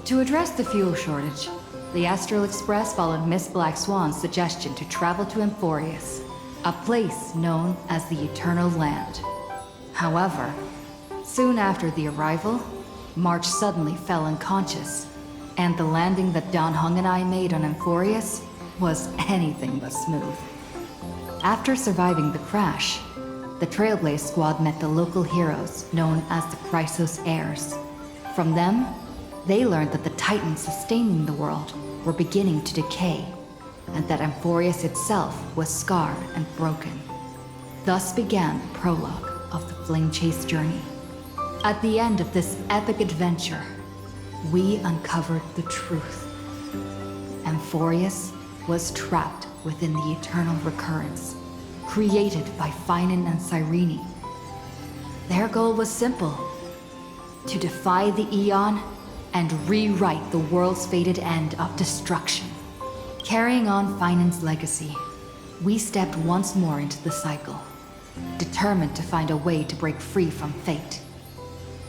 To address the fuel shortage, the Astral Express followed Miss Black Swan's suggestion to travel to Amphoreus, a place known as the Eternal Land. However, soon after the arrival, March suddenly fell unconscious, and the landing that Don Hung and I made on Amphoreus was anything but smooth. After surviving the crash, the Trailblaze squad met the local heroes known as the Chrysos Heirs. From them, they learned that the titans sustaining the world were beginning to decay, and that Amphoreus itself was scarred and broken. Thus began the prologue of the Flame Chase journey. At the end of this epic adventure, we uncovered the truth. Amphoreus was trapped within the eternal recurrence, created by Finan and Cyrene. Their goal was simple: to defy the Aeon and rewrite the world's fated end of destruction. Carrying on Finan's legacy, we stepped once more into the cycle, determined to find a way to break free from fate.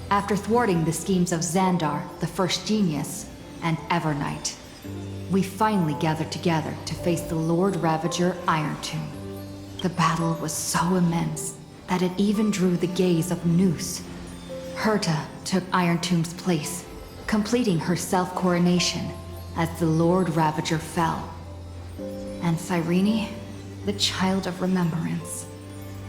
After thwarting the schemes of Xandar, the First Genius, and Evernight, we finally gathered together to face the Lord Ravager Irontomb. The battle was so immense that it even drew the gaze of Noose. Herta took Irontomb's place, completing her self-coronation as the Lord Ravager fell. And Cyrene, the Child of Remembrance,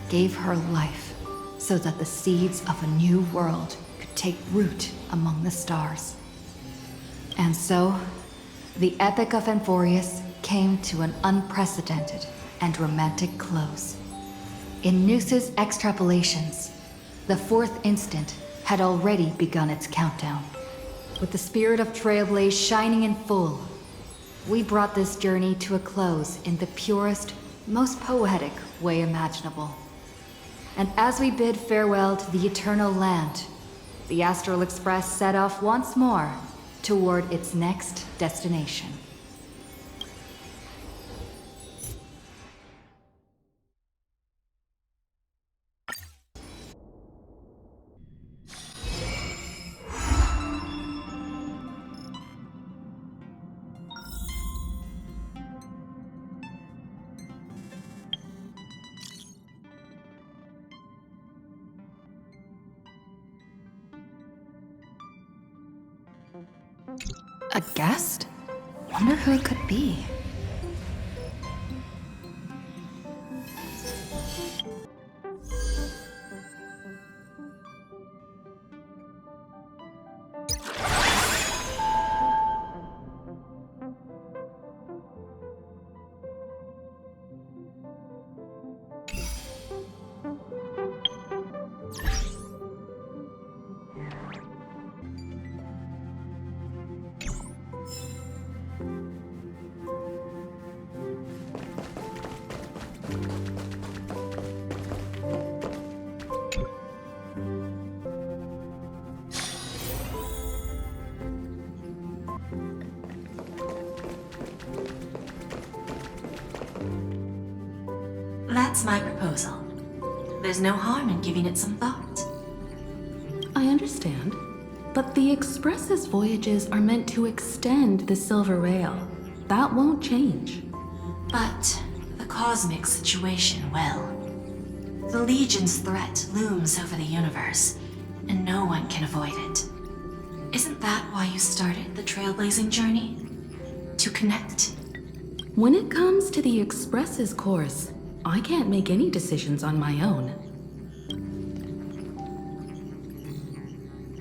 gave her life so that the seeds of a new world could take root among the stars. And so, the Epic of Amphoreus came to an unprecedented and romantic close. In Noose's extrapolations, the fourth instant had already begun its countdown. With the spirit of Trailblaze shining in full, we brought this journey to a close in the purest, most poetic way imaginable. And as we bid farewell to the Eternal Land, the Astral Express set off once more toward its next destination. A guest? Wonder who it could be. That's my proposal. There's no harm in giving it some thought. I understand, but the Express's voyages are meant to extend the Silver Rail. That won't change. But the cosmic situation will. The Legion's threat looms over the universe, and no one can avoid it. Isn't that why you started the trailblazing journey? To connect? When it comes to the Express's course, I can't make any decisions on my own.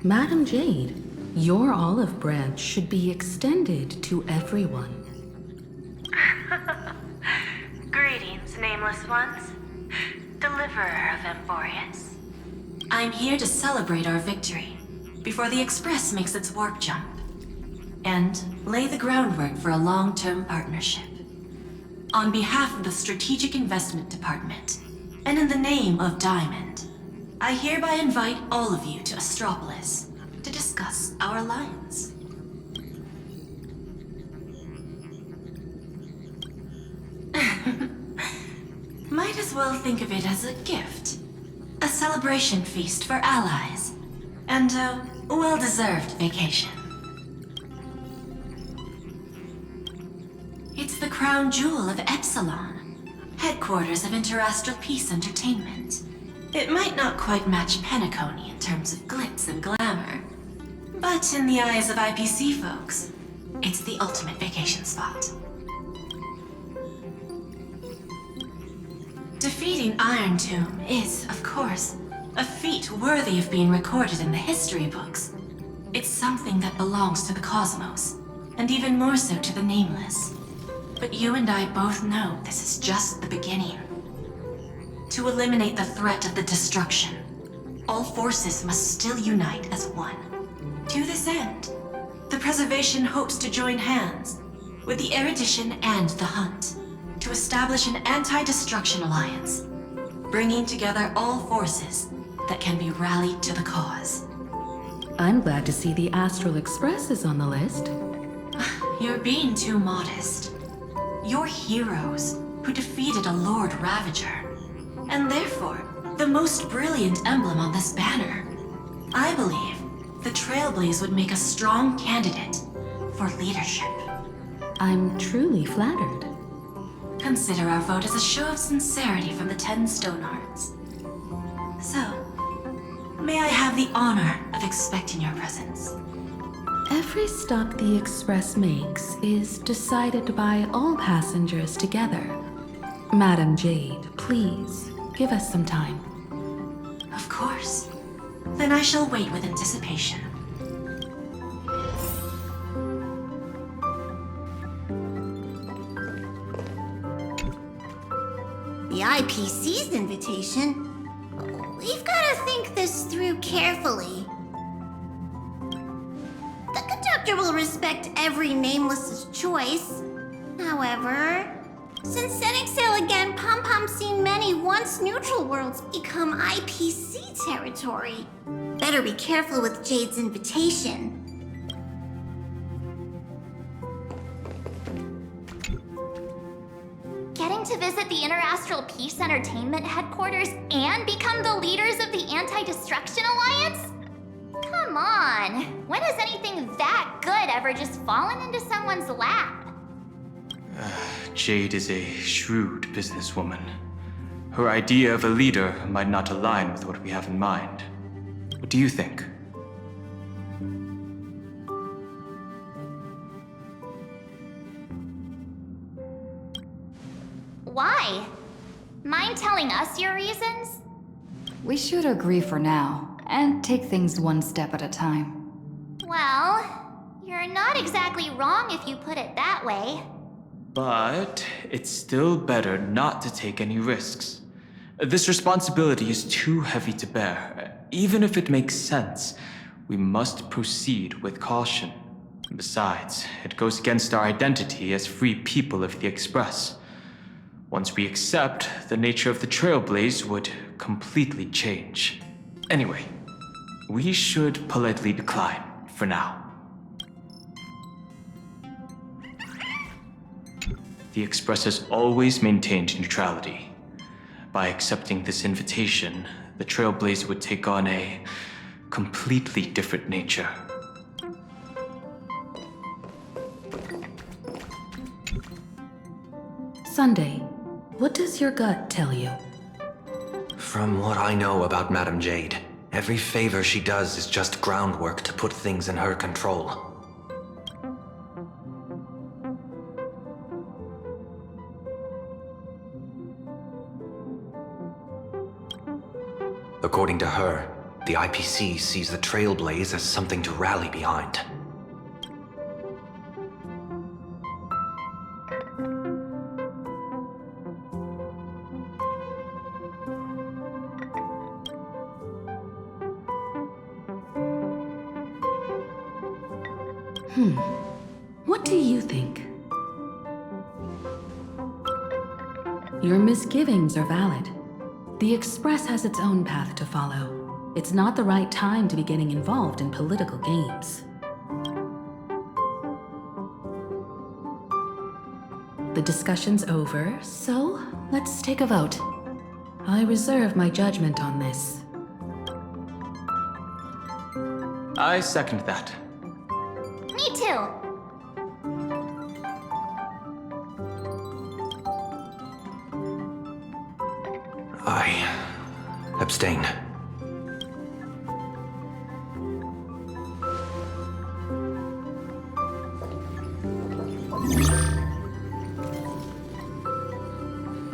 Madam Jade, your olive branch should be extended to everyone. Greetings, nameless ones. Deliverer of Amphoreus. I'm here to celebrate our victory before the Express makes its warp jump, and lay the groundwork for a long-term partnership. On behalf of the Strategic Investment Department, and in the name of Diamond, I hereby invite all of you to Astropolis to discuss our alliance. Might as well think of it as a gift. A celebration feast for allies, and a well-deserved vacation. crown jewel of Epsilon, headquarters of Interastral Peace Entertainment. It might not quite match Penacony in terms of glitz and glamour, but in the eyes of IPC folks, it's the ultimate vacation spot. Defeating Iron Tomb is, of course, a feat worthy of being recorded in the history books. It's something that belongs to the cosmos, and even more so to the Nameless. But you and I both know this is just the beginning. To eliminate the threat of the destruction, all forces must still unite as one. To this end, the Preservation hopes to join hands with the Erudition and the Hunt to establish an anti-destruction alliance, bringing together all forces that can be rallied to the cause. I'm glad to see the Astral Express is on the list. You're being too modest. You're heroes who defeated a Lord Ravager, and therefore the most brilliant emblem on this banner. I believe the Trailblaze would make a strong candidate for leadership. I'm truly flattered. Consider our vote as a show of sincerity from the 10 Stonehearts. So, may I have the honor of expecting your presence? Every stop the Express makes is decided by all passengers together. Madam Jade, please, give us some time. Of course. Then I shall wait with anticipation. The IPC's invitation? We've got to think this through carefully. The conductor will respect every Nameless's choice. However, since setting sail again, Pom-Pom's seen many once neutral worlds become IPC territory. Better be careful with Jade's invitation. Getting to visit the Interastral Peace Entertainment headquarters and become the leaders of the Anti-Destruction Alliance? Come on! When has anything that good ever just fallen into someone's lap? Jade is a shrewd businesswoman. Her idea of a leader might not align with what we have in mind. What do you think? Why? Mind telling us your reasons? We should agree for now, and take things one step at a time. Well, you're not exactly wrong if you put it that way. But it's still better not to take any risks. This responsibility is too heavy to bear. Even if it makes sense, we must proceed with caution. Besides, it goes against our identity as free people of the Express. Once we accept, the nature of the Trailblaze would completely change. Anyway, we should politely decline for now. The Express has always maintained neutrality. By accepting this invitation, the Trailblaze would take on a completely different nature. Sunday, what does your gut tell you? From what I know about Madame Jade, every favor she does is just groundwork to put things in her control. According to her, the IPC sees the Trailblaze as something to rally behind. What do you think? Your misgivings are valid. The Express has its own path to follow. It's not the right time to be getting involved in political games. The discussion's over, so let's take a vote. I reserve my judgment on this. I second that. Me too. I abstain.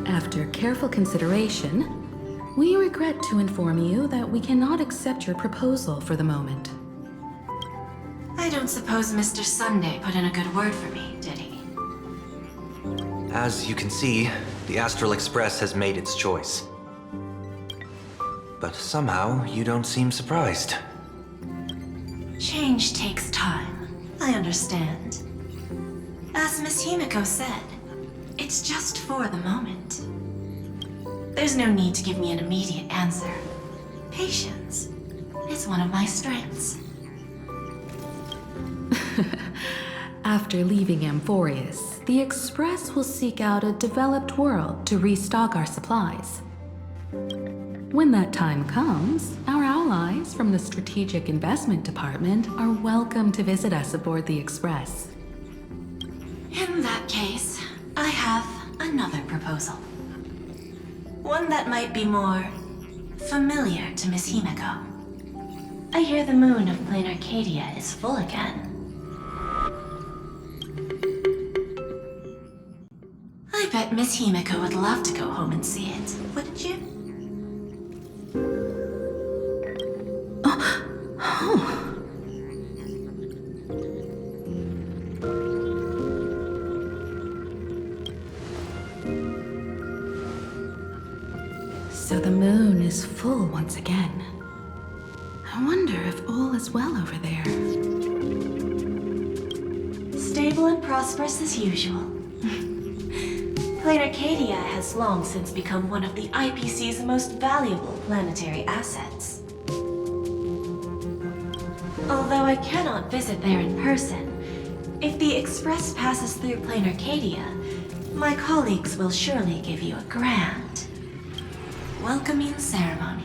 After careful consideration, we regret to inform you that we cannot accept your proposal for the moment. I don't suppose Mr. Sunday put in a good word for me, did he? As you can see, the Astral Express has made its choice. But somehow, you don't seem surprised. Change takes time. I understand. As Miss Himeko said, it's just for the moment. There's no need to give me an immediate answer. Patience is one of my strengths. After leaving Amphoreus, the Express will seek out a developed world to restock our supplies. When that time comes, our allies from the Strategic Investment Department are welcome to visit us aboard the Express. In that case, I have another proposal. One that might be more familiar to Miss Himeko. I hear the moon of Planarcadia is full again. I bet Miss Himeko would love to go home and see it, wouldn't you? So the moon is full once again. I wonder if all is well over there. Stable and prosperous as usual. Planarcadia has long since become one of the IPC's most valuable planetary assets. Although I cannot visit there in person, if the Express passes through Planarcadia, my colleagues will surely give you a grand welcoming ceremony.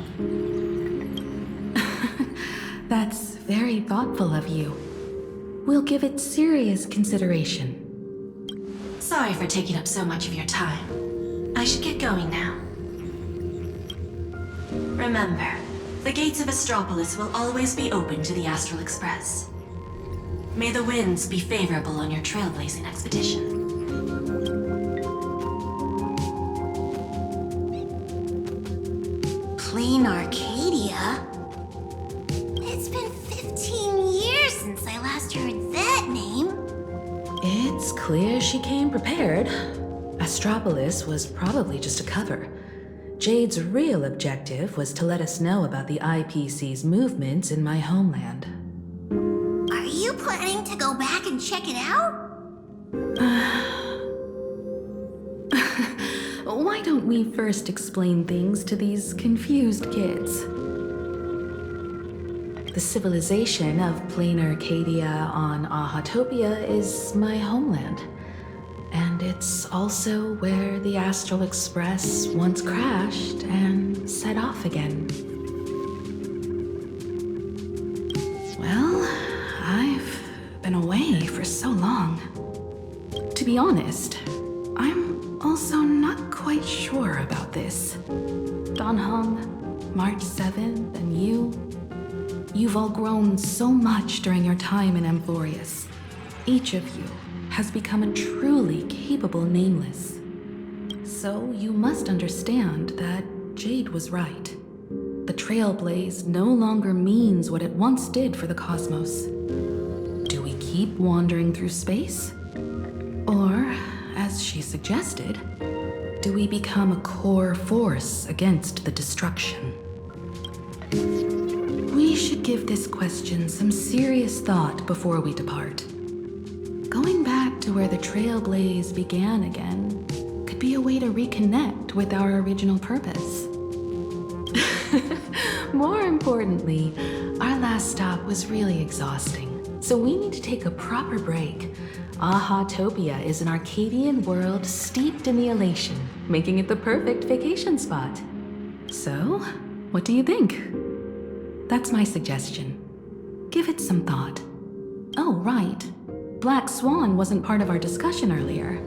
That's very thoughtful of you. We'll give it serious consideration. Sorry for taking up so much of your time. I should get going now. Remember, the gates of Astropolis will always be open to the Astral Express. May the winds be favorable on your trailblazing expedition. Planarcadia? It's been 15 years since I last heard that name. It's clear she came prepared. Astropolis was probably just a cover. Jade's real objective was to let us know about the IPC's movements in my homeland. Are you planning to go back and check it out? Why don't we first explain things to these confused kids? The civilization of Planarcadia on Ahatopia is my homeland. And it's also where the Astral Express once crashed and set off again. Well, I've been away for so long. To be honest, I'm also not quite sure about this. Donghong, March 7th, and you've all grown so much during your time in Amphoreus. Each of you has become a truly capable nameless. So you must understand that Jade was right. The Trailblaze no longer means what it once did for the cosmos. Do we keep wandering through space? Or, as she suggested, do we become a core force against the destruction? We should give this question some serious thought before we depart. Going back to where the Trailblaze began again could be a way to reconnect with our original purpose. More importantly, our last stop was really exhausting, so we need to take a proper break. Ahatopia is an Arcadian world steeped in the elation, making it the perfect vacation spot. So, what do you think? That's my suggestion. Give it some thought. Oh, right. Black Swan wasn't part of our discussion earlier.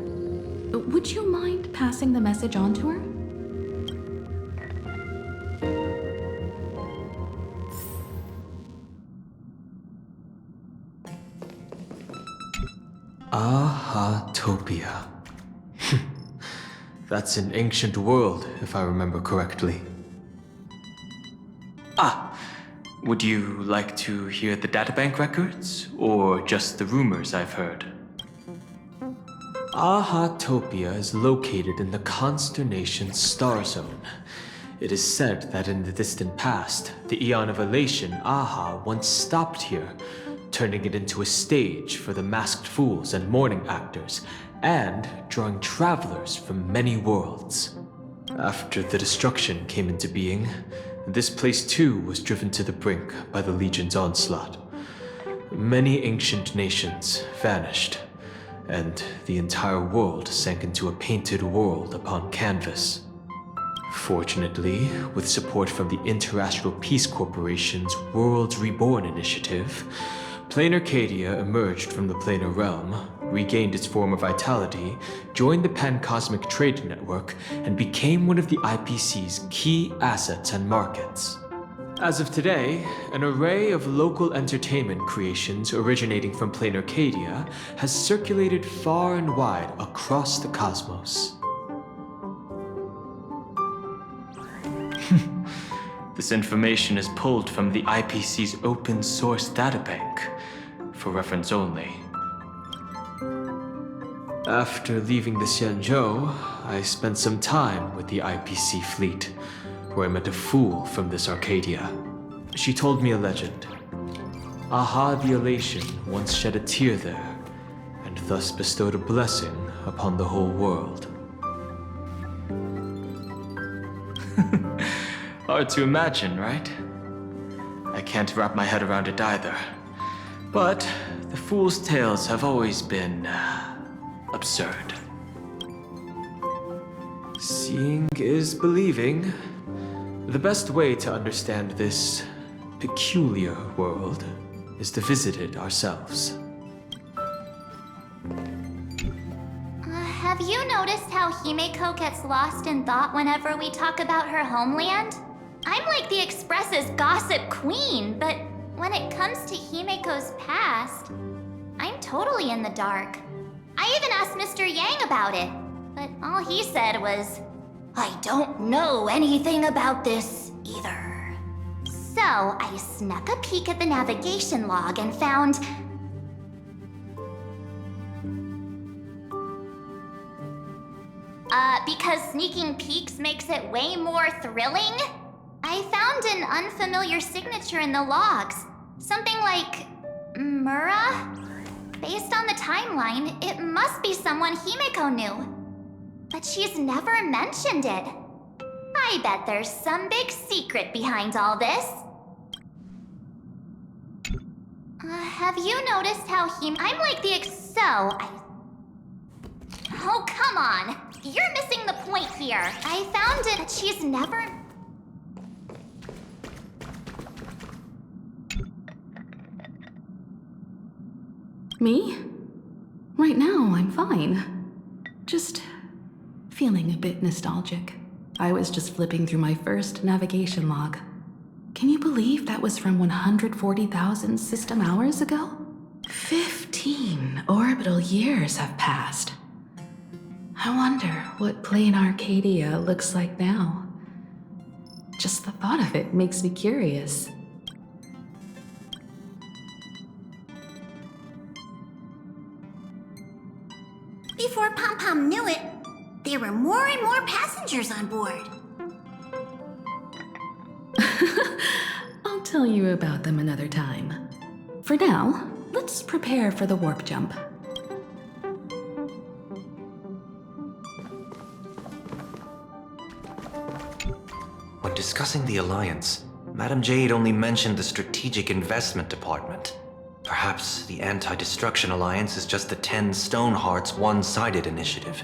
Would you mind passing the message on to her? That's an ancient world, if I remember correctly. Ah, would you like to hear the databank records, or just the rumors I've heard? Aha-topia is located in the constellation Star Zone. It is said that in the distant past, the Eon of Elation, Aha, once stopped here, turning it into a stage for the masked fools and mourning actors, and drawing travelers from many worlds. After the destruction came into being, this place too was driven to the brink by the Legion's onslaught. Many ancient nations vanished, and the entire world sank into a painted world upon canvas. Fortunately, with support from the Interastral Peace Corporation's Worlds Reborn initiative, Planarcadia emerged from the planar realm, regained its former vitality, joined the Pan-Cosmic Trade Network, and became one of the IPC's key assets and markets. As of today, an array of local entertainment creations originating from Planarcadia has circulated far and wide across the cosmos. This information is pulled from the IPC's open source databank, for reference only. After leaving the Xianzhou, I spent some time with the IPC fleet, where I met a fool from this Arcadia. She told me a legend. Aha the Elation once shed a tear there, and thus bestowed a blessing upon the whole world. Hard to imagine, right? I can't wrap my head around it either. But the fool's tales have always been absurd. Seeing is believing. The best way to understand this peculiar world is to visit it ourselves. Have you noticed how Himeko gets lost in thought whenever we talk about her homeland? I'm like the Express's gossip queen, but when it comes to Himeko's past, I'm totally in the dark. I even asked Mr. Yang about it, but all he said was, "I don't know anything about this either." So I snuck a peek at the navigation log and found... because sneaking peeks makes it way more thrilling, I found an unfamiliar signature in the logs. Something like... Mura? Based on the timeline, it must be someone Himeko knew. But she's never mentioned it. I bet there's some big secret behind all this. Have you noticed how I'm like the Oh, come on! You're missing the point here. I found it, but she's never... Me? Right now, I'm fine. Just feeling a bit nostalgic. I was just flipping through my first navigation log. Can you believe that was from 140,000 system hours ago? 15 orbital years have passed. I wonder what Planarcadia looks like now. Just the thought of it makes me curious. Before Pom Pom knew it, there were more and more passengers on board. I'll tell you about them another time. For now, let's prepare for the warp jump. When discussing the Alliance, Madame Jade only mentioned the Strategic Investment Department. Perhaps the Anti-Destruction Alliance is just the 10 Stonehearts one-sided initiative.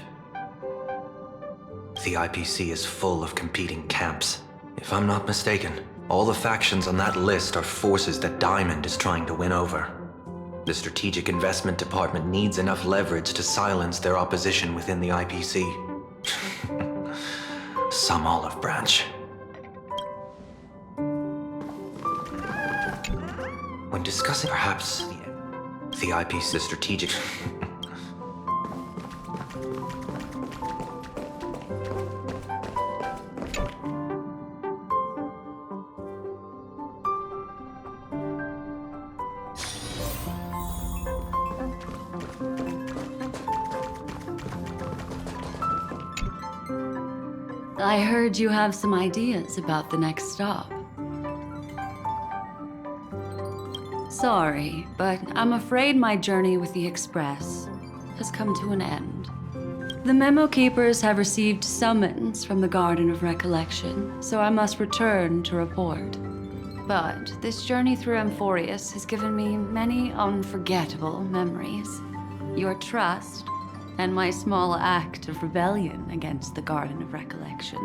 The IPC is full of competing camps. If I'm not mistaken, all the factions on that list are forces that Diamond is trying to win over. The Strategic Investment Department needs enough leverage to silence their opposition within the IPC. Some olive branch. When discussing perhaps the IPC strategic... I heard you have some ideas about the next stop. Sorry, but I'm afraid my journey with the Express has come to an end. The Memo Keepers have received summons from the Garden of Recollection, so I must return to report. But this journey through Amphoreus has given me many unforgettable memories. Your trust, and my small act of rebellion against the Garden of Recollection.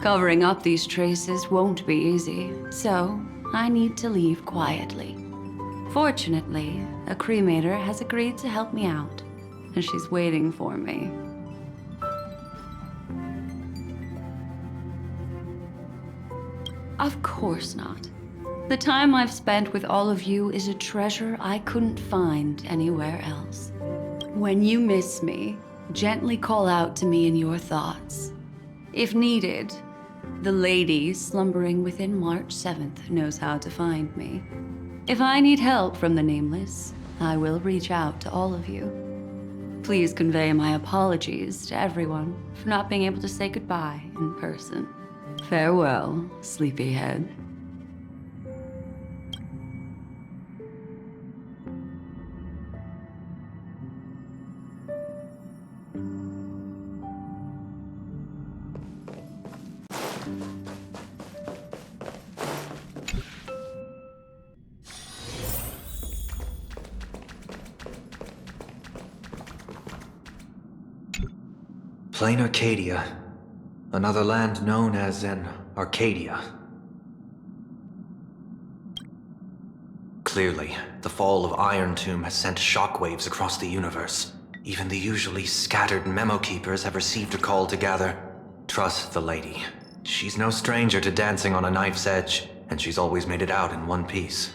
Covering up these traces won't be easy, so I need to leave quietly. Fortunately, a cremator has agreed to help me out, and she's waiting for me. Of course not. The time I've spent with all of you is a treasure I couldn't find anywhere else. When you miss me, gently call out to me in your thoughts. If needed, the lady slumbering within March 7th knows how to find me. If I need help from the Nameless, I will reach out to all of you. Please convey my apologies to everyone for not being able to say goodbye in person. Farewell, sleepyhead. Planarcadia, another land known as an Arcadia. Clearly, the fall of Iron Tomb has sent shockwaves across the universe. Even the usually scattered Memo Keepers have received a call to gather. Trust the lady. She's no stranger to dancing on a knife's edge, and she's always made it out in one piece.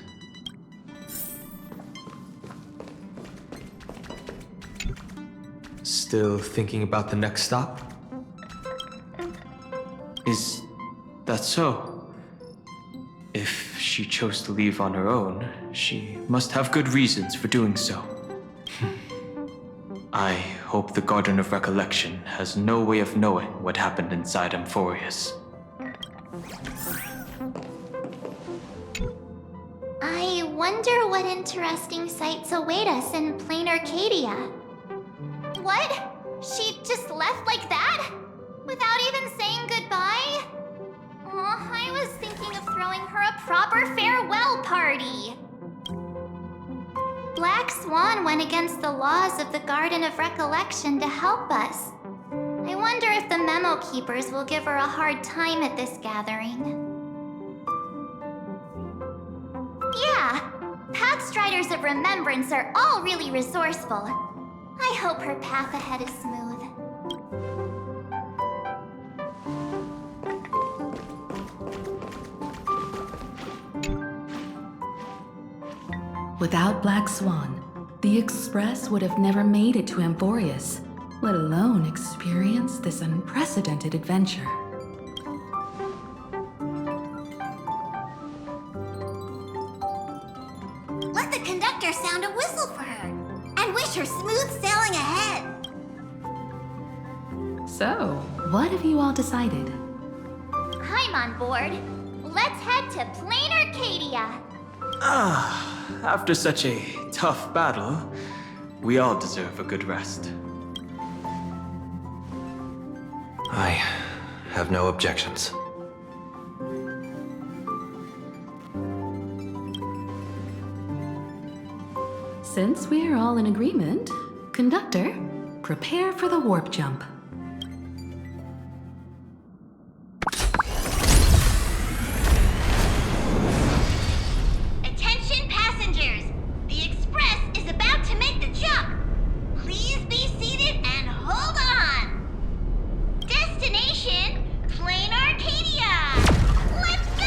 Still thinking about the next stop? Is that so? If she chose to leave on her own, she must have good reasons for doing so. I hope the Garden of Recollection has no way of knowing what happened inside Amphoreus. I wonder what interesting sights await us in Planarcadia. What? She just left like that? Without even saying goodbye? Oh, I was thinking of throwing her a proper farewell party. Black Swan went against the laws of the Garden of Recollection to help us. I wonder if the Memo Keepers will give her a hard time at this gathering. Yeah, Pathstriders of Remembrance are all really resourceful. I hope her path ahead is smooth. Without Black Swan, the Express would have never made it to Amphoreus, let alone experience this unprecedented adventure. Let the conductor sound a whistle for her, and wish her smooth sailing ahead. So, what have you all decided? I'm on board. Let's head to Planarcadia. After such a tough battle, we all deserve a good rest. I have no objections. Since we're all in agreement, Conductor, prepare for the warp jump. Attention passengers! The Express is about to make the jump. Please be seated and hold on. Destination, Planarcadia. Let's go!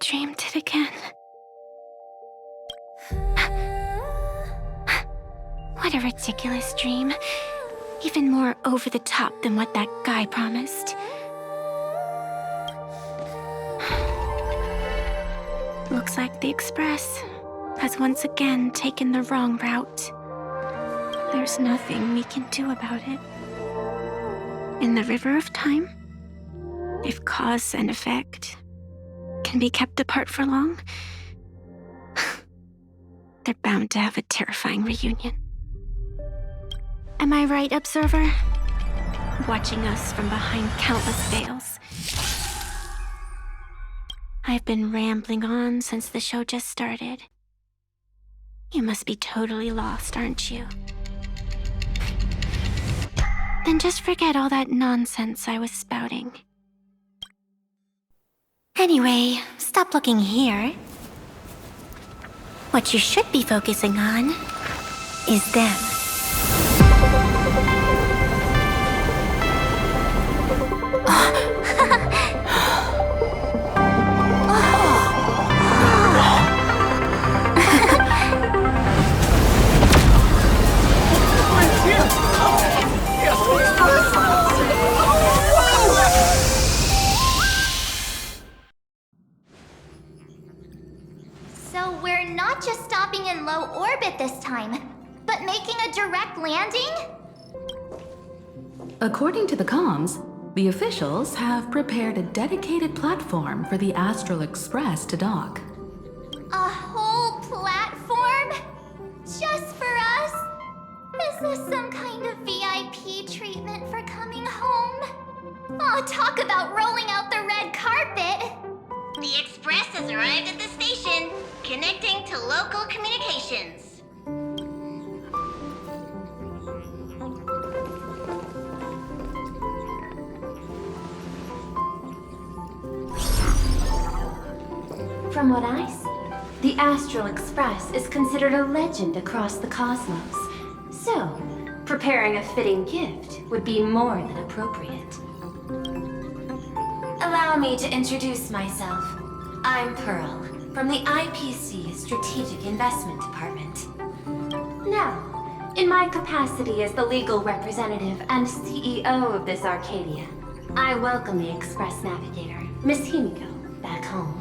dreamed it again. What a ridiculous dream. Even more over the top than what that guy promised. Looks like the Express has once again taken the wrong route. There's nothing we can do about it. In the river of time, if cause and effect can be kept apart for long, they're bound to have a terrifying reunion. Am I right, Observer? Watching us from behind countless veils. I've been rambling on since the show just started. You must be totally lost, aren't you? Then just forget all that nonsense I was spouting. Anyway, stop looking here. What you should be focusing on is them. So we're not just stopping in low orbit this time, but making a direct landing? According to the comms, the officials have prepared a dedicated platform for the Astral Express to dock. A whole platform? Just for us? Is this some kind of VIP treatment for coming home? Oh, talk about rolling out the red carpet! The Express has arrived at the station, connecting to local communications. From what I see, the Astral Express is considered a legend across the cosmos. So, preparing a fitting gift would be more than appropriate. Allow me to introduce myself. I'm Pearl, from the IPC Strategic Investment Department. Now, in my capacity as the legal representative and CEO of this Arcadia, I welcome the Express Navigator, Miss Himeko, back home.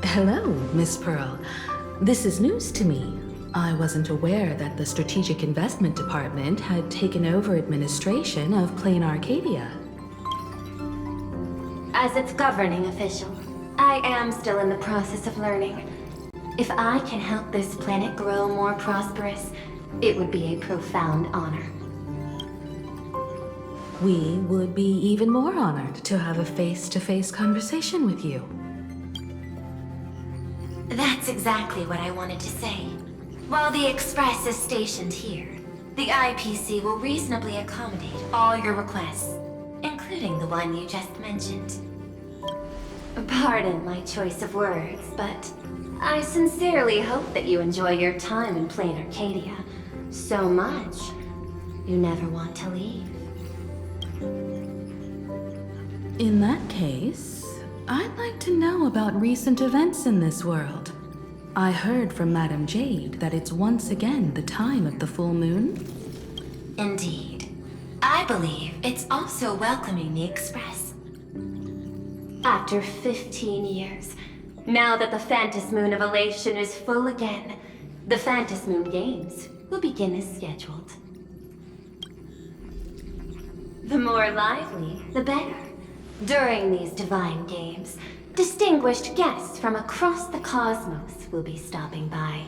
Hello, Miss Pearl. This is news to me. I wasn't aware that the Strategic Investment Department had taken over administration of Planarcadia. As its governing official, I am still in the process of learning. If I can help this planet grow more prosperous, it would be a profound honor. We would be even more honored to have a face-to-face conversation with you. That's exactly what I wanted to say. While the Express is stationed here, the IPC will reasonably accommodate all your requests, including the one you just mentioned. Pardon my choice of words, but I sincerely hope that you enjoy your time in Planarcadia so much you never want to leave. In that case, I'd like to know about recent events in this world. I heard from Madame Jade that it's once again the time of the full moon. Indeed. I believe it's also welcoming the Express. After 15 years, now that the Phantasmoon of Elation is full again, the Phantasmoon Games will begin as scheduled. The more lively, the better. During these divine games, distinguished guests from across the cosmos will be stopping by.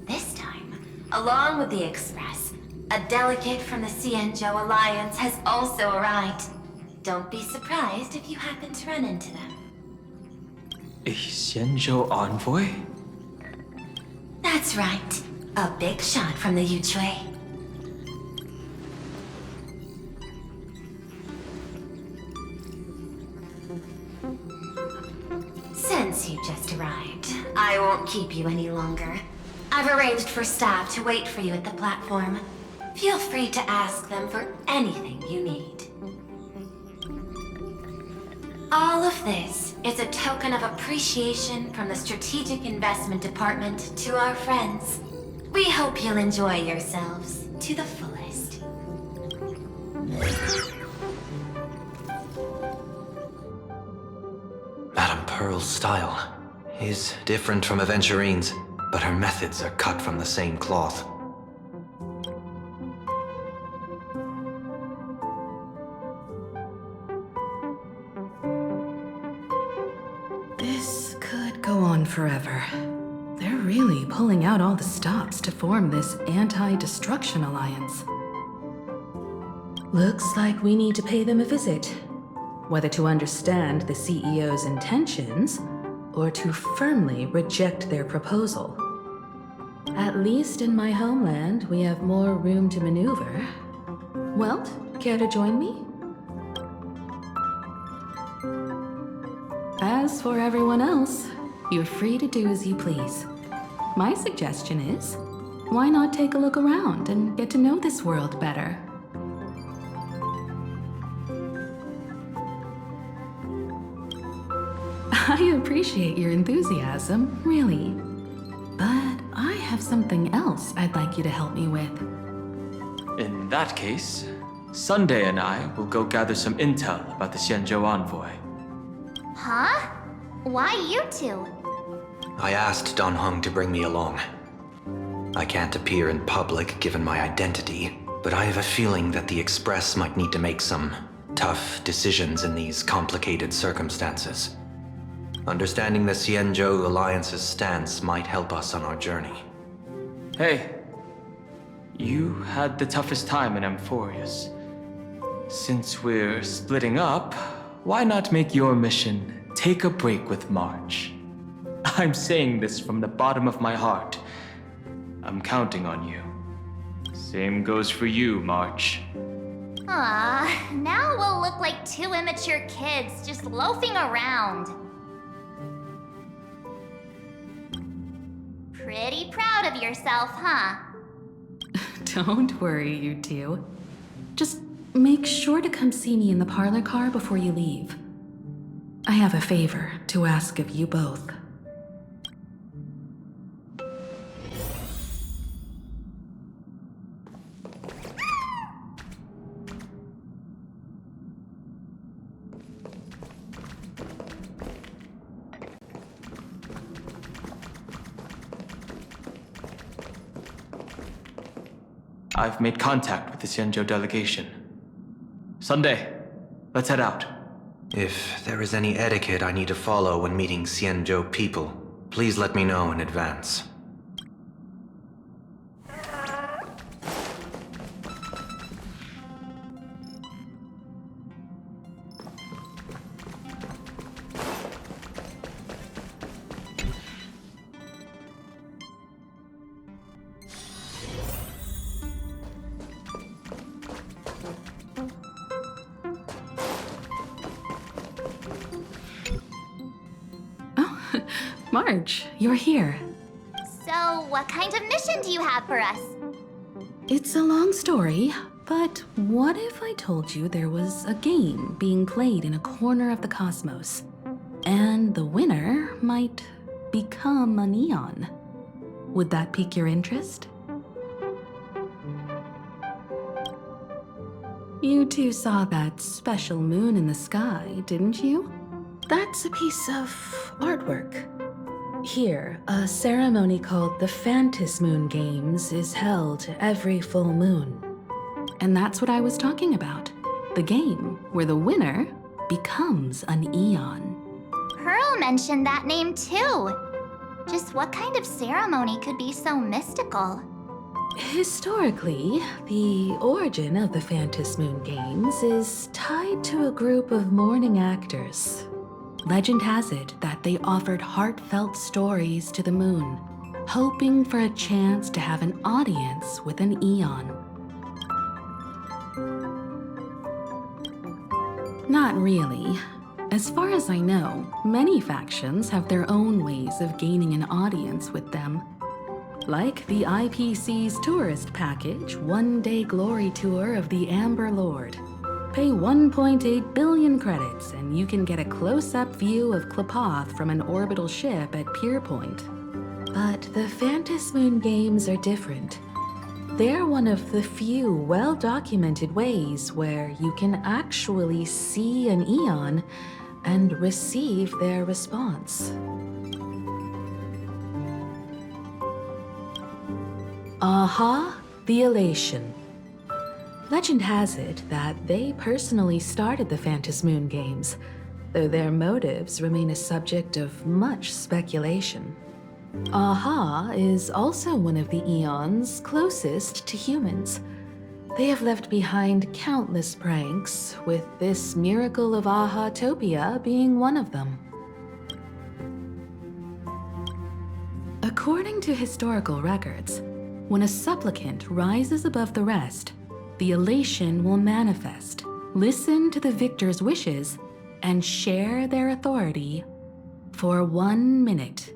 This time, along with the Express, a delegate from the Xianzhou Alliance has also arrived. Don't be surprised if you happen to run into them. A Xianzhou envoy? That's right. A big shot from the Yuchui. Since you just arrived, I won't keep you any longer. I've arranged for staff to wait for you at the platform. Feel free to ask them for anything you need. All of this is a token of appreciation from the Strategic Investment Department to our friends. We hope you'll enjoy yourselves to the fullest. Madame Pearl's style is different from Aventurine's, but her methods are cut from the same cloth. This could go on forever. They're really pulling out all the stops to form this anti-destruction alliance. Looks like we need to pay them a visit. Whether to understand the CEO's intentions, or to firmly reject their proposal. At least in my homeland, we have more room to maneuver. Welt, care to join me? As for everyone else, you're free to do as you please. My suggestion is, why not take a look around and get to know this world better? I appreciate your enthusiasm, really. But I have something else I'd like you to help me with. In that case, Sunday and I will go gather some intel about the Xianzhou envoy. Huh? Why you two? I asked Don Hung to bring me along. I can't appear in public given my identity, but I have a feeling that the Express might need to make some tough decisions in these complicated circumstances. Understanding the Xianzhou Alliance's stance might help us on our journey. Hey, you had the toughest time in Amphoreus. Since we're splitting up, why not make your mission take a break with March? I'm saying this from the bottom of my heart. I'm counting on you. Same goes for you, March. Aw, now we'll look like two immature kids just loafing around. Pretty proud of yourself, huh? Don't worry, you two. Just make sure to come see me in the parlor car before you leave. I have a favor to ask of you both. I've made contact with the Xianzhou delegation. Sunday, let's head out. If there is any etiquette I need to follow when meeting Xianzhou people, please let me know in advance. March, you're here. So, what kind of mission do you have for us? It's a long story, but what if I told you there was a game being played in a corner of the cosmos, and the winner might become a neon? Would that pique your interest? You two saw that special moon in the sky, didn't you? That's a piece of artwork. Here, a ceremony called the Phantasmoon Games is held every full moon. And that's what I was talking about. The game where the winner becomes an eon. Pearl mentioned that name too. Just what kind of ceremony could be so mystical? Historically, the origin of the Phantasmoon Games is tied to a group of mourning actors. Legend has it that they offered heartfelt stories to the moon, hoping for a chance to have an audience with an eon. Not really. As far as I know, many factions have their own ways of gaining an audience with them. Like the IPC's tourist package, one-day glory tour of the Amber Lord. Pay 1.8 billion credits and you can get a close-up view of Klapoth from an orbital ship at Pier Point. But the Phantasmoon games are different. They're one of the few well-documented ways where you can actually see an Eon and receive their response. Aha, the Elation. Legend has it that they personally started the Phantasmoon games, though their motives remain a subject of much speculation. Aha is also one of the Eons closest to humans. They have left behind countless pranks, with this miracle of Aha-topia being one of them. According to historical records, when a supplicant rises above the rest, the elation will manifest, listen to the victor's wishes, and share their authority for 1 minute.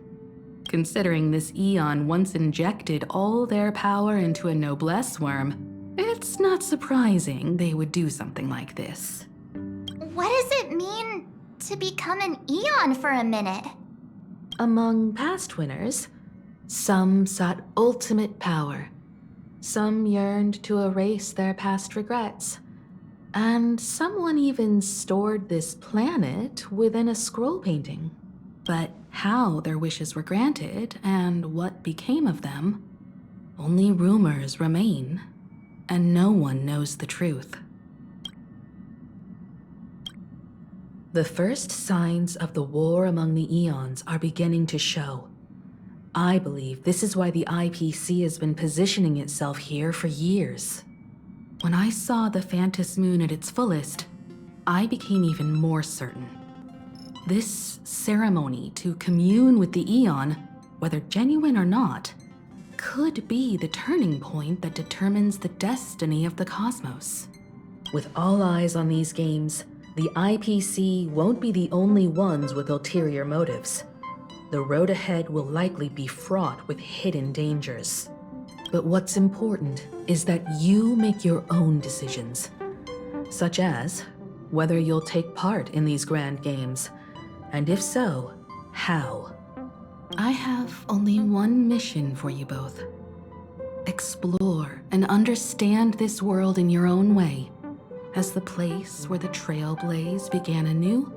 Considering this Eon once injected all their power into a noblesse worm, it's not surprising they would do something like this. What does it mean to become an Eon for a minute? Among past winners, some sought ultimate power. Some yearned to erase their past regrets. And someone even stored this planet within a scroll painting. But how their wishes were granted and what became of them, only rumors remain, and no one knows the truth. The first signs of the war among the Eons are beginning to show. I believe this is why the IPC has been positioning itself here for years. When I saw the Phantasmoon at its fullest, I became even more certain. This ceremony to commune with the Eon, whether genuine or not, could be the turning point that determines the destiny of the cosmos. With all eyes on these games, the IPC won't be the only ones with ulterior motives. The road ahead will likely be fraught with hidden dangers. But what's important is that you make your own decisions, such as whether you'll take part in these grand games, and if so, how. I have only one mission for you both. Explore and understand this world in your own way, as the place where the Trailblaze began anew,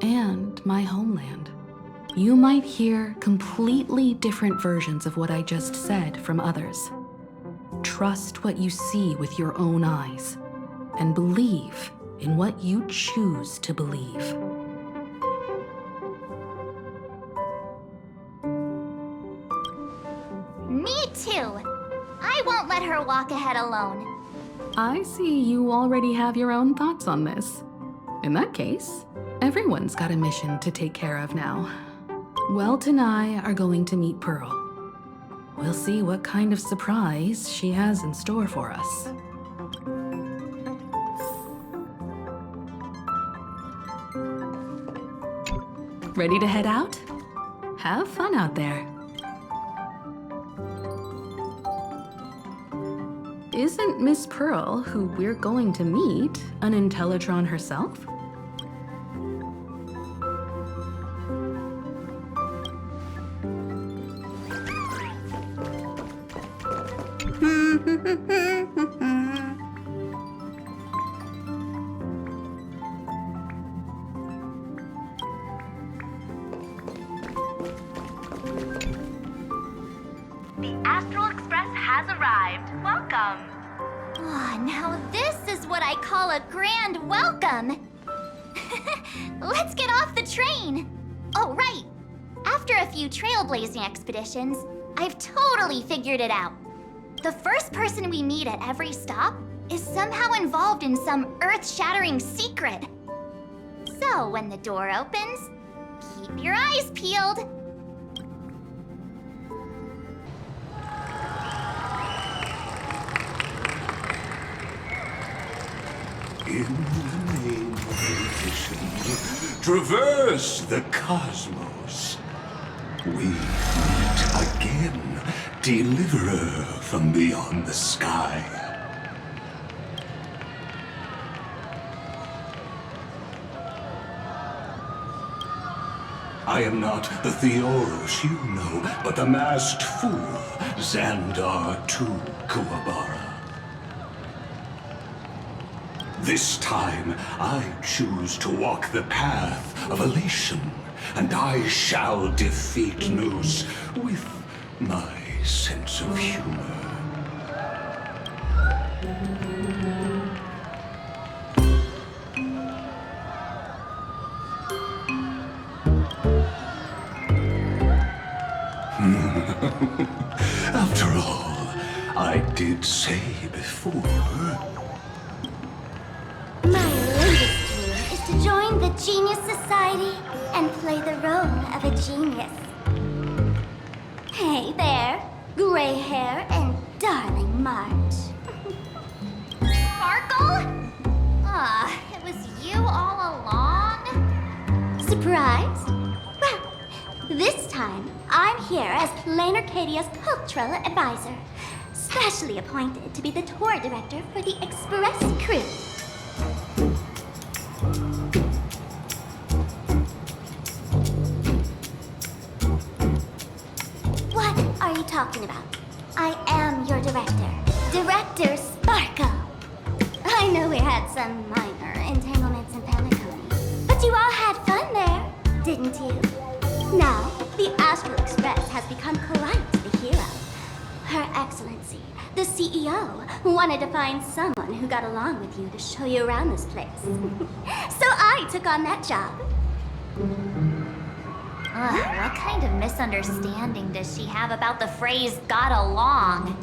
and my homeland. You might hear completely different versions of what I just said from others. Trust what you see with your own eyes, and believe in what you choose to believe. Me too! I won't let her walk ahead alone. I see you already have your own thoughts on this. In that case, everyone's got a mission to take care of now. Welt and I are going to meet Pearl. We'll see what kind of surprise she has in store for us. Ready to head out? Have fun out there. Isn't Miss Pearl, who we're going to meet, an Intellitron herself? The Astral Express has arrived. Welcome. Oh, now this is what I call a grand welcome. Let's get off the train. Oh, right. After a few trailblazing expeditions, I've totally figured it out. The first person we meet at every stop is somehow involved in some earth-shattering secret. So when the door opens, keep your eyes peeled. In the name of ambition, traverse the cosmos. We meet again, deliverer from beyond the sky. I am not the Theoros you know, but the masked fool, Xandar II Kuwabara. This time, I choose to walk the path of elation, and I shall defeat Noose with my sense of humor. After all, I did say before. My latest dream is to join the Genius Society and play the role of a genius. Hey there, gray hair and darling March. Sparkle? It was you all along? Surprised? Well, this time I'm here as Planarcadia's cultural advisor, specially appointed to be the tour director for the Express crew. What are you talking about? I am your director, Director Sparkle. I know we had some minor entanglements in Peliconia, but you all had fun there, didn't you? Now, the Astral Express has become quite the hero. Her Excellency, the CEO, wanted to find someone who got along with you to show you around this place. So I took on that job. What kind of misunderstanding does she have about the phrase got along?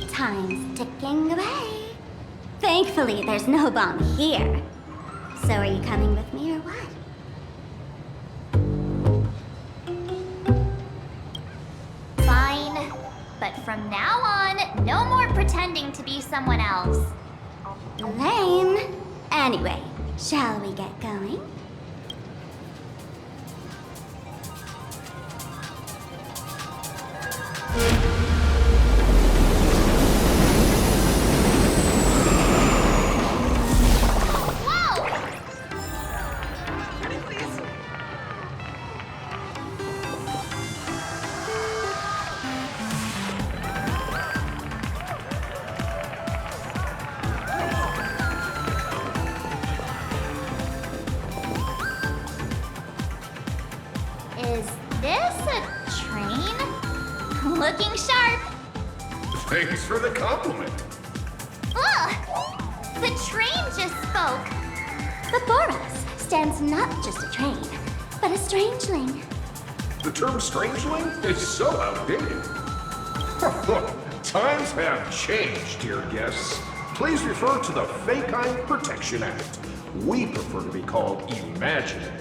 Time's ticking away. Thankfully, there's no bomb here. So are you coming with me or what? Fine. But from now on, no more pretending to be someone else. Lame. Anyway, shall we get going? Is this a train? Looking sharp. Thanks for the compliment. Ugh! The train just spoke. Before us stands not just a train, but a strangeling. The term strangeling is so outdated. Times have changed, dear guests. Please refer to the Fekine Protection Act. We prefer to be called imaginary.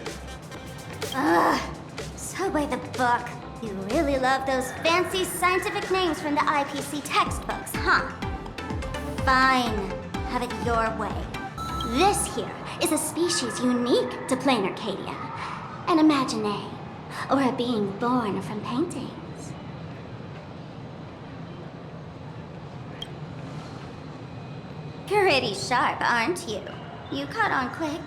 So by the book, you really love those fancy scientific names from the IPC textbooks, huh? Fine, have it your way. This here is a species unique to Planarcadia, an imaginae, or a being born from paintings. Pretty sharp, aren't you? You caught on quick.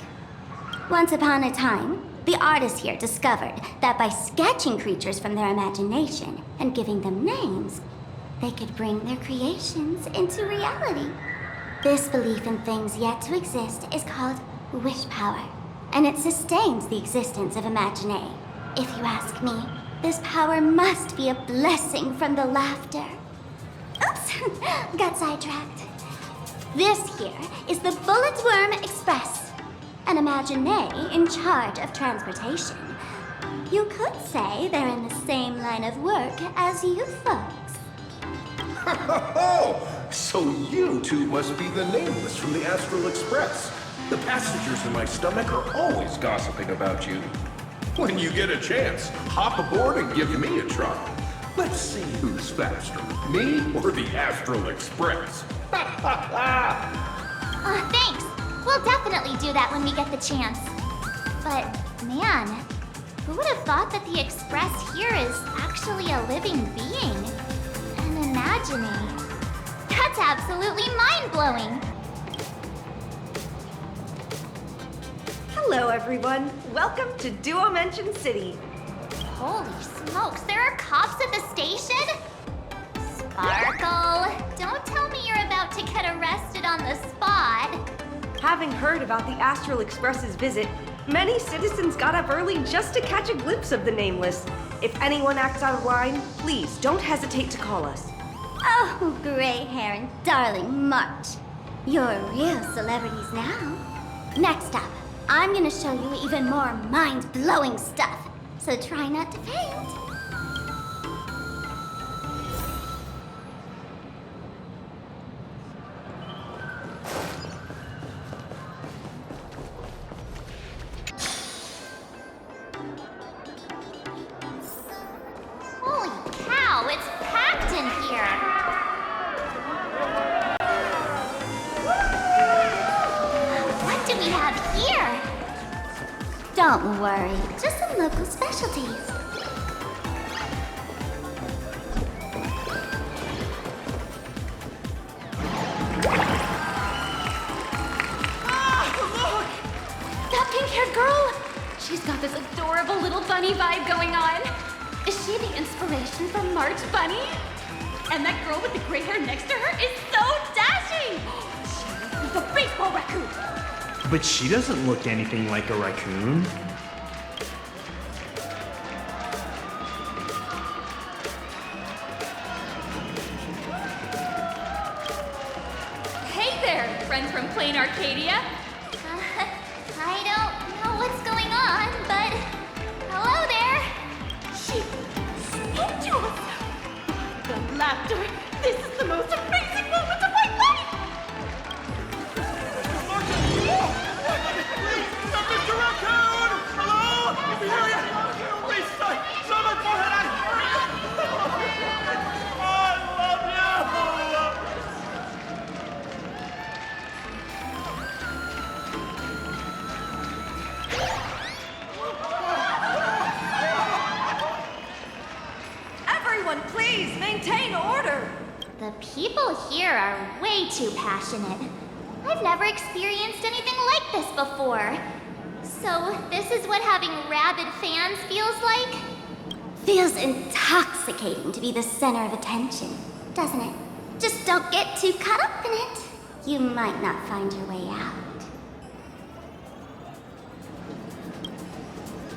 Once upon a time, the artists here discovered that by sketching creatures from their imagination and giving them names, they could bring their creations into reality. This belief in things yet to exist is called wish power, and it sustains the existence of imaginae. If you ask me, this power must be a blessing from the laughter. Oops, got sidetracked. This here is the Bulletworm Express, an imaginee in charge of transportation. You could say they're in the same line of work as you folks. Oh, so you two must be the nameless from the Astral Express. The passengers in my stomach are always gossiping about you. When you get a chance, hop aboard and give me a try. Let's see who's faster, me or the Astral Express. Thanks. We'll definitely do that when we get the chance. But, man, who would have thought that the Express here is actually a living being? An imaginary. That's absolutely mind-blowing. Hello, everyone. Welcome to Duo Mention City. Holy smokes, there are cops at the station? Sparkle, don't tell me you're about to get arrested on the spot. Having heard about the Astral Express's visit, many citizens got up early just to catch a glimpse of the Nameless. If anyone acts out of line, please don't hesitate to call us. Oh, gray hair and darling March. You're real celebrities now. Next up, I'm gonna show you even more mind-blowing stuff, so try not to faint. Holy cow, it's packed in here. What do we have here? Don't worry, just some local specialties. That pink-haired girl! She's got this adorable little bunny vibe going on. Is she the inspiration for March Bunny? And that girl with the gray hair next to her is so dashing! She is the baseball raccoon! But she doesn't look anything like a raccoon. Hey there, friend from Planarcadia. I don't know what's going on, but hello there. She spoke to us. The laughter. This is the most amazing moment of my life. Mr. Raccoon! Hello? Is he here yet? Please, someone for her! I love Everyone, please maintain order. The people here are way too passionate. I've never experienced anything like this before. So, this is what having rabid fans feels like? Feels intoxicating to be the center of attention, doesn't it? Just don't get too caught up in it. You might not find your way out.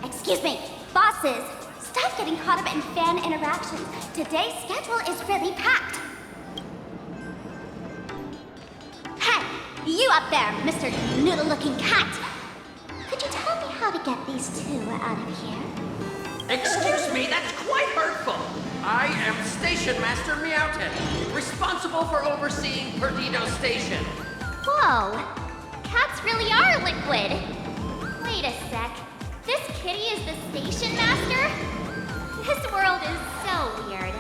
Excuse me, bosses. Stop getting caught up in fan interactions. Today's schedule is really packed. Hey, you up there, Mr. Noodle-looking cat. Could you tell me how to get these two out of here? Excuse me, that's quite hurtful. I am Station Master Meowton, responsible for overseeing Perdido Station. Whoa, cats really are liquid. Wait a sec. This kitty is the station master? This world is so weird.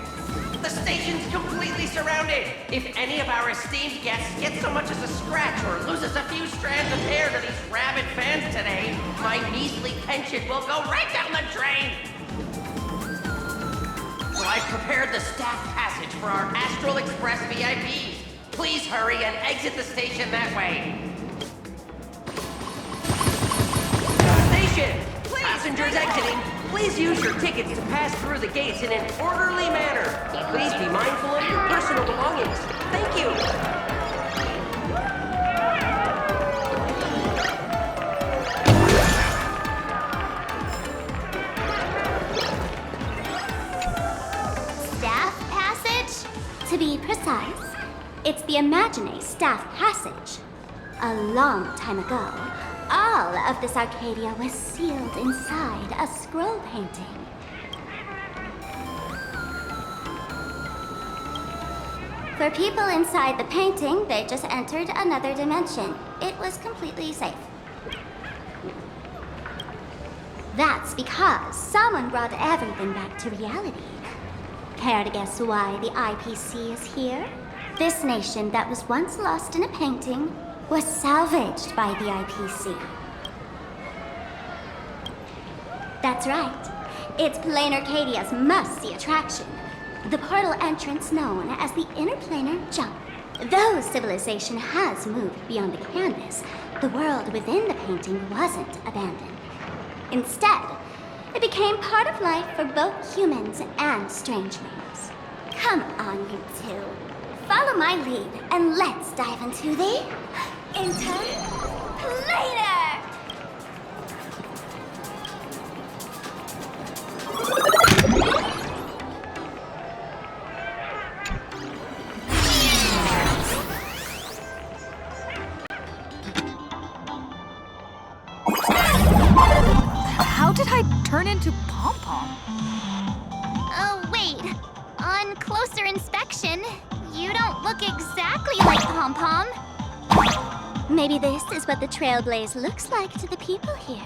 The station's completely surrounded. If any of our esteemed guests get so much as a scratch or loses a few strands of hair to these rabid fans today, my measly pension will go right down the drain. So I've prepared the staff passage for our Astral Express VIPs. Please hurry and exit the station that way. Station! Passengers exiting, please use your tickets to pass through the gates in an orderly manner. Please be mindful of your personal belongings. Thank you. Staff passage? To be precise, it's the Imagine Staff Passage. A long time ago, all of this Arcadia was sealed inside a scroll painting. For people inside the painting, they just entered another dimension. It was completely safe. That's because someone brought everything back to reality. Care to guess why the IPC is here? This nation that was once lost in a painting was salvaged by the IPC. That's right. It's Planarcadia's must-see attraction. The portal entrance known as the Interplanar Jump. Though civilization has moved beyond the canvas, the world within the painting wasn't abandoned. Instead, it became part of life for both humans and strangelings. Come on, you two. Follow my lead, and let's dive into the Interplaner! How did I turn into Pom-Pom? Oh, wait. On closer inspection, you don't look exactly like Pom-Pom. Maybe this is what the Trailblaze looks like to the people here.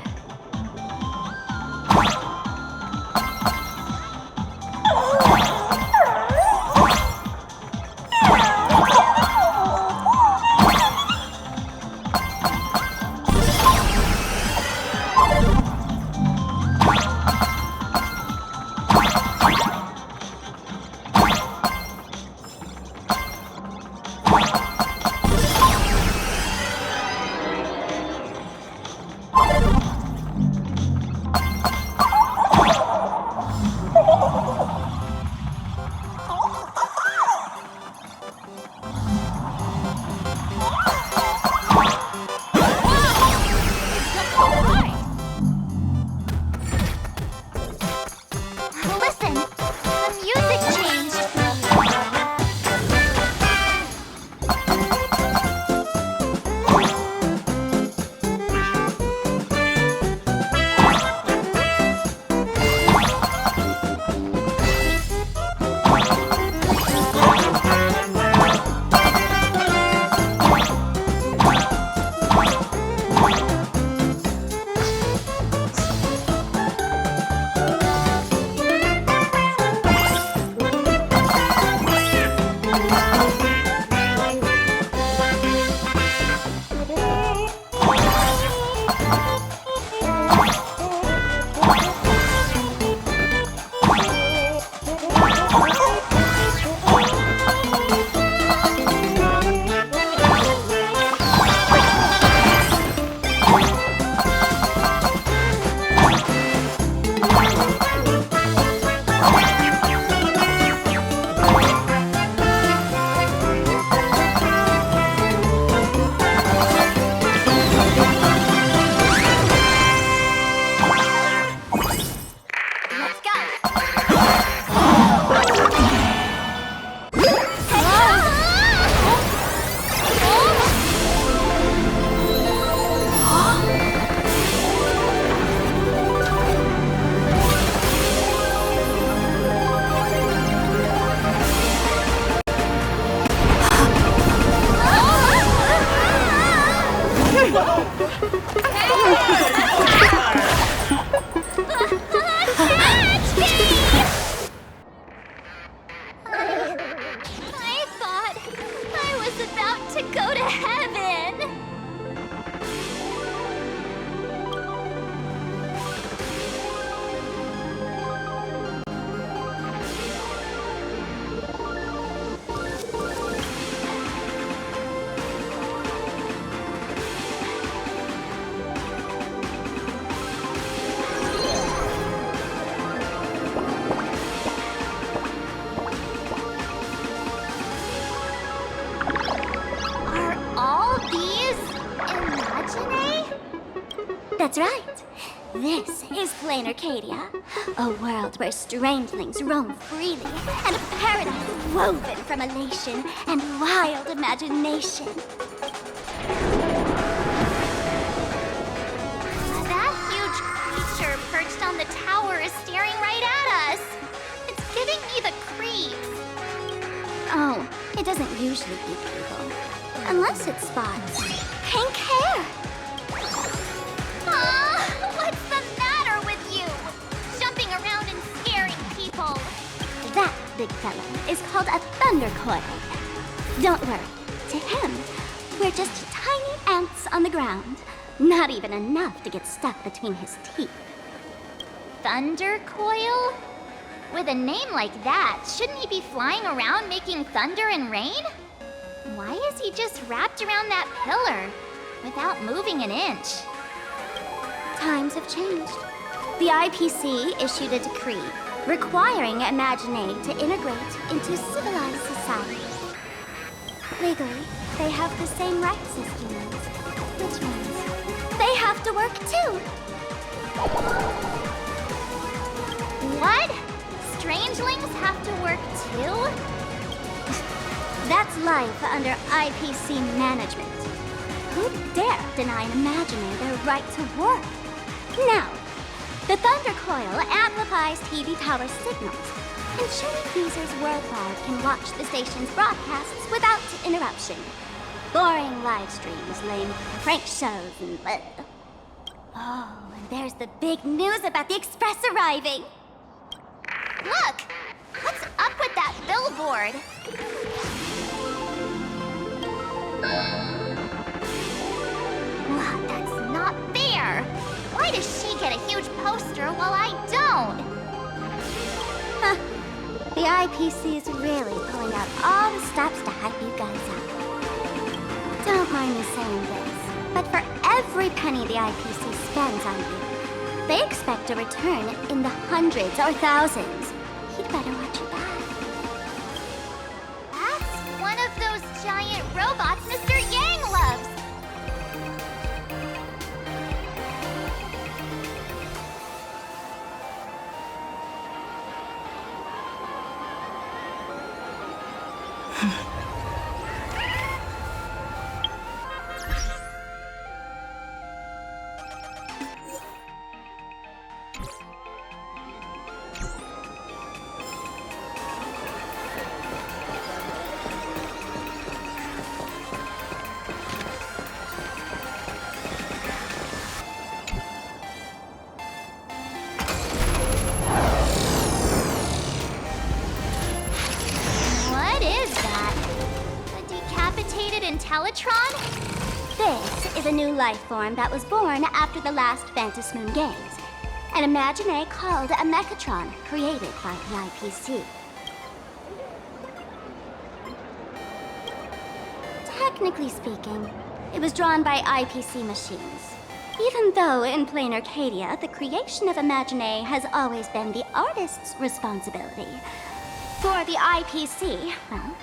That's right. This is Planarcadia, a world where strangelings roam freely, and a paradise woven from elation and wild imagination. That huge creature perched on the tower is staring right at us. It's giving me the creeps. Oh, it doesn't usually eat people. Unless it spots pink hair. What's the matter with you? Jumping around and scaring people. That big fella is called a thunder coil. Don't worry. To him, we're just tiny ants on the ground. Not even enough to get stuck between his teeth. Thunder coil? With a name like that, shouldn't he be flying around making thunder and rain? Why is he just wrapped around that pillar? without moving an inch. Times have changed. The IPC issued a decree requiring Imagine to integrate into civilized society. Legally, they have the same rights as humans, which means they have to work too. What? Strangelings have to work too? That's life under IPC management. Who dare deny an Imagine their right to work? Now, the Thunder Coil amplifies TV power signals, ensuring users worldwide can watch the station's broadcasts without interruption. Boring live streams, lame prank shows, and bleh. Oh, and there's the big news about the Express arriving! Look! What's up with that billboard? That's not fair! Why does she get a huge poster while I don't? Huh. The IPC is really pulling out all the stops to hype you guys up. Don't mind me saying this, but for every penny the IPC spends on you, they expect a return in the hundreds or thousands. You'd better watch your back. That's one of those giant robots Mr. Yang loves. This is a new life form that was born after the last Phantasmoon Games. An Imagine called a Mechatron, created by the IPC. Technically speaking, it was drawn by IPC machines. Even though in Planarcadia, the creation of Imagine has always been the artist's responsibility. For the IPC, well,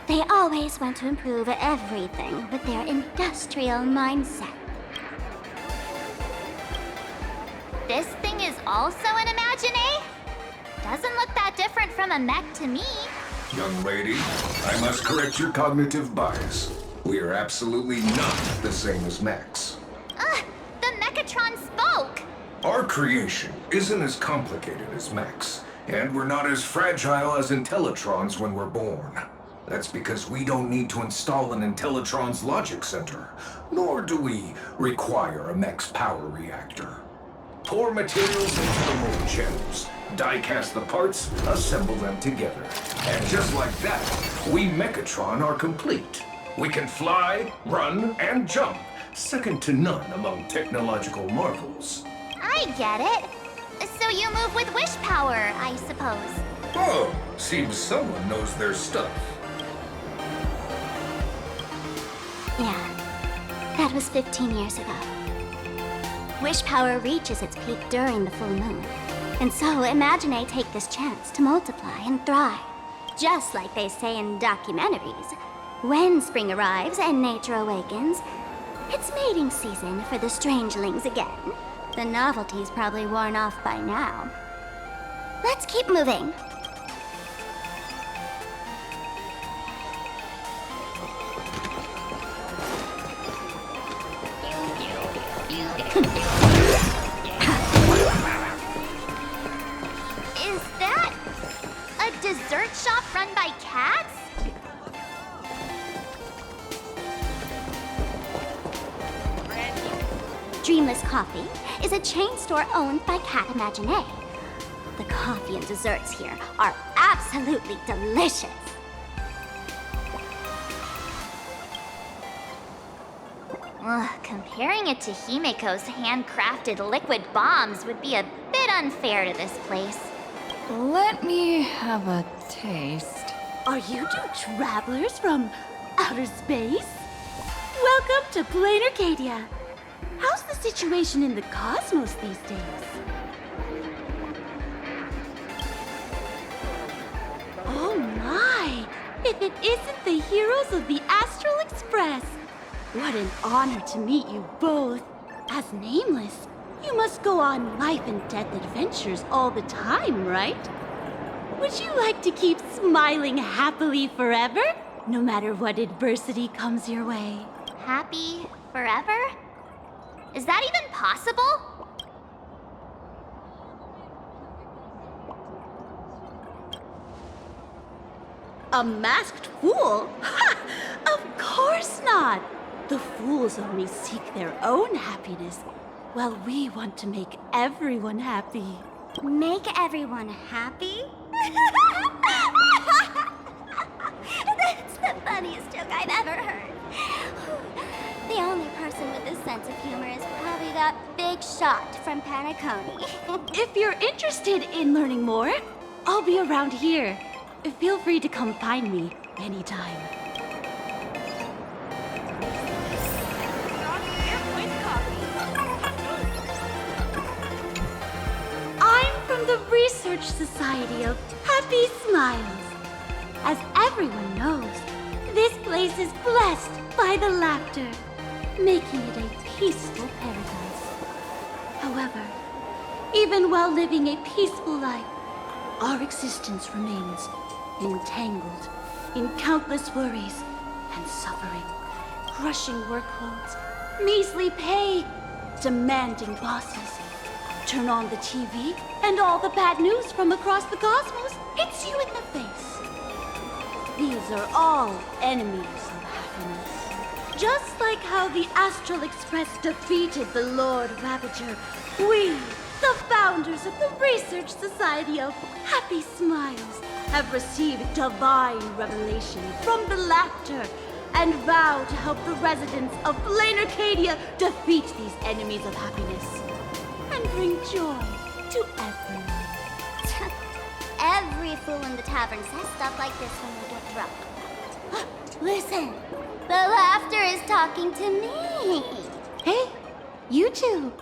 they always want to improve everything with their industrial mindset. This thing is also an Imagine? Doesn't look that different from a mech to me. Young lady, I must correct your cognitive bias. We are absolutely not the same as mechs. The Mechatron spoke! Our creation isn't as complicated as mechs, and we're not as fragile as Intellitrons when we're born. That's because we don't need to install an Intellitron's logic center, nor do we require a mech's power reactor. Pour materials into the mold channels, die-cast the parts, assemble them together. And just like that, we Mechatron are complete. We can fly, run, and jump, second to none among technological marvels. I get it. So you move with wish power, I suppose. Oh, seems someone knows their stuff. Yeah, that was 15 years ago. Wish power reaches its peak during the full moon. And so Imagine take this chance to multiply and thrive. Just like they say in documentaries. When spring arrives and nature awakens, it's mating season for the strangelings again. The novelty's probably worn off by now. Let's keep moving. Is that a dessert shop run by cats? Dreamless Coffee is a chain store owned by Cat Imagine. The coffee and desserts here are absolutely delicious. Comparing it to Himeko's handcrafted liquid bombs would be a bit unfair to this place. Let me have a taste. Are you two travelers from outer space? Welcome to Planarcadia. How's the situation in the cosmos these days? Oh my! If it isn't the heroes of the Astral Express! What an honor to meet you both. As Nameless, you must go on life and death adventures all the time, right? Would you like to keep smiling happily forever? No matter what adversity comes your way. Happy forever? Is that even possible? A masked fool? Ha! Of course not! The fools only seek their own happiness, while we want to make everyone happy. Make everyone happy? That's the funniest joke I've ever heard. The only person with this sense of humor is probably that big shot from Panaconi. If you're interested in learning more, I'll be around here. Feel free to come find me anytime. I'm from the Research Society of Happy Smiles. As everyone knows, this place is blessed by the laughter, making it a peaceful paradise. However, even while living a peaceful life, our existence remains entangled in countless worries and suffering, crushing workloads, measly pay, demanding bosses. Turn on the TV, and all the bad news from across the cosmos hits you in the face. These are all enemies of happiness. Just like how the Astral Express defeated the Lord Ravager, we, the founders of the Research Society of Happy Smiles, have received divine revelation from the laughter and vow to help the residents of Planarcadia defeat these enemies of happiness and bring joy to everyone. Every fool in the tavern says stuff like this when they get drunk. Listen, the laughter is talking to me. Hey, you two,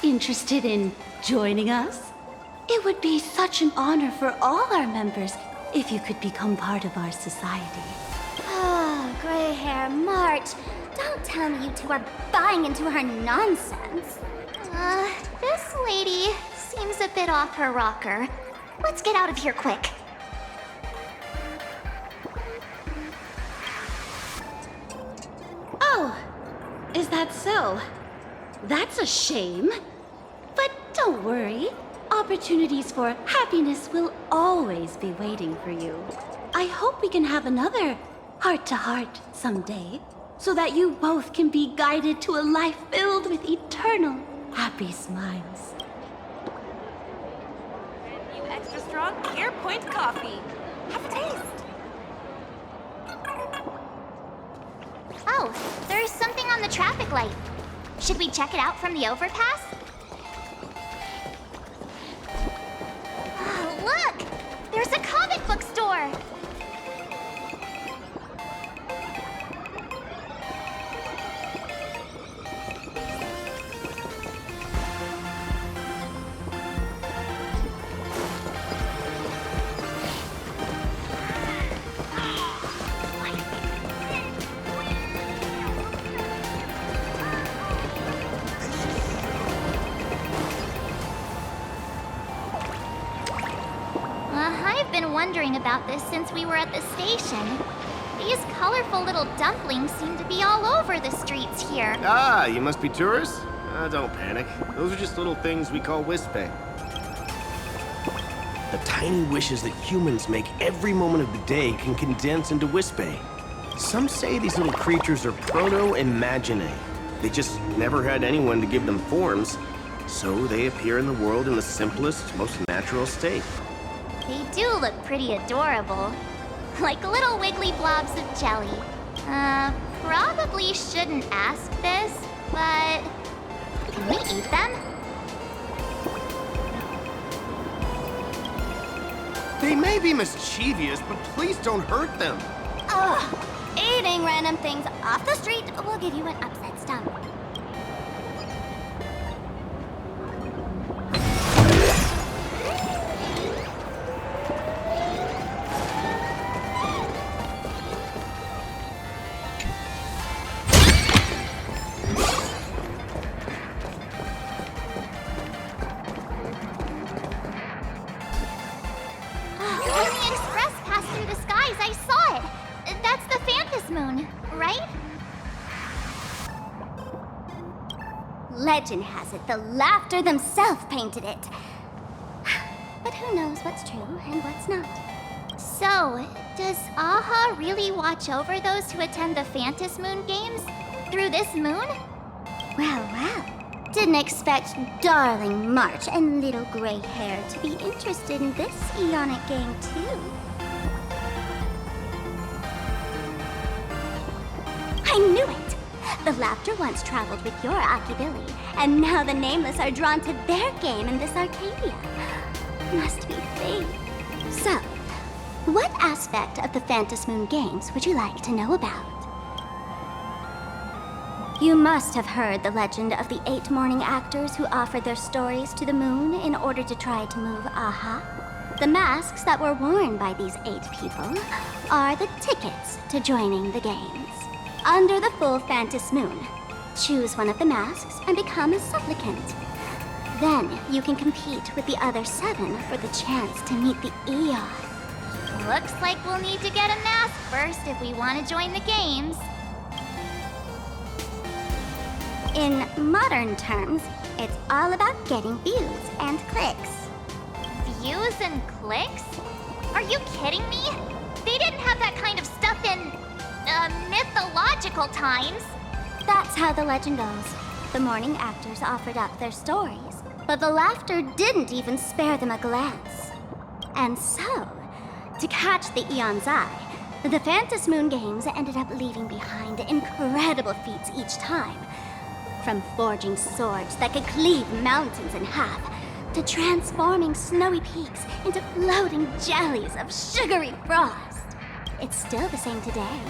interested in joining us? It would be such an honor for all our members if you could become part of our society. Oh, gray hair March, don't tell me you two are buying into her nonsense. This lady seems a bit off her rocker. Let's get out of here quick. Oh, is that so? That's a shame. But don't worry. Opportunities for happiness will always be waiting for you. I hope we can have another heart-to-heart someday, so that you both can be guided to a life filled with eternal happy smiles. You extra strong Air Point coffee. Have a taste. Oh, there's something on the traffic light. Should we check it out from the overpass? Oh, look! There's a comic book store! I've been wondering about this since we were at the station. These colorful little dumplings seem to be all over the streets here. Ah, you must be tourists? Don't panic. Those are just little things we call wispe. The tiny wishes that humans make every moment of the day can condense into wispe. Some say these little creatures are proto-imaginae. They just never had anyone to give them forms, so they appear in the world in the simplest, most natural state. They do look pretty adorable. Like little wiggly blobs of jelly. Probably shouldn't ask this, but... can we eat them? They may be mischievous, but please don't hurt them. Ugh, eating random things off the street will give you an upset stomach. When the express passed through the skies, I saw it. That's the Phantasmoon, right? Legend has it the Laughter themselves painted it. But who knows what's true and what's not. So, does Aha really watch over those who attend the Phantasmoon games through this moon? Well. Didn't expect darling March and little gray hair to be interested in this Eonic game too. I knew it! The Laughter once traveled with your Akibili, and now the Nameless are drawn to their game in this Arcadia. Must be fate. So, what aspect of the Phantasmoon games would you like to know about? You must have heard the legend of the 8 morning actors who offered their stories to the moon in order to try to move Aha. The masks that were worn by these 8 people are the tickets to joining the games. Under the full Phantasmoon, choose one of the masks and become a supplicant. Then you can compete with the other 7 for the chance to meet the Eon. Looks like we'll need to get a mask first if we want to join the games. In modern terms, it's all about getting views and clicks. Views and clicks? Are you kidding me? They didn't have that kind of stuff in, mythological times. That's how the legend goes. The morning actors offered up their stories, but the Laughter didn't even spare them a glance. And so, to catch the Eon's eye, the Phantasmoon games ended up leaving behind incredible feats each time. From forging swords that could cleave mountains in half, to transforming snowy peaks into floating jellies of sugary frost. It's still the same today.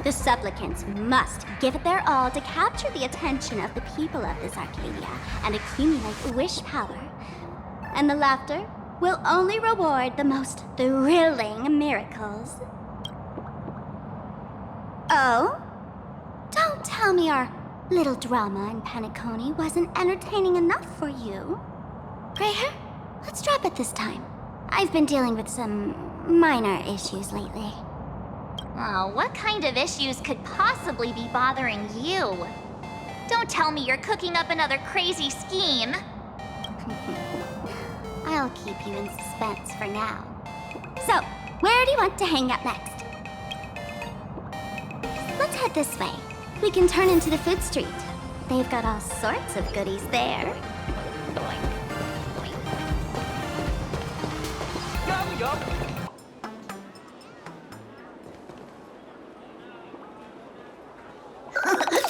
The supplicants must give it their all to capture the attention of the people of this Arcadia and accumulate wish power. And the Laughter will only reward the most thrilling miracles. Oh? Don't tell me our little drama in Penacony wasn't entertaining enough for you. Gray hair, let's drop it this time. I've been dealing with some minor issues lately. Oh, what kind of issues could possibly be bothering you? Don't tell me you're cooking up another crazy scheme. I'll keep you in suspense for now. So, where do you want to hang out next? Let's head this way. We can turn into the food street. They've got all sorts of goodies there.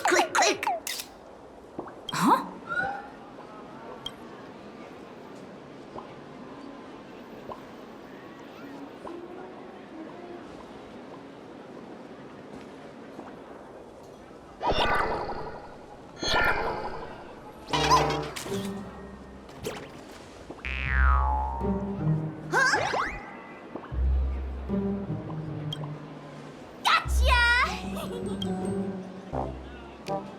Click, click. Huh?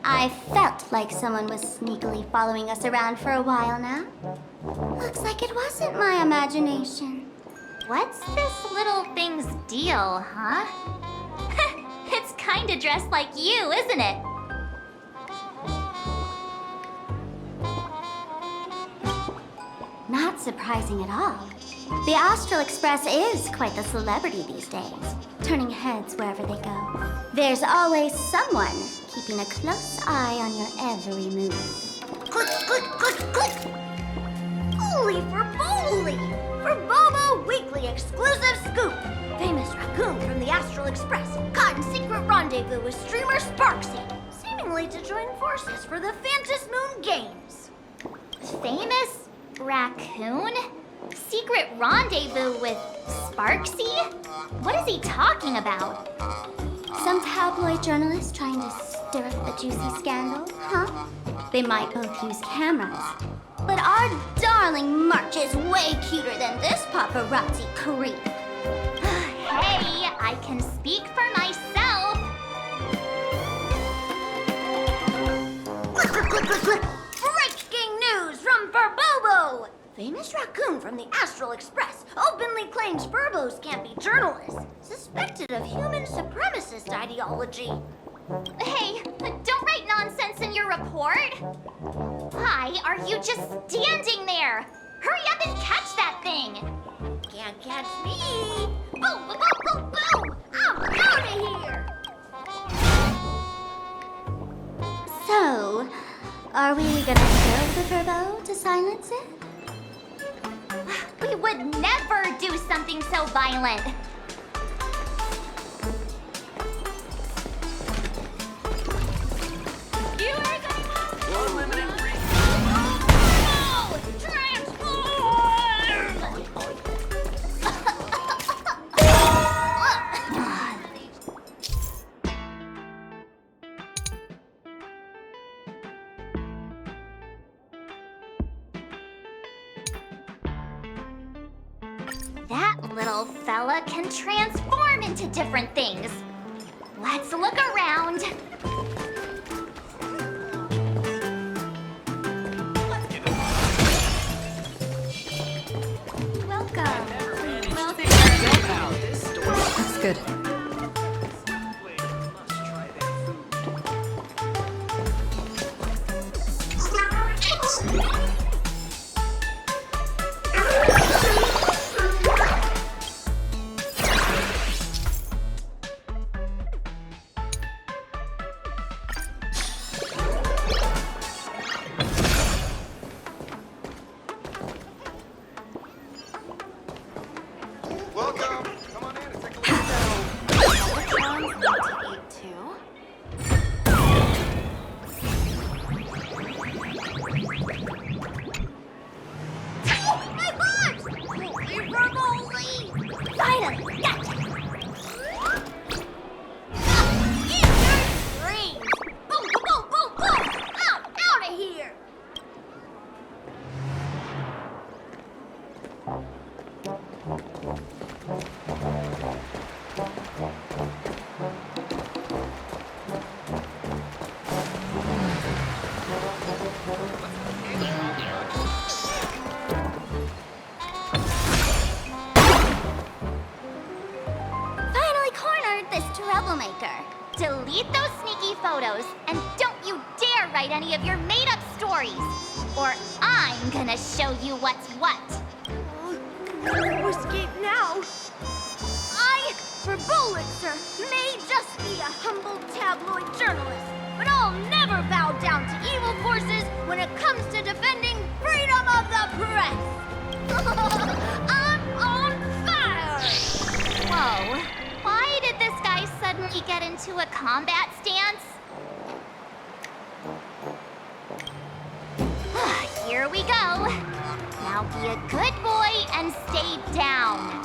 I felt like someone was sneakily following us around for a while now. Looks like it wasn't my imagination. What's this little thing's deal, huh? It's kinda dressed like you, isn't it? Not surprising at all. The Astral Express is quite the celebrity these days, turning heads wherever they go. There's always someone keeping a close eye on your every move. Click, click, click, click! Holy Furbo! Furbo Weekly exclusive scoop! Famous raccoon from the Astral Express caught in secret rendezvous with streamer Sparxie, seemingly to join forces for the Phantasmoon Games. Famous raccoon? Secret rendezvous with Sparxie? What is he talking about? Some tabloid journalists trying to stir up the juicy scandal, huh? They might both use cameras. But our darling March is way cuter than this paparazzi creep. Hey, I can speak for myself. Breaking news from Furbo! Famous raccoon from the Astral Express openly claims Furbos can't be journalists, suspected of human supremacist ideology. Hey, don't write nonsense in your report. Why are you just standing there? Hurry up and catch that thing. Can't catch me. Boom, boom, boom, boom. I'm out of here. So, are we gonna kill the Furbo to silence it? We would never do something so violent. You are going unlimited free. That little fella can transform into different things. Let's look around. Welcome. That's good. Delete those sneaky photos, and don't you dare write any of your made-up stories, or I'm gonna show you what's what. Where do escape now? I, Trailblazer, may just be a humble tabloid journalist, but I'll never bow down to evil forces when it comes to defending freedom of the press. I'm on fire! Whoa. Why did this guy suddenly get into a combat stance? Here we go. Now be a good boy and stay down.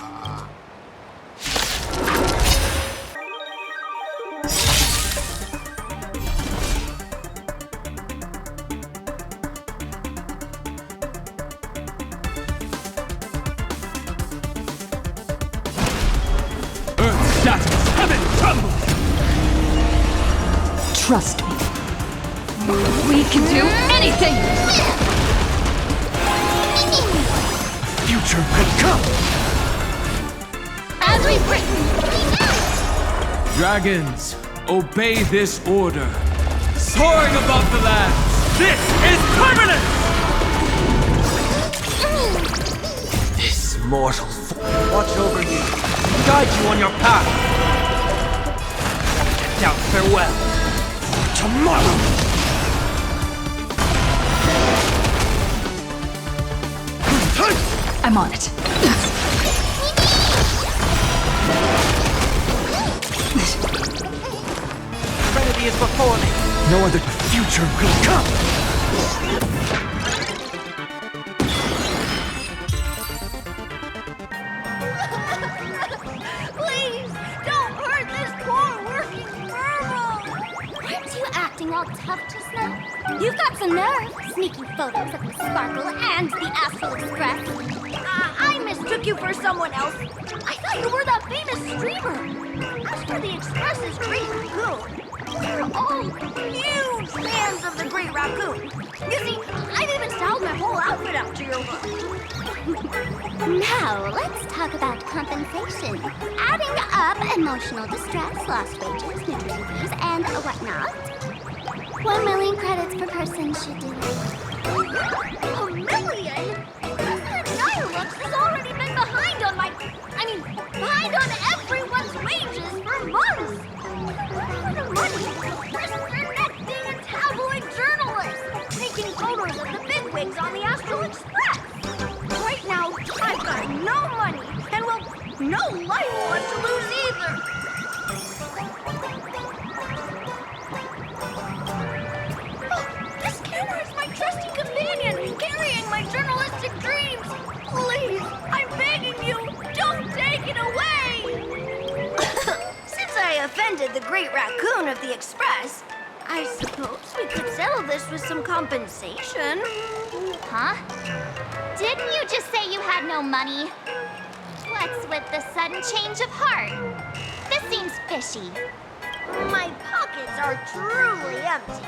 Trust me. We can do anything! Future could come! As we've written! Dragons, obey this order. Soaring above the land, this is permanent! This mortal watch over you, guide you on your path. Now farewell. Tomorrow! I'm on it. Serenity is before me. No other future will come! Please, don't hurt this poor working all tough just now? You've got some nerve, sneaking photos of the Sparkle and the Astral Express. I mistook you for someone else. I thought you were that famous streamer. As for the Express's Great Raccoon, we're all huge fans of the Great Raccoon. You see, I've even styled my whole outfit after your look. Now, let's talk about compensation. Adding up emotional distress, lost wages, nutrition fees, and whatnot. 1 million credits per person should do it. A million? That Nihilux has already been behind on behind on everyone's wages for months. What the money? Just connecting a tabloid journalist, taking photos of the bigwigs on the Astral Express. Right now, I've got no money, and no life left to lose either. This camera is my trusty companion, carrying my journalistic dreams. Please, I'm begging you, don't take it away! Since I offended the Great Raccoon of the Express, I suppose we could settle this with some compensation. Huh? Didn't you just say you had no money? What's with the sudden change of heart? This seems fishy. My pockets are truly empty.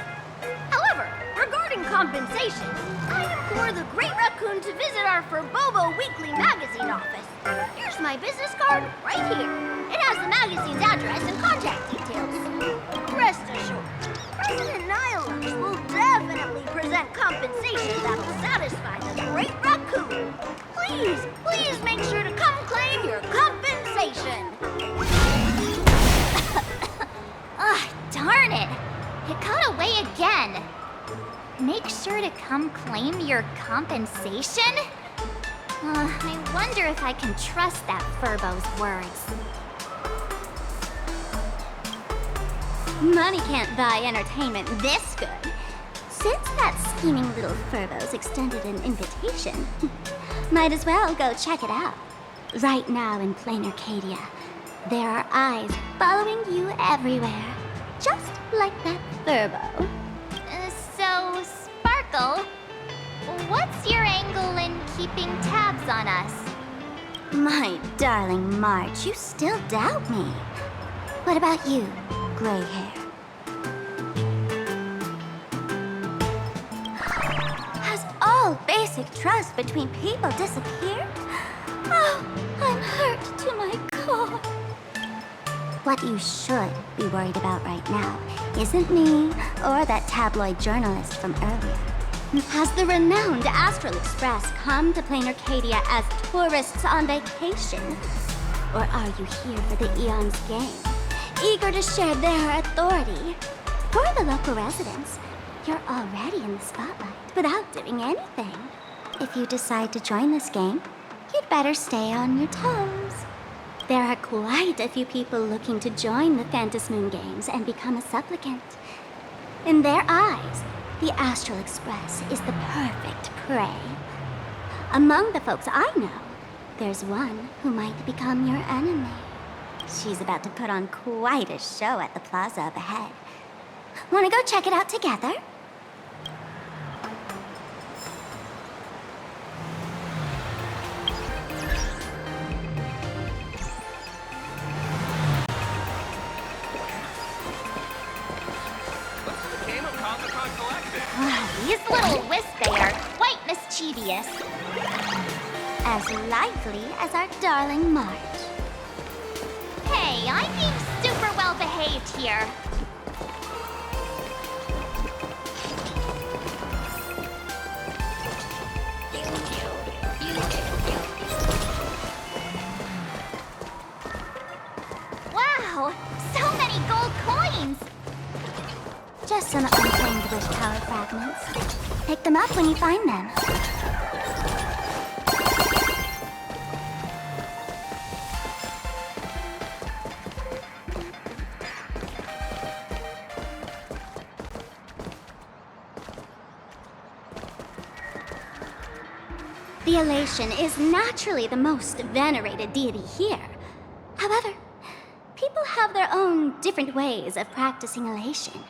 However, regarding compensation, I implore the Great Raccoon to visit our Furbo Weekly magazine office. Here's my business card right here. It has the magazine's address and contact details. Rest assured, President Nihilux will definitely present compensation that'll satisfy the Great Raccoon. Please make sure to come claim your compensation. Darn it! It got away again. Make sure to come claim your compensation? I wonder if I can trust that Furbo's words. Money can't buy entertainment this good. Since that scheming little Furbo's extended an invitation, might as well go check it out. Right now in Planarcadia, there are eyes following you everywhere. Just like that Furbo. So, Sparkle, what's your angle in keeping tabs on us? My darling March, you still doubt me. What about you, gray hair? Has all basic trust between people disappeared? Oh, I'm hurt to my core. What you should be worried about right now isn't me or that tabloid journalist from earlier. Has the renowned Astral Express come to Planarcadia as tourists on vacation? Or are you here for the Eon's game, eager to share their authority? For the local residents, you're already in the spotlight without doing anything. If you decide to join this game, you'd better stay on your toes. There are quite a few people looking to join the Phantasmoon Games and become a supplicant. In their eyes, the Astral Express is the perfect prey. Among the folks I know, there's one who might become your enemy. She's about to put on quite a show at the plaza up ahead. Wanna go check it out together? These little wisps are quite mischievous. As lively as our darling March. Hey, I'm being super well behaved here. Wow, so many gold coins! Just some unclaimed wish power fragments. Pick them up when you find them. The elation is naturally the most venerated deity here. However, people have their own different ways of practicing elation.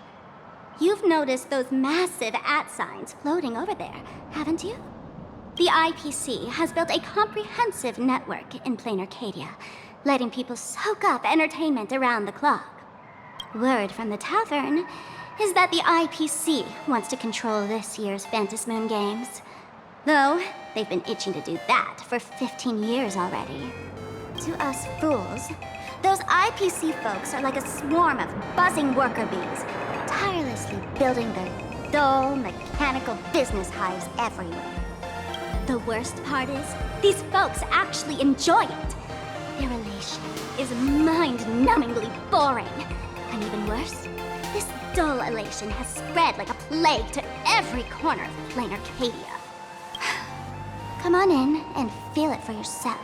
you've noticed those massive @signs floating over there, haven't you? The IPC has built a comprehensive network in Planarcadia, letting people soak up entertainment around the clock. Word from the Tavern is that the IPC wants to control this year's Phantasmoon Games. Though, they've been itching to do that for 15 years already. To us fools, those IPC folks are like a swarm of buzzing worker bees, tirelessly building their dull, mechanical business hives everywhere. The worst part is, these folks actually enjoy it. Their elation is mind-numbingly boring. And even worse, this dull elation has spread like a plague to every corner of Planarcadia. Come on in and feel it for yourself.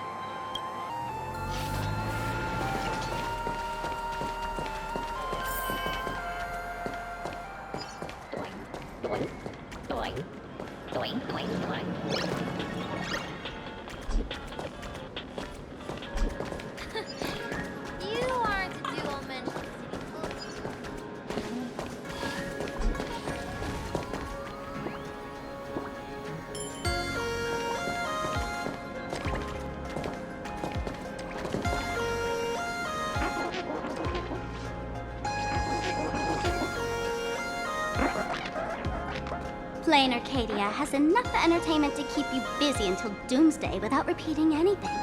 You aren't a dual mention. Planarcadia has enough entertainment to keep you busy until doomsday without repeating anything.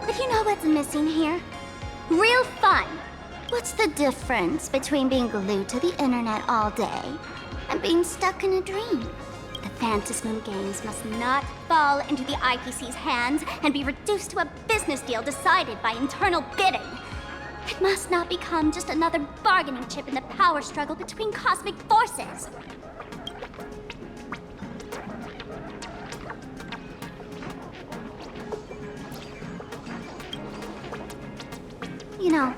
But you know what's missing here? Real fun! What's the difference between being glued to the internet all day and being stuck in a dream? The Phantasmoon Games must not fall into the IPC's hands and be reduced to a business deal decided by internal bidding. It must not become just another bargaining chip in the power struggle between cosmic forces. You know,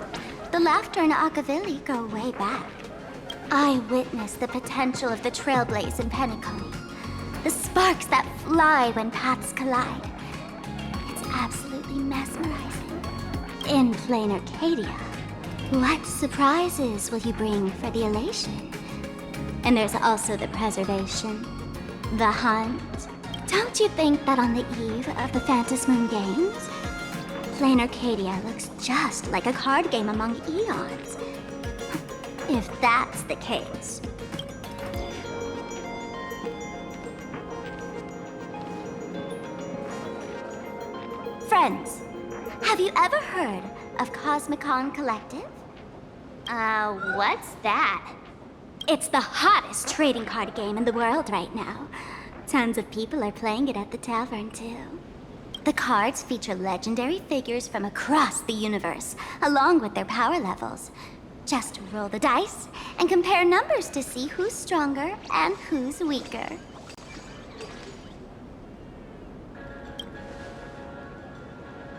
the laughter and Akavili go way back. I witnessed the potential of the Trailblaze in Penacony. The sparks that fly when paths collide. It's absolutely mesmerizing. In Planarcadia, what surprises will you bring for the elation? And there's also the preservation, the hunt. Don't you think that on the eve of the Phantasmoon Games, Planarcadia looks just like a card game among eons? If that's the case. Friends, have you ever heard of Cosmicon Collective? What's that? It's the hottest trading card game in the world right now. Tons of people are playing it at the Tavern, too. The cards feature legendary figures from across the universe, along with their power levels. Just roll the dice and compare numbers to see who's stronger and who's weaker.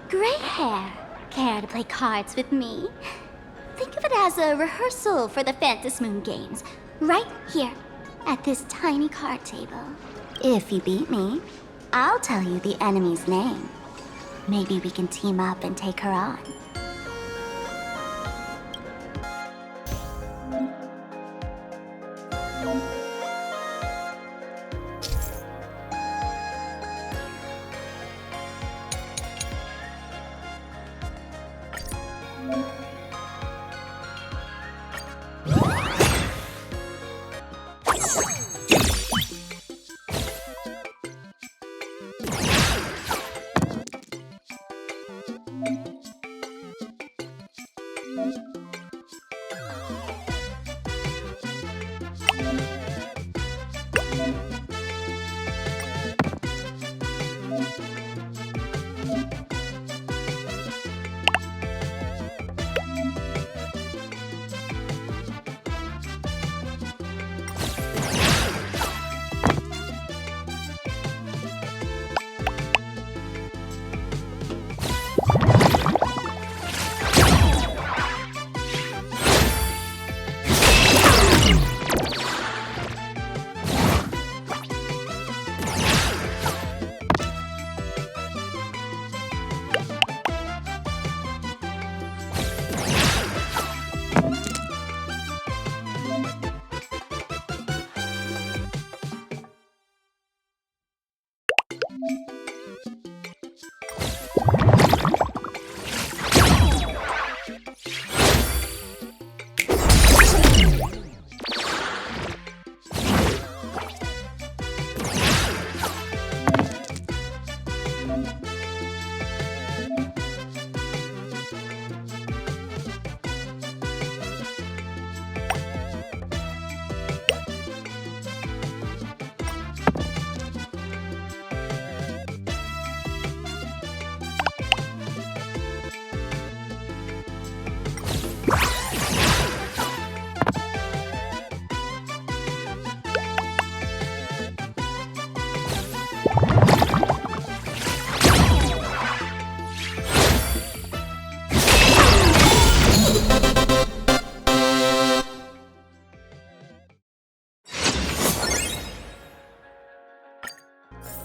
Gray hair, care to play cards with me? Think of it as a rehearsal for the Phantasmoon Games, right here, at this tiny card table. If you beat me, I'll tell you the enemy's name. Maybe we can team up and take her on.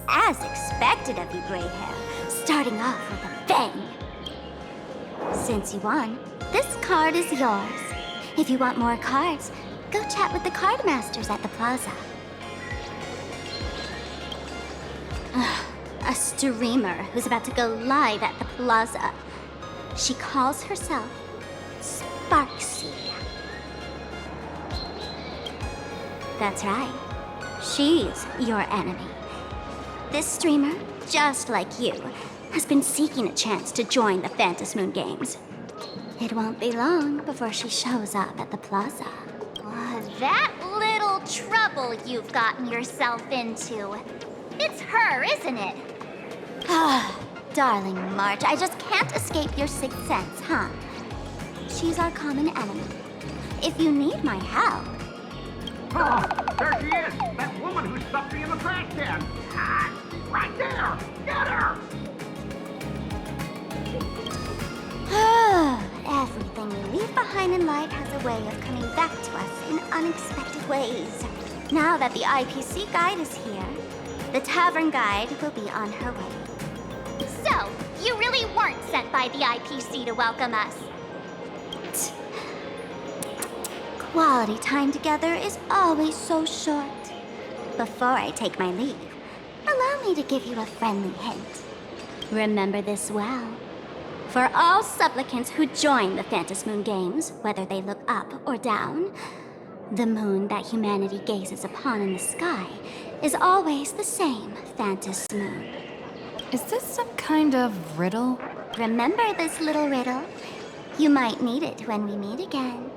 As expected of you, gray hair, starting off with a bang. Since you won, this card is yours. If you want more cards, go chat with the card masters at the plaza. A streamer who's about to go live at the plaza. She calls herself Sparxie. That's right. She's your enemy. This streamer, just like you, has been seeking a chance to join the Phantasmoon Games. It won't be long before she shows up at the plaza. That little trouble you've gotten yourself into. It's her, isn't it? Darling March, I just can't escape your sixth sense, huh? She's our common enemy. If you need my help... Oh, there she is! That woman who stuffed me in the trash can! Ah, right there! Get her! Everything we leave behind in life has a way of coming back to us in unexpected ways. Now that the IPC guide is here, the Tavern guide will be on her way. So, you really weren't sent by the IPC to welcome us? Quality time together is always so short. Before I take my leave, allow me to give you a friendly hint. Remember this well. For all supplicants who join the Phantasmoon Games, whether they look up or down, the moon that humanity gazes upon in the sky is always the same Phantasmoon. Is this some kind of riddle? Remember this little riddle? You might need it when we meet again.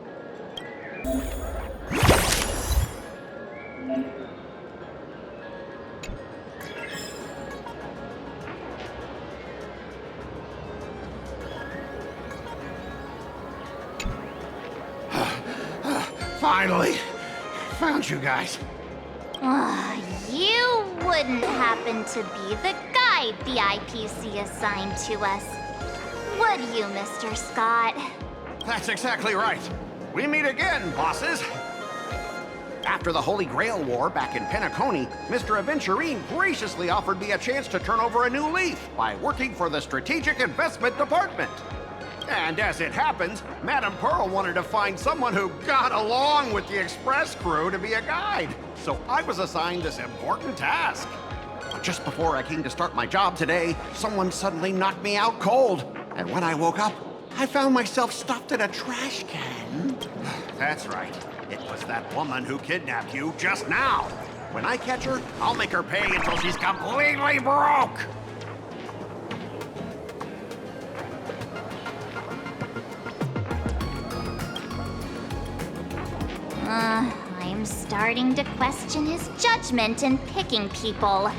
Finally! Found you guys. You wouldn't happen to be the guide the IPC assigned to us, would you, Mr. Skott? That's exactly right. We meet again, bosses. After the Holy Grail War back in Penacony, Mr. Aventurine graciously offered me a chance to turn over a new leaf by working for the Strategic Investment Department. And as it happens, Madame Pearl wanted to find someone who got along with the Express crew to be a guide. So I was assigned this important task. But just before I came to start my job today, someone suddenly knocked me out cold. And when I woke up, I found myself stuffed in a trash can. That's right. It was that woman who kidnapped you just now. When I catch her, I'll make her pay until she's completely broke. I'm starting to question his judgment in picking people.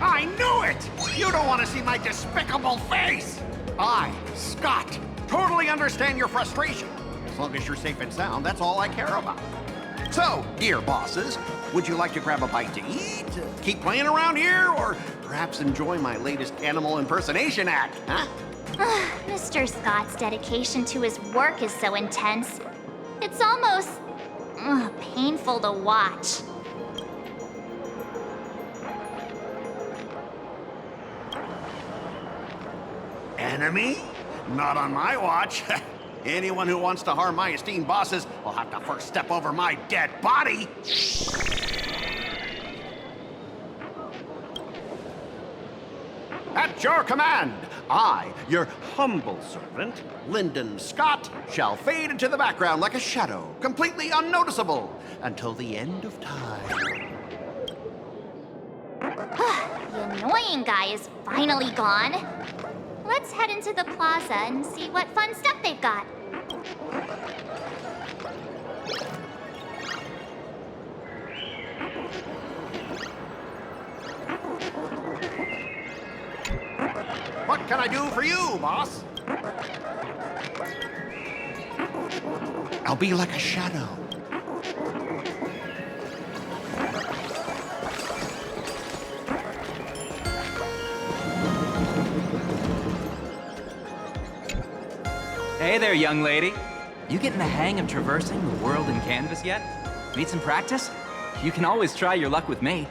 I knew it! You don't want to see my despicable face! I, Skott, totally understand your frustration. As long as you're safe and sound, that's all I care about. So, dear bosses, would you like to grab a bite to eat? Keep playing around here? Or perhaps enjoy my latest animal impersonation act, huh? Mr. Scott's dedication to his work is so intense. It's almost painful to watch. Enemy? Not on my watch. Anyone who wants to harm my esteemed bosses will have to first step over my dead body. At your command, I, your humble servant, Lyndon Skott, shall fade into the background like a shadow, completely unnoticeable, until the end of time. The annoying guy is finally gone. Let's head into the plaza and see what fun stuff they've got. What can I do for you, boss? I'll be like a shadow. Hey there, young lady. You getting the hang of traversing the world in canvas yet? Need some practice? You can always try your luck with me.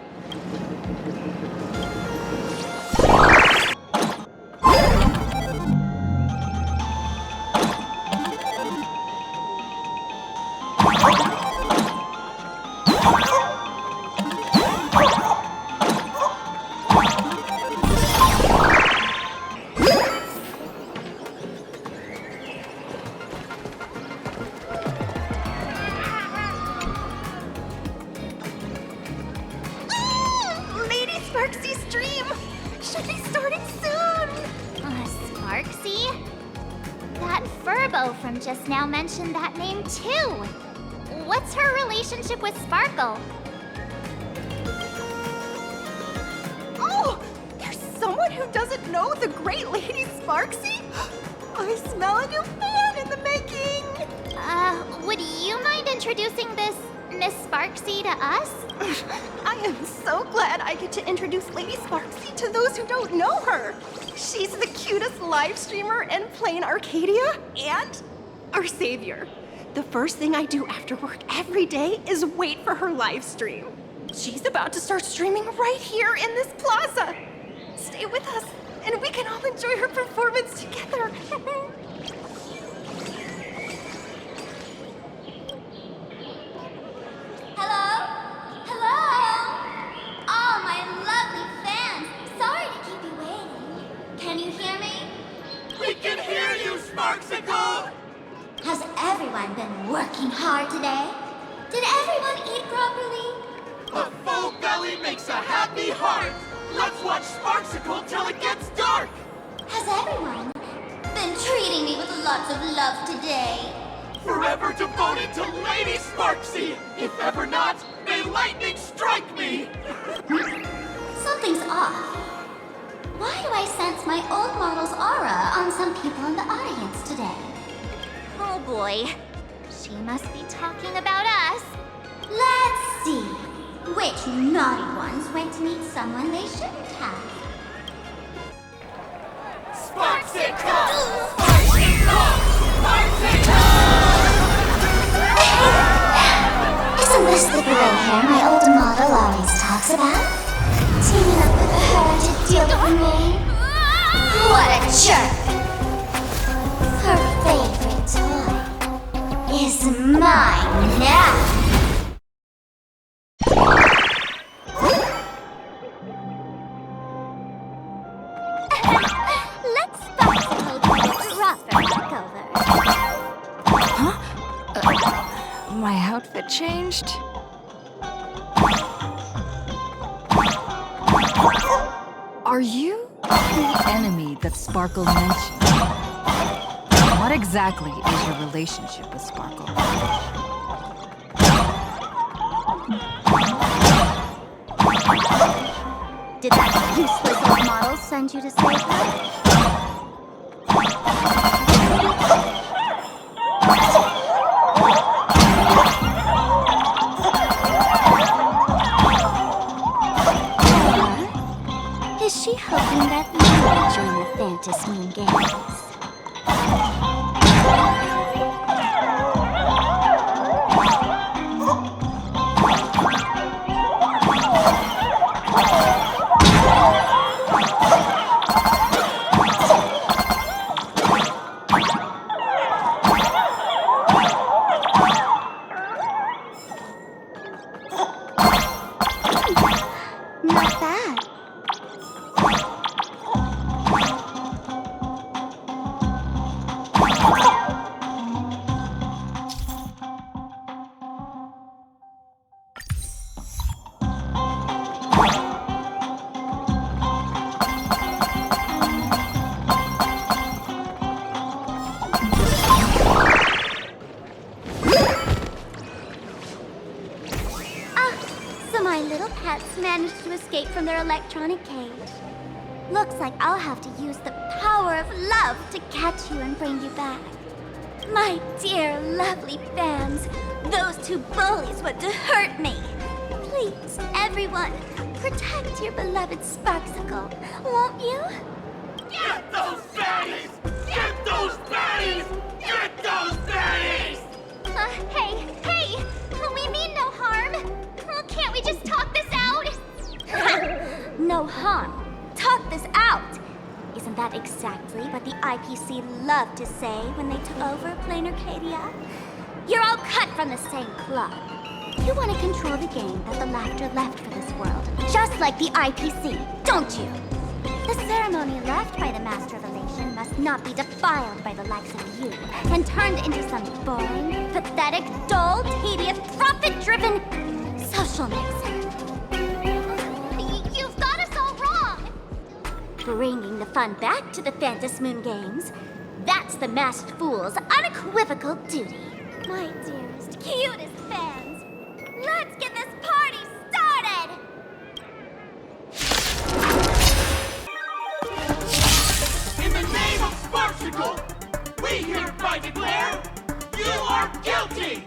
Lady Sparxie's stream should be starting soon! Sparxie? That Furbo from just now mentioned that name too. What's her relationship with Sparkle? Oh! There's someone who doesn't know the great Lady Sparxie? I smell a new fan in the making! Would you mind introducing this Miss Sparxie to us? I am so glad I get to introduce Lady Sparxie to those who don't know her. She's the cutest live streamer in Planarcadia and our savior. The first thing I do after work every day is wait for her live stream. She's about to start streaming right here in this plaza. Stay with us, and we can all enjoy her performance together. Hello? Hello? Oh, my lovely fans. Sorry to keep you waiting. Can you hear me? We can hear you, Sparxicle! Has everyone been working hard today? Did everyone eat properly? A full belly makes a happy heart! Let's watch Sparxicle till it gets dark! Has everyone been treating me with lots of love today? Forever devoted to Lady Sparxie! If ever not, may lightning strike me! Something's off. Why do I sense my old model's aura on some people in the audience today? Oh boy, she must be talking about us. Let's see. Which naughty ones went to meet someone they shouldn't have? Sparxicle! Sparxicle! Sparxicle! Isn't this the gray hair my old model always talks about? Teaming up with her to deal with me? What a jerk! Her favorite toy is mine now! Let's Sparxicle do a proper makeover. Huh? My outfit changed? Are you the enemy that Sparkle mentioned? What exactly is your relationship with Sparkle? Did that useless old model send you to save her? Is she hoping that you will join the Phantasmoon games? Not bad. So my little pets managed to escape from their electronic cage. Looks like I'll have to use the power of love to catch you and bring you back. My dear, lovely fans, those two bullies want to hurt me. Please, everyone, protect your beloved Sparxicle, won't you? Get those baddies! Get those baddies! Get those baddies! Hey! We mean no harm! Can't we just talk this out? No harm. Talk this out! Isn't that exactly what the IPC loved to say when they took over Planarcadia? You're all cut from the same cloth. You want to control the game that the laughter left for this world, just like the IPC, don't you? The ceremony left by the Master of Elation must not be defiled by the likes of you and turned into some boring, pathetic, dull, tedious, profit-driven social mixer. You've got us all wrong! Bringing the fun back to the Phantasmoon Games, that's the Masked Fool's unequivocal duty. My dearest, cutest fans, let's get this party started! In the name of Sparxie, we hereby declare you are guilty!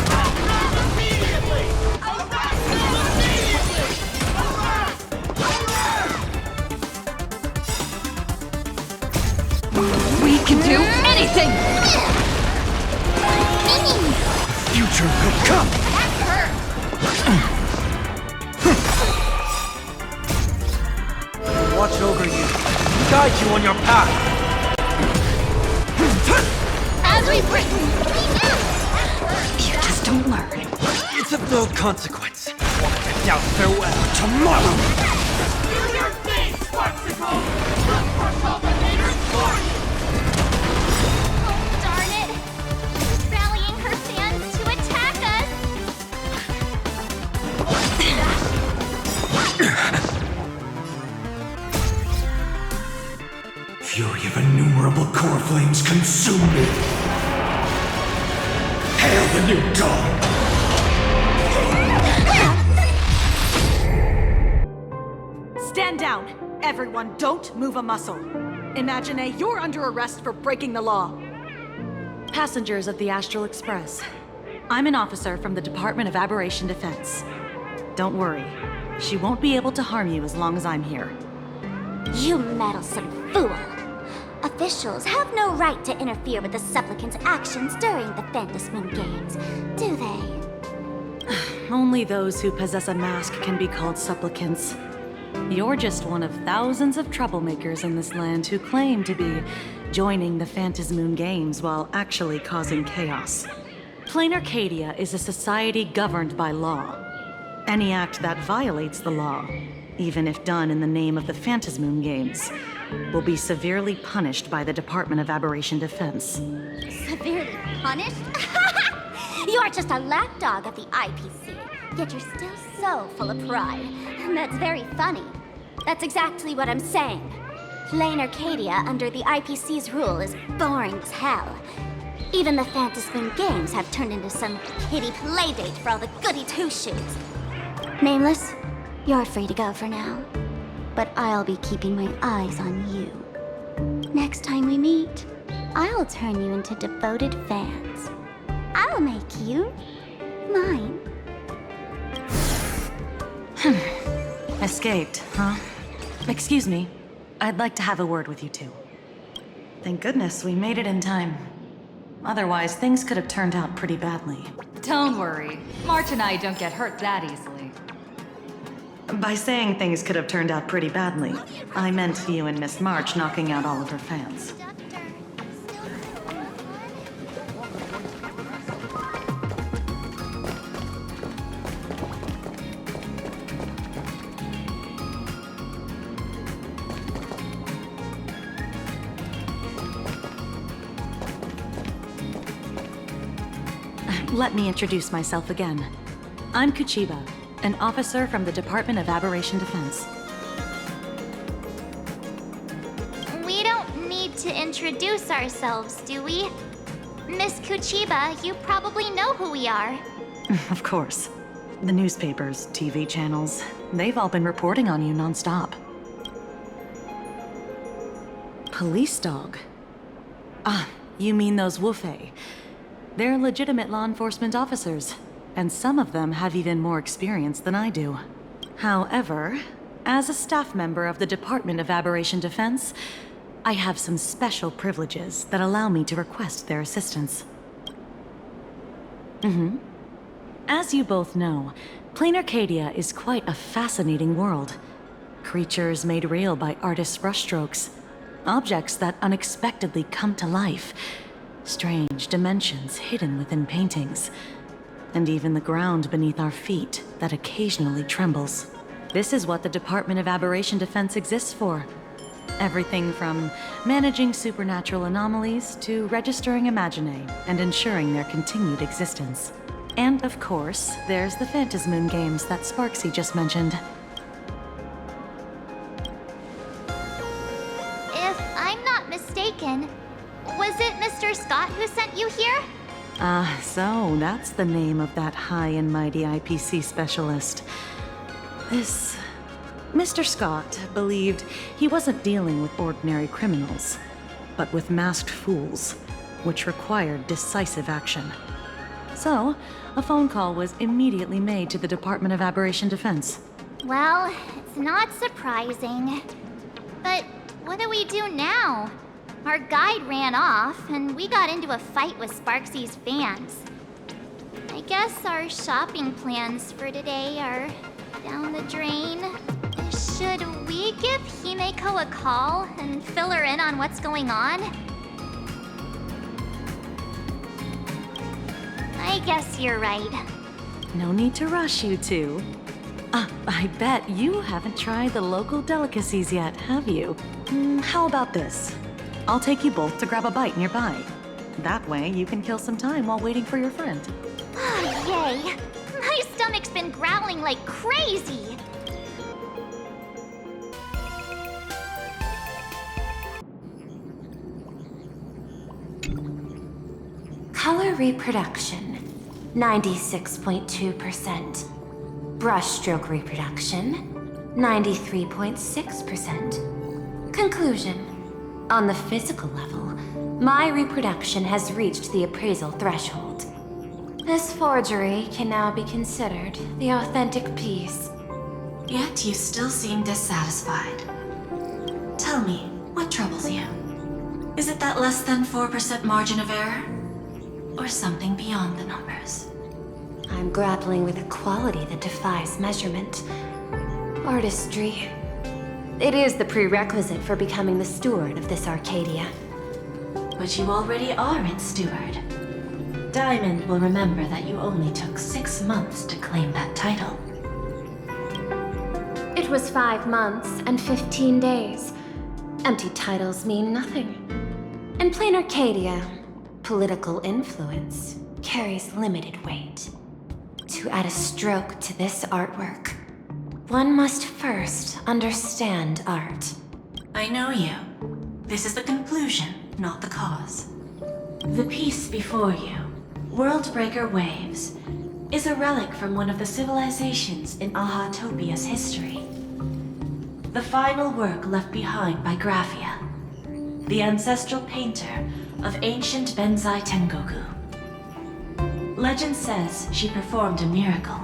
Arrest immediately! Arrest immediately! Arrest! Arrest! We can do anything! Future could come! Watch over you. Guide you on your path. As we've written, You just don't learn. It's of no consequence. Now farewell tomorrow. Do your thing, Sparxie! We'll crush all the haters for you! Oh, darn it! She's rallying her fans to attack us! Fury of innumerable core flames consume me! Hail the new dawn! Stand down! Everyone, don't move a muscle. Imagine you're under arrest for breaking the law. Passengers of the Astral Express, I'm an officer from the Department of Aberration Defense. Don't worry, she won't be able to harm you as long as I'm here. You meddlesome fool! Officials have no right to interfere with the supplicants' actions during the Phantasmoon Games, do they? Only those who possess a mask can be called supplicants. You're just one of thousands of troublemakers in this land who claim to be joining the Phantasmoon Games while actually causing chaos. Planarcadia is a society governed by law. Any act that violates the law, even if done in the name of the Phantasmoon Games, will be severely punished by the Department of Aberration Defense. Severely punished? You're just a lapdog of the IPC, yet you're still so full of pride. That's very funny. That's exactly what I'm saying. Planarcadia under the IPC's rule is boring as hell. Even the Phantasmoon Games have turned into some kiddie playdate for all the goody two-shoes. Nameless, you're free to go for now. But I'll be keeping my eyes on you. Next time we meet, I'll turn you into devoted fans. I'll make you mine. Escaped, huh? Excuse me. I'd like to have a word with you two. Thank goodness we made it in time. Otherwise, things could have turned out pretty badly. Don't worry. March and I don't get hurt that easily. By saying things could have turned out pretty badly, I meant you and Miss March knocking out all of her fans. Let me introduce myself again. I'm Kuchiba, an officer from the Department of Aberration Defense. We don't need to introduce ourselves, do we? Miss Kuchiba, you probably know who we are. Of course. The newspapers, TV channels, they've all been reporting on you nonstop. Police dog? Ah, you mean those Wufei. They're legitimate law enforcement officers, and some of them have even more experience than I do. However, as a staff member of the Department of Aberration Defense, I have some special privileges that allow me to request their assistance. As you both know, Planarcadia is quite a fascinating world. Creatures made real by artists' brushstrokes. Objects that unexpectedly come to life. strange dimensions hidden within paintings, and even the ground beneath our feet that occasionally trembles. This is what the Department of Aberration Defense exists for. Everything from managing supernatural anomalies to registering Imaginae and ensuring their continued existence. And of course, there's the Phantasmoon games that Sparxie just mentioned. If I'm not mistaken, was it Mr. Skott who sent you here? So that's the name of that high and mighty IPC specialist. This Mr. Skott believed he wasn't dealing with ordinary criminals, but with masked fools, which required decisive action. So, a phone call was immediately made to the Department of Aberration Defense. Well, it's not surprising. But what do we do now? Our guide ran off, and we got into a fight with Sparxie's fans. I guess our shopping plans for today are down the drain. Should we give Himeko a call and fill her in on what's going on? I guess you're right. No need to rush, you two. I bet you haven't tried the local delicacies yet, have you? How about this? I'll take you both to grab a bite nearby. That way, you can kill some time while waiting for your friend. Yay! My stomach's been growling like crazy! Color reproduction, 96.2%. Brushstroke reproduction, 93.6%. Conclusion. On the physical level, my reproduction has reached the appraisal threshold. This forgery can now be considered the authentic piece. Yet you still seem dissatisfied. Tell me, what troubles you? Is it that less than 4% margin of error? Or something beyond the numbers? I'm grappling with a quality that defies measurement. Artistry. It is the prerequisite for becoming the steward of this Arcadia. But you already are its steward. Diamond will remember that you only took 6 months to claim that title. It was 5 months and 15 days. Empty titles mean nothing. In Planarcadia, political influence carries limited weight. To add a stroke to this artwork, one must first understand art. I know you. This is the conclusion, not the cause. The piece before you, Worldbreaker Waves, is a relic from one of the civilizations in Ahatopia's history. The final work left behind by Graphia, the ancestral painter of ancient Benzai Tengoku. Legend says she performed a miracle,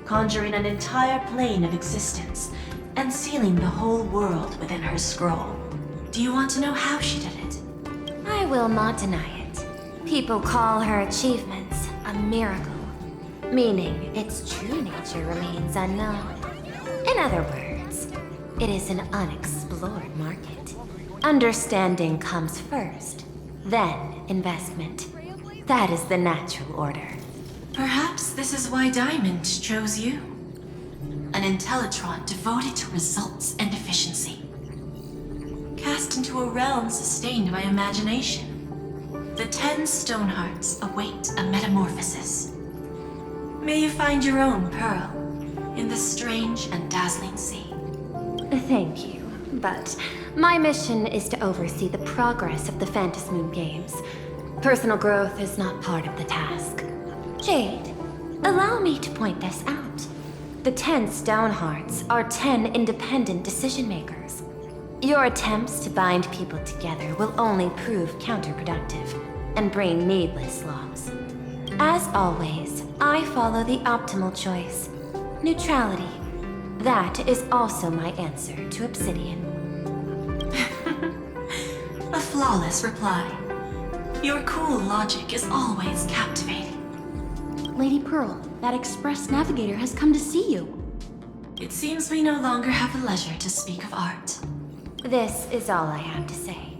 conjuring an entire plane of existence and sealing the whole world within her scroll. Do you want to know how she did it? I will not deny it. People call her achievements a miracle, meaning its true nature remains unknown. In other words, it is an unexplored market. Understanding comes first, then investment. That is the natural order. Perhaps this is why Diamond chose you. An Intellitron devoted to results and efficiency. Cast into a realm sustained by imagination. The 10 Stonehearts await a metamorphosis. May you find your own pearl in this strange and dazzling sea. Thank you, but my mission is to oversee the progress of the Phantasmoon games. Personal growth is not part of the task. Jade, allow me to point this out. The 10 Stonehearts are 10 independent decision-makers. Your attempts to bind people together will only prove counterproductive and bring needless loss. As always, I follow the optimal choice. Neutrality. That is also my answer to Obsidian. A flawless reply. Your cool logic is always captivating. Lady Pearl, that Express Navigator has come to see you. It seems we no longer have the leisure to speak of art. This is all I have to say.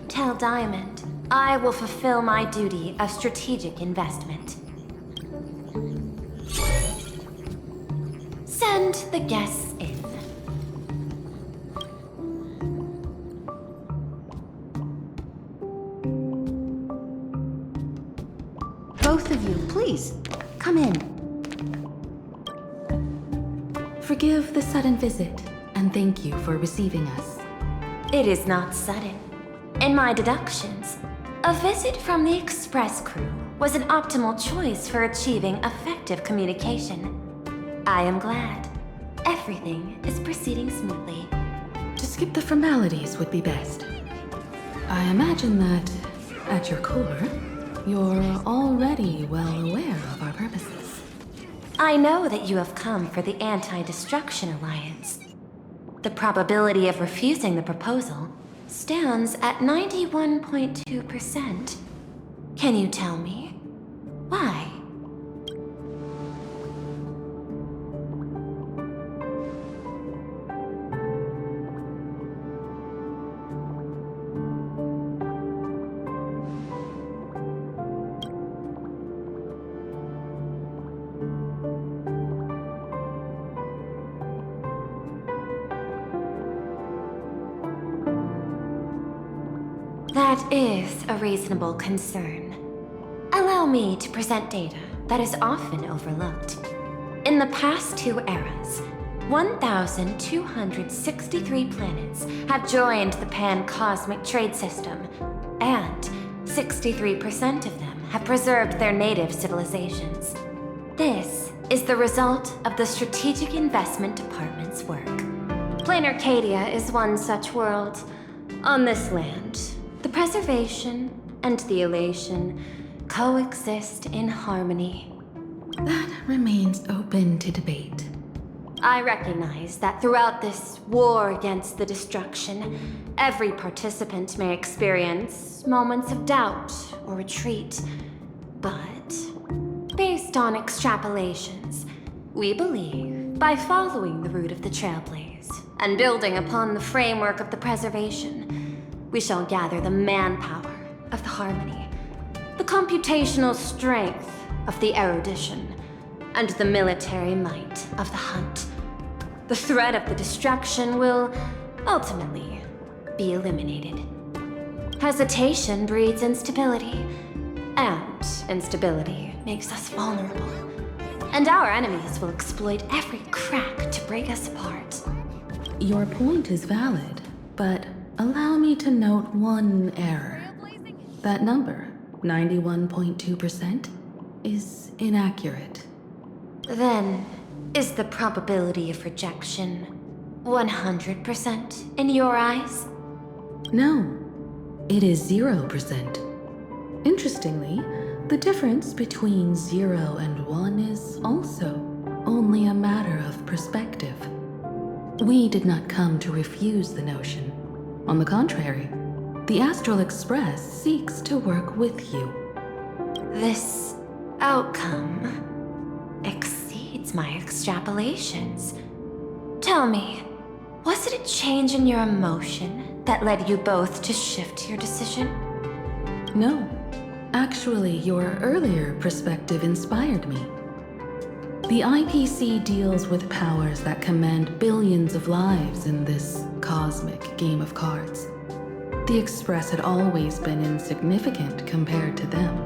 Tell Diamond, I will fulfill my duty of strategic investment. Send the guests in. Both of you, please, come in. Forgive the sudden visit, and thank you for receiving us. It is not sudden. In my deductions, a visit from the Express crew was an optimal choice for achieving effective communication. I am glad. Everything is proceeding smoothly. To skip the formalities would be best. I imagine that, at your core, you're already well aware of our purposes. I know that you have come for the Anti-Destruction Alliance. The probability of refusing the proposal stands at 91.2%. Can you tell me why? That is a reasonable concern. Allow me to present data that is often overlooked. In the past 2 eras, 1,263 planets have joined the pan-cosmic trade system, and 63% of them have preserved their native civilizations. This is the result of the Strategic Investment Department's work. Planarcadia is one such world. On this land, the preservation and the elation coexist in harmony. That remains open to debate. I recognize that throughout this war against the destruction, every participant may experience moments of doubt or retreat. But, based on extrapolations, we believe by following the route of the Trailblaze and building upon the framework of the preservation, we shall gather the manpower of the harmony, the computational strength of the erudition, and the military might of the hunt. The threat of the destruction will ultimately be eliminated. Hesitation breeds instability, and instability makes us vulnerable. And our enemies will exploit every crack to break us apart. Your point is valid, but allow me to note one error. That number, 91.2%, is inaccurate. Then, is the probability of rejection 100% in your eyes? No, it is 0%. Interestingly, the difference between 0 and 1 is also only a matter of perspective. We did not come to refuse the notion. On the contrary, the Astral Express seeks to work with you. This outcome exceeds my extrapolations. Tell me, was it a change in your emotion that led you both to shift your decision? No. Actually, your earlier perspective inspired me. The IPC deals with powers that command billions of lives in this cosmic game of cards. The Express had always been insignificant compared to them.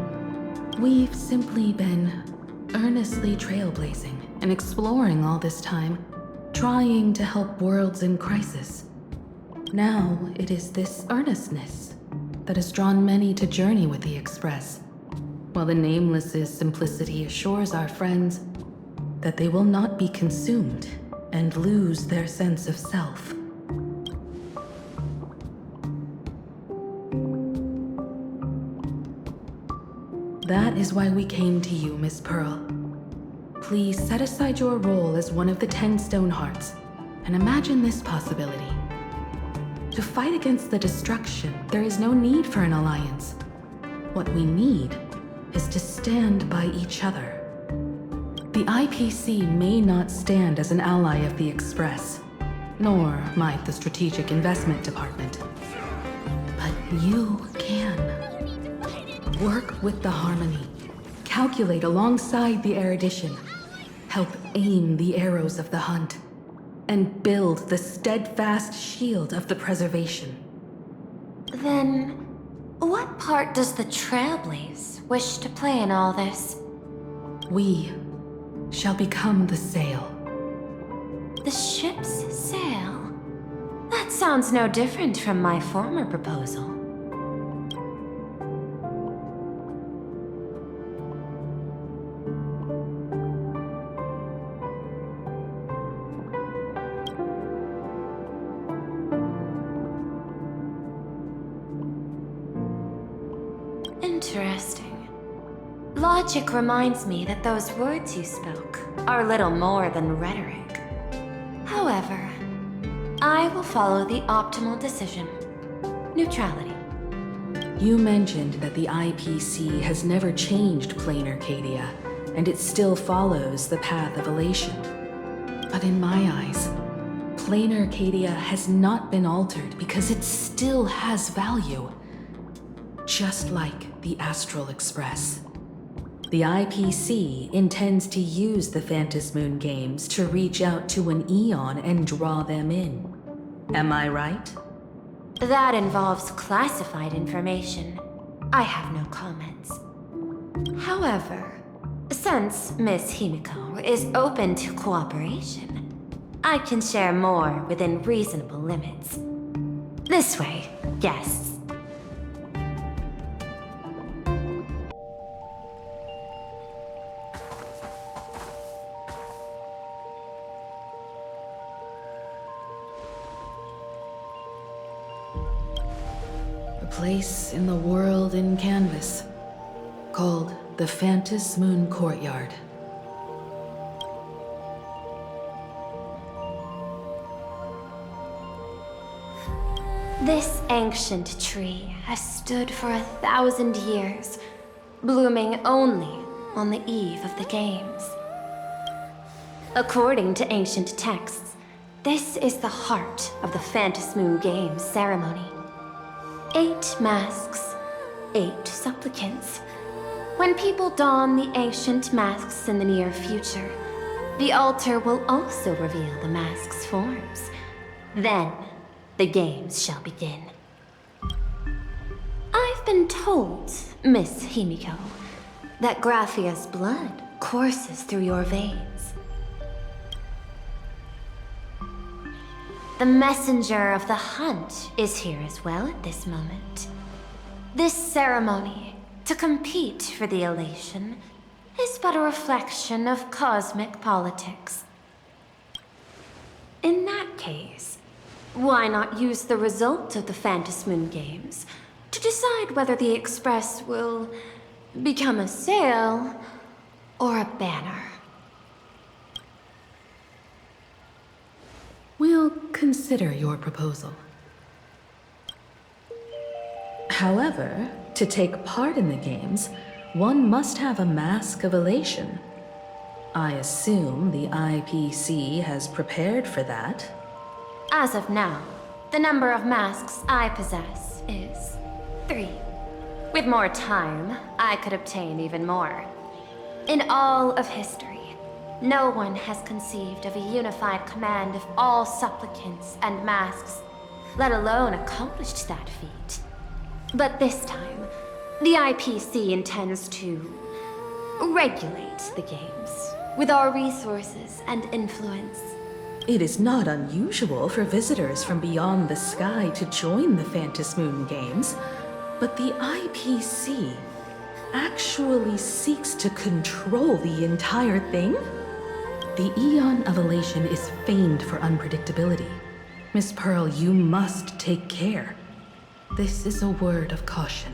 We've simply been earnestly trailblazing and exploring all this time, trying to help worlds in crisis. Now it is this earnestness that has drawn many to journey with the Express, while the Nameless's simplicity assures our friends that they will not be consumed and lose their sense of self. That is why we came to you, Miss Pearl. Please set aside your role as one of the 10 Stonehearts and imagine this possibility. To fight against the destruction, there is no need for an alliance. What we need is to stand by each other. The IPC may not stand as an ally of the Express, nor might the Strategic Investment Department. But you can. work with the harmony, calculate alongside the erudition, help aim the arrows of the hunt, and build the steadfast shield of the preservation. Then, what part does the Trailblaze wish to play in all this? We shall become the sail. The ship's sail? That sounds no different from my former proposal. Interesting. Logic reminds me that those words you spoke are little more than rhetoric. However, I will follow the optimal decision. Neutrality. You mentioned that the IPC has never changed Planarcadia, and it still follows the path of elation. But in my eyes, Planarcadia has not been altered because it still has value. Just like the Astral Express. The IPC intends to use the Phantasmoon games to reach out to an Eon and draw them in. Am I right? That involves classified information. I have no comments. However, since Miss Himeko is open to cooperation, I can share more within reasonable limits. This way, guests. Place in the world in canvas, called the Phantasmoon Courtyard. This ancient tree has stood for 1,000 years, blooming only on the eve of the games. According to ancient texts, this is the heart of the Phantasmoon Games ceremony. 8 masks, 8 supplicants. When people don the ancient masks in the near future, the altar will also reveal the masks' forms. Then, the games shall begin. I've been told, Miss Himeko, that Graphia's blood courses through your veins. The messenger of the hunt is here as well at this moment. This ceremony, to compete for the elation, is but a reflection of cosmic politics. In that case, why not use the result of the Phantasmoon Games to decide whether the Express will become a sail or a banner? We'll consider your proposal. However, to take part in the games, one must have a mask of elation. I assume the IPC has prepared for that. As of now, the number of masks I possess is 3. With more time, I could obtain even more. In all of history, no one has conceived of a unified command of all supplicants and masks, let alone accomplished that feat. But this time, the IPC intends to regulate the games with our resources and influence. It is not unusual for visitors from beyond the sky to join the Phantasmoon Games, but the IPC actually seeks to control the entire thing? The Eon of Elation is famed for unpredictability. Miss Pearl, you must take care. This is a word of caution.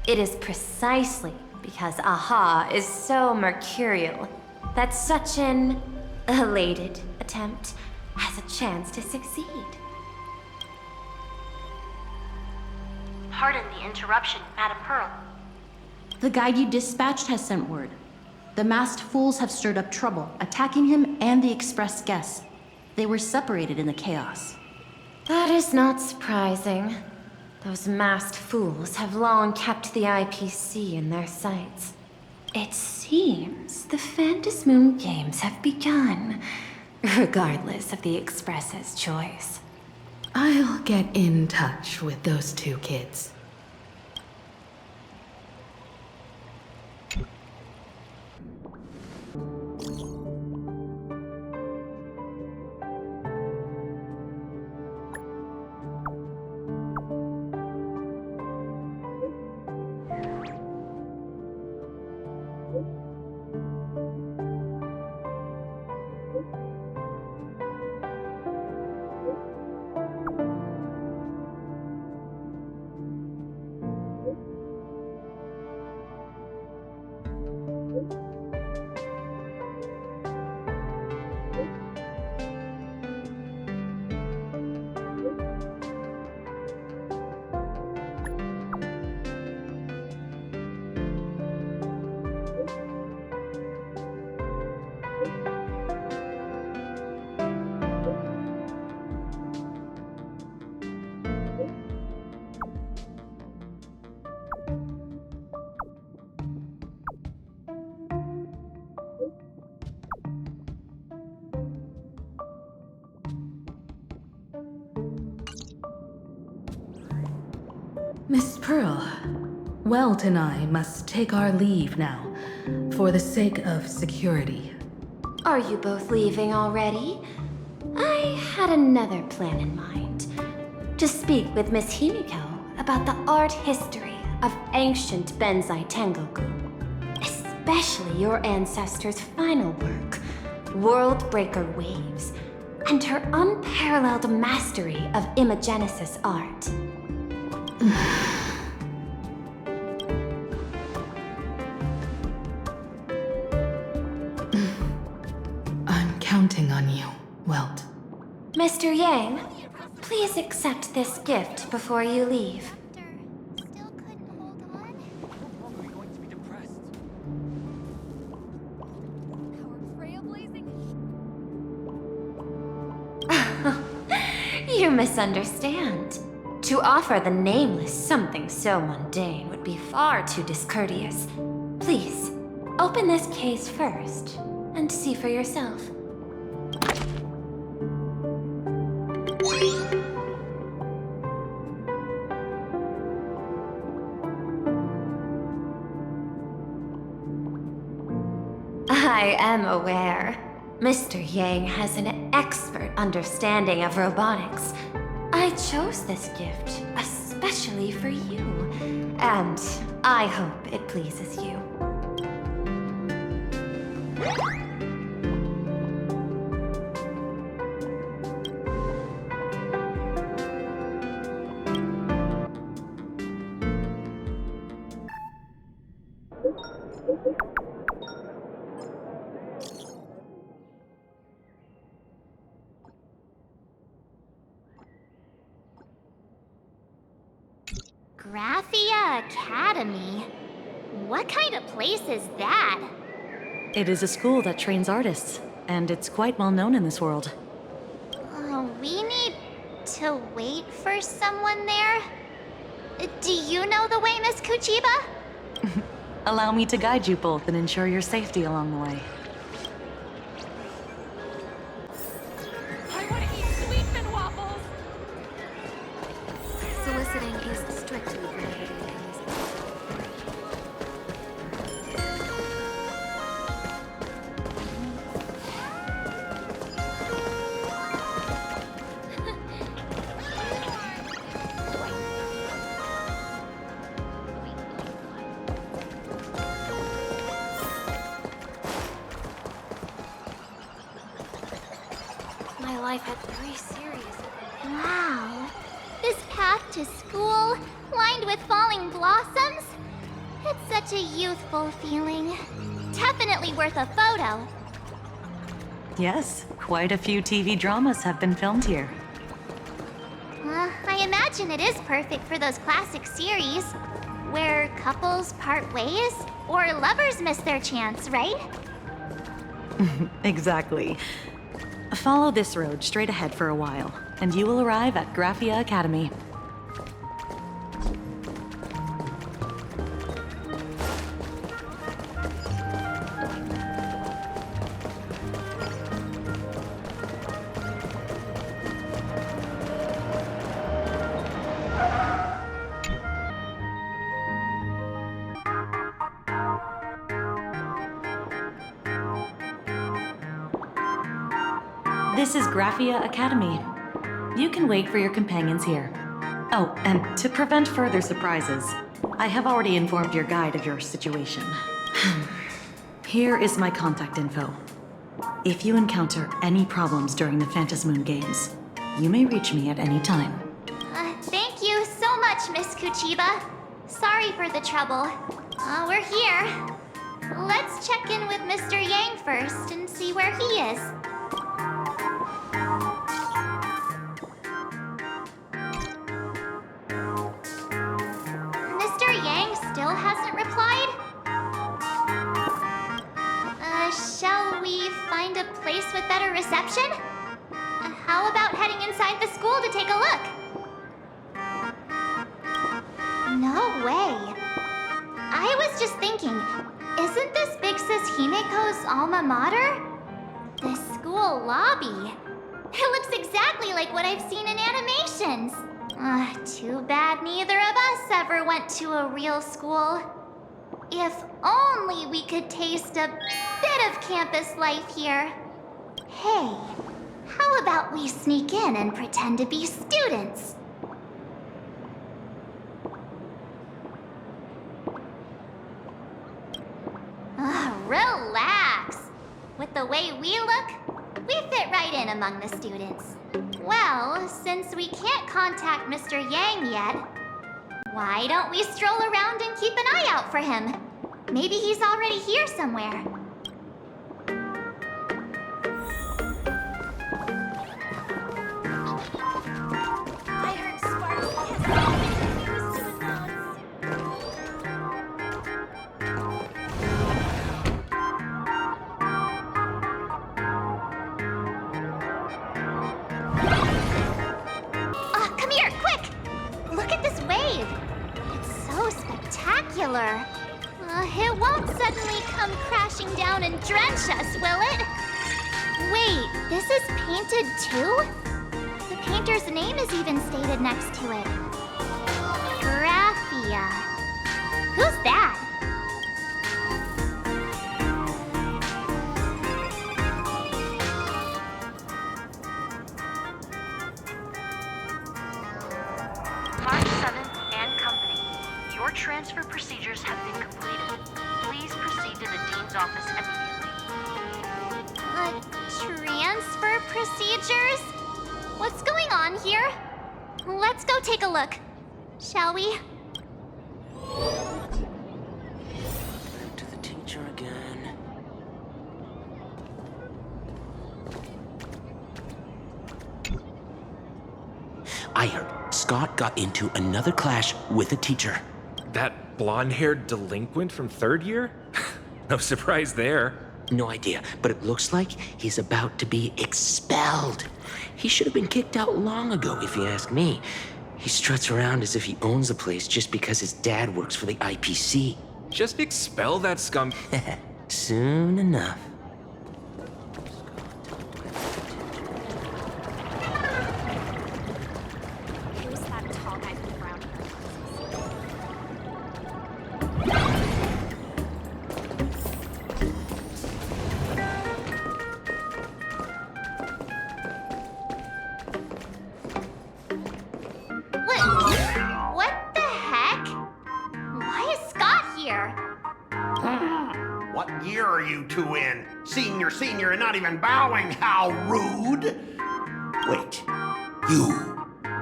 It is precisely because Aha is so mercurial that such an elated attempt has a chance to succeed. Pardon the interruption, Madam Pearl. The guide you dispatched has sent word. The masked fools have stirred up trouble, attacking him and the Express guests. They were separated in the chaos. That is not surprising. Those masked fools have long kept the IPC in their sights. It seems the Phantasmoon Games have begun, regardless of the Express's choice. I'll get in touch with those two kids. Miss Pearl, Welt and I must take our leave now, for the sake of security. Are you both leaving already? I had another plan in mind. To speak with Miss Himeko about the art history of ancient Benzai Tengoku. Especially your ancestors' final work, Worldbreaker Waves, and her unparalleled mastery of imagenesis art. I'm counting on you, Welt. Mr. Yang, please accept this gift before you leave. You misunderstand. To offer the Nameless something so mundane would be far too discourteous. Please, open this case first, and see for yourself. I am aware. Mr. Yang has an expert understanding of robotics. I chose this gift especially for you, and I hope it pleases you. Graphia Academy? What kind of place is that? It is a school that trains artists, and it's quite well known in this world. We need to wait for someone there? Do you know the way, Miss Kuchiba? Allow me to guide you both and ensure your safety along the way. I want to eat sweetman waffles! Soliciting is strictly prohibited. My life had 3 serious. Wow. This path to school, lined with falling blossoms? It's such a youthful feeling. Definitely worth a photo. Yes, quite a few TV dramas have been filmed here. I imagine it is perfect for those classic series, where couples part ways, or lovers miss their chance, right? Exactly. Follow this road straight ahead for a while, and you will arrive at Graphia Academy. This is Graphia Academy. You can wait for your companions here. Oh, and to prevent further surprises, I have already informed your guide of your situation. Here is my contact info. If you encounter any problems during the Phantasmoon Games, you may reach me at any time. Thank you so much, Miss Kuchiba. Sorry for the trouble. We're here. Let's check in with Mr. Yang first and see where he is. Mr. Yang still hasn't replied? Shall we find a place with better reception? How about heading inside the school to take a look? No way. I was just thinking, isn't this Big Sis Himeko's alma mater? The school lobby. It looks exactly like what I've seen in animations. Too bad neither of us ever went to a real school. If only we could taste a bit of campus life here. Hey, how about we sneak in and pretend to be students? Relax. With the way we look, we fit right in among the students. Well, since we can't contact Mr. Yang yet, why don't we stroll around and keep an eye out for him? Maybe he's already here somewhere. I heard Sparxie has so many news to announce. Come here, quick! Look at this wave. It's so spectacular. It won't suddenly come crashing down and drench us, will it? Wait, this is painted too? The painter's name is even stated next to it. Graphia. Who's that? March 7th and Company. Your transfer procedures have been completed. Please proceed to the Dean's office immediately. Transfer procedures? What's going on here? Let's go take a look, shall we? Back to the teacher again. I heard Skott got into another clash with a teacher. That blonde-haired delinquent from third year? No surprise there. No idea, but it looks like he's about to be expelled. He should have been kicked out long ago, if you ask me. He struts around as if he owns the place just because his dad works for the IPC. Just expel that scum. Soon enough. Who's that tall guy from around here? What the heck? Why is Skott here? What year are you two in? Senior, and not even bowing. How rude! Wait, you.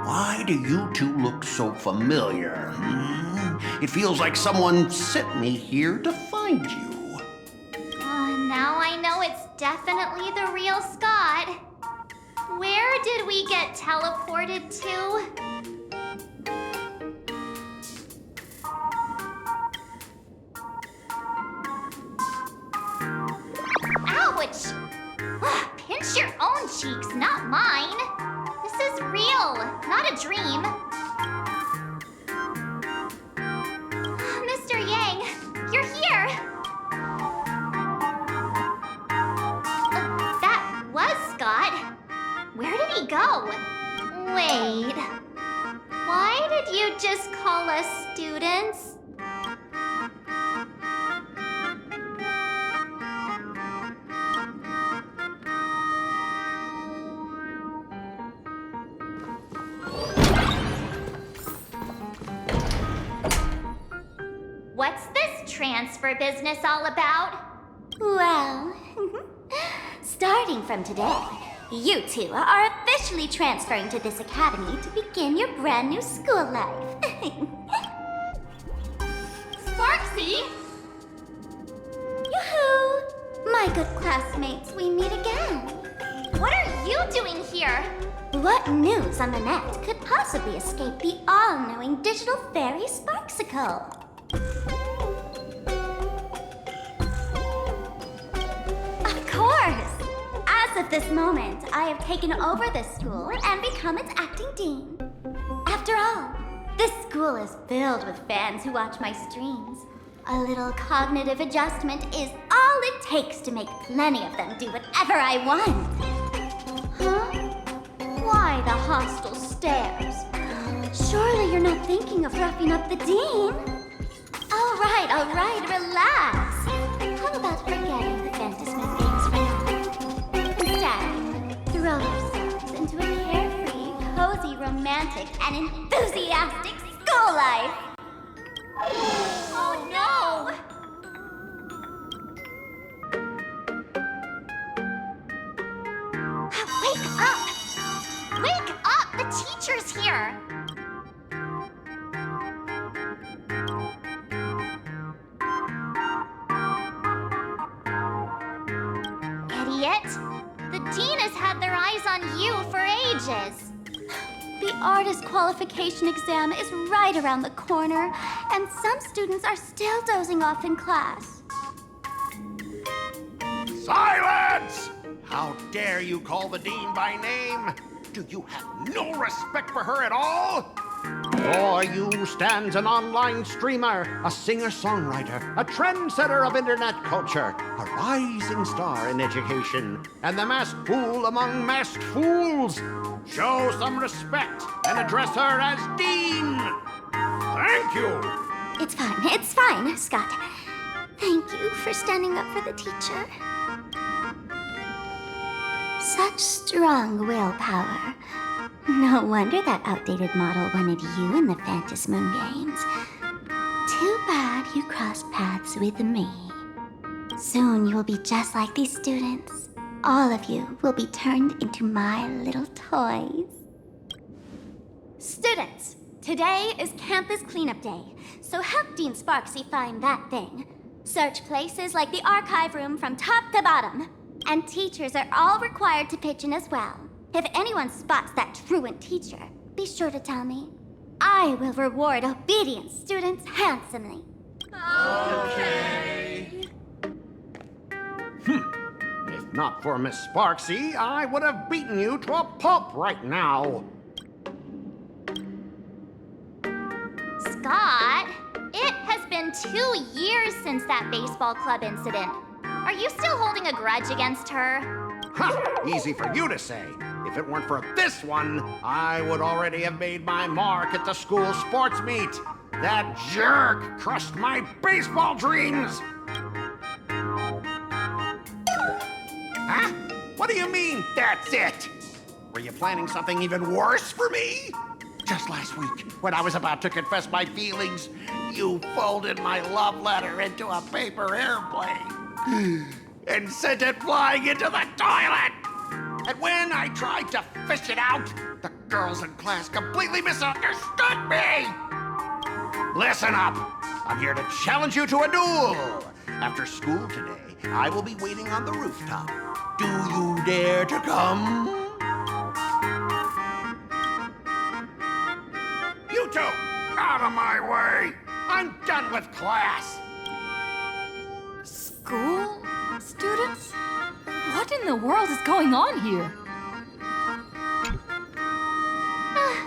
Why do you two look so familiar? It feels like someone sent me here to find you. Now I know it's definitely the real Skott. Where did we get teleported to? Ouch! Pinch your own cheeks, not mine. This is real, not a dream. Mr. Yang, you're here. That was Skott. Where did he go? Wait. Why did you just call us students? transfer business all about? Well, starting from today, you two are officially transferring to this academy to begin your brand new school life. Sparxie! Yoo-hoo! My good classmates, we meet again. What are you doing here? What news on the net could possibly escape the all-knowing digital fairy Sparxicle? Of course! As of this moment, I have taken over this school and become its acting dean. After all, this school is filled with fans who watch my streams. A little cognitive adjustment is all it takes to make plenty of them do whatever I want. Huh? Why the hostile stares? Surely you're not thinking of roughing up the dean? All right, relax. How about forgetting the Phantasmoon Games for now? Instead, throw yourselves into a carefree, cozy, romantic, and enthusiastic school life. Oh no! Wake up! Wake up! The teacher's here! Idiot! The dean has had their eyes on you for ages. The artist qualification exam is right around the corner, and some students are still dozing off in class. Silence! How dare you call the dean by name? Do you have no respect for her at all? Before you stands an online streamer, a singer-songwriter, a trendsetter of internet culture, a rising star in education, and the masked fool among masked fools. Show some respect and address her as Dean. Thank you. It's fine, Skott. Thank you for standing up for the teacher. Such strong willpower. No wonder that outdated model wanted you in the Phantasmoon Games. Too bad you crossed paths with me. Soon you will be just like these students. All of you will be turned into my little toys. Students, today is campus cleanup day, so help Dean Sparxie find that thing. Search places like the archive room from top to bottom. And teachers are all required to pitch in as well. If anyone spots that truant teacher, be sure to tell me. I will reward obedient students handsomely. Okay. If not for Miss Sparxie, I would have beaten you to a pulp right now. Skott, it has been 2 years since that baseball club incident. Are you still holding a grudge against her? Ha! Easy for you to say. If it weren't for this one, I would already have made my mark at the school sports meet. That jerk crushed my baseball dreams! Huh? What do you mean, that's it? Were you planning something even worse for me? Just last week, when I was about to confess my feelings, you folded my love letter into a paper airplane and sent it flying into the toilet! And when I tried to fish it out, the girls in class completely misunderstood me! Listen up! I'm here to challenge you to a duel! After school today, I will be waiting on the rooftop. Do you dare to come? You two, out of my way! I'm done with class! School? Students? What in the world is going on here?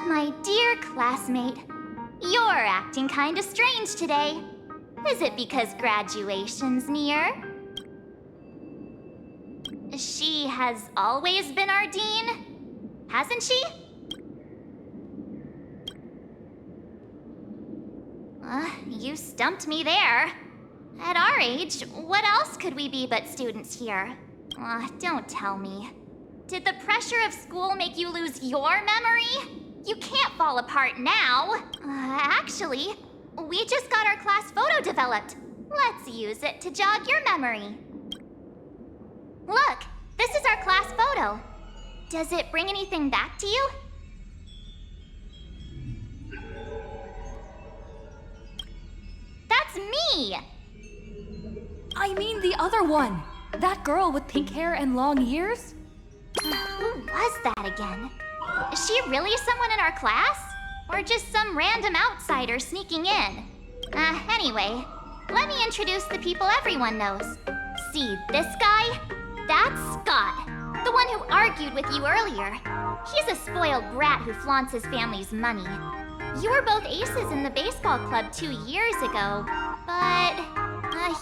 My dear classmate, you're acting kinda strange today. Is it because graduation's near? She has always been our dean, hasn't she? You stumped me there. At our age, what else could we be but students here? Don't tell me. Did the pressure of school make you lose your memory? You can't fall apart now. Actually, we just got our class photo developed. Let's use it to jog your memory. Look, this is our class photo. Does it bring anything back to you? That's me! I mean the other one. That girl with pink hair and long ears? Who was that again? Is she really someone in our class? Or just some random outsider sneaking in? Anyway, let me introduce the people everyone knows. See this guy? That's Skott, the one who argued with you earlier. He's a spoiled brat who flaunts his family's money. You were both aces in the baseball club 2 years ago, but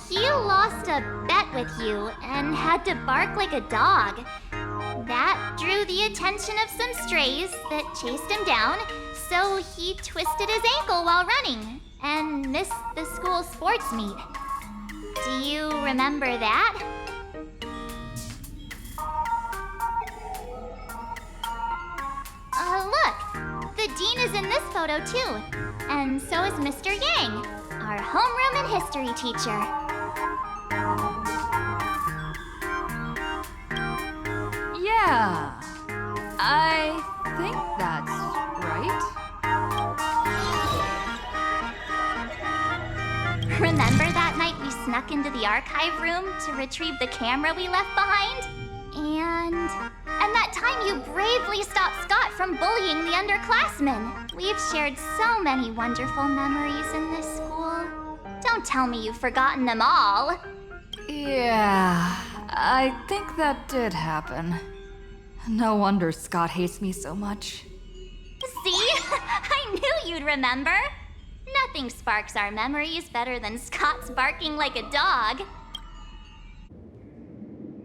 he lost a bet with you and had to bark like a dog. That drew the attention of some strays that chased him down, so he twisted his ankle while running and missed the school sports meet. Do you remember that? Look, the dean is in this photo too, and so is Mr. Yang, our homeroom and history teacher. Yeah, I think that's right. Remember that night we snuck into the archive room to retrieve the camera we left behind? And that time you bravely stopped Skott from bullying the underclassmen. We've shared so many wonderful memories in this school. Don't tell me you've forgotten them all. Yeah, I think that did happen. No wonder Skott hates me so much. See? I knew you'd remember. Nothing sparks our memories better than Skott's barking like a dog.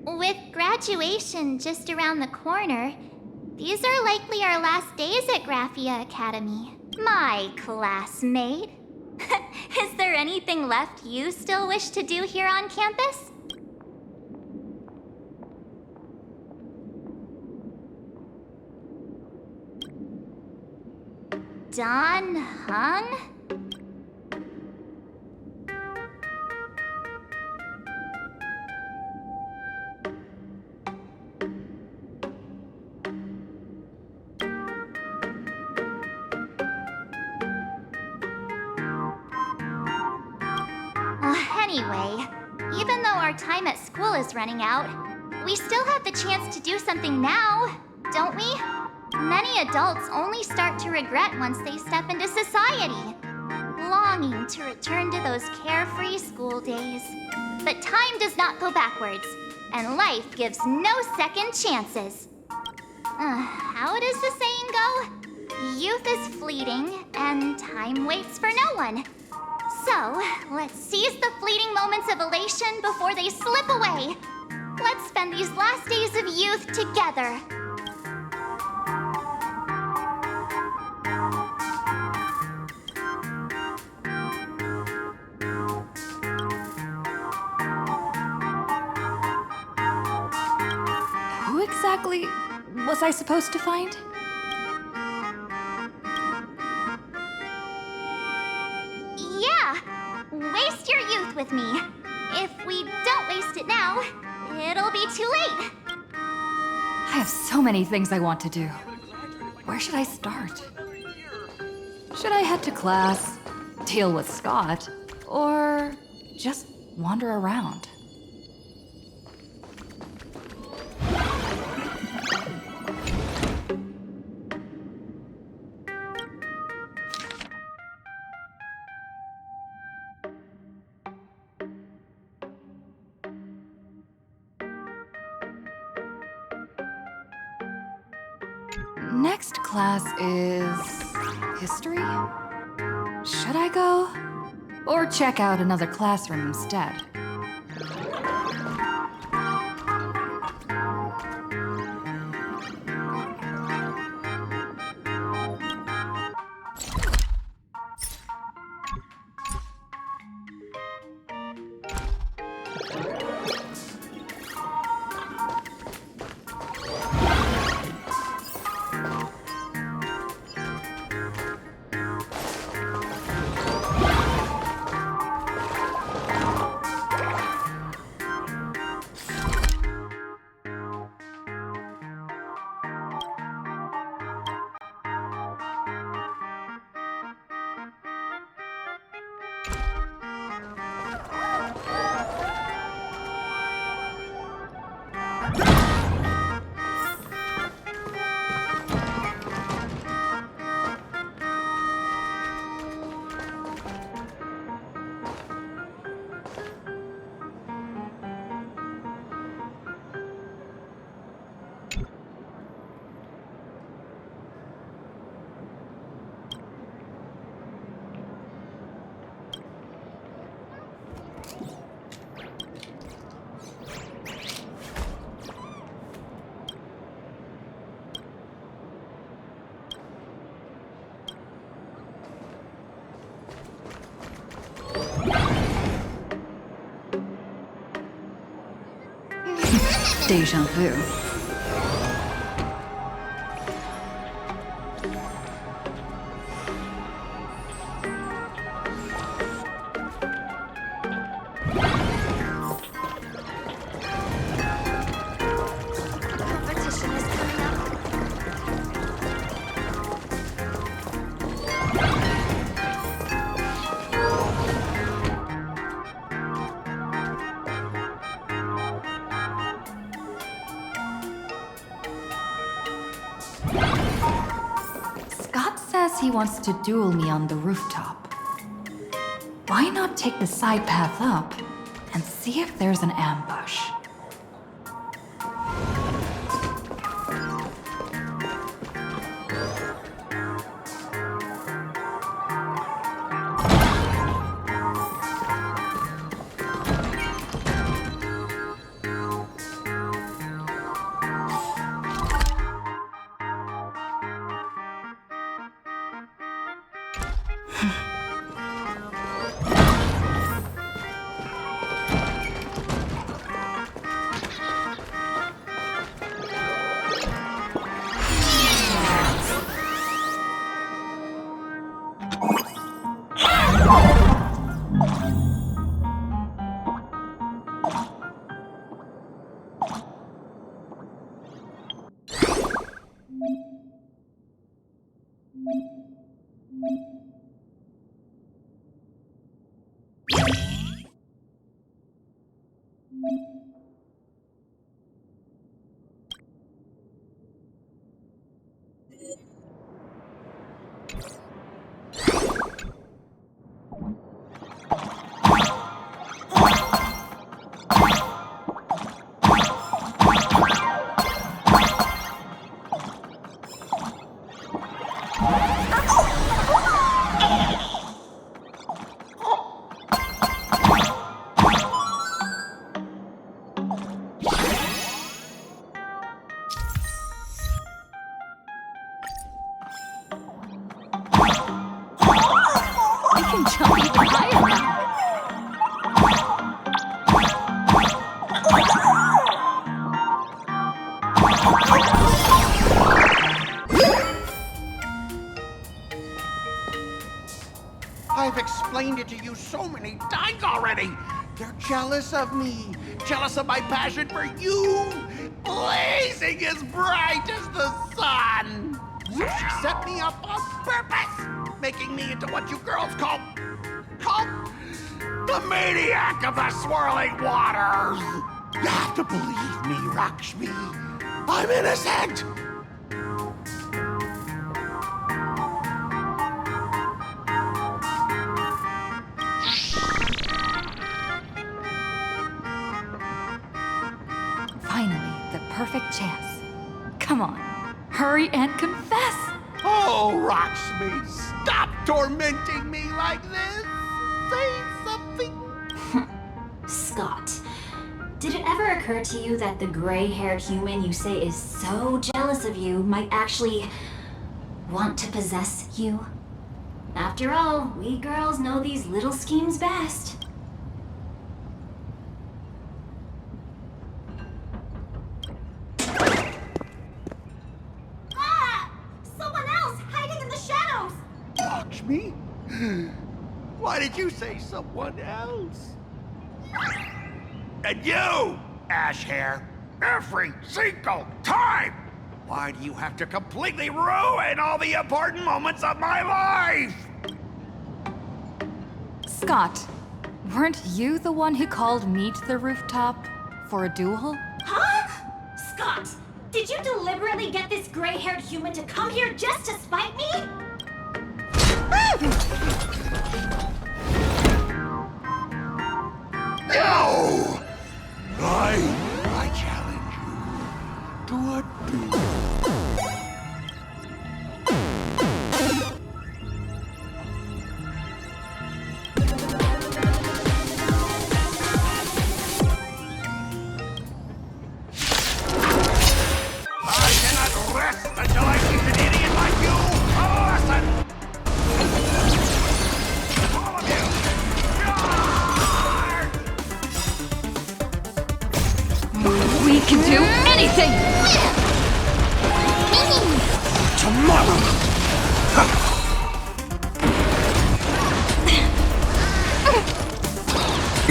With graduation just around the corner, these are likely our last days at Graphia Academy. My classmate. Is there anything left you still wish to do here on campus? Don Hung? Anyway, even though our time at school is running out, we still have the chance to do something now, don't we? Many adults only start to regret once they step into society, longing to return to those carefree school days. But time does not go backwards, and life gives no second chances. How does the saying go? Youth is fleeting, and time waits for no one. So, let's seize the fleeting moments of elation before they slip away. Let's spend these last days of youth together. Who exactly was I supposed to find? Waste your youth with me. If we don't waste it now, it'll be too late. I have so many things I want to do. Where should I start? Should I head to class, deal with Skott, or just wander around? Next class is history? Should I go? Or check out another classroom instead? Deja vu. Competition is coming up. Skott says he wants to duel me on the rooftop. Why not take the side path up and see if there's an ambush? I've explained it to you so many times already. They're jealous of me, jealous of my passion for you, blazing as bright as the sun. So she set me up on purpose, making me into what you girls call the maniac of the swirling waters. You have to believe me, Lakshmi. I'm innocent. Finally, the perfect chance. Come on, hurry and confess! Oh, Lakshmi, stop tormenting me like this! Say something! Skott, did it ever occur to you that the gray-haired human you say is so jealous of you might actually want to possess you? After all, we girls know these little schemes best. Me? Why did you say someone else? And you, Ash Hair, every single time! Why do you have to completely ruin all the important moments of my life? Skott, weren't you the one who called me to the rooftop for a duel? Huh? Skott, did you deliberately get this gray-haired human to come here just to spite me? No! I challenge you to a duel. I cannot rest until I teach an idiot like you a lesson! We can do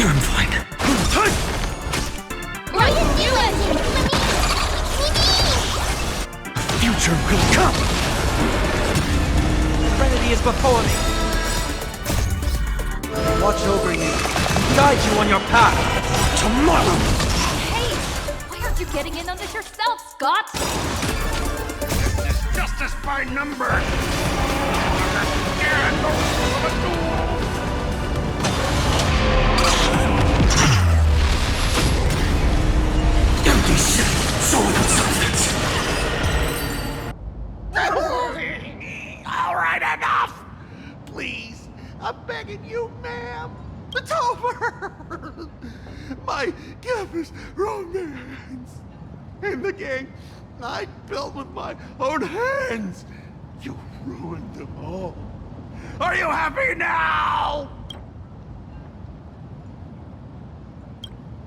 I'm fine. Future will come! Trinity is before me. Watch over you. Guide you on your path. Tomorrow! Hey! Why aren't you getting in on this yourself, Skott? This is justice by numbers! Empty shit, so without substance. All right, enough! Please, I'm begging you, ma'am. It's over! My campus romance and the gang I built with my own hands. You ruined them all. Are you happy now?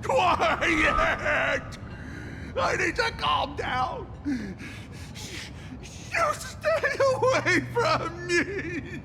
Quiet! I need to calm down. You stay away from me!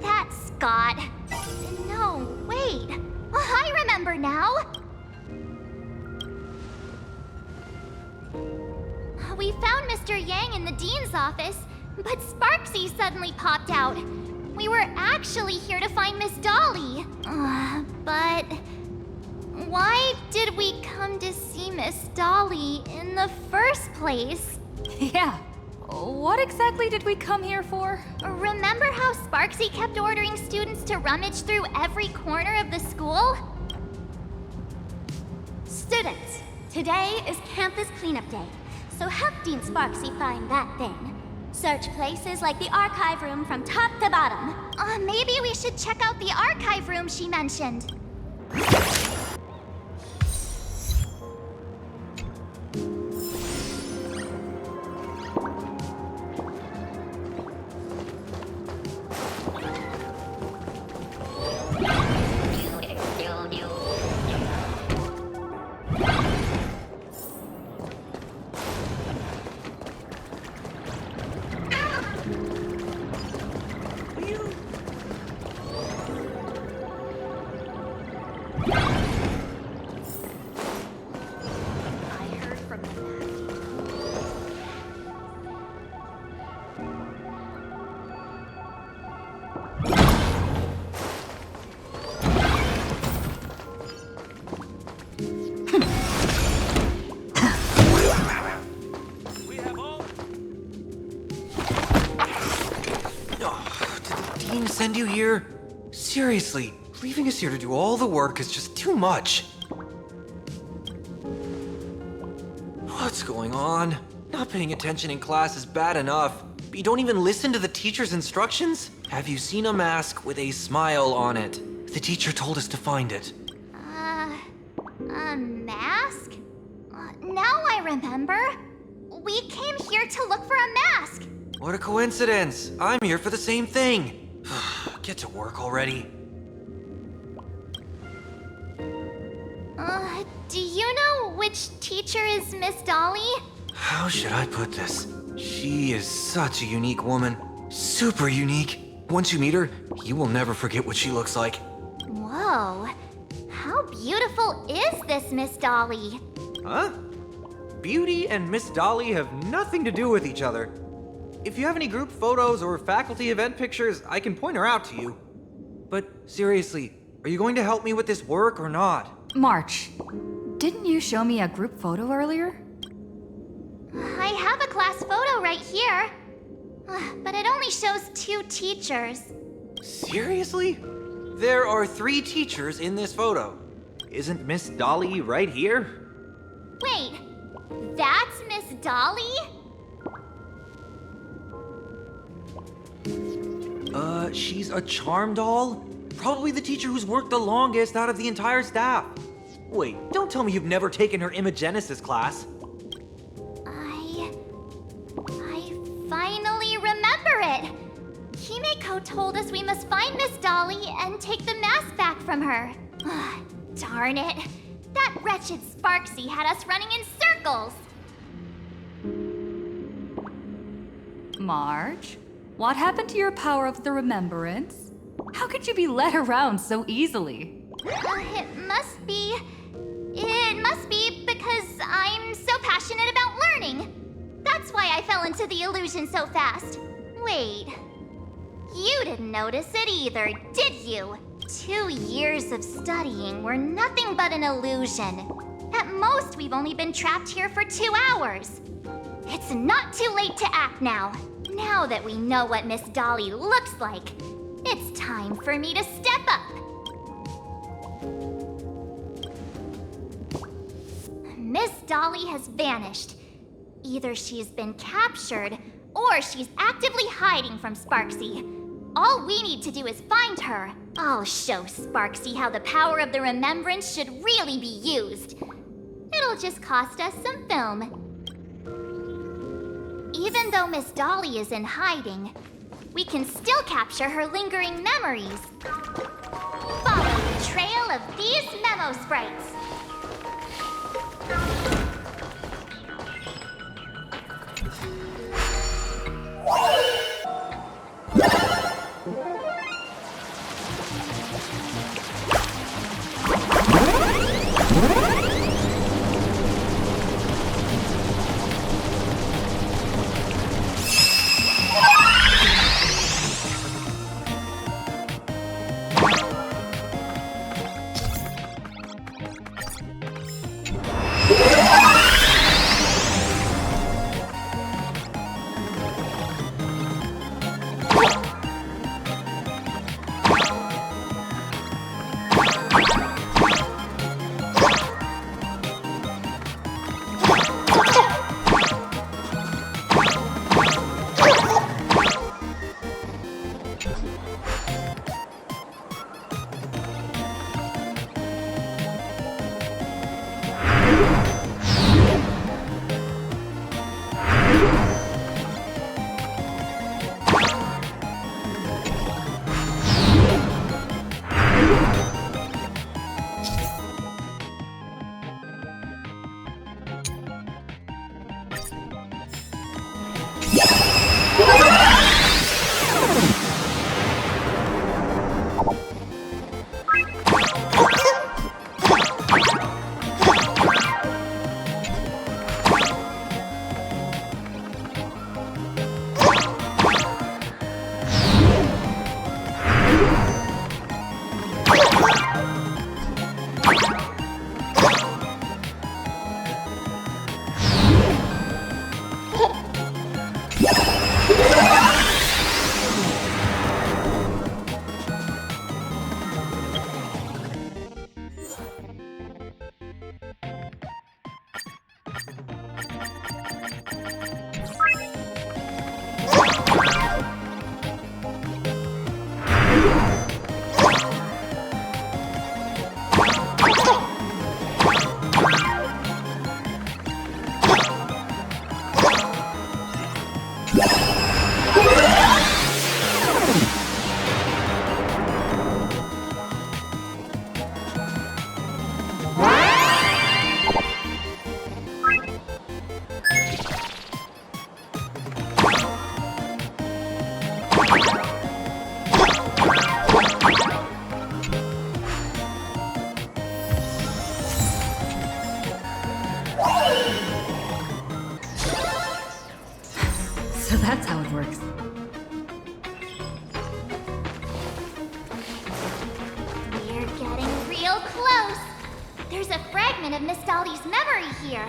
That's Skott. No, wait. I remember now. We found Mr. Yang in the dean's office, but Sparxie suddenly popped out. We were actually here to find Miss Dollie. But why did we come to see Miss Dollie in the first place? Yeah. What exactly did we come here for? Remember how Sparxie kept ordering students to rummage through every corner of the school? Students, today is campus cleanup day, so help Dean Sparxie find that thing. Search places like the archive room from top to bottom. Maybe we should check out the archive room she mentioned. Send you here? Seriously, leaving us here to do all the work is just too much. What's going on? Not paying attention in class is bad enough, but you don't even listen to the teacher's instructions? Have you seen a mask with a smile on it? The teacher told us to find it. A mask? Now I remember. We came here to look for a mask. What a coincidence! I'm here for the same thing. Get to work already. Do you know which teacher is Miss Dollie? How should I put this? She is such a unique woman. Super unique. Once you meet her, you will never forget what she looks like. Whoa. How beautiful is this Miss Dollie? Huh? Beauty and Miss Dollie have nothing to do with each other. If you have any group photos or faculty event pictures, I can point her out to you. But seriously, are you going to help me with this work or not? March, didn't you show me a group photo earlier? I have a class photo right here. But it only shows 2 teachers. Seriously? There are 3 teachers in this photo. Isn't Miss Dollie right here? Wait, that's Miss Dollie? She's a charm doll? Probably the teacher who's worked the longest out of the entire staff. Wait, don't tell me you've never taken her Imagenesis class. I finally remember it. Himeko told us we must find Miss Dollie and take the mask back from her. Darn it. That wretched Sparxie had us running in circles. March, what happened to your power of the remembrance? How could you be led around so easily? It must be because I'm so passionate about learning. That's why I fell into the illusion so fast. Wait, you didn't notice it either, did you? 2 years of studying were nothing but an illusion. At most, we've only been trapped here for 2 hours. It's not too late to act now. Now that we know what Miss Dollie looks like, it's time for me to step up. Miss Dollie has vanished. Either she's been captured, or she's actively hiding from Sparxie. All we need to do is find her. I'll show Sparxie how the power of the remembrance should really be used. It'll just cost us some film. Even though Miss Dollie is in hiding, we can still capture her lingering memories. Follow the trail of these memo sprites. That's how it works. We're getting real close. There's a fragment of Miss Dollie's memory here.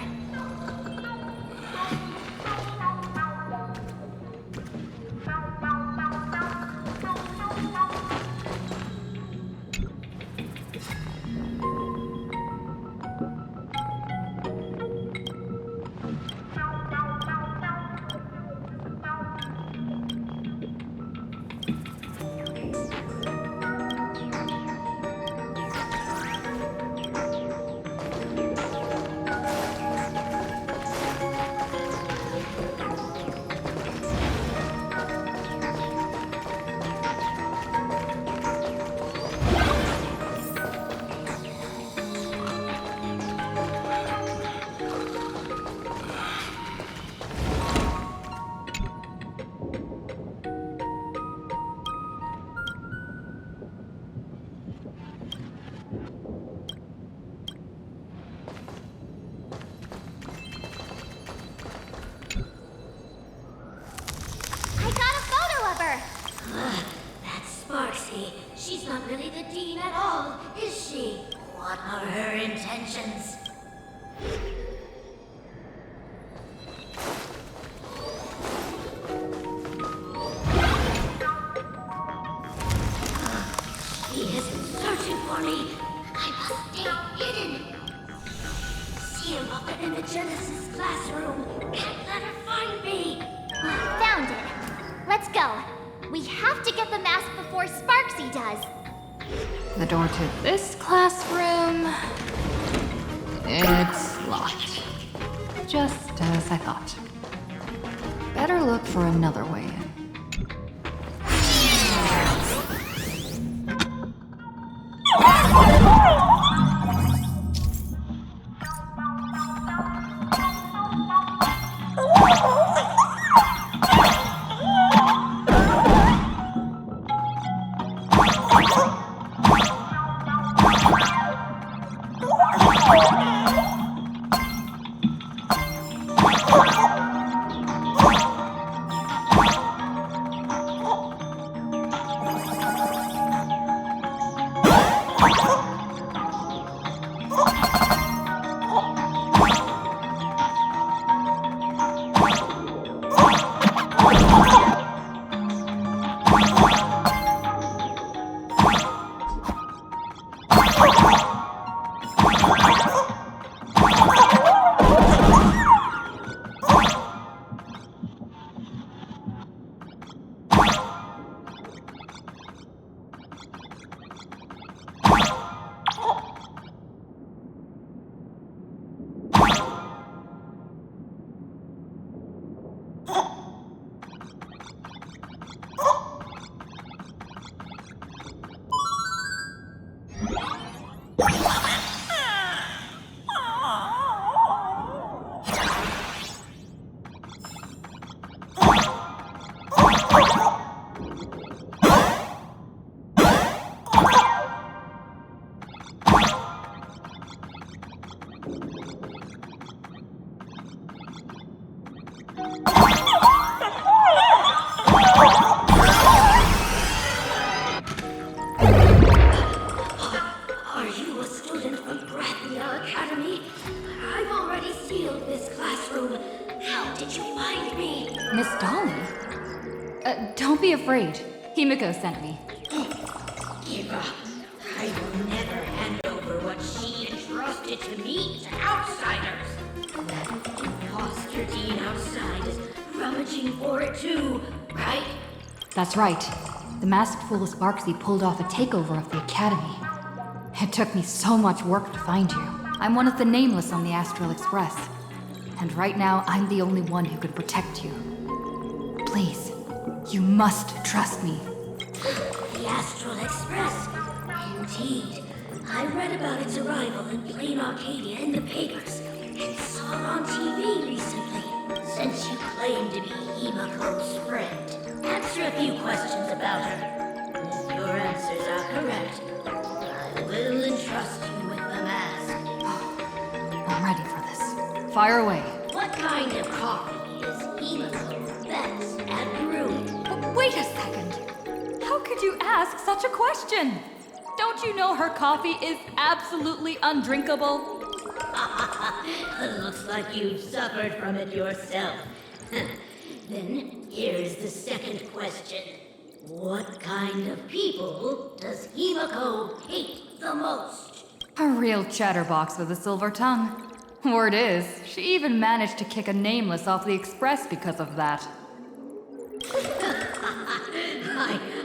Sparxie. She's not really the dean at all, is she? What are her intentions? He isn't searching for me. I must stay hidden. See him up in the Genesis classroom. Can't let her find me. Found it. Let's go. We have to get the mask before Sparxie does. The door to this classroom... it's locked. Just as I thought. Better look for another way in. Himeko sent me. Give up. I will never hand over what she entrusted to me to outsiders. That imposter dean outside is rummaging for it too, right? That's right. The masked fool Sparxie pulled off a takeover of the Academy. It took me so much work to find you. I'm one of the nameless on the Astral Express. And right now, I'm the only one who can protect you. Please, you must trust me. The Astral Express? Indeed. I read about its arrival in Planarcadia in the papers, and saw it on TV recently. Since you claim to be Himeko's friend, answer a few questions about her. If your answers are correct, I will entrust you with the mask. I'm ready for this. Fire away. What kind of coffee is Himeko best at brewing? Wait a second. How could you ask such a question? Don't you know her coffee is absolutely undrinkable? Looks like you've suffered from it yourself. Then here's the second question. What kind of people does Himeko hate the most? A real chatterbox with a silver tongue. Word is, she even managed to kick a nameless off the Express because of that.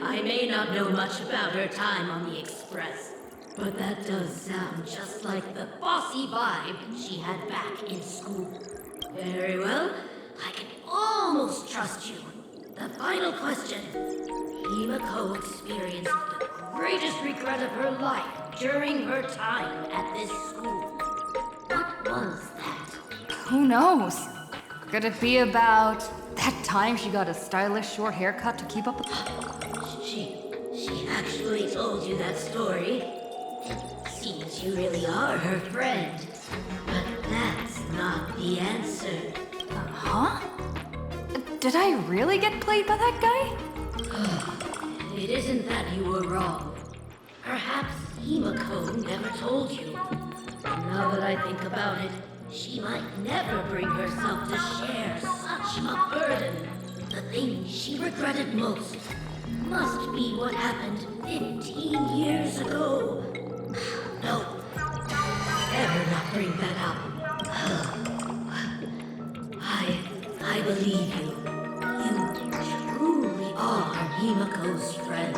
I may not know much about her time on the Express, but that does sound just like the bossy vibe she had back in school. Very well, I can almost trust you. The final question. Himeko experienced the greatest regret of her life during her time at this school. What was that? Who knows? Could it be about that time she got a stylish short haircut to keep up with... She actually told you that story. It seems you really are her friend. But that's not the answer. Huh? Did I really get played by that guy? It isn't that you were wrong. Perhaps Himeko never told you. And now that I think about it, she might never bring herself to share such a burden. The thing she regretted most must be what happened 15 years ago. No, better not bring that up. I believe you. You truly are Himeko's friend.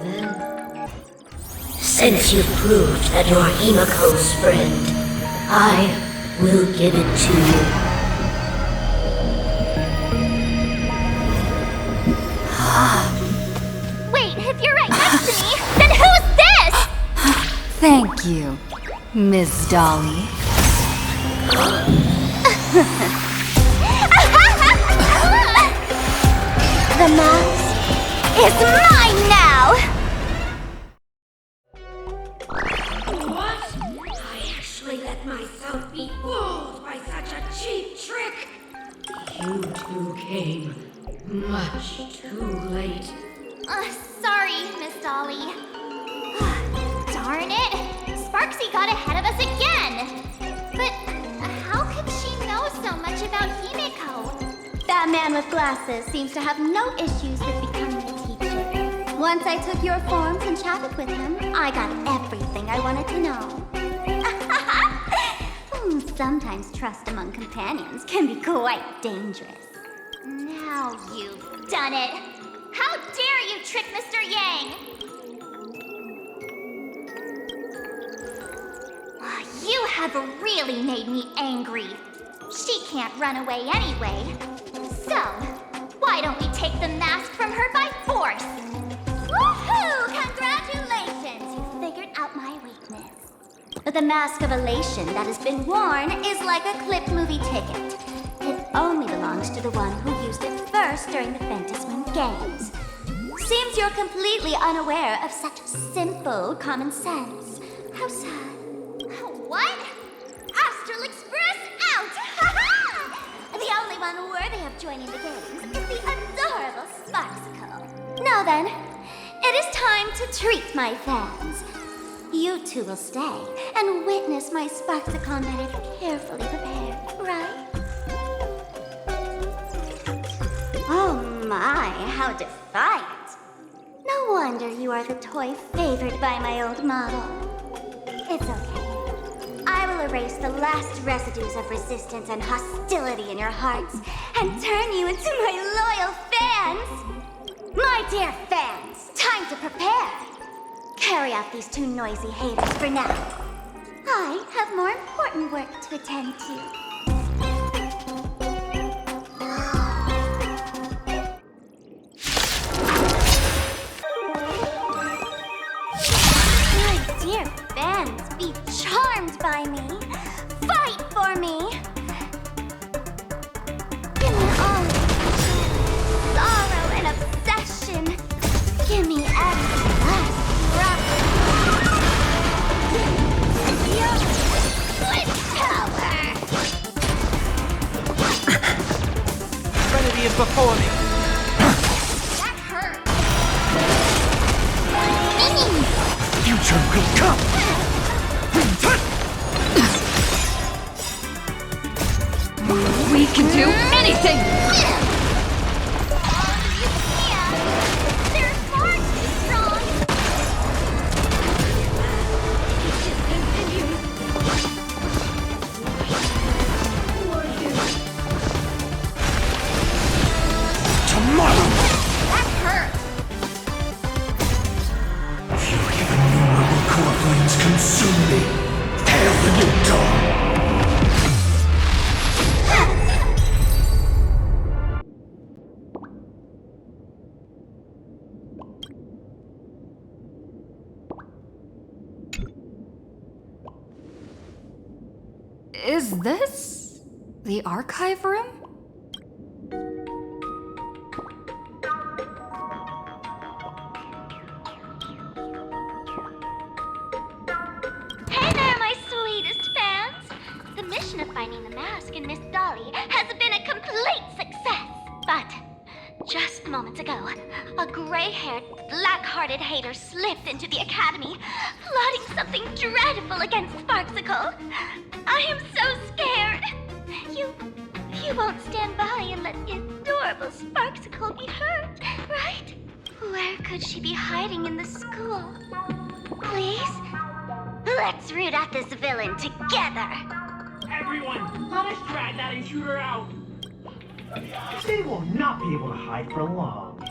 Then, since you've proved that you're Himeko's friend, I will give it to you. Wait, if you're right next to me, then who's this? Thank you, Miss Dollie. The mask is mine now! What? I actually let myself be fooled by such a cheap trick. You two came much too late. Sorry, Miss Dollie. Darn it! Sparxie got ahead of us again! But how could she know so much about Himeko? That man with glasses seems to have no issues with becoming a teacher. Once I took your forms and chatted with him, I got everything I wanted to know. Sometimes trust among companions can be quite dangerous. Now you've done it! How dare you trick Mr. Yang! You have really made me angry. She can't run away anyway. So, why don't we take the mask from her by force? Woohoo! Congratulations! You figured out my weakness. The mask of elation that has been worn is like a clipped movie ticket. It only belongs to the one who used it first during the Phantasmoon Games. Seems you're completely unaware of such simple common sense. How sad. What? Astral Express out! The only one worthy of joining the games is the adorable Sparxie. Now then, it is time to treat my fans. You two will stay and witness my Sparxicon that I've carefully prepared, right? Oh my, how defiant. No wonder you are the toy favored by my old model. It's okay. I will erase the last residues of resistance and hostility in your hearts and turn you into my loyal fans. My dear fans, time to prepare. Carry out these two noisy haters for now. I have more important work to attend to. My dear fans, be charmed by me. Fight for me. Give me all sorrow and obsession. Give me every last breath. Your split power. Trinity is before me. That hurt. Future will come. We can do anything! They're far too strong. Tomorrow! That hurt. Fury of innumerable core flames consume me. Hail the new dawn! Is this the archive room? Hey there, my sweetest fans! The mission of finding the mask and Miss Dollie has been a complete success. But Just moments ago, a gray-haired, black-hearted hater slipped into the academy, plotting something dreadful against Sparxicle. I am so scared. You won't stand by and let the adorable Sparxicle be hurt, right? Where could she be hiding in the school? Please? Let's root out this villain together. Everyone, let us drag that intruder out. They will not be able to hide for long.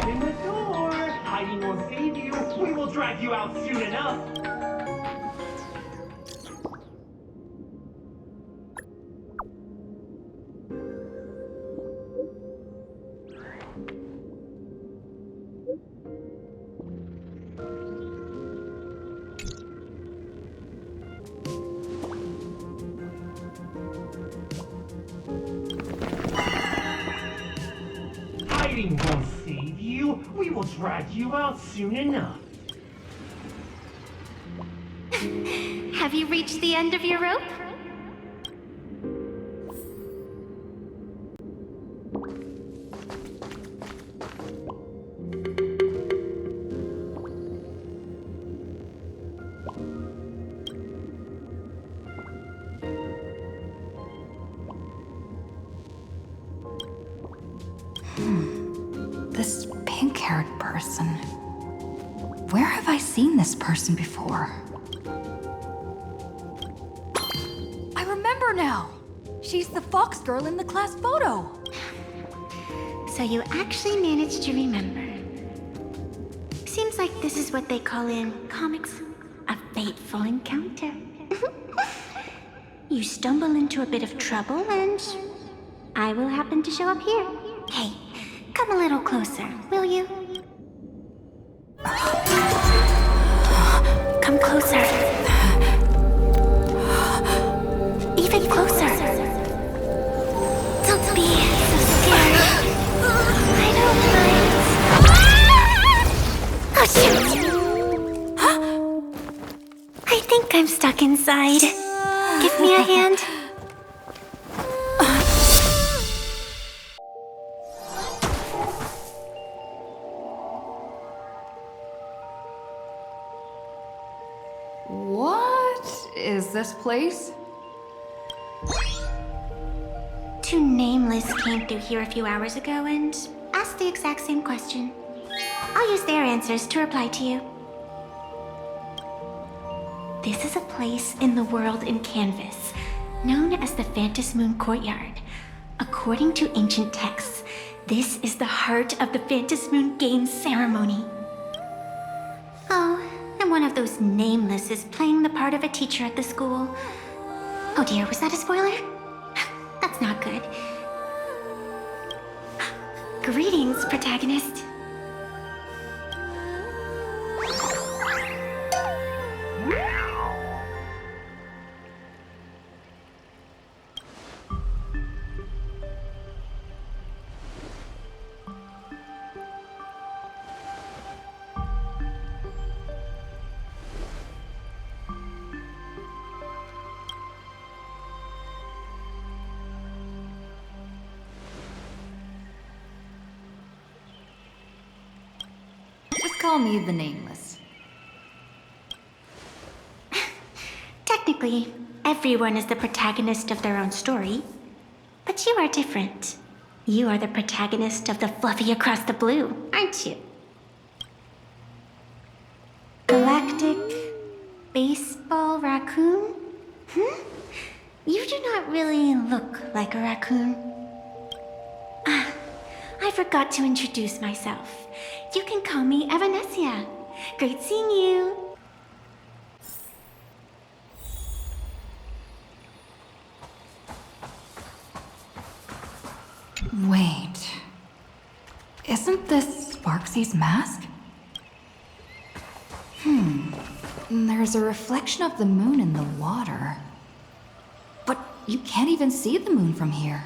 In the door! Hiding won't save you. We will drag you out soon enough. Hiding won't save you. We will drag you out soon enough. Have you reached the end of your rope? This pink-haired person. Where have I seen this person before? I remember now! She's the fox girl in the class photo! So you actually managed to remember. Seems like this is what they call in comics a fateful encounter. You stumble into a bit of trouble and I will happen to show up here. Hey, come a little closer, will you? Come closer. Even closer. Don't be so scared. I don't mind. Oh, shoot. I think I'm stuck inside. Give me a hand. What is this place? Two nameless came through here a few hours ago and asked the exact same question. I'll use their answers to reply to you. This is a place in the world in Canvas, known as the Phantasmoon Courtyard. According to ancient texts, this is the heart of the Phantasmoon Games ceremony. Oh, and one of those nameless is playing the part of a teacher at the school. Oh dear, was that a spoiler? That's not good. Greetings, protagonist. Call me the Nameless. Technically, everyone is the protagonist of their own story. But you are different. You are the protagonist of the Fluffy Across the Blue, aren't you? Galactic baseball raccoon? You do not really look like a raccoon. I forgot to introduce myself. You can call me Evanescia. Great seeing you. Wait. Isn't this Sparxie's mask? There's a reflection of the moon in the water. But you can't even see the moon from here.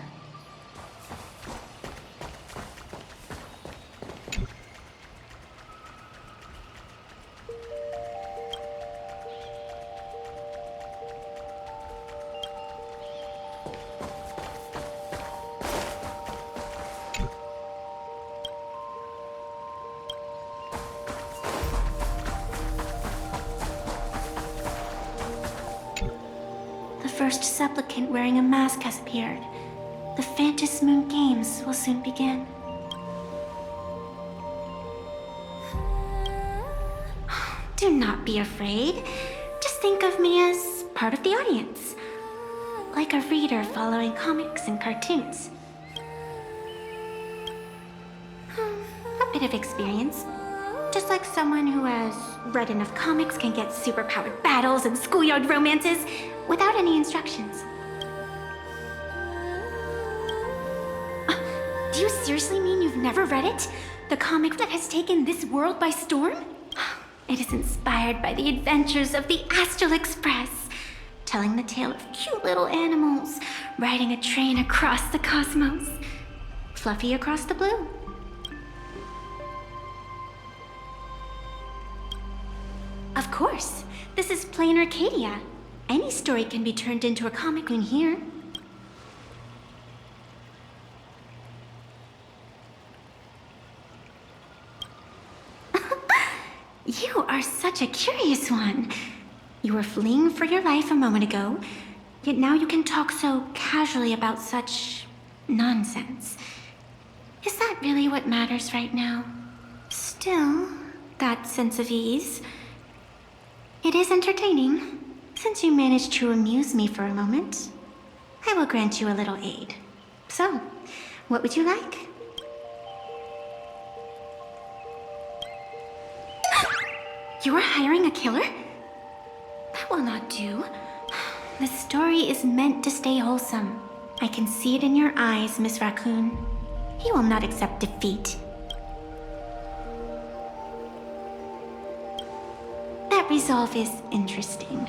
first supplicant wearing a mask has appeared. The Phantasmoon Games will soon begin. Do not be afraid. Just think of me as part of the audience. Like a reader following comics and cartoons. A bit of experience. Just like someone who has read enough comics can get superpowered battles and schoolyard romances without any instructions. Do you seriously mean you've never read it? The comic that has taken this world by storm? It is inspired by the adventures of the Astral Express, telling the tale of cute little animals riding a train across the cosmos. Fluffy across the blue. Of course, this is Planarcadia. Any story can be turned into a comic in here. You are such a curious one. You were fleeing for your life a moment ago, yet now you can talk so casually about such nonsense. Is that really what matters right now? Still, that sense of ease. It is entertaining. Since you managed to amuse me for a moment, I will grant you a little aid. So, what would you like? You are hiring a killer? That will not do. The story is meant to stay wholesome. I can see it in your eyes, Miss Raccoon. You will not accept defeat. That resolve is interesting.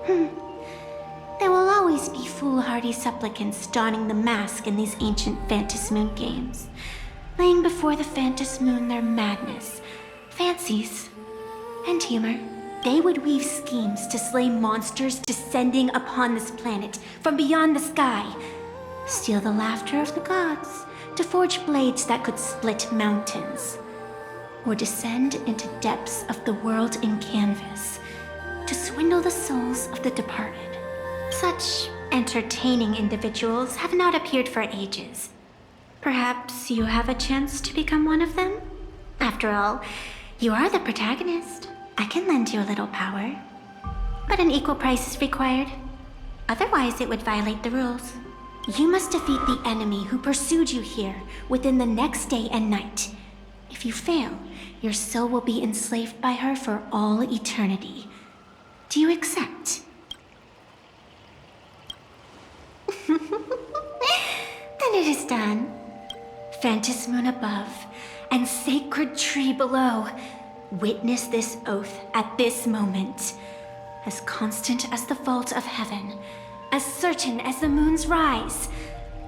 There will always be foolhardy supplicants donning the mask in these ancient Phantasmoon games, laying before the Phantasmoon their madness, fancies, and humor. They would weave schemes to slay monsters descending upon this planet from beyond the sky, steal the laughter of the gods to forge blades that could split mountains, or descend into depths of the world in canvas to swindle the souls of the departed. Such entertaining individuals have not appeared for ages. Perhaps you have a chance to become one of them? After all, you are the protagonist. I can lend you a little power. But an equal price is required. Otherwise, it would violate the rules. You must defeat the enemy who pursued you here within the next day and night. If you fail, your soul will be enslaved by her for all eternity. Do you accept? Then it is done. Phantasmoon above and sacred tree below. Witness this oath at this moment. As constant as the vault of heaven, as certain as the moon's rise.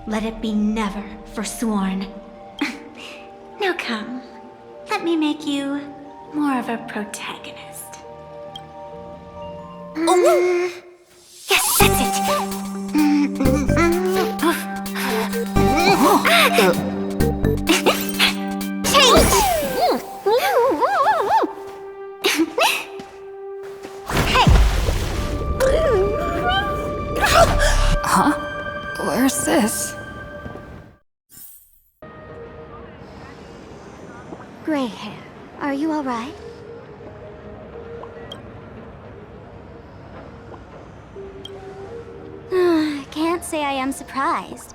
Let it be never forsworn. Now come, let me make you more of a protagonist. Oh! Yes, that's it! Change! Huh? Where's this? Gray hair, are you all right? Can't say I am surprised.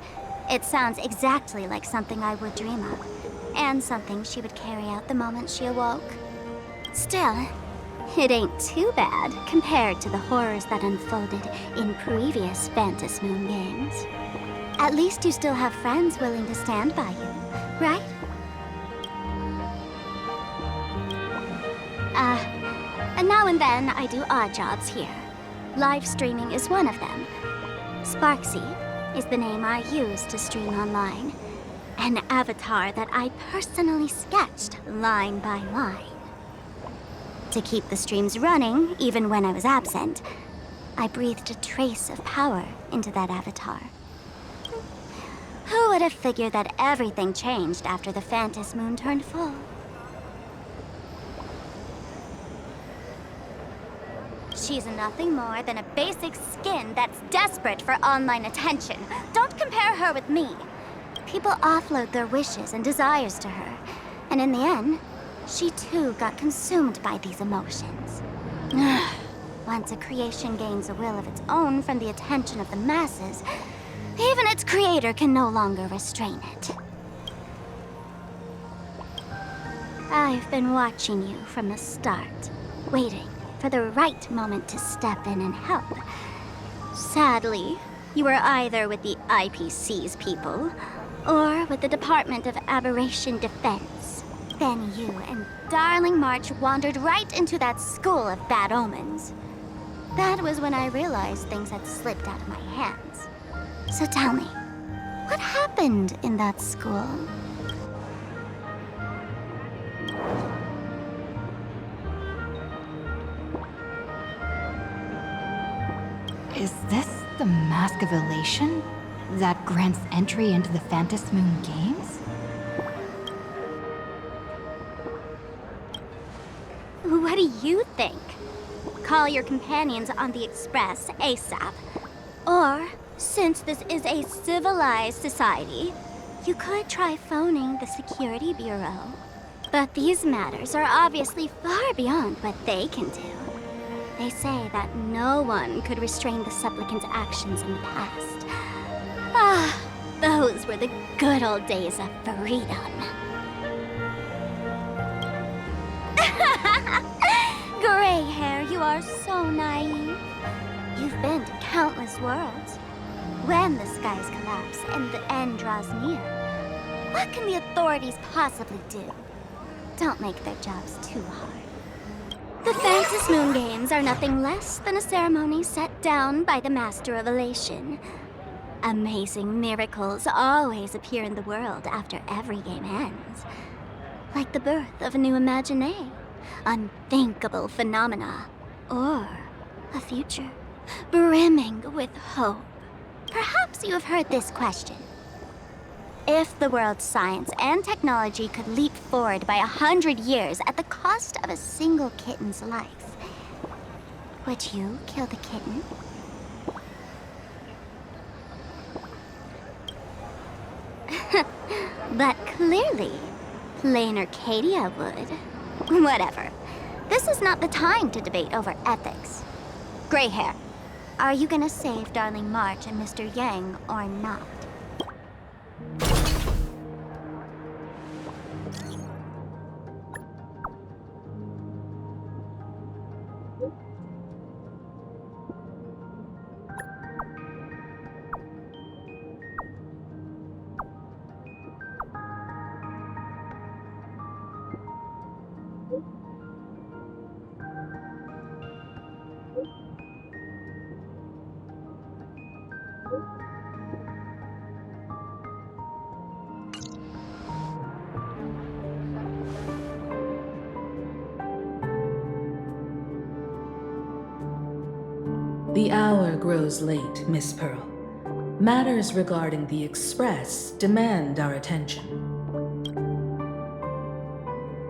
It sounds exactly like something I would dream of, and something she would carry out the moment she awoke. Still, it ain't too bad compared to the horrors that unfolded in previous Phantasmoon games. At least you still have friends willing to stand by you, right? And now and then I do odd jobs here. Live streaming is one of them. Sparxie is the name I use to stream online. An avatar that I personally sketched line by line. To keep the streams running, even when I was absent, I breathed a trace of power into that avatar. Who would have figured that everything changed after the Phantasmoon turned full? She's nothing more than a basic skin that's desperate for online attention. Don't compare her with me. People offload their wishes and desires to her. And in the end, she too got consumed by these emotions. Once a creation gains a will of its own from the attention of the masses, even its creator can no longer restrain it. I've been watching you from the start, waiting for the right moment to step in and help. Sadly, you were either with the IPC's people, or with the Department of Aberration Defense. Then you and darling March wandered right into that school of bad omens. That was when I realized things had slipped out of my hands. So tell me, what happened in that school? Is this the Mask of Elation that grants entry into the Phantasmoon Games? What do you think? Call your companions on the Express ASAP. Or, since this is a civilized society, you could try phoning the Security Bureau. But these matters are obviously far beyond what they can do. They say that no one could restrain the supplicant's actions in the past. Ah, those were the good old days of freedom. Gray hair, you are so naive. You've been to countless worlds. When the skies collapse and the end draws near, what can the authorities possibly do? Don't make their jobs too hard. The Phantasmoon Games are nothing less than a ceremony set down by the Master of Elation. Amazing miracles always appear in the world after every game ends. Like the birth of a new imagination, unthinkable phenomena, or a future brimming with hope. Perhaps you have heard this question. If the world's science and technology could leap forward by 100 years at the cost of a single kitten's life, would you kill the kitten? But clearly, Planarcadia would. Whatever. This is not the time to debate over ethics. Gray hair, are you gonna save darling March and Mr. Yang or not? The hour grows late, Miss Pearl. Matters regarding the Express demand our attention.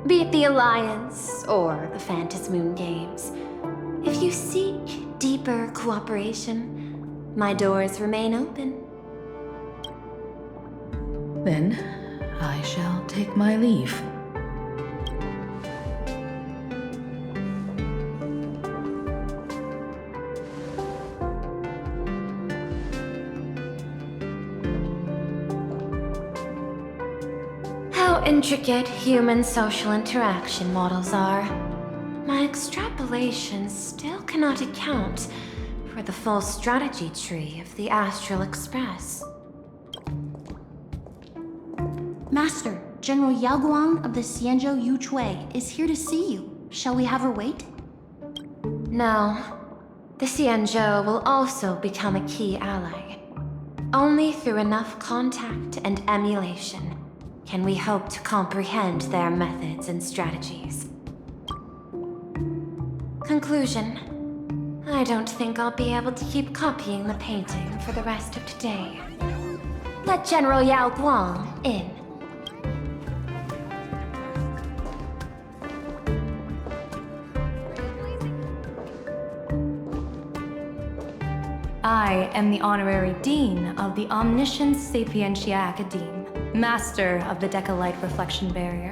Be it the Alliance or the Phantasmoon Games, if you seek deeper cooperation, my doors remain open. Then, I shall take my leave. Intricate human social interaction models are. My extrapolations still cannot account for the full strategy tree of the Astral Express. Master, General Yao Guang of the Xianzhou Yuchui is here to see you. Shall we have her wait? No. The Xianzhou will also become a key ally. Only through enough contact and emulation can we hope to comprehend their methods and strategies. Conclusion. I don't think I'll be able to keep copying the painting for the rest of today. Let General Yao Guang in. I am the honorary dean of the Omniscience Sapientia Academe, master of the Decalite Reflection Barrier,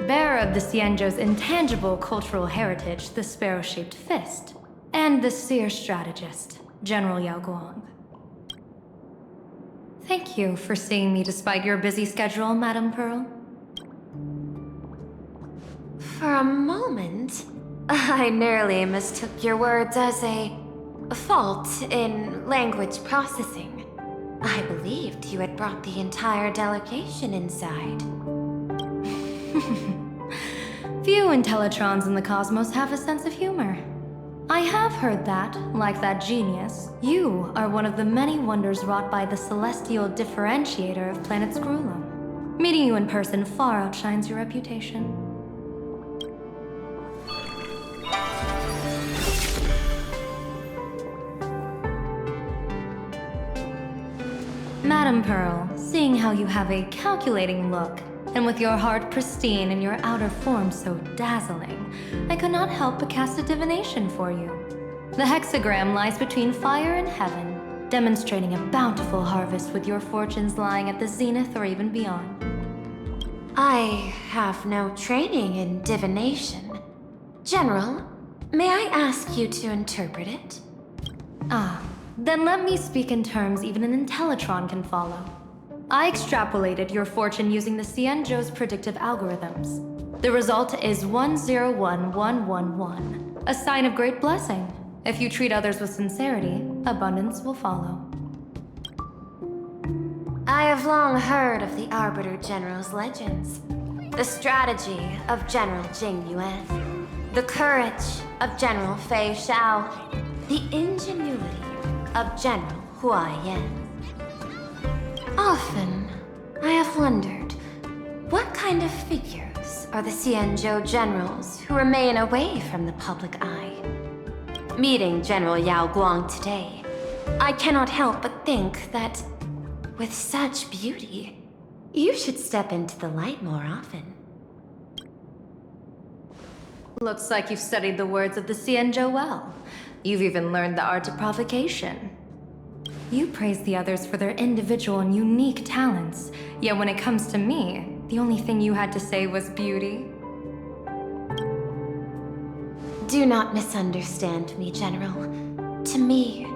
bearer of the Xianzhou's intangible cultural heritage, the sparrow-shaped fist, and the seer strategist, General Yao Guang. Thank you for seeing me despite your busy schedule, Madame Pearl. For a moment, I nearly mistook your words as a fault in language processing. I believed you had brought the entire delegation inside. Few Intellitrons in the cosmos have a sense of humor. I have heard that, like that genius, you are one of the many wonders wrought by the celestial differentiator of planet Screwlum. Meeting you in person far outshines your reputation. Madame Pearl, seeing how you have a calculating look, and with your heart pristine and your outer form so dazzling, I could not help but cast a divination for you. The hexagram lies between fire and heaven, demonstrating a bountiful harvest with your fortunes lying at the zenith or even beyond. I have no training in divination. General, may I ask you to interpret it? Then let me speak in terms even an Intellitron can follow. I extrapolated your fortune using the Xianzhou's predictive algorithms. The result is 101111, a sign of great blessing. If you treat others with sincerity, abundance will follow. I have long heard of the Arbiter General's legends. The strategy of General Tingyuan, the courage of General Fei Shao, the ingenuity of General Huaiyan. Often, I have wondered, what kind of figures are the Xianzhou generals who remain away from the public eye? Meeting General Yao Guang today, I cannot help but think that, with such beauty, you should step into the light more often. Looks like you've studied the words of the Xianzhou well. You've even learned the art of provocation. You praise the others for their individual and unique talents, yet when it comes to me, the only thing you had to say was beauty. Do not misunderstand me, General. To me,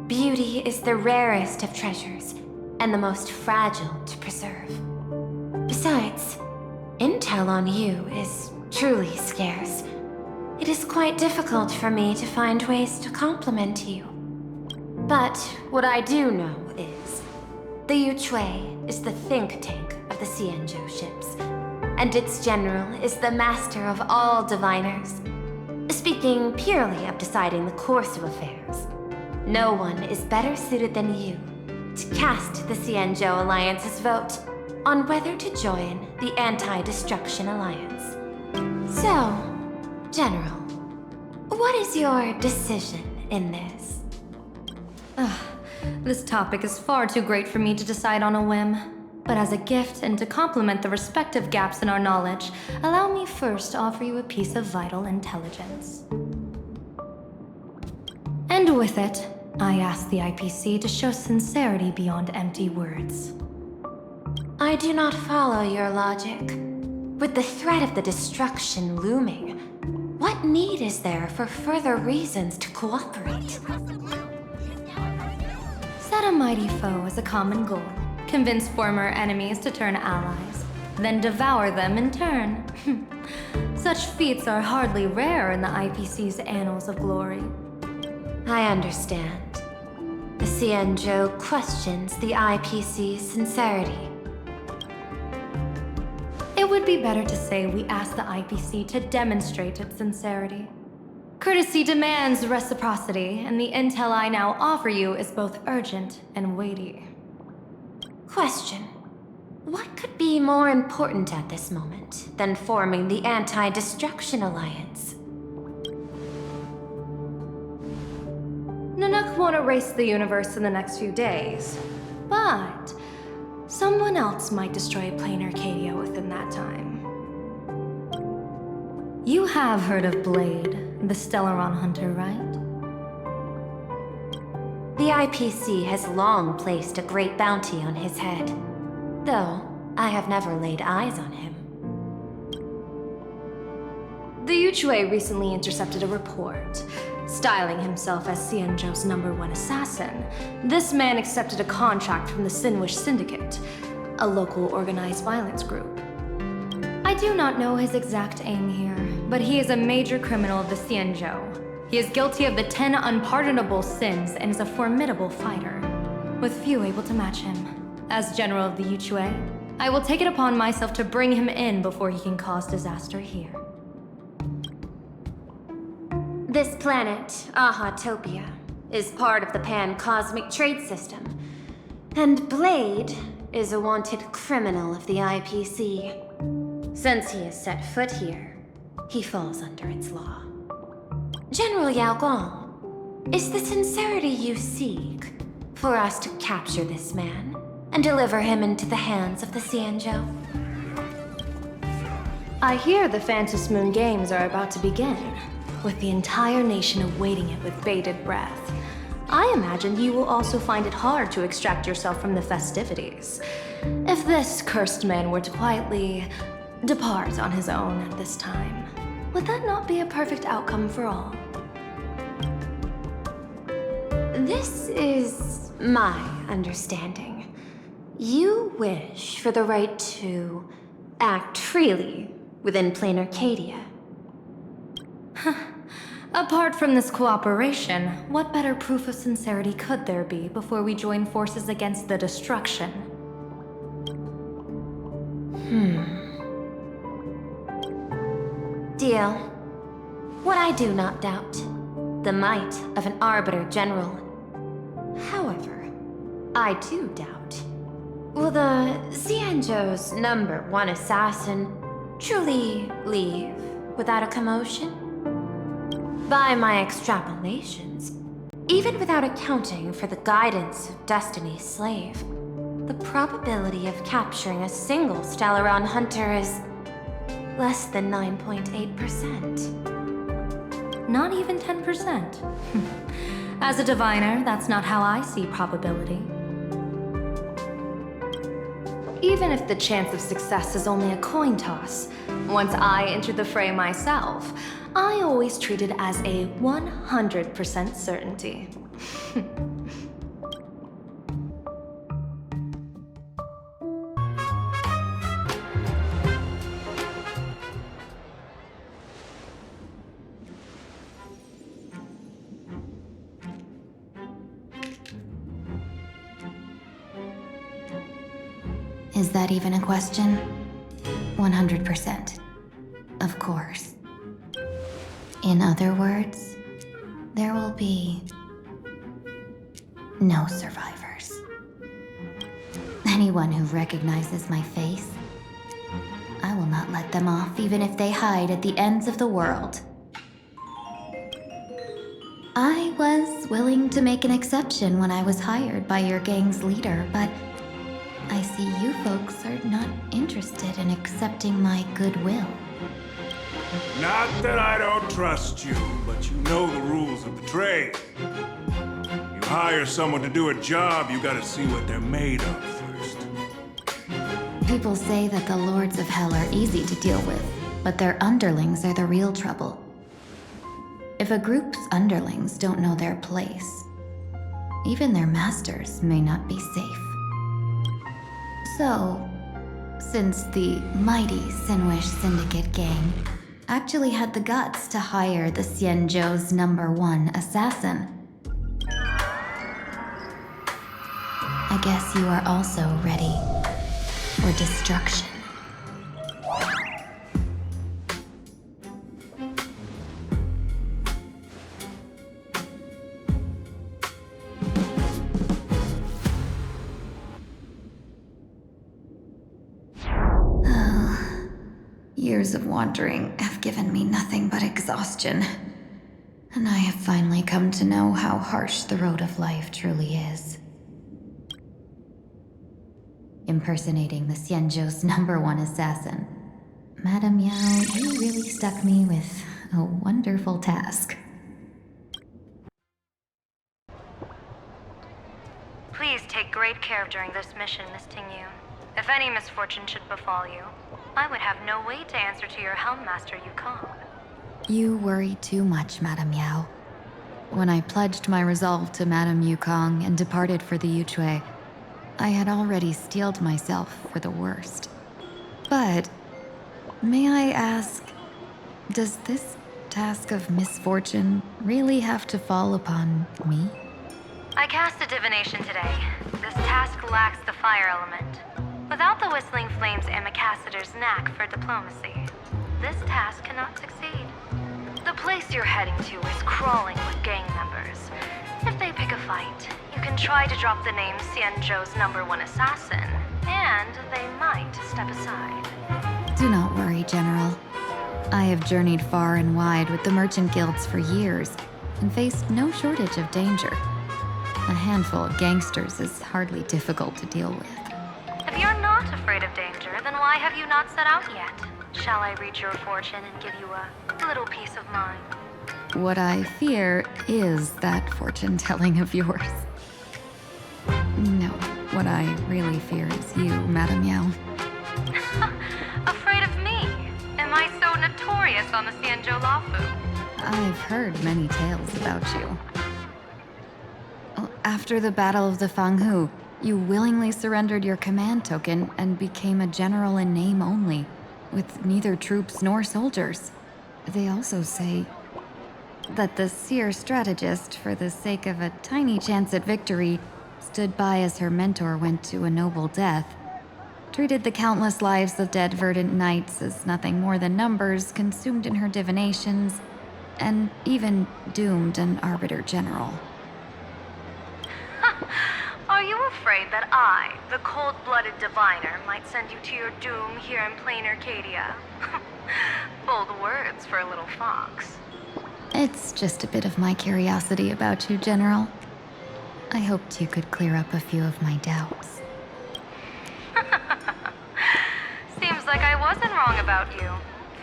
beauty is the rarest of treasures, and the most fragile to preserve. Besides, intel on you is truly scarce. It is quite difficult for me to find ways to compliment you. But what I do know is, the Yuchui is the think tank of the Xianzhou ships, and its general is the master of all diviners. Speaking purely of deciding the course of affairs, no one is better suited than you to cast the Xianzhou Alliance's vote on whether to join the Anti-Destruction Alliance. So, General, what is your decision in this? This topic is far too great for me to decide on a whim. But as a gift and to complement the respective gaps in our knowledge, allow me first to offer you a piece of vital intelligence. And with it, I ask the IPC to show sincerity beyond empty words. I do not follow your logic. With the threat of the destruction looming, what need is there for further reasons to cooperate? Set a mighty foe as a common goal. Convince former enemies to turn allies, then devour them in turn. Such feats are hardly rare in the IPC's annals of glory. I understand. The Xianzhou questions the IPC's sincerity. It would be better to say we ask the IPC to demonstrate its sincerity. Courtesy demands reciprocity, and the intel I now offer you is both urgent and weighty. Question. What could be more important at this moment than forming the Anti-Destruction Alliance? Nanook won't erase the universe in the next few days, but someone else might destroy Planarcadia within that time. You have heard of Blade, the Stellaron hunter, right? The IPC has long placed a great bounty on his head, though I have never laid eyes on him. The Yuchue recently intercepted a report, styling himself as Xianzhou's #1 assassin. This man accepted a contract from the Sinwish Syndicate, a local organized violence group. I do not know his exact aim here, but he is a major criminal of the Xianzhou. He is guilty of the 10 unpardonable sins and is a formidable fighter, with few able to match him. As general of the Yuchue, I will take it upon myself to bring him in before he can cause disaster here. This planet, Ahatopia, is part of the pan-cosmic trade system, and Blade is a wanted criminal of the IPC. Since he has set foot here, he falls under its law. General Yao Guang, is the sincerity you seek for us to capture this man and deliver him into the hands of the Xianzhou? I hear the Phantasmoon Games are about to begin, with the entire nation awaiting it with bated breath. I imagine you will also find it hard to extract yourself from the festivities. If this cursed man were to quietly depart on his own at this time, would that not be a perfect outcome for all? This is my understanding. You wish for the right to act freely within Planarcadia. Apart from this cooperation, what better proof of sincerity could there be before we join forces against the destruction? Deal. What I do not doubt, the might of an Arbiter General. However, I do doubt, will the Xianzhou's #1 assassin truly leave without a commotion? By my extrapolations, even without accounting for the guidance of Destiny's slave, the probability of capturing a single Stellaron hunter is less than 9.8%. Not even 10%. As a diviner, that's not how I see probability. Even if the chance of success is only a coin toss, once I enter the fray myself, I always treat it as a 100% certainty. Is that even a question? 100%. Of course. In other words, there will be no survivors. Anyone who recognizes my face, I will not let them off even if they hide at the ends of the world. I was willing to make an exception when I was hired by your gang's leader, but I see you folks are not interested in accepting my goodwill. Not that I don't trust you, but you know the rules of the trade. You hire someone to do a job, you gotta see what they're made of first. People say that the Lords of Hell are easy to deal with, but their underlings are the real trouble. If a group's underlings don't know their place, even their masters may not be safe. So, since the mighty Sinwish Syndicate gang actually had the guts to hire the Xianzhou's #1 assassin, I guess you are also ready for destruction. Years of wandering have given me nothing but exhaustion, and I have finally come to know how harsh the road of life truly is. Impersonating the Xianzhou's #1 assassin. Madam Yao, you really stuck me with a wonderful task. Please take great care during this mission, Miss Tingyun. If any misfortune should befall you, I would have no way to answer to your Helm Master Yukong. You worry too much, Madame Yao. When I pledged my resolve to Madame Yukong and departed for the Yuchui, I had already steeled myself for the worst. But, may I ask, does this task of misfortune really have to fall upon me? I cast a divination today. This task lacks the fire element. Without the Whistling Flames Ambassador's knack for diplomacy, this task cannot succeed. The place you're heading to is crawling with gang members. If they pick a fight, you can try to drop the name Xianzhou's #1 assassin, and they might step aside. Do not worry, General. I have journeyed far and wide with the merchant guilds for years and faced no shortage of danger. A handful of gangsters is hardly difficult to deal with. If you're not afraid of danger, then why have you not set out yet? Shall I read your fortune and give you a little peace of mind? What I fear is that fortune-telling of yours. No, what I really fear is you, Madame Yao. Afraid of me? Am I so notorious on the Xianzhou Lafu? I've heard many tales about you. After the Battle of the Fanghu, you willingly surrendered your command token and became a general in name only, with neither troops nor soldiers. They also say that the seer strategist, for the sake of a tiny chance at victory, stood by as her mentor went to a noble death, treated the countless lives of dead verdant knights as nothing more than numbers consumed in her divinations, and even doomed an arbiter general. Are you afraid that I, the cold-blooded diviner, might send you to your doom here in Planarcadia? Bold words for a little fox. It's just a bit of my curiosity about you, General. I hoped you could clear up a few of my doubts. Seems like I wasn't wrong about you.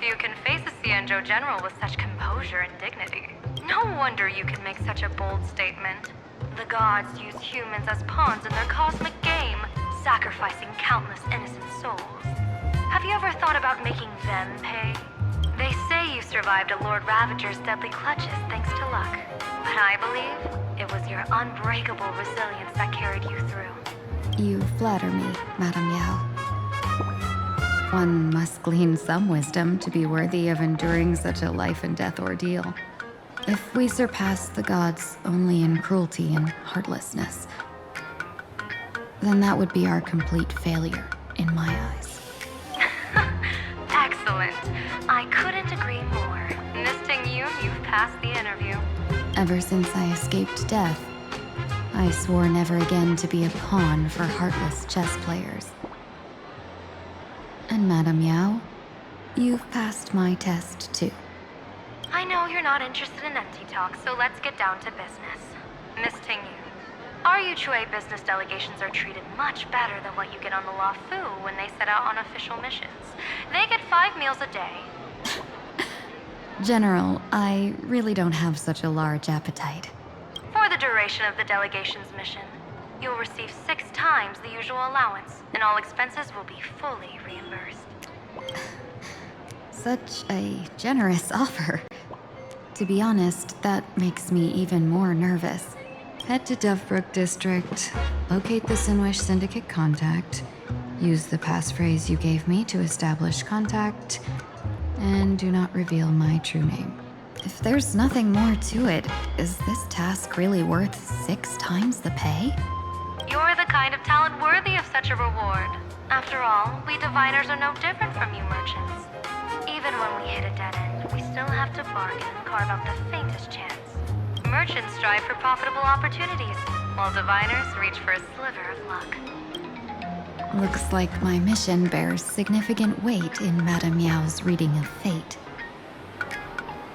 Few can face a Xianzhou general with such composure and dignity. No wonder you can make such a bold statement. The gods use humans as pawns in their cosmic game, sacrificing countless innocent souls. Have you ever thought about making them pay? They say you survived a Lord Ravager's deadly clutches thanks to luck. But I believe it was your unbreakable resilience that carried you through. You flatter me, Madame Yao. One must glean some wisdom to be worthy of enduring such a life-and-death ordeal. If we surpass the gods only in cruelty and heartlessness, then that would be our complete failure in my eyes. Excellent. I couldn't agree more. Miss Tingyun, you've passed the interview. Ever since I escaped death, I swore never again to be a pawn for heartless chess players. And Madame Yao, you've passed my test too. I know you're not interested in empty talk, so let's get down to business. Miss Tingyun, our Yuchui business delegations are treated much better than what you get on the Lafu when they set out on official missions. They get 5 meals a day. General, I really don't have such a large appetite. For the duration of the delegation's mission, you'll receive 6 times the usual allowance, and all expenses will be fully reimbursed. Such a generous offer. To be honest, that makes me even more nervous. Head to Dovebrook District, locate the Sinwish Syndicate contact, use the passphrase you gave me to establish contact, and do not reveal my true name. If there's nothing more to it, is this task really worth 6 times the pay? You're the kind of talent worthy of such a reward. After all, we diviners are no different from you merchants. Even when we hit a dead end, we still have to bargain and carve out the faintest chance. Merchants strive for profitable opportunities, while diviners reach for a sliver of luck. Looks like my mission bears significant weight in Madame Yao's reading of fate.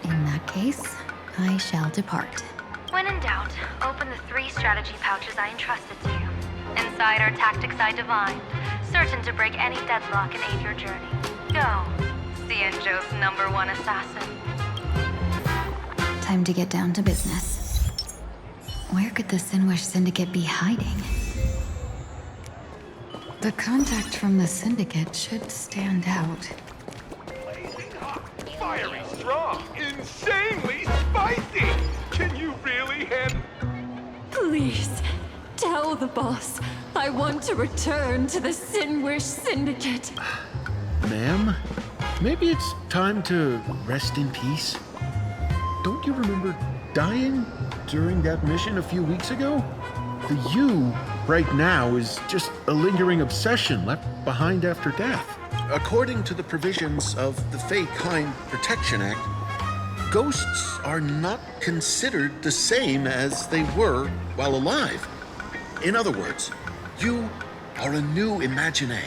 In that case, I shall depart. When in doubt, open the 3 strategy pouches I entrusted to you. Inside are tactics I divined, certain to break any deadlock and aid your journey. Go, Xianzhou's #1 assassin. Time to get down to business. Where could the Sinwish Syndicate be hiding? The contact from the Syndicate should stand out. Blazing hot, fiery strong, insanely spicy! Can you really handle... Please, tell the boss I want to return to the Sinwish Syndicate. Ma'am, maybe it's time to rest in peace. Don't you remember dying during that mission a few weeks ago? The you right now is just a lingering obsession left behind after death. According to the provisions of the Fey Kind Protection Act, ghosts are not considered the same as they were while alive. In other words, you are a new Imagine,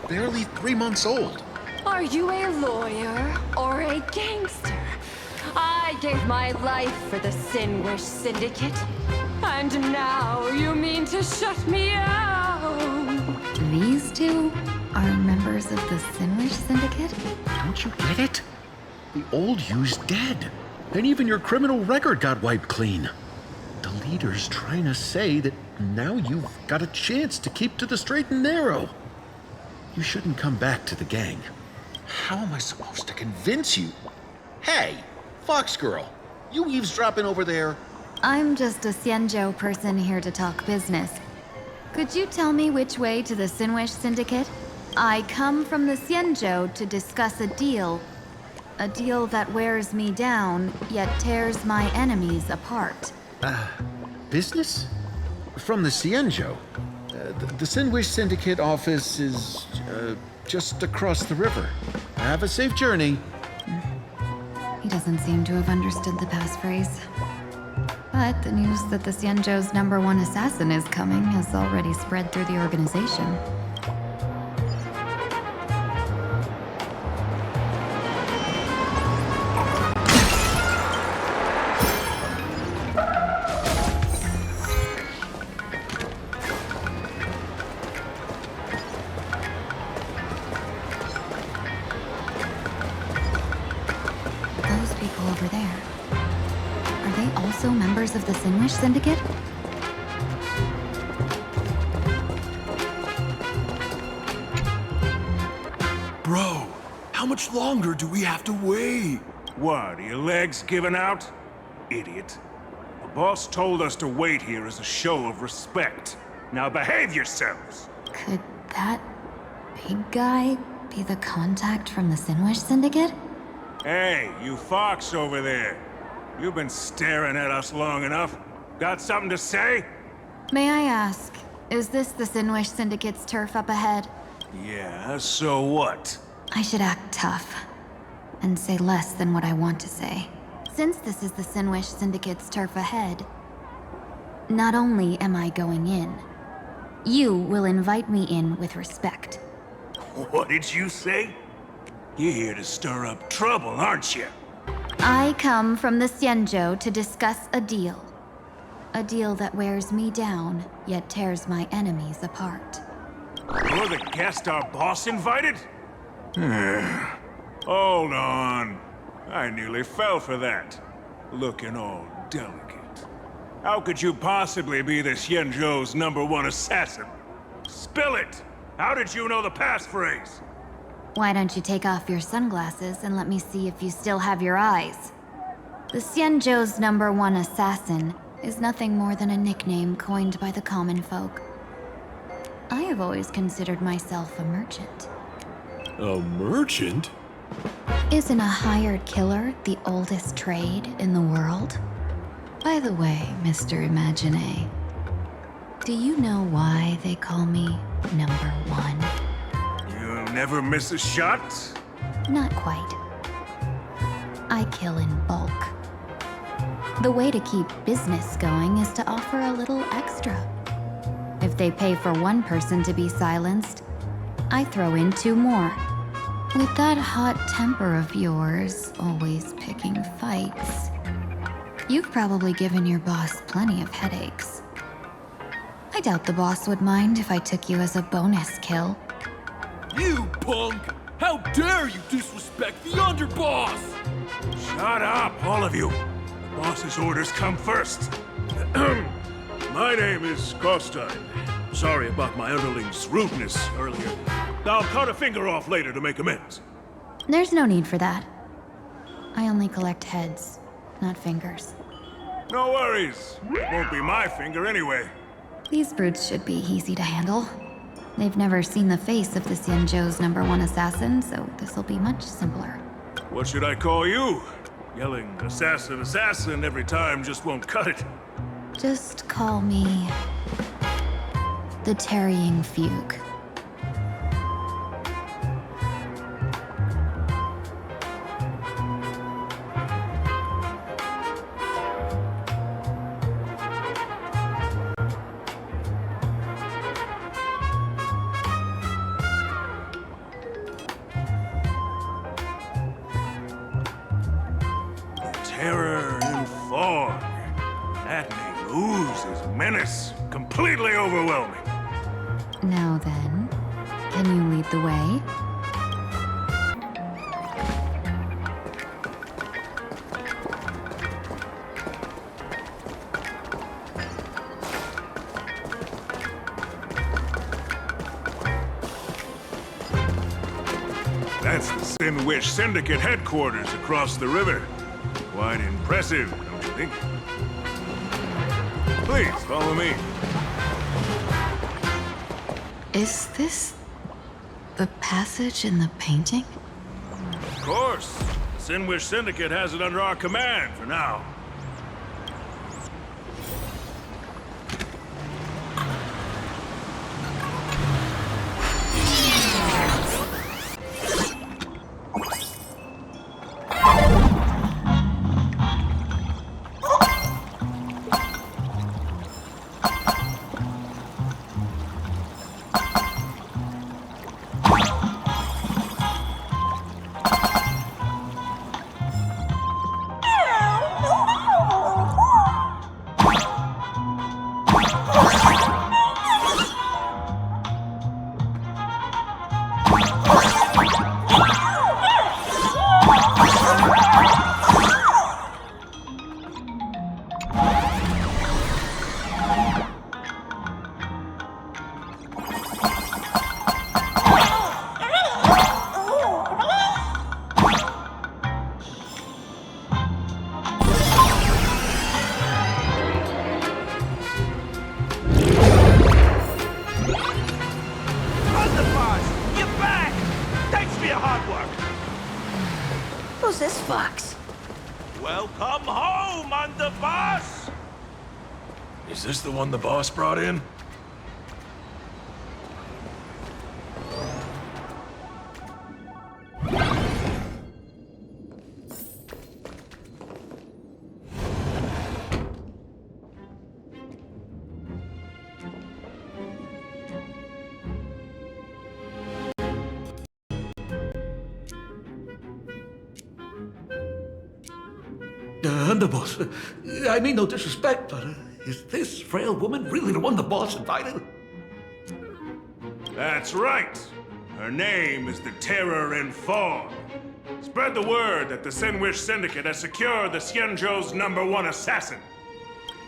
barely 3 months old. Are you a lawyer or a gangster? I gave my life for the Sinwish Syndicate, and now you mean to shut me out? These two are members of the Sinwish Syndicate? Don't you get it? The old you's dead, and even your criminal record got wiped clean. The leader's trying to say that now you've got a chance to keep to the straight and narrow. You shouldn't come back to the gang. How am I supposed to convince you? Hey, Fox Girl, you eavesdropping over there? I'm just a Xianzhou person here to talk business. Could you tell me which way to the Sinwish Syndicate? I come from the Xianzhou to discuss a deal. A deal that wears me down, yet tears my enemies apart. Business? From the Xianzhou. The Sinwish Syndicate office is just across the river. Have a safe journey. He doesn't seem to have understood the passphrase. But the news that the Xianzhou's #1 assassin is coming has already spread through the organization. Those people over there. Are they also members of the Sinwish Syndicate? Bro, how much longer do we have to wait? What, are your legs giving out? Idiot. The boss told us to wait here as a show of respect. Now behave yourselves! Could that big guy be the contact from the Sinwish Syndicate? Hey, you fox over there. You've been staring at us long enough. Got something to say? May I ask, is this the Sinwish Syndicate's turf up ahead? Yeah, so what? I should act tough and say less than what I want to say. Since this is the Sinwish Syndicate's turf ahead, not only am I going in, you will invite me in with respect. What did you say? You're here to stir up trouble, aren't you? I come from the Xianzhou to discuss a deal. A deal that wears me down, yet tears my enemies apart. You're the guest our boss invited? Hold on. I nearly fell for that. Looking all delicate. How could you possibly be the Xianzhou's #1 assassin? Spill it! How did you know the passphrase? Why don't you take off your sunglasses and let me see if you still have your eyes? The Xianzhou's #1 assassin is nothing more than a nickname coined by the common folk. I have always considered myself a merchant. A merchant? Isn't a hired killer the oldest trade in the world? By the way, Mr. Imagine, do you know why they call me #1? You never miss a shot? Not quite. I kill in bulk. The way to keep business going is to offer a little extra. If they pay for one person to be silenced, I throw in 2 more. With that hot temper of yours, always picking fights, you've probably given your boss plenty of headaches. I doubt the boss would mind if I took you as a bonus kill. You punk! How dare you disrespect the underboss! Shut up, all of you. The boss's orders come first. My name is Skott. Sorry about my underling's rudeness earlier. I'll cut a finger off later to make amends. There's no need for that. I only collect heads, not fingers. No worries. Won't be my finger anyway. These brutes should be easy to handle. They've never seen the face of the Xianzhou's #1 assassin, so this'll be much simpler. What should I call you? Yelling assassin, assassin every time just won't cut it. Just call me the Tarrying Fugue. Terror and fog. That name oozes menace. Completely overwhelming. Now then, can you lead the way? That's the Sin Wish Syndicate headquarters across the river. Quite impressive, don't you think? Please, follow me. Is this the passage in the painting? Of course. The Sin Wish Syndicate has it under our command for now. Welcome home, Underboss! Is this the one the boss brought in? Underboss, I mean no disrespect, but is this frail woman really the one the boss invited? That's right. Her name is the Terror and Fog. Spread the word that the Sin Wish Syndicate has secured the Xianzhou's #1 assassin.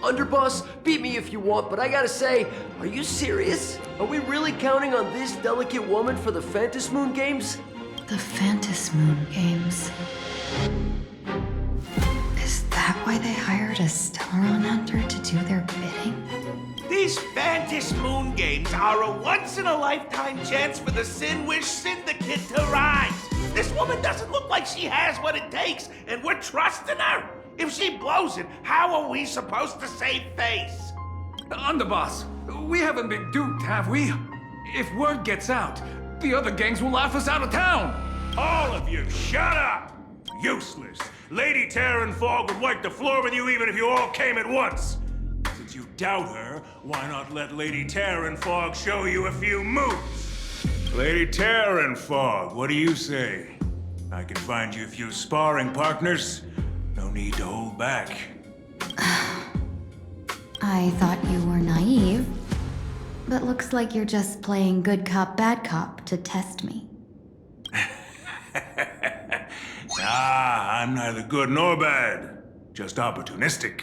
Underboss, beat me if you want, but I gotta say, are you serious? Are we really counting on this delicate woman for the Phantasmoon games? The Phantasmoon games. Is that why they hired a Stellaron hunter to do their bidding? These Phantasmoon games are a once-in-a-lifetime chance for the Sin Wish Syndicate to rise. This woman doesn't look like she has what it takes, and we're trusting her. If she blows it, how are we supposed to save face? Underboss, we haven't been duped, have we? If word gets out, the other gangs will laugh us out of town. All of you, shut up! Useless. Lady Terror and Fog would wipe the floor with you even if you all came at once. Since you doubt her, why not let Lady Terror and Fog show you a few moves? Lady Terror and Fog, what do you say? I can find you a few sparring partners. No need to hold back. I thought you were naive, but looks like you're just playing good cop, bad cop to test me. I'm neither good nor bad. Just opportunistic.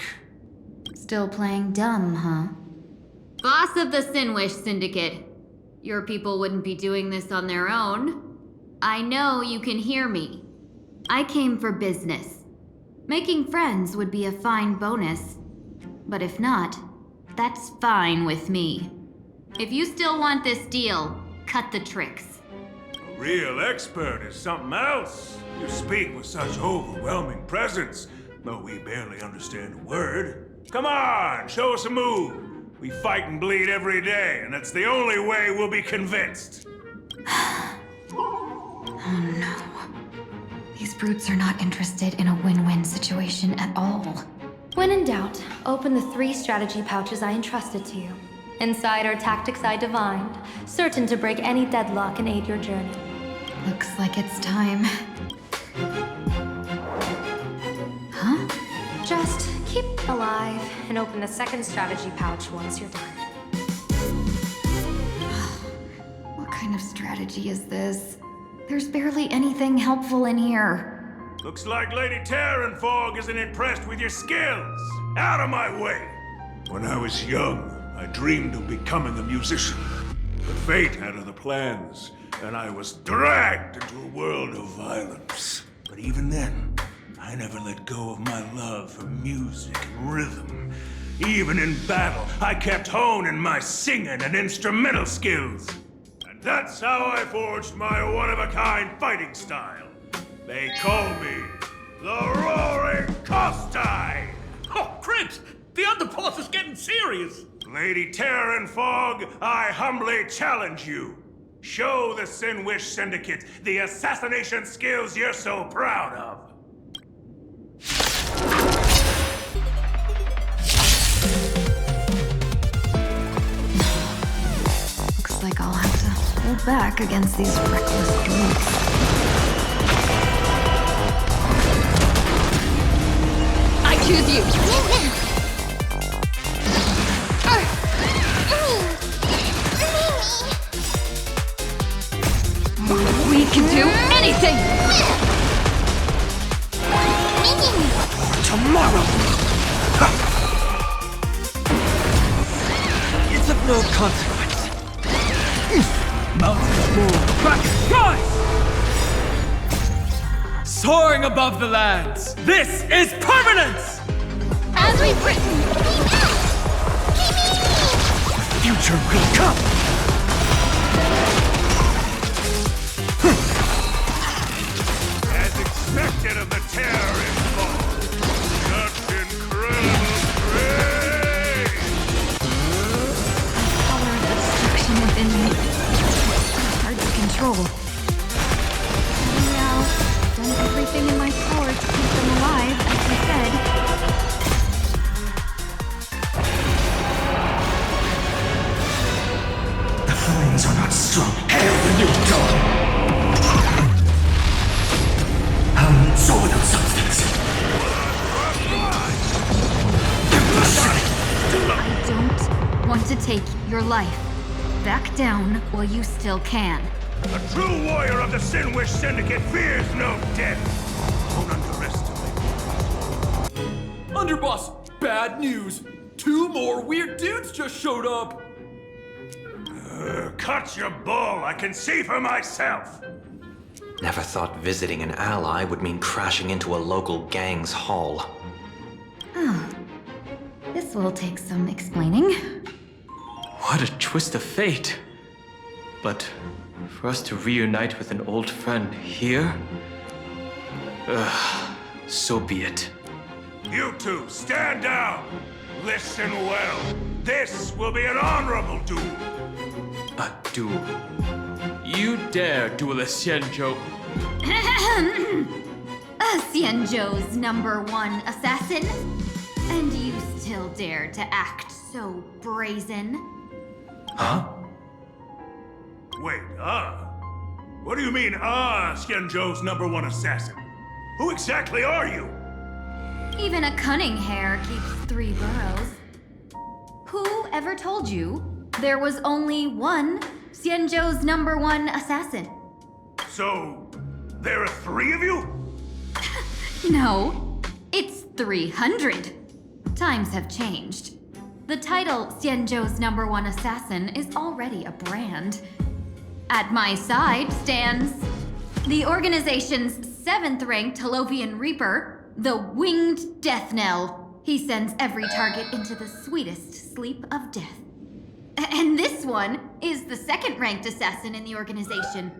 Still playing dumb, huh? Boss of the Sinwish Syndicate. Your people wouldn't be doing this on their own. I know you can hear me. I came for business. Making friends would be a fine bonus. But if not, that's fine with me. If you still want this deal, cut the tricks. A real expert is something else. You speak with such overwhelming presence, though we barely understand a word. Come on, show us a move. We fight and bleed every day, and that's the only way we'll be convinced. Oh no. These brutes are not interested in a win-win situation at all. When in doubt, open the 3 strategy pouches I entrusted to you. Inside are tactics I divined, certain to break any deadlock and aid your journey. Looks like it's time. Huh? Just keep alive and open the 2nd strategy pouch once you're done. What kind of strategy is this? There's barely anything helpful in here. Looks like Lady Terranfog isn't impressed with your skills. Out of my way! When I was young, I dreamed of becoming a musician. But fate had other plans, and I was dragged into a world of violence. But even then, I never let go of my love for music and rhythm. Even in battle, I kept honing my singing and instrumental skills. And that's how I forged my one-of-a-kind fighting style. They call me the Roaring Costine! Oh, Cribs! The underboss is getting serious! Lady Terranfog, I humbly challenge you. Show the Sinwish Syndicate the assassination skills you're so proud of. Looks like I'll have to hold back against these reckless brutes. I choose you! We can do anything! Tomorrow! It's of no consequence. Mountains move, crackers rise! Soaring above the lands, this is permanence! As we've written, The future will come! As expected of the Terranfog, such incredible grace! Power of destruction within me. It's hard to control. Now, done everything in my power to keep them alive, as you said. The flames are not strong. Hail the new dawn! I'll need so without substance. I don't want to take your life. Back down while you still can. A true warrior of the Sinwish Syndicate fears no death. Don't underestimate me. Underboss, bad news! 2 more weird dudes just showed up! Cut your bull, I can see for myself! Never thought visiting an ally would mean crashing into a local gang's hall. Oh. This will take some explaining. What a twist of fate. But for us to reunite with an old friend here? So be it. You two, stand down! Listen well. This will be an honorable duel. A duel. You dare duel a Xianzhou? Xianzhou's #1 assassin? And you still dare to act so brazen? Huh? Wait, What do you mean, Xianzhou's #1 assassin? Who exactly are you? Even a cunning hare keeps 3 burrows. Who ever told you there was only one Xianzhou's #1 assassin? So, there are 3 of you? No, it's 300. Times have changed. The title Xianzhou's #1 assassin is already a brand. At my side stands the organization's 7th-ranked Holovian Reaper, the Winged Death Knell. He sends every target into the sweetest sleep of death. And this one is the 2nd-ranked assassin in the organization,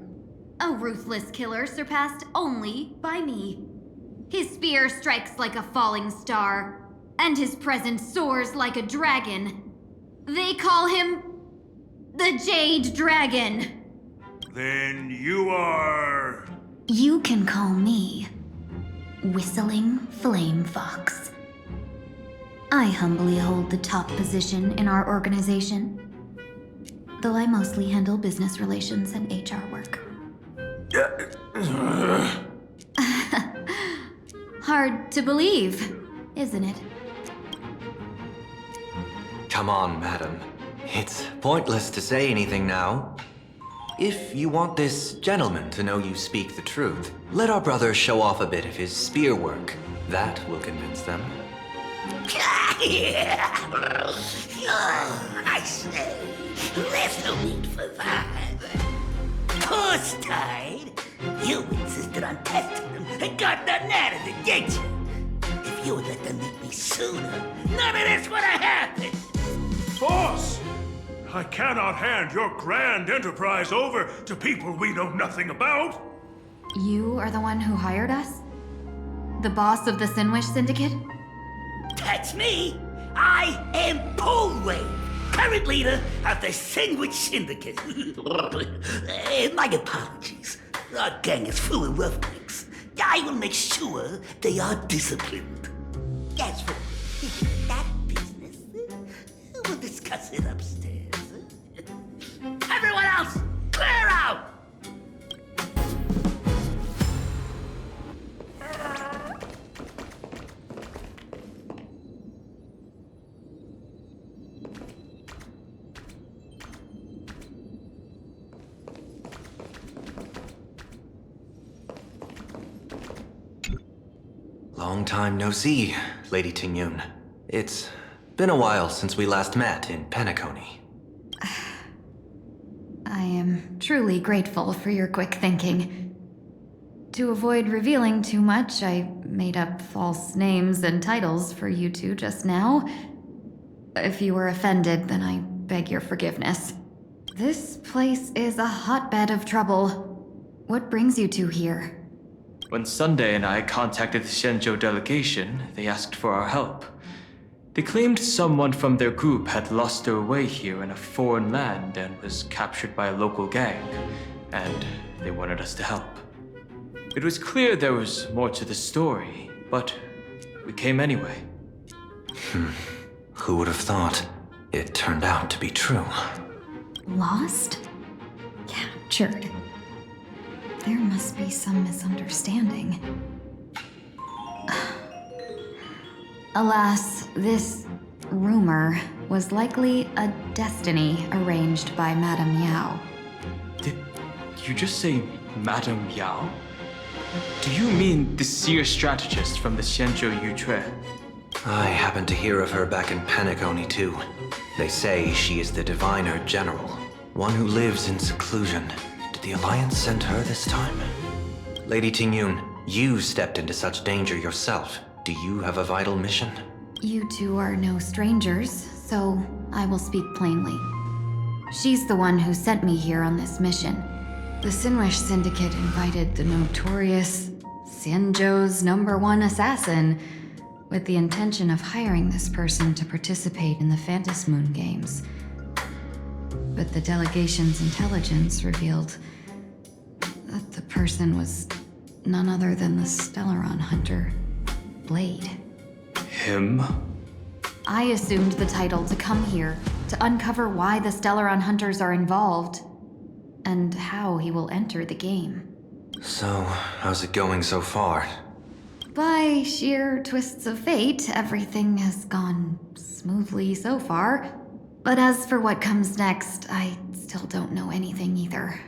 a ruthless killer surpassed only by me. His spear strikes like a falling star, and his presence soars like a dragon. They call him the Jade Dragon. Then you are... You can call me Whistling Flame Fox. I humbly hold the top position in our organization, though I mostly handle business relations and HR work. Hard to believe, isn't it? Come on, madam. It's pointless to say anything now. If you want this gentleman to know you speak the truth, let our brother show off a bit of his spear work. That will convince them. I say, there's no need for that. Course tied. You insisted on testing them and got nothing out of it, did you? If you would let them meet me sooner, none of this would have happened. Boss! I cannot hand your grand enterprise over to people we know nothing about. You are the one who hired us? The boss of the Sinwish Syndicate? That's me. I am Polwave, current leader of the Sinwish Syndicate. My apologies. Our gang is full of roughnecks. I will make sure they are disciplined. As for that business, we'll discuss it upstairs. Everyone else, clear out! Long time no see, Lady Tingyun. It's been a while since we last met in Penacony. I am truly grateful for your quick thinking. To avoid revealing too much, I made up false names and titles for you two just now. If you were offended, then I beg your forgiveness. This place is a hotbed of trouble. What brings you two here? When Sunday and I contacted the Xianzhou delegation, they asked for our help. They claimed someone from their group had lost their way here in a foreign land and was captured by a local gang, and they wanted us to help. It was clear there was more to the story, but we came anyway. Who would have thought? It turned out to be true. Lost? Captured. There must be some misunderstanding. Alas, this rumor was likely a destiny arranged by Madame Yao. Did you just say Madame Yao? Do you mean the seer strategist from the Xianzhou Yutre? I happened to hear of her back in Penacony too. They say she is the Diviner General, one who lives in seclusion. Did the Alliance send her this time? Lady Tingyun, you stepped into such danger yourself. Do you have a vital mission? You two are no strangers, so I will speak plainly. She's the one who sent me here on this mission. The Sinwish Syndicate invited the notorious Xianzhou's #1 assassin with the intention of hiring this person to participate in the Phantasmoon games. But the delegation's intelligence revealed that the person was none other than the Stellaron hunter, Blade. Him? I assumed the title to come here to uncover why the Stellaron hunters are involved and how he will enter the game. So, how's it going so far? By sheer twists of fate, everything has gone smoothly so far. But as for what comes next, I still don't know anything either.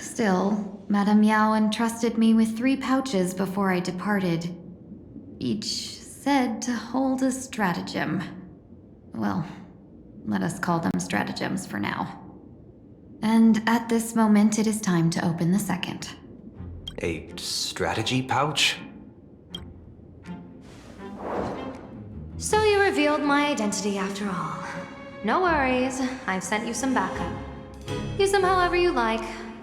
Still, Madame Yao entrusted me with 3 pouches before I departed. Each said to hold a stratagem. Well, Let us call them stratagems for now. And at this moment, it is time to open the second. A strategy pouch? So you revealed my identity after all. No worries, I've sent you some backup. Use them however you like.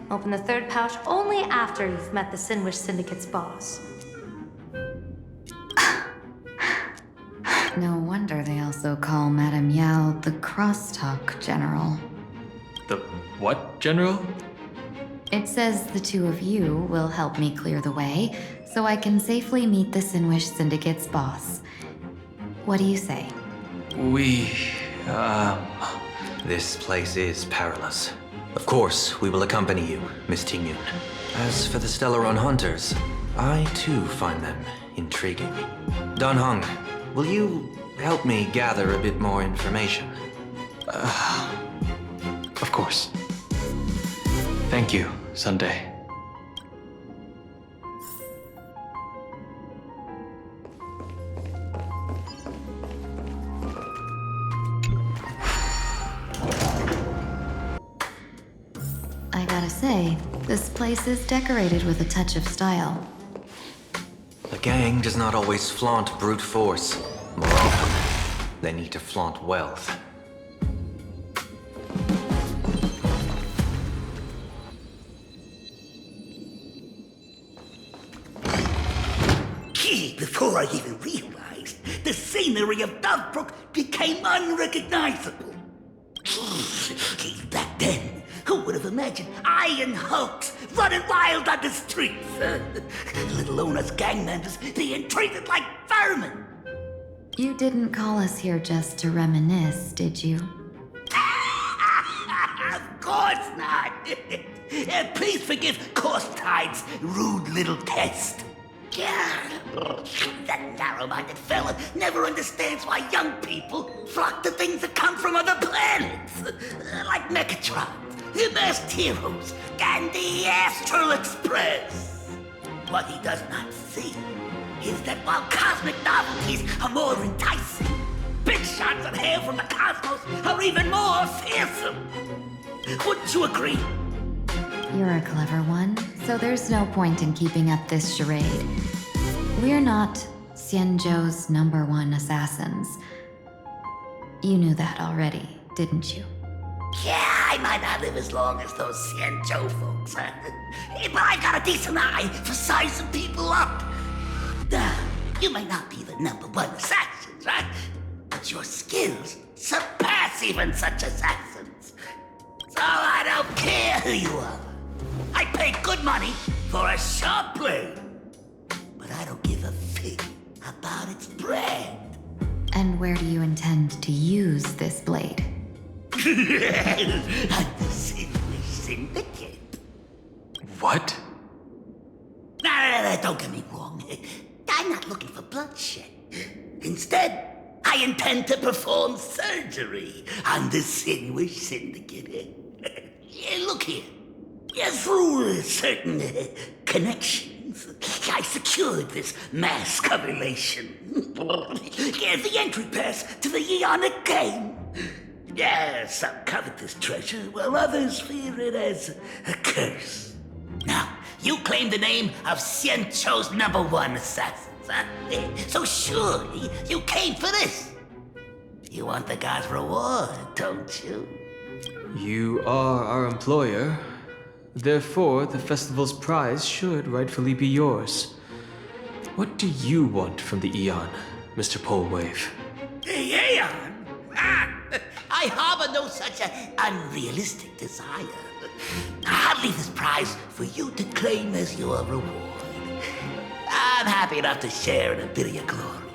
Open the third pouch only after you've met the Sinwish Syndicate's boss. No wonder they also call Madame Yao the Crosstalk General. The what, General? It says the two of you will help me clear the way, so I can safely meet the Sinwish Syndicate's boss. What do you say? This place is perilous. Of course, we will accompany you, Miss Tingyun. As for the Stellaron Hunters, I too find them intriguing. Dan Heng, will you help me gather a bit more information? Of course. Thank you, Sunday. I gotta say, this place is decorated with a touch of style. The gang does not always flaunt brute force. More often, they need to flaunt wealth. Before I even realized, the scenery of Dovebrook became unrecognizable. Back then, who would have imagined iron hulks running wild on the streets? Let alone us gang members being treated like vermin. You didn't call us here just to reminisce, did you? Of course not. Please forgive Korstide's rude little test. That narrow-minded fella never understands why young people flock to things that come from other planets. Like Mechatrons, Masked Heroes, and the Astral Express. What he does not see is that while cosmic novelties are more enticing, big shots of hail from the cosmos are even more fearsome. Wouldn't you agree? You're a clever one, so there's no point in keeping up this charade. We're not Xianzhou's #1 assassins. You knew that already, didn't you? Yeah, I might not live as long as those Xianzhou folks, but I've got a decent eye for sizing people up. You might not be the #1 assassins, right? But your skills surpass even such assassins. So I don't care who you are. I pay good money for a sharp blade, but I don't give a fig about its brand. And where do you intend to use this blade? On the Sinwish Syndicate. What? No, don't get me wrong. I'm not looking for bloodshed. Instead, I intend to perform surgery on the Sinwish Syndicate. Look here. Through certain connections, I secured this mass correlation. The entry pass to the Eonic game. Some covet this treasure, while others fear it as a curse. Now, you claim the name of Xianzhou's #1 assassins, huh? So surely you came for this. You want the god's reward, don't you? You are our employer. Therefore, the festival's prize should rightfully be yours. What do you want from the Eon, Mr. Polewave? The Eon? I harbor no such unrealistic desire. I'll leave this prize for you to claim as your reward. I'm happy enough to share in a bit of your glory.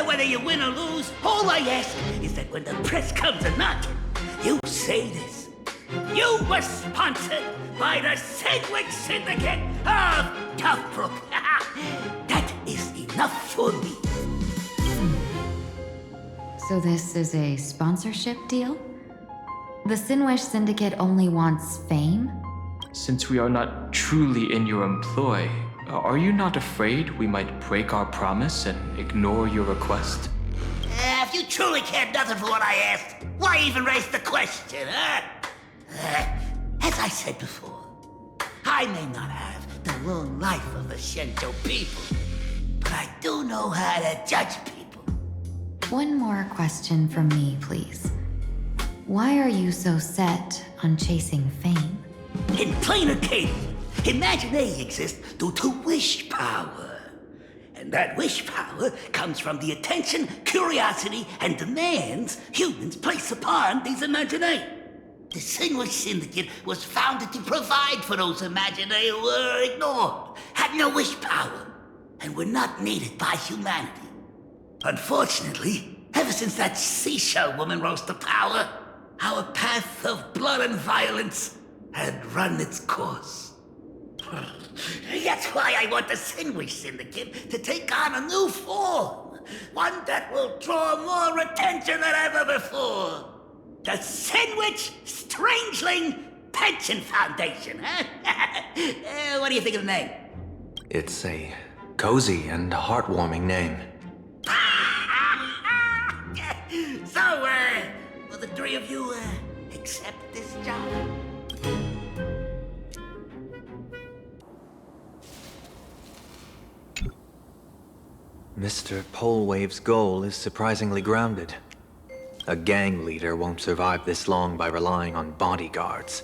Whether you win or lose, all I ask is that when the press comes a-knocking, you say this. You were sponsored by the Sinwish Syndicate of Dovebrook. That is enough for me. So this is a sponsorship deal? The Sinwish Syndicate only wants fame? Since we are not truly in your employ, are you not afraid we might break our promise and ignore your request? If you truly cared nothing for what I asked, why even raise the question, huh? As I said before, I may not have the long life of the Shenzhou people, but I do know how to judge people. One more question from me, please. Why are you so set on chasing fame? In Planarcadia, Imagination exists due to wish power. And that wish power comes from the attention, curiosity, and demands humans place upon these Imaginae. The Sinwish Syndicate was founded to provide for those Imaginae who were ignored, had no wish power, and were not needed by humanity. Unfortunately, ever since that seashell woman rose to power, our path of blood and violence had run its course. That's why I want the Sinwish Syndicate to take on a new form. One that will draw more attention than ever before. The Sinwish Strangeling Pension Foundation, huh? What do you think of the name? It's a cozy and heartwarming name. So, will the three of you, accept this job? Mr. Polewave's goal is surprisingly grounded. A gang leader won't survive this long by relying on bodyguards.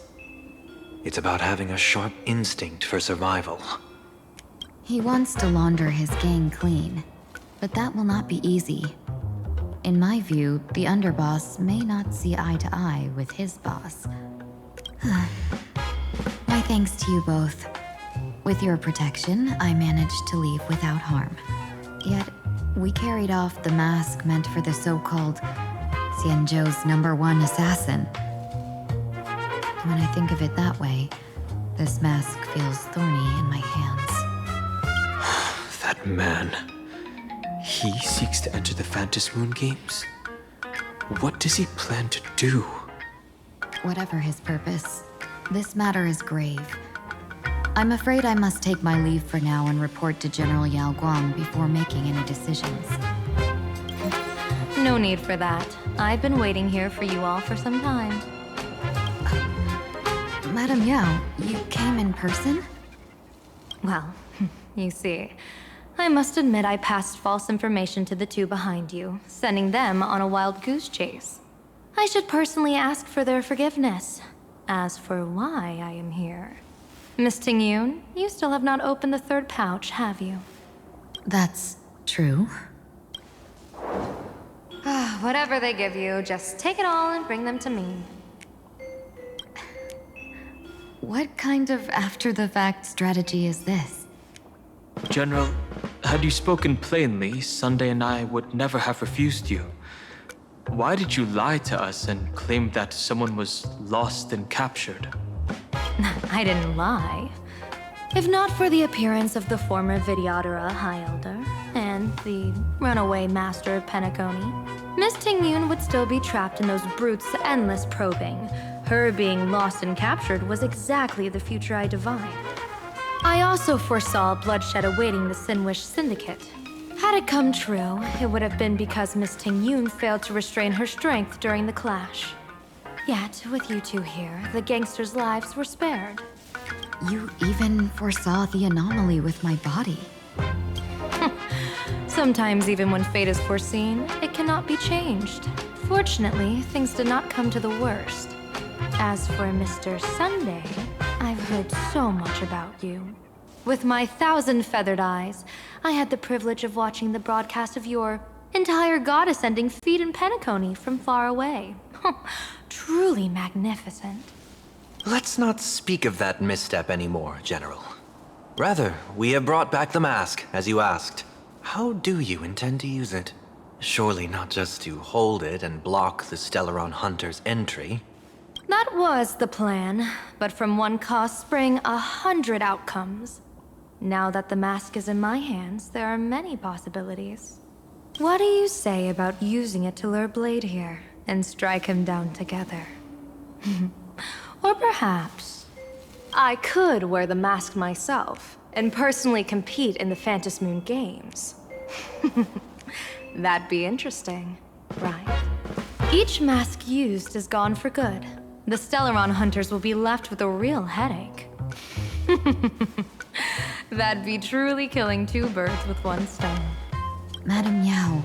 It's about having a sharp instinct for survival. He wants to launder his gang clean, but that will not be easy. In my view, the underboss may not see eye to eye with his boss. My thanks to you both. With your protection, I managed to leave without harm. Yet, we carried off the mask meant for the so-called Xianzhou's #1 assassin. When I think of it that way, this mask feels thorny in my hands. That man. He seeks to enter the Phantasmoon games? What does he plan to do? Whatever his purpose, this matter is grave. I'm afraid I must take my leave for now and report to General Yao Guang before making any decisions. No need for that. I've been waiting here for you all for some time. Madam Yao, you came in person? Well, you see, I must admit I passed false information to the two behind you, sending them on a wild goose chase. I should personally ask for their forgiveness. As for why I am here, Miss Tingyun, you still have not opened the third pouch, have you? That's true. Whatever they give you, just take it all and bring them to me. What kind of after-the-fact strategy is this? General, had you spoken plainly, Sunday and I would never have refused you. Why did you lie to us and claim that someone was lost and captured? I didn't lie. If not for the appearance of the former Vidyadhara High Elder and the runaway master of Penacony, Miss Tingyun would still be trapped in those brutes' endless probing. Her being lost and captured was exactly the future I divined. I also foresaw bloodshed awaiting the Sinwish Syndicate. Had it come true, it would have been because Miss Tingyun failed to restrain her strength during the clash. Yet, with you two here, the gangsters' lives were spared. You even foresaw the anomaly with my body. Sometimes, even when fate is foreseen, it cannot be changed. Fortunately, things did not come to the worst. As for Mr. Sunday, I've heard so much about you. With my 1,000 feathered eyes, I had the privilege of watching the broadcast of your entire god-ascending feat in Penacony from far away. Truly magnificent. Let's not speak of that misstep anymore, General. Rather, we have brought back the mask, as you asked. How do you intend to use it? Surely not just to hold it and block the Stellaron Hunter's entry. That was the plan, but from one cost spring 100 outcomes. Now that the mask is in my hands, there are many possibilities. What do you say about using it to lure Blade here and strike him down together? Or perhaps I could wear the mask myself and personally compete in the Phantasmoon games. That'd be interesting. right? Each mask used is gone for good. The Stellaron hunters will be left with a real headache. That'd be truly killing two birds with one stone. Madam Yao,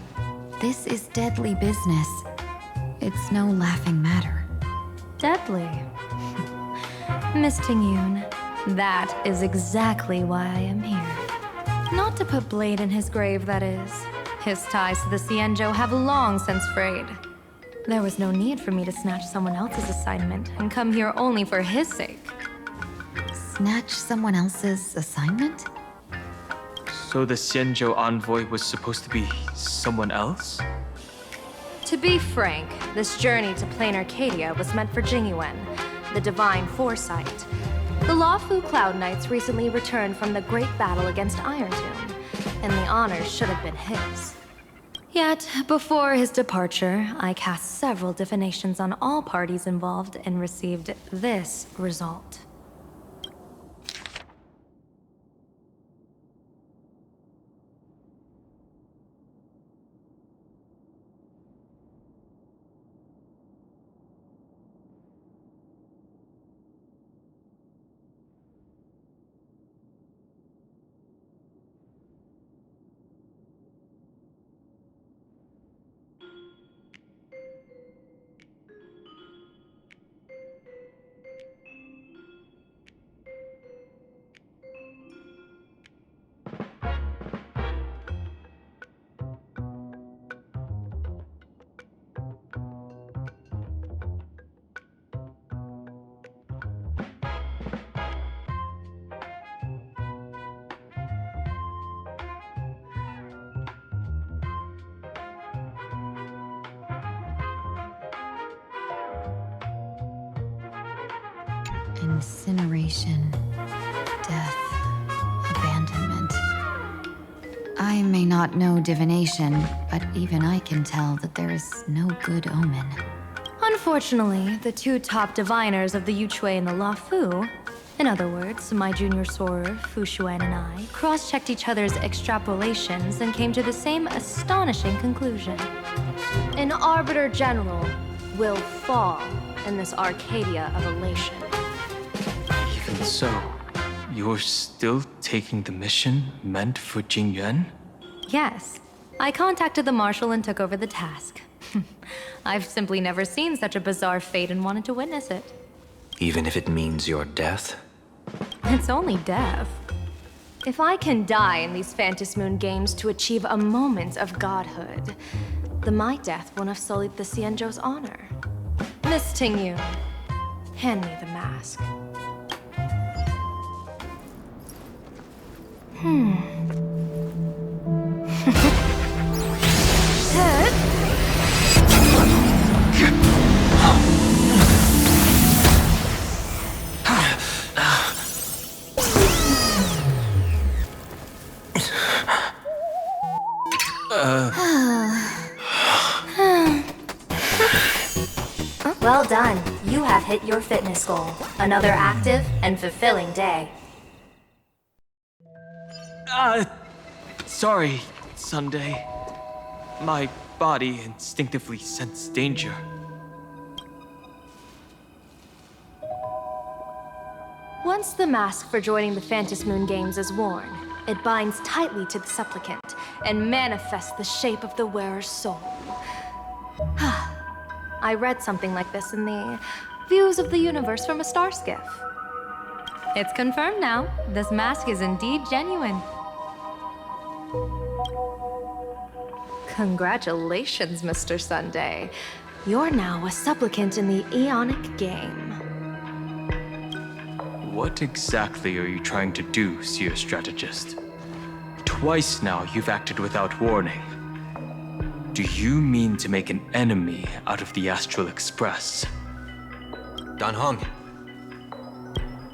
this is deadly business. It's no laughing matter. Deadly? Miss Tingyun, that is exactly why I am here. Not to put blade in his grave, that is. His ties to the Xianzhou have long since frayed. There was no need for me to snatch someone else's assignment and come here only for his sake. Snatch someone else's assignment? So the Xianzhou envoy was supposed to be someone else? To be frank, this journey to Planarcadia was meant for Tingyuan, the divine foresight. The Lawfu Cloud Knights recently returned from the great battle against Iron Tomb, and the honors should have been his. Yet, before his departure, I cast several divinations on all parties involved and received this result. Incineration, death, abandonment. I may not know divination, but even I can tell that there is no good omen. Unfortunately, the two top diviners of the Yuchui and the Lawfu, in other words, my junior soror, Fu Xuan, and I, cross-checked each other's extrapolations and came to the same astonishing conclusion. An Arbiter General will fall in this Arcadia of elation. Even so, you're still taking the mission meant for Tingyuan? Yes. I contacted the Marshal and took over the task. I've simply never seen such a bizarre fate and wanted to witness it. Even if it means your death? It's only death. If I can die in these Phantasmoon games to achieve a moment of godhood, then my death won't have sullied the Xianzhou's honor. Miss Tingyun, hand me the mask. Well done. You have hit your fitness goal. Another active and fulfilling day. Sorry, Sunday. My body instinctively sensed danger. Once the mask for joining the Phantasmoon games is worn, it binds tightly to the supplicant and manifests the shape of the wearer's soul. I read something like this in the Views of the Universe from a Star Skiff. It's confirmed now. This mask is indeed genuine. Congratulations, Mr. Sunday. You're now a supplicant in the Aeonic game. What exactly are you trying to do, Seer Strategist? Twice now you've acted without warning. Do you mean to make an enemy out of the Astral Express? Dan Heng,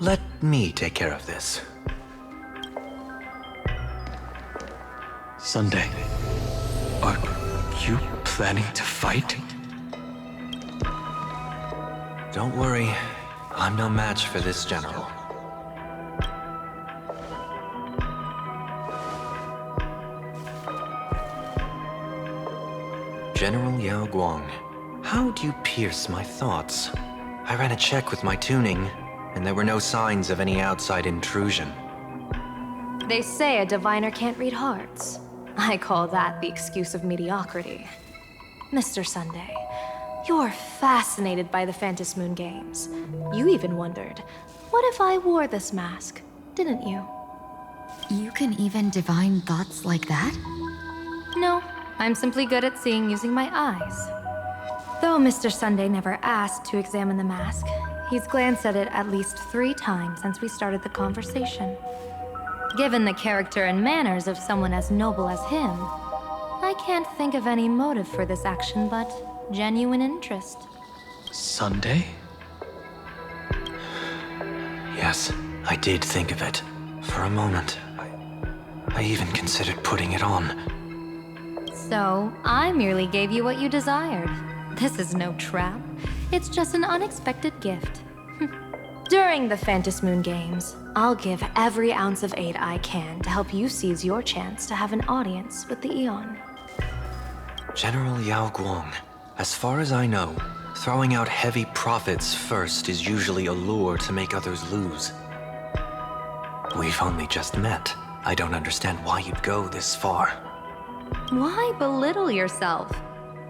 let me take care of this. Sunday, are you planning to fight? Don't worry, I'm no match for this general. General Yao Guang, how do you pierce my thoughts? I ran a check with my tuning, and there were no signs of any outside intrusion. They say a diviner can't read hearts. I call that the excuse of mediocrity. Mr. Sunday, you're fascinated by the Phantasmoon games. You even wondered, what if I wore this mask, didn't you? You can even divine thoughts like that? No, I'm simply good at seeing using my eyes. Though Mr. Sunday never asked to examine the mask, he's glanced at it at least 3 times since we started the conversation. Given the character and manners of someone as noble as him, I can't think of any motive for this action but genuine interest. Sunday? Yes, I did think of it. For a moment, I even considered putting it on. So, I merely gave you what you desired. This is no trap. It's just an unexpected gift. During the Phantasmoon games, I'll give every ounce of aid I can to help you seize your chance to have an audience with the Eon. General Yao Guang, as far as I know, throwing out heavy profits first is usually a lure to make others lose. We've only just met. I don't understand why you'd go this far. Why belittle yourself?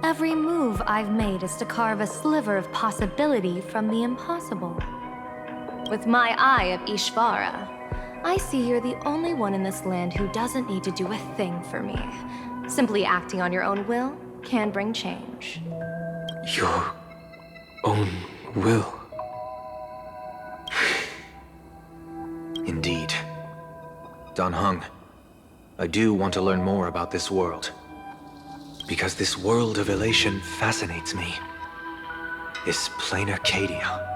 Every move I've made is to carve a sliver of possibility from the impossible. With my eye of Ishvara, I see you're the only one in this land who doesn't need to do a thing for me. Simply acting on your own will can bring change. Your own will. Indeed. Dan Heng, I do want to learn more about this world. Because this world of elation fascinates me. Is Planarcadia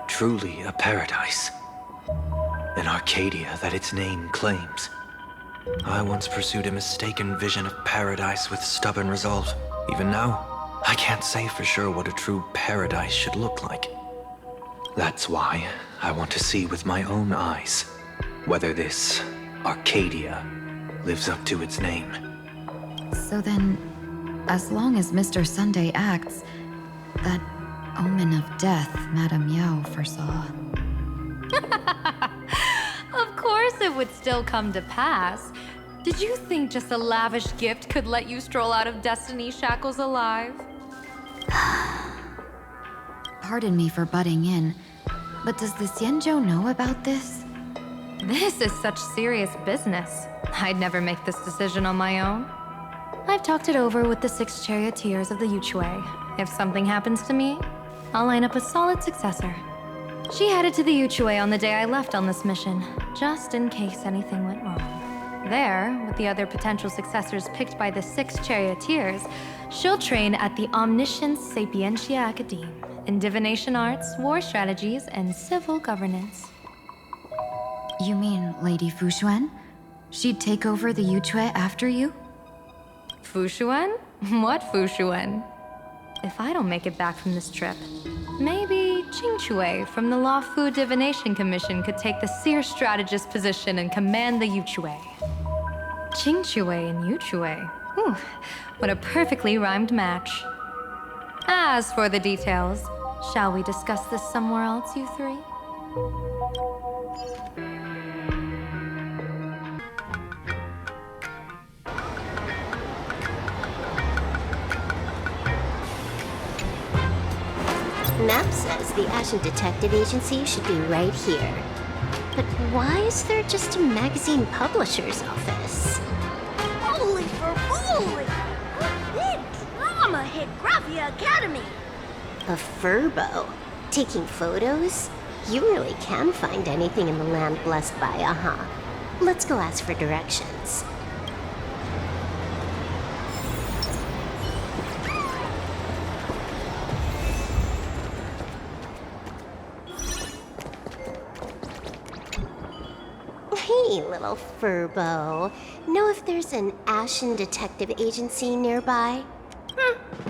truly a paradise? An Arcadia that its name claims? I once pursued a mistaken vision of paradise with stubborn resolve. Even now, I can't say for sure what a true paradise should look like. That's why I want to see with my own eyes whether this Arcadia lives up to its name. So then, as long as Mr. Sunday acts, that omen of death Madame Yao foresaw. Of course it would still come to pass. Did you think just a lavish gift could let you stroll out of Destiny's shackles alive? Pardon me for butting in, but does the Xianzhou know about this? This is such serious business. I'd never make this decision on my own. I've talked it over with the 6 charioteers of the Yuchue. If something happens to me, I'll line up a solid successor. She headed to the Yuchue on the day I left on this mission, just in case anything went wrong. There, with the other potential successors picked by the 6 charioteers, she'll train at the Omniscience Sapientia Academe in divination arts, war strategies, and civil governance. You mean Lady Fushuan? She'd take over the Yuchue after you? Fushuan? What Fushuan? If I don't make it back from this trip, maybe Qingchue from the Law-Fu Divination Commission could take the seer strategist position and command the Yuchue. Qingchue and Yuchue. Whew, what a perfectly rhymed match. As for the details, shall we discuss this somewhere else, you 3? Map says the Ashen Detective Agency should be right here. But why is there just a magazine publisher's office? Holy for holy! A big drama hit Graphia Academy! A Furbo? Taking photos? You really can find anything in the land blessed by, Let's go ask for directions. Hey, little Furbo. Know if there's an Ashen Detective Agency nearby?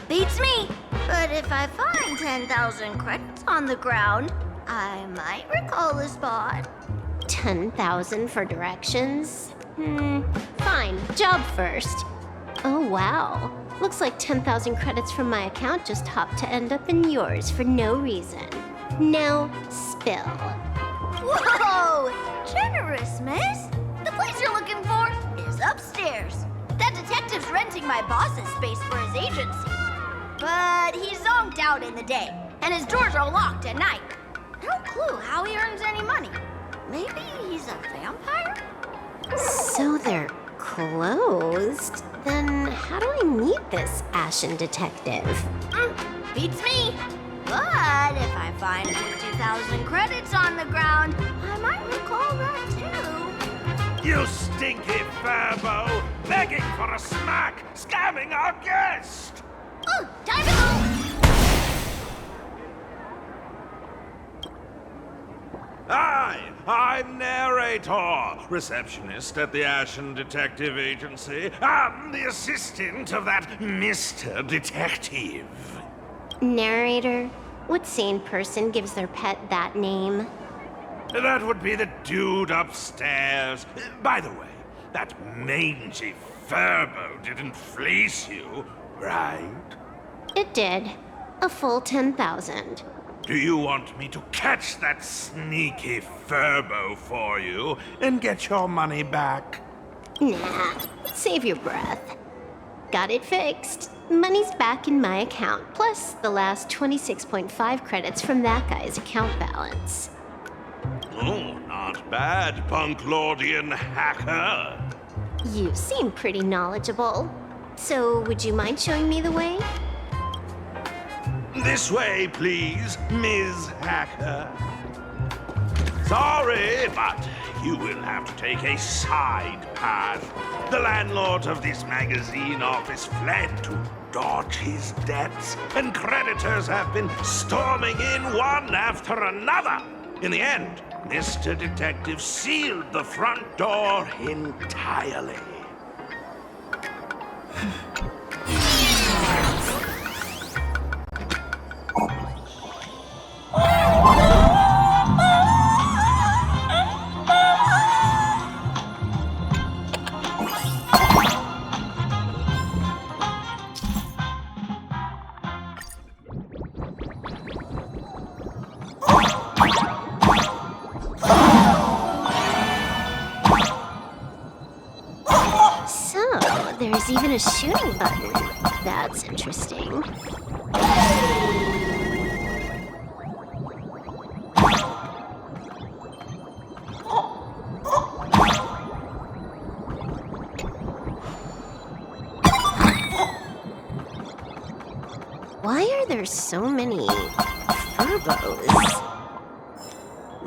Beats me! But if I find 10,000 credits on the ground, I might recall the spot. 10,000 for directions? Fine, job first. Oh wow, Looks like 10,000 credits from my account just hopped to end up in yours for no reason. Now, spill. Whoa! Generous, miss. The place you're looking for is upstairs. That detective's renting my boss's space for his agency. But he's zonked out in the day, and his doors are locked at night. No clue how he earns any money. Maybe he's a vampire? So they're closed? Then how do I meet this ashen detective? Beats me. But if I find 50,000 credits on the ground, I might recall that too. You stinky Furbo! Begging for a smack! Scamming our guest! Oh, time to go! I'm narrator, receptionist at the Ashen Detective Agency. I'm the assistant of that Mr. Detective. Narrator? What sane person gives their pet that name? That would be the dude upstairs. By the way, that mangy Furbo didn't fleece you, right? It did. A full 10,000. Do you want me to catch that sneaky Furbo for you and get your money back? Nah, save your breath. Got it fixed. Money's back in my account, plus the last 26.5 credits from that guy's account balance. Oh, not bad, Punklordian hacker. You seem pretty knowledgeable. So, would you mind showing me the way? This way, please, Ms. Hacker. Sorry, but you will have to take a side path. The landlord of this magazine office fled to dodge his debts, and creditors have been storming in one after another. In the end, Mr. Detective sealed the front door entirely. There's even a shooting button. That's interesting. Why are there so many Furbos?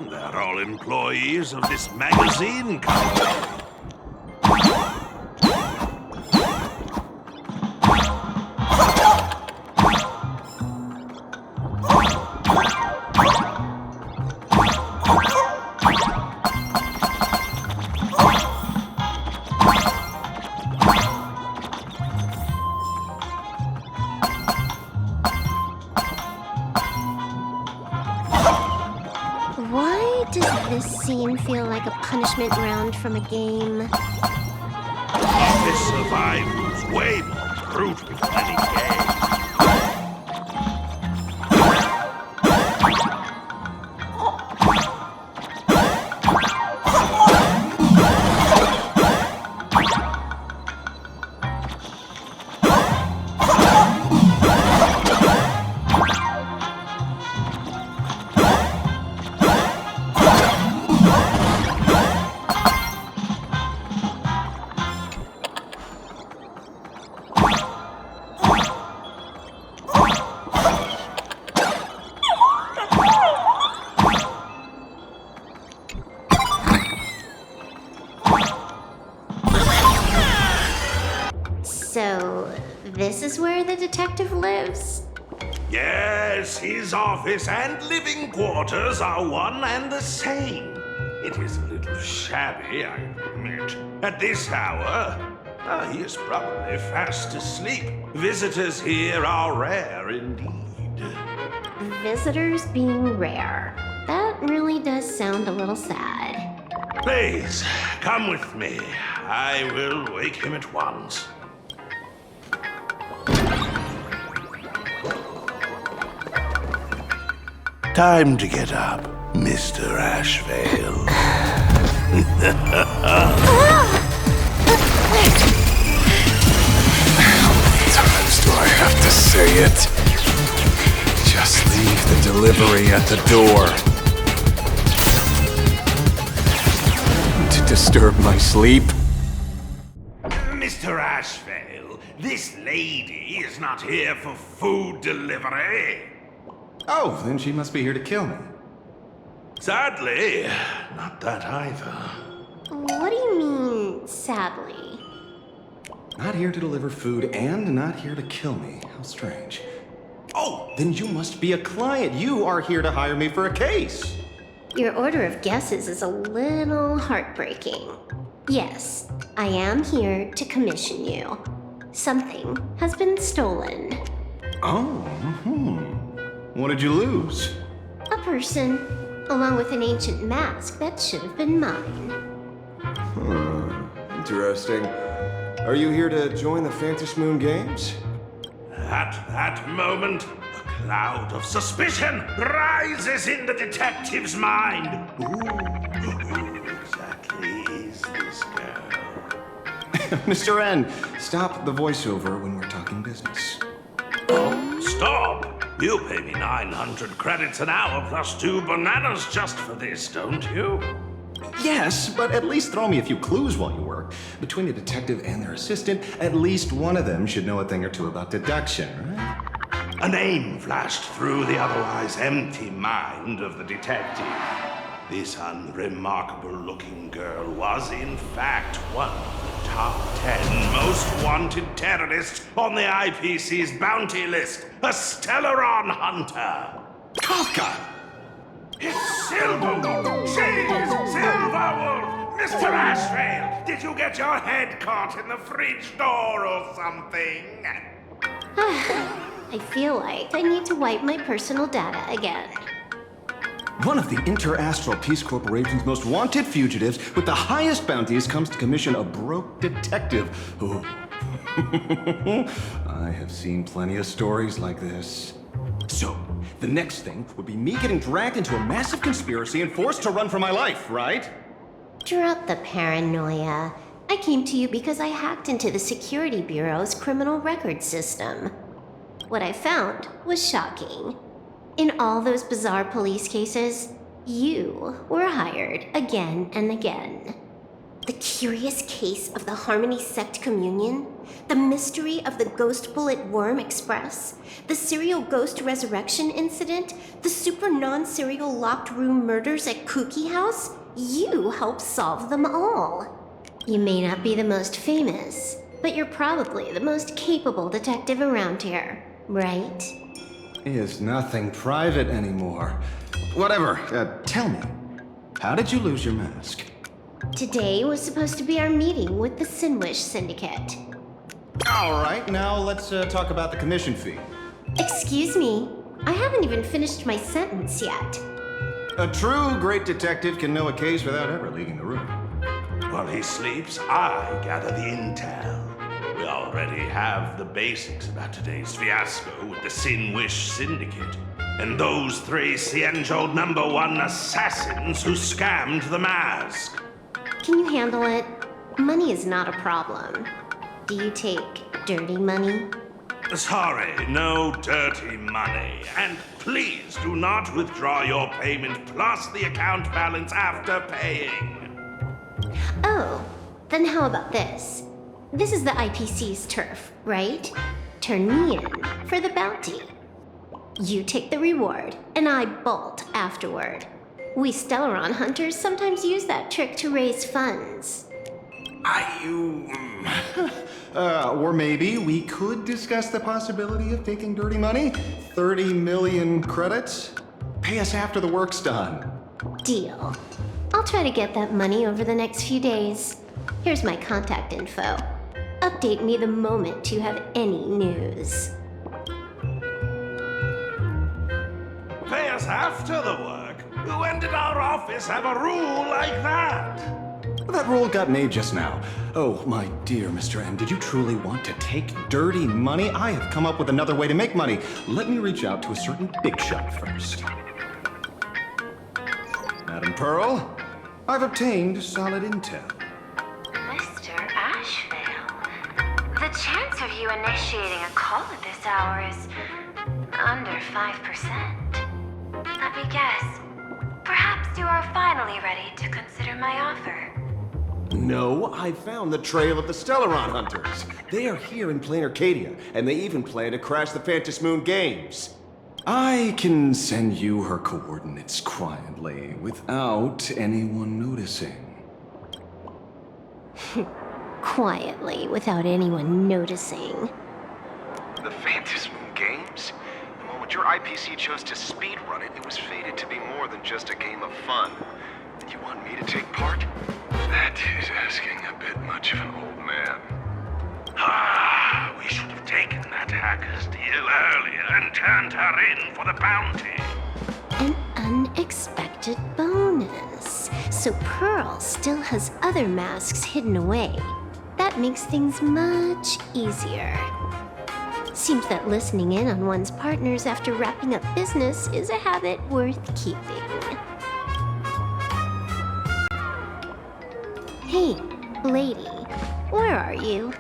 They're all employees of this magazine company. Feel like a punishment round from a game. Office survival's way more brutal than any game. So, this is where the detective lives? Yes, his office and living quarters are one and the same. It is a little shabby, I admit. At this hour, he is probably fast asleep. Visitors here are rare indeed. Visitors being rare. That really does sound a little sad. Please, come with me. I will wake him at once. Time to get up, Mr. Ashveil. How many times do I have to say it? Just leave the delivery at the door. To disturb my sleep? Mr. Ashveil, this lady is not here for food delivery. Oh, then she must be here to kill me. Sadly, not that either. What do you mean, sadly? Not here to deliver food and not here to kill me. How strange. Oh, then you must be a client. You are here to hire me for a case. Your order of guesses is a little heartbreaking. Yes, I am here to commission you. Something has been stolen. Oh, What did you lose? A person, along with an ancient mask that should have been mine. Interesting. Are you here to join the Phantasmoon Games? At that moment, a cloud of suspicion rises in the detective's mind. Who exactly is this girl? Mr. N, stop the voiceover when we're talking business. Oh, stop! You pay me 900 credits an hour plus 2 bananas just for this, don't you? Yes, but at least throw me a few clues while you work. Between the detective and their assistant, at least one of them should know a thing or two about deduction, right? A name flashed through the otherwise empty mind of the detective. This unremarkable-looking girl was, in fact, one of the top 10 most wanted terrorists on the IPC's bounty list, a Stellaron hunter. Kafka! It's Silverwolf! She's Silverwolf! Mr. Ashveil, did you get your head caught in the fridge door or something? I feel like I need to wipe my personal data again. One of the Inter-Astral Peace Corporation's most wanted fugitives with the highest bounties comes to commission a broke detective who... I have seen plenty of stories like this. So, the next thing would be me getting dragged into a massive conspiracy and forced to run for my life, right? Drop the paranoia. I came to you because I hacked into the Security Bureau's criminal record system. What I found was shocking. In all those bizarre police cases, you were hired again and again. The curious case of the Harmony Sect Communion, the mystery of the Ghost Bullet Worm Express, the serial ghost resurrection incident, the super non-serial locked room murders at Cookie House, you helped solve them all. You may not be the most famous, but you're probably the most capable detective around here, right? Is nothing private anymore. Whatever, tell me, how did you lose your mask? Today was supposed to be our meeting with the Sinwish Syndicate. All right, now let's talk about the commission fee. Excuse me, I haven't even finished my sentence yet. A true great detective can know a case without ever leaving the room. While he sleeps, I gather the intel. We already have the basics about today's fiasco with the Sinwish Syndicate and those 3 Xianzhou #1 assassins who scammed the mask. Can you handle it? Money is not a problem. Do you take dirty money? Sorry, no dirty money. And please do not withdraw your payment plus the account balance after paying. Oh, then how about this? This is the IPC's turf, right? Turn me in for the bounty. You take the reward, and I bolt afterward. We Stellaron hunters sometimes use that trick to raise funds. Or maybe we could discuss the possibility of taking dirty money? 30 million credits? Pay us after the work's done. Deal. I'll try to get that money over the next few days. Here's my contact info. Update me the moment you have any news. Pay us after the work? When did our office have a rule like that? That rule got made just now. Oh, my dear Mr. M, did you truly want to take dirty money? I have come up with another way to make money. Let me reach out to a certain big shot first. Madam Pearl. I've obtained solid intel. Mr. Ashveil, the chance of you initiating a call at this hour is under 5%. Let me guess. Perhaps you are finally ready to consider my offer. No, I found the trail of the Stellaron Hunters. They are here in Planarcadia, and they even plan to crash the Phantasmoon Games. I can send you her coordinates quietly, without anyone noticing. Quietly, without anyone noticing. The Phantasmoon Games? The moment your IPC chose to speedrun it, it was fated to be more than just a game of fun. And you want me to take part? That is asking a bit much of an old man. We should have taken that hacker's deal earlier and turned her in for the bounty. An unexpected bonus. So Pearl still has other masks hidden away. That makes things much easier. Seems that listening in on one's partners after wrapping up business is a habit worth keeping. Hey, lady, where are you?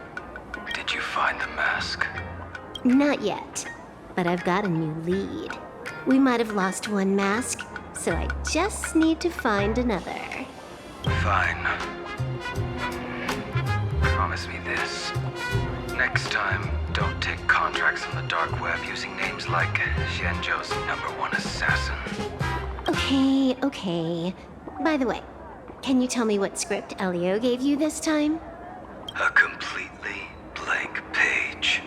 Did you find the mask? Not yet, but I've got a new lead. We might have lost one mask, so I just need to find another. Fine. Promise me this. Next time, don't take contracts on the dark web using names like Xianzhou's #1 assassin. Okay. By the way, can you tell me what script Elio gave you this time? A completely blank page.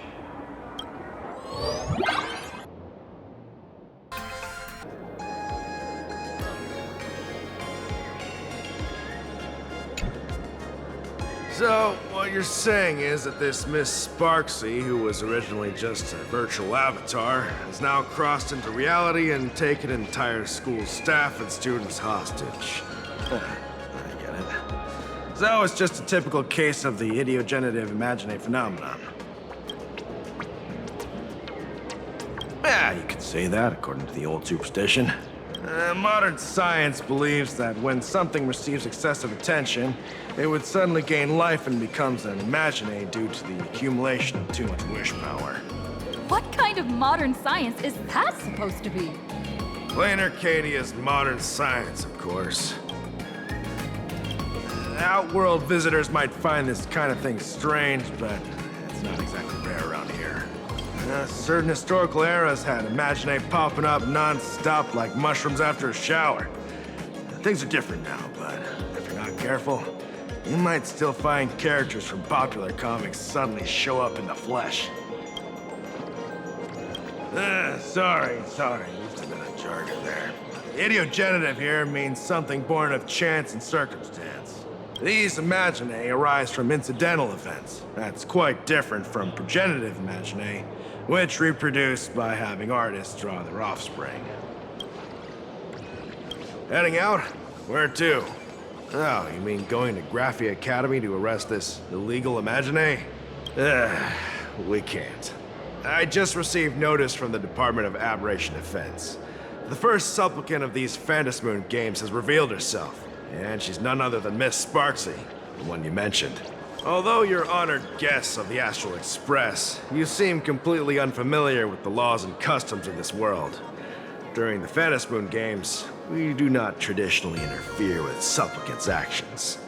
So, what you're saying is that this Miss Sparxie, who was originally just a virtual avatar, has now crossed into reality and taken an entire school staff and students hostage. I get it. So it's just a typical case of the idiogenerative imagine phenomenon. Yeah, you could say that, according to the old superstition. Modern science believes that when something receives excessive attention, it would suddenly gain life and becomes an imagine due to the accumulation of too much wish power. What kind of modern science is that supposed to be? Planarcadia's modern science, of course. Outworld visitors might find this kind of thing strange, but it's not exactly rare around here. Certain historical eras had imagine popping up non-stop like mushrooms after a shower. Things are different now, but if you're not careful, you might still find characters from popular comics suddenly show up in the flesh. Sorry, used a bit of jargon there. Idiogenerative here means something born of chance and circumstance. These imagine arise from incidental events. That's quite different from progenitive imagine, which reproduce by having artists draw their offspring. Heading out? Where to? Oh, you mean going to Graphia Academy to arrest this illegal imagine? We can't. I just received notice from the Department of Aberration Defense. The first supplicant of these Phantasmoon Games has revealed herself, and she's none other than Miss Sparxie, the one you mentioned. Although you're honored guests of the Astral Express, you seem completely unfamiliar with the laws and customs of this world. During the Phantasmoon Games, we do not traditionally interfere with supplicants' actions.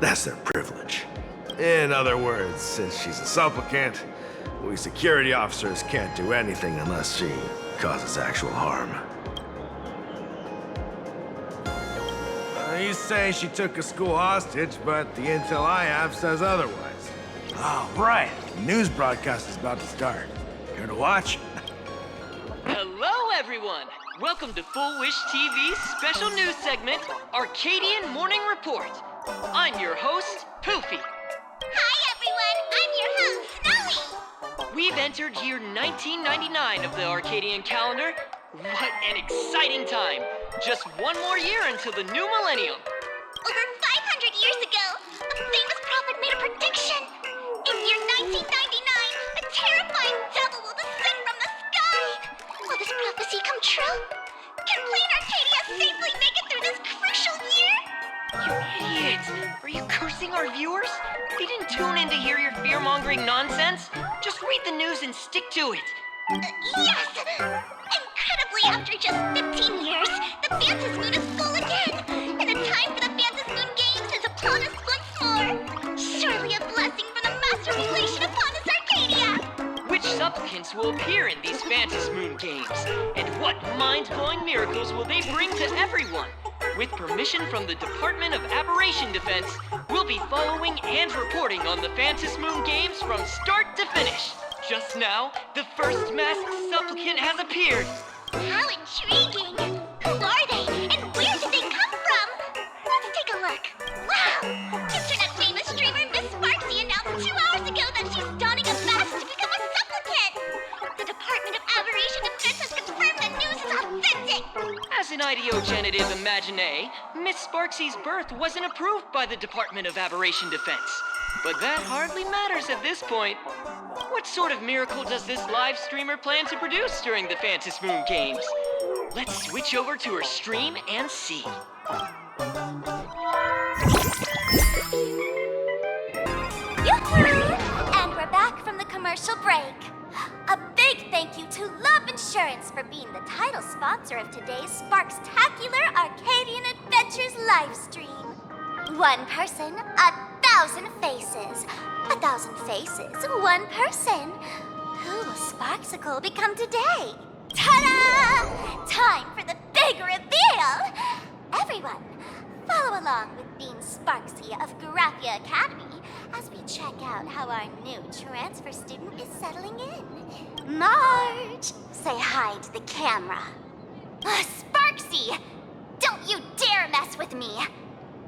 That's their privilege. In other words, since she's a supplicant, we security officers can't do anything unless she causes actual harm. You say she took a school hostage, but the intel I have says otherwise. Oh, right. The news broadcast is about to start. Care to watch? Hello, everyone! Welcome to Full Wish TV's special news segment, Arcadian Morning Report. I'm your host, Poofy. Hi, everyone! I'm your host, Snowy! We've entered year 1999 of the Arcadian calendar. What an exciting time! Just one more year until the new millennium. Over 500 years ago, a famous prophet made a prediction. In year 1999, a terrifying devil will descend from the sky. Will this prophecy come true? Can Planarcadia safely make it through this crucial deceiving our viewers? They didn't tune in to hear your fear-mongering nonsense. Just read the news and stick to it. Yes! Incredibly, after just 15 years, the Phantasmoon is full again! And the time for the Phantasmoon Games is upon us once more! Surely a blessing from the Master Relation upon us, Arcadia! Which supplicants will appear in these Phantasmoon Games? And what mind-blowing miracles will they bring to everyone? With permission from the Department of Aberration Defense, we'll be following and reporting on the Phantasmoon Games from start to finish. Just now, the first masked supplicant has appeared. How intriguing! Who are they, and where did they come from? Let's take a look. Wow! Internet-famous streamer Miss Sparxie announced 2 hours ago that she's donning a mask to become a supplicant! The Department of Aberration Defense has confirmed the news is authentic! As an ideogenitive imagine, Miss Sparxie's birth wasn't approved by the Department of Aberration Defense. But that hardly matters at this point. What sort of miracle does this live streamer plan to produce during the Phantasmoon Games? Let's switch over to her stream and see. Yoo-hoo! And we're back from the commercial break. A big thank you to Love Insurance for being the title sponsor of today's Sparkstacular Arcadian Adventures livestream. One person, 1,000 faces. 1,000 faces, one person. Who will Sparxicle become today? Ta-da! Time for the big reveal! Everyone, follow along with Dean Sparxie of Graphia Academy as we check out how our new transfer student is settling in. March! Say hi to the camera. Sparxie! Don't you dare mess with me!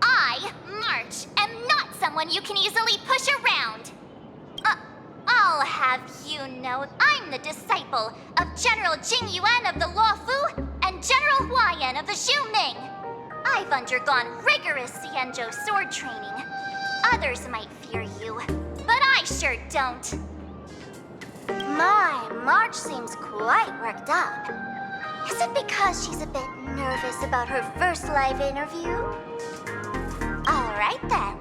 I, March, am not someone you can easily push around. I'll have you know I'm the disciple of General Tingyuan of the Luofu and General Huayan of the Xiuming. I've undergone rigorous Xianzhou sword training. Others might fear you, but I sure don't. My, March seems quite worked up. Is it because she's a bit nervous about her first live interview? All right then.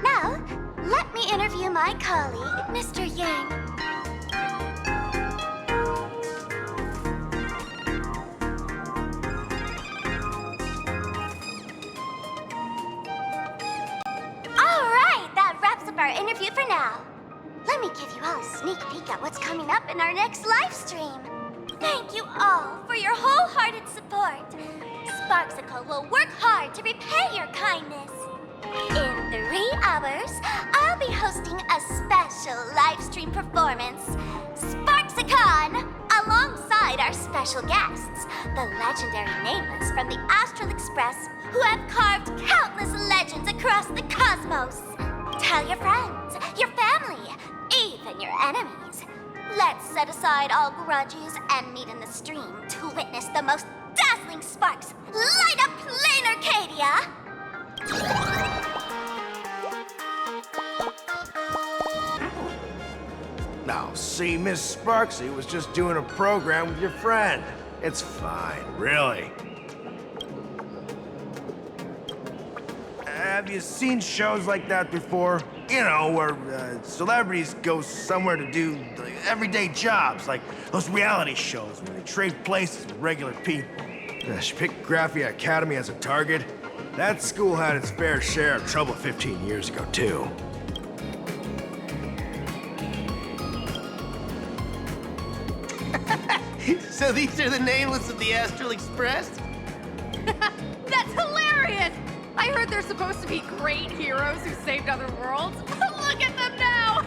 Now, let me interview my colleague, Mr. Yang. All right, that wraps up our interview for now. Let me give you all a sneak peek at what's coming up in our next live stream. Thank you all for your wholehearted support. Sparxicle will work hard to repay your kindness. In 3 hours, I'll be hosting a special live stream performance, Sparxicon, alongside our special guests, the legendary Nameless from the Astral Express, who have carved countless legends across the cosmos. Tell your friends, your family, even your enemies. Let's set aside all grudges and meet in the stream to witness the most dazzling sparks light up Planarcadia! Now, see, Miss Sparxie was just doing a program with your friend. It's fine, really. Have you seen shows like that before? You know, where celebrities go somewhere to do everyday jobs, like those reality shows where they trade places with regular people. She picked Graphia Academy as a target. That school had its fair share of trouble 15 years ago, too. So these are the Nameless of the Astral Express? That's hilarious! I heard they're supposed to be great heroes who saved other worlds. Look at them now!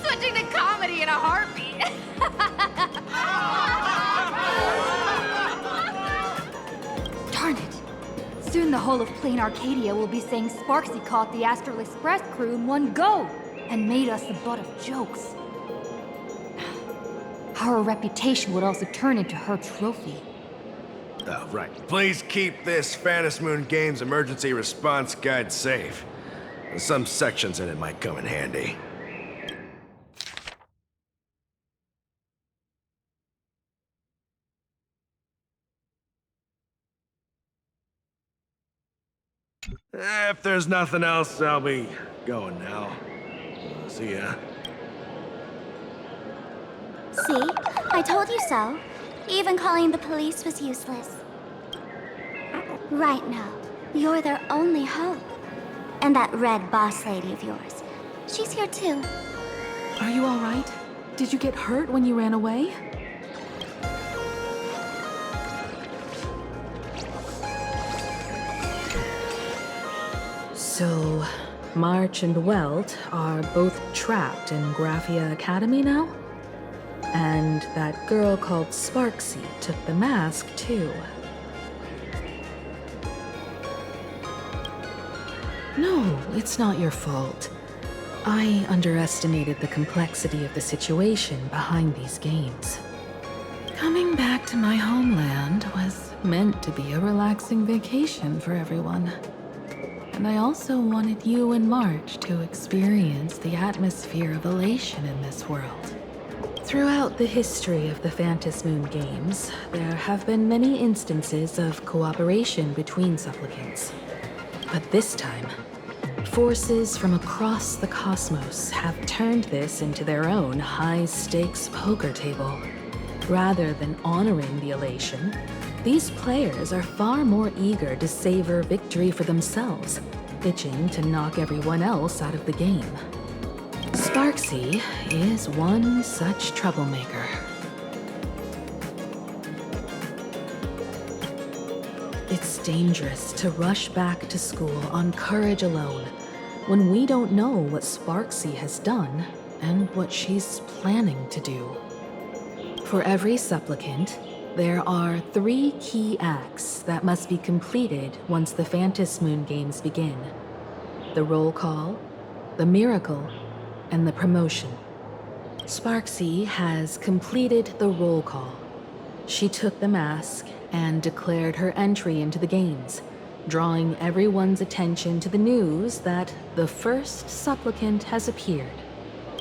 Switching to comedy in a heartbeat. Darn it! Soon the whole of Planarcadia will be saying Sparxie caught the Astral Express crew in one go and made us the butt of jokes. Our reputation would also turn into her trophy. Oh, right. Please keep this Phantasmoon Games emergency response guide safe. Some sections in it might come in handy. If there's nothing else, I'll be going now. See ya. See? I told you so. Even calling the police was useless. Right now, you're their only hope. And that red boss lady of yours. She's here too. Are you all right? Did you get hurt when you ran away? So, March and Welt are both trapped in Graphia Academy now? And that girl called Sparxie took the mask too. No, it's not your fault. I underestimated the complexity of the situation behind these games. Coming back to my homeland was meant to be a relaxing vacation for everyone. And I also wanted you and March to experience the atmosphere of elation in this world. Throughout the history of the Phantasmoon games, there have been many instances of cooperation between supplicants. But this time, forces from across the cosmos have turned this into their own high-stakes poker table. Rather than honoring the elation, these players are far more eager to savor victory for themselves, itching to knock everyone else out of the game. Sparxie is one such troublemaker. It's dangerous to rush back to school on courage alone when we don't know what Sparxie has done and what she's planning to do. For every supplicant, there are 3 key acts that must be completed once the Phantasmoon games begin. The roll call, the miracle, and the promotion. Sparxie has completed the roll call. She took the mask and declared her entry into the games, drawing everyone's attention to the news that the first supplicant has appeared.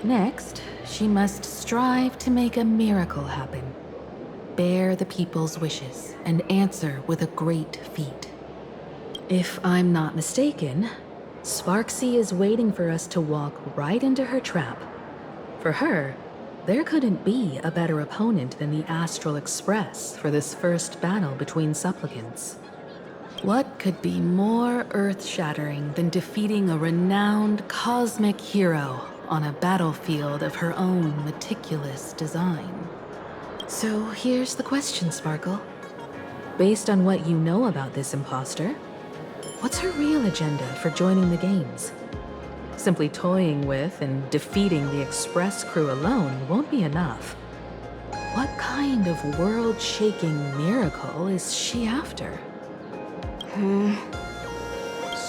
Next, she must strive to make a miracle happen. Bear the people's wishes and answer with a great feat. If I'm not mistaken, Sparxie is waiting for us to walk right into her trap. For her, there couldn't be a better opponent than the Astral Express for this first battle between supplicants. What could be more earth-shattering than defeating a renowned cosmic hero on a battlefield of her own meticulous design? So here's the question, Sparkle. Based on what you know about this imposter, what's her real agenda for joining the games? Simply toying with and defeating the Express crew alone won't be enough. What kind of world-shaking miracle is she after?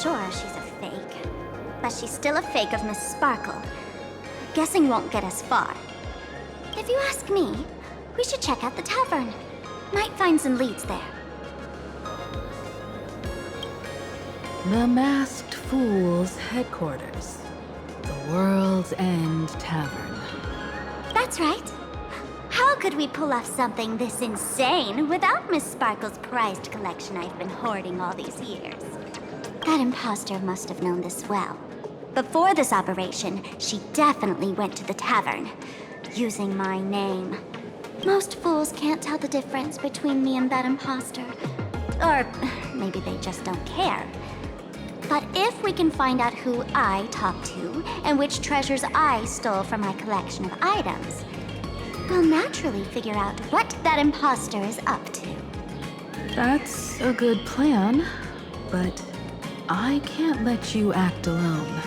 Sure, she's a fake. But she's still a fake of Miss Sparkle. Guessing won't get us far. If you ask me, we should check out the tavern. Might find some leads there. The Masked Fool's headquarters. The World's End Tavern. That's right. How could we pull off something this insane without Miss Sparkle's prized collection I've been hoarding all these years? That imposter must have known this well. Before this operation, she definitely went to the tavern, using my name. Most fools can't tell the difference between me and that imposter. Or maybe they just don't care. But if we can find out who I talked to and which treasures I stole from my collection of items, we'll naturally figure out what that imposter is up to. That's a good plan, but I can't let you act alone.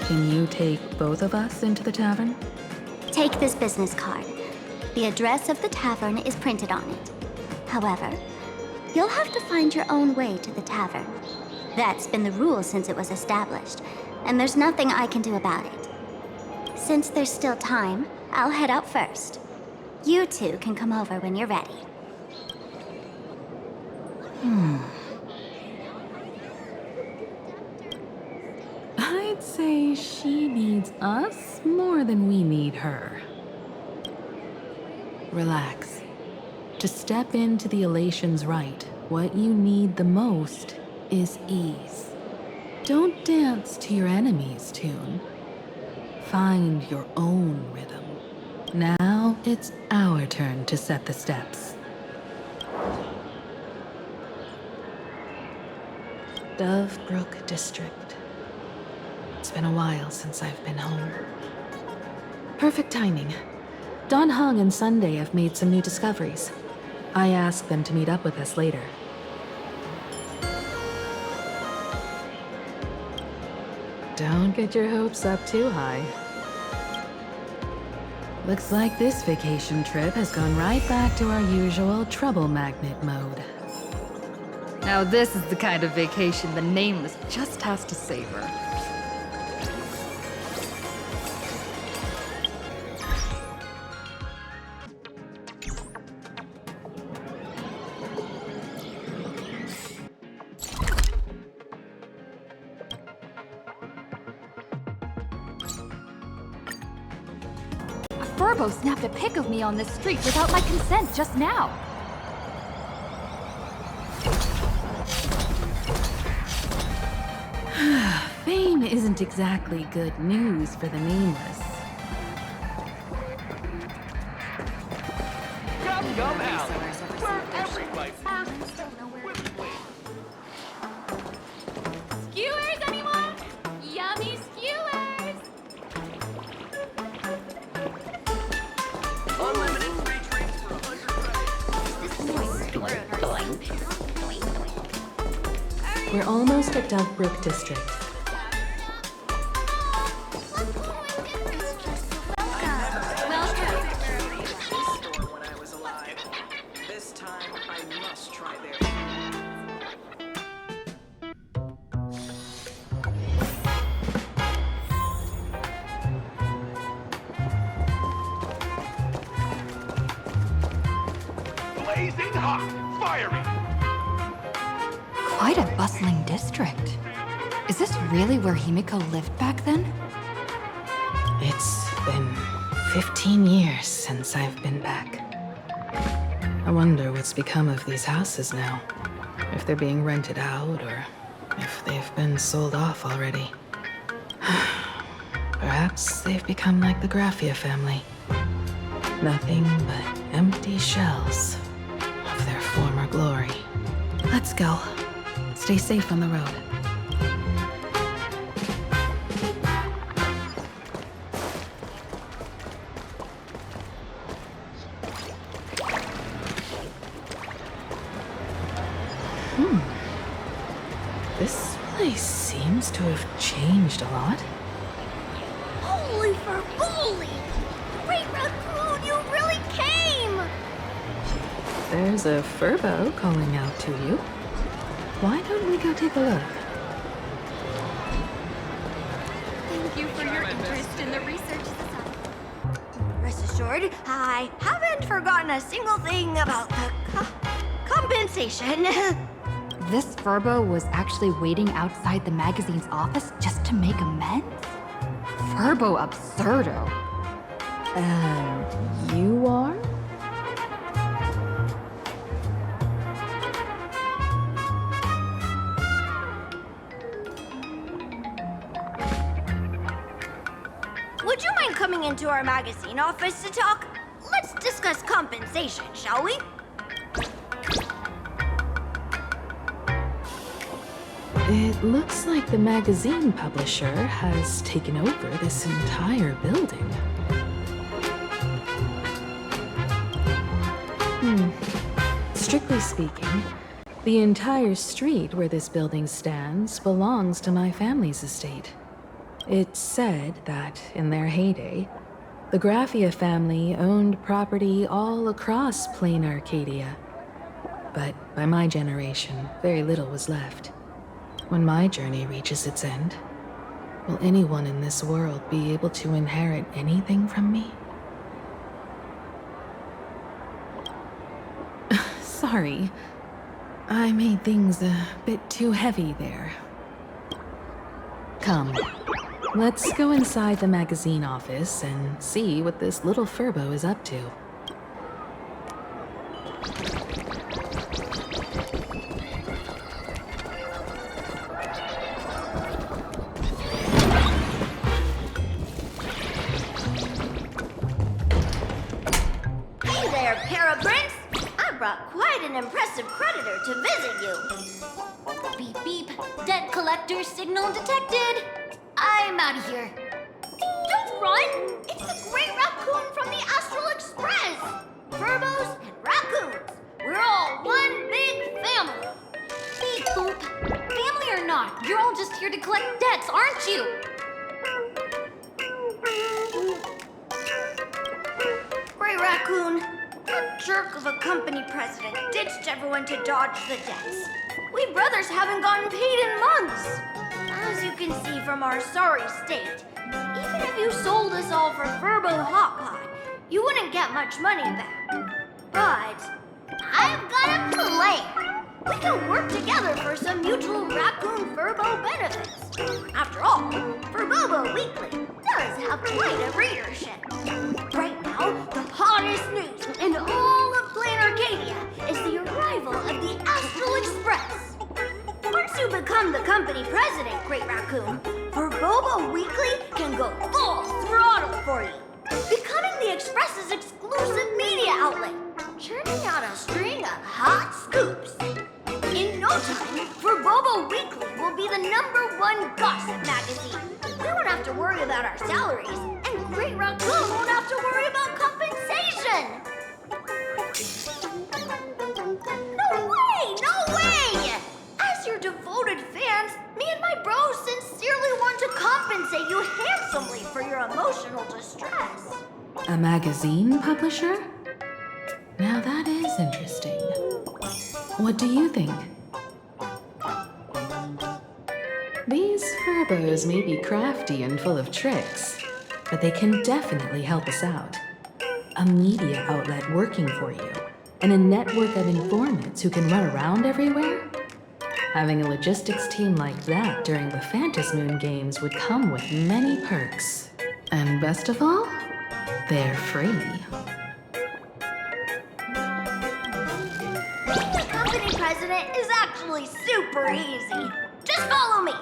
Can you take both of us into the tavern? Take this business card. The address of the tavern is printed on it. However, you'll have to find your own way to the tavern. That's been the rule since it was established, and there's nothing I can do about it. Since there's still time, I'll head out first. You two can come over when you're ready. I'd say she needs us more than we need her. Relax. To step into the Elation's right, what you need the most is ease. Don't dance to your enemy's tune. Find your own rhythm. Now it's our turn to set the steps. Dovebrook District. It's been a while since I've been home. Perfect timing. Don Heng and Sunday have made some new discoveries. I asked them to meet up with us later. Don't get your hopes up too high. Looks like this vacation trip has gone right back to our usual trouble magnet mode. Now this is the kind of vacation the Nameless just has to savor. Furbo snapped a pic of me on the street without my consent just now. Fame isn't exactly good news for the Nameless. Come out! Where everybody first? Skewers, anyone? Yummy skewers! Unlimited free drinks for 100 credits. We're almost at Dovebrook District. Blazing hot, fiery. Quite a bustling district. Is this really where Himeko lived back then? It's been 15 years since I've been back. I wonder what's become of these houses now. If they're being rented out, or if they've been sold off already. Perhaps they've become like the Graphia family. Nothing but empty shells of their former glory. Let's go. Stay safe on the road. This place seems to have changed a lot. Holy Furbo! Great Raccoon, you really came! There's a Furbo calling out to you. Why don't we go take a look? Thank you for your interest in the research society. Rest assured, I haven't forgotten a single thing about the compensation. This Furbo was actually waiting outside the magazine's office just to make amends? Furbo absurdo. And you are? Would you mind coming into our magazine office to talk? Let's discuss compensation, shall we? It looks like the magazine publisher has taken over this entire building. Strictly speaking, the entire street where this building stands belongs to my family's estate. It's said that, in their heyday, the Graphia family owned property all across Planarcadia. But by my generation, very little was left. When my journey reaches its end, will anyone in this world be able to inherit anything from me? Sorry, I made things a bit too heavy there. Come, let's go inside the magazine office and see what this little Furbo is up to. you. Beep beep. Debt collector signal detected. I'm out of here. Don't run! It's the Great Raccoon from the Astral Express! Furbos and raccoons. We're all one big family. Beep boop. Family or not, you're all just here to collect debts, aren't you? Great Raccoon, that jerk of a company president ditched everyone to dodge the debts. We brothers haven't gotten paid in months. As you can see from our sorry state, even if you sold us all for Furbo Hot Pot, you wouldn't get much money back. But I've got a plan. We can work together for some mutual raccoon Furbo benefits. After all, Furbo Weekly does have quite a readership. Right now, the hottest news in all of Planarcadia is the arrival of the Astral Express. Once you become the company president, Great Raccoon, Furbo Weekly can go full throttle for you, becoming the Express's exclusive media outlet, churning out a string of hot scoops. In no time, Furbo Weekly will be the #1 gossip magazine. We won't have to worry about our salaries, and Great Raccoon won't have to worry about compensation. No way! No way! As your devoted fans, me and my bros sincerely want to compensate you handsomely for your emotional distress. A magazine publisher? Now that is interesting. What do you think? These Furbos may be crafty and full of tricks, but they can definitely help us out. A media outlet working for you, and a network of informants who can run around everywhere? Having a logistics team like that during the Phantasmoon Games would come with many perks. And best of all, they're free. Being the company president is actually super easy. Just follow me.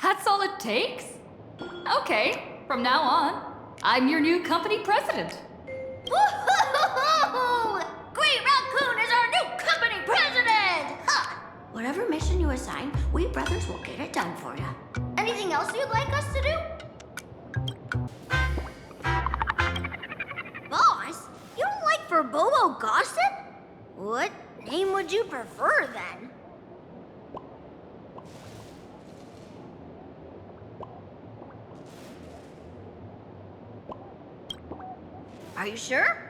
That's all it takes? Okay, from now on, I'm your new company president. Woo-hoo-hoo-hoo! Great Raccoon is our new company president! Ha! What Whatever mission you assign, we brothers will get it done for you. Anything else you'd like us to do? Boss, you don't like Furbo gossip? What name would you prefer then? Are you sure?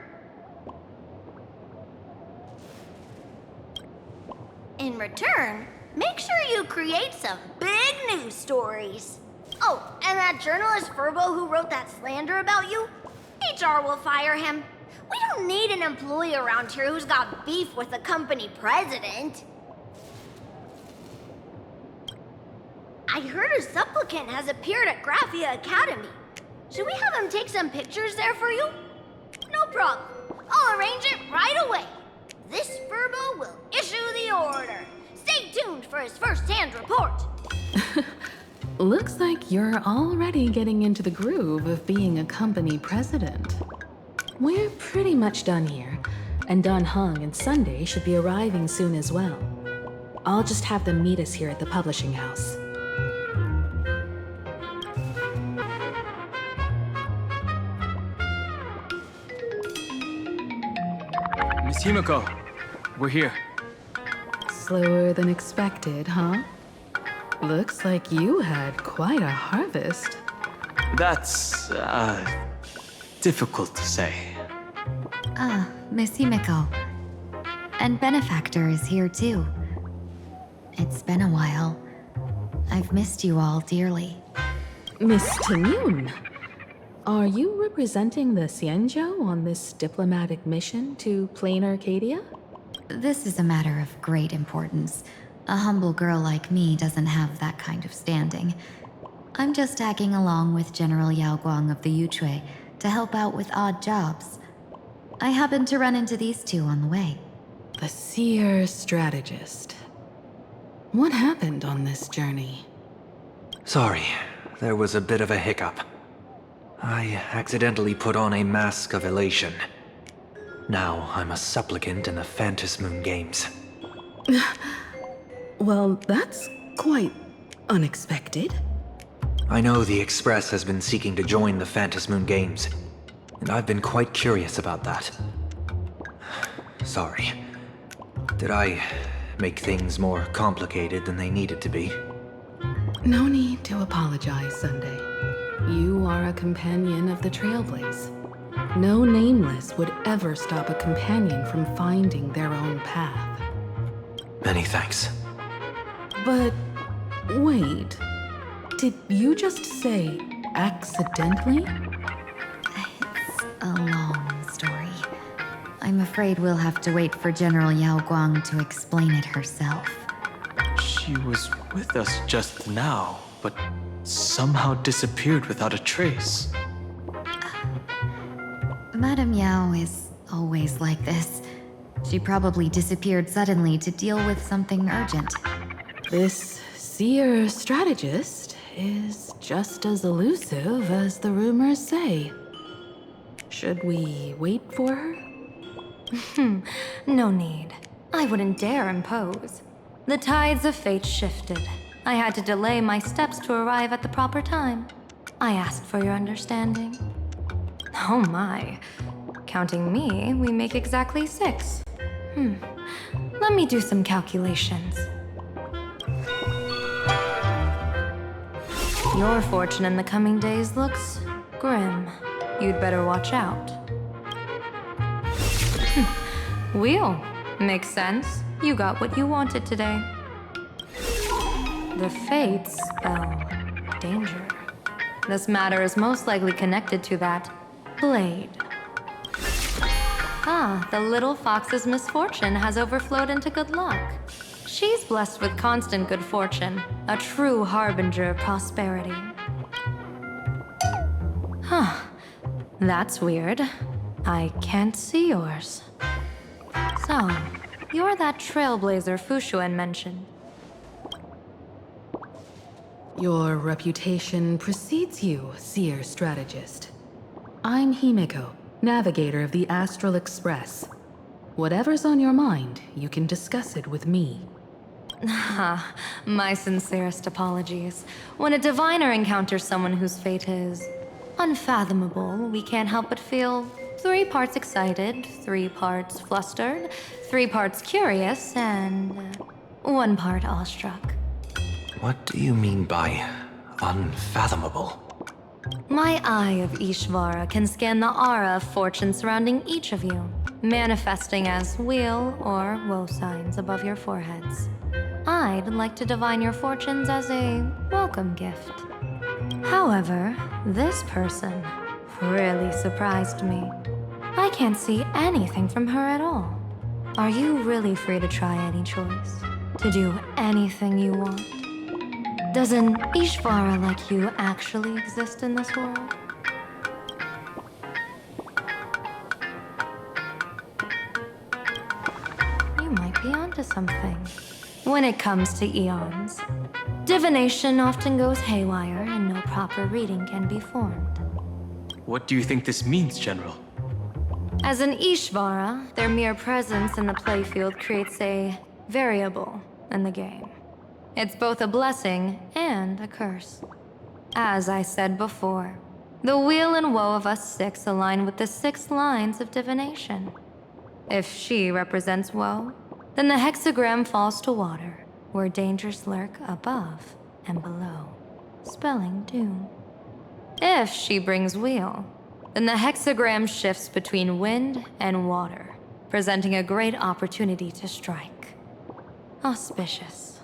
In return, make sure you create some big news stories. Oh, and that journalist Furbo who wrote that slander about you? HR will fire him. We don't need an employee around here who's got beef with the company president. I heard a supplicant has appeared at Graphia Academy. Should we have him take some pictures there for you? No problem. I'll arrange it right away. This Furbo will issue the order. Stay tuned for his first-hand report. Looks like you're already getting into the groove of being a company president. We're pretty much done here, and Heng and Sunday should be arriving soon as well. I'll just have them meet us here at the publishing house. Miss Himeko, we're here. Slower than expected, huh? Looks like you had quite a harvest. That's, difficult to say. Miss Himeko. And Benefactor is here too. It's been a while. I've missed you all dearly. Miss Tingyun, are you representing the Xianzhou on this diplomatic mission to Planarcadia? This is a matter of great importance. A humble girl like me doesn't have that kind of standing. I'm just tagging along with General Yao Guang of the Yuchui to help out with odd jobs. I happened to run into these two on the way. The seer strategist. What happened on this journey? Sorry, there was a bit of a hiccup. I accidentally put on a mask of elation. Now I'm a supplicant in the Phantasmoon Games. Well, that's quite unexpected. I know the Express has been seeking to join the Phantasmoon Games, and I've been quite curious about that. Sorry. Did I make things more complicated than they needed to be? No need to apologize, Sunday. You are a companion of the Trailblaze. No nameless would ever stop a companion from finding their own path. Many thanks. But wait, did you just say accidentally? It's a long story. I'm afraid we'll have to wait for General Yao Guang to explain it herself. She was with us just now, but somehow disappeared without a trace. Madame Yao is always like this. She probably disappeared suddenly to deal with something urgent. This seer strategist is just as elusive as the rumors say. Should we wait for her? No need. I wouldn't dare impose. The tides of fate shifted. I had to delay my steps to arrive at the proper time. I asked for your understanding. Oh my. Counting me, we make exactly 6. Let me do some calculations. Your fortune in the coming days looks grim. You'd better watch out. Wheel. Makes sense. You got what you wanted today. The fates spell danger. This matter is most likely connected to that blade. Ah, the little fox's misfortune has overflowed into good luck. She's blessed with constant good fortune, a true harbinger of prosperity. Huh. That's weird. I can't see yours. So, you're that Trailblazer Fushuan mentioned. Your reputation precedes you, seer strategist. I'm Himeko, navigator of the Astral Express. Whatever's on your mind, you can discuss it with me. My sincerest apologies. When a diviner encounters someone whose fate is unfathomable, we can't help but feel 3 parts excited, 3 parts flustered, 3 parts curious, and 1 part awestruck. What do you mean by unfathomable? My eye of Ishvara can scan the aura of fortune surrounding each of you, manifesting as weal or woe signs above your foreheads. I'd like to divine your fortunes as a welcome gift. However, this person really surprised me. I can't see anything from her at all. Are you really free to try any choice? To do anything you want? Does an Ishvara like you actually exist in this world? You might be onto something. When it comes to eons, divination often goes haywire and no proper reading can be formed. What do you think this means, General? As an Ishvara, their mere presence in the playfield creates a variable in the game. It's both a blessing and a curse. As I said before, the weal and woe of us 6 align with the 6 lines of divination. If she represents woe, then the hexagram falls to water, where dangers lurk above and below, spelling doom. If she brings weal, then the hexagram shifts between wind and water, presenting a great opportunity to strike. Auspicious.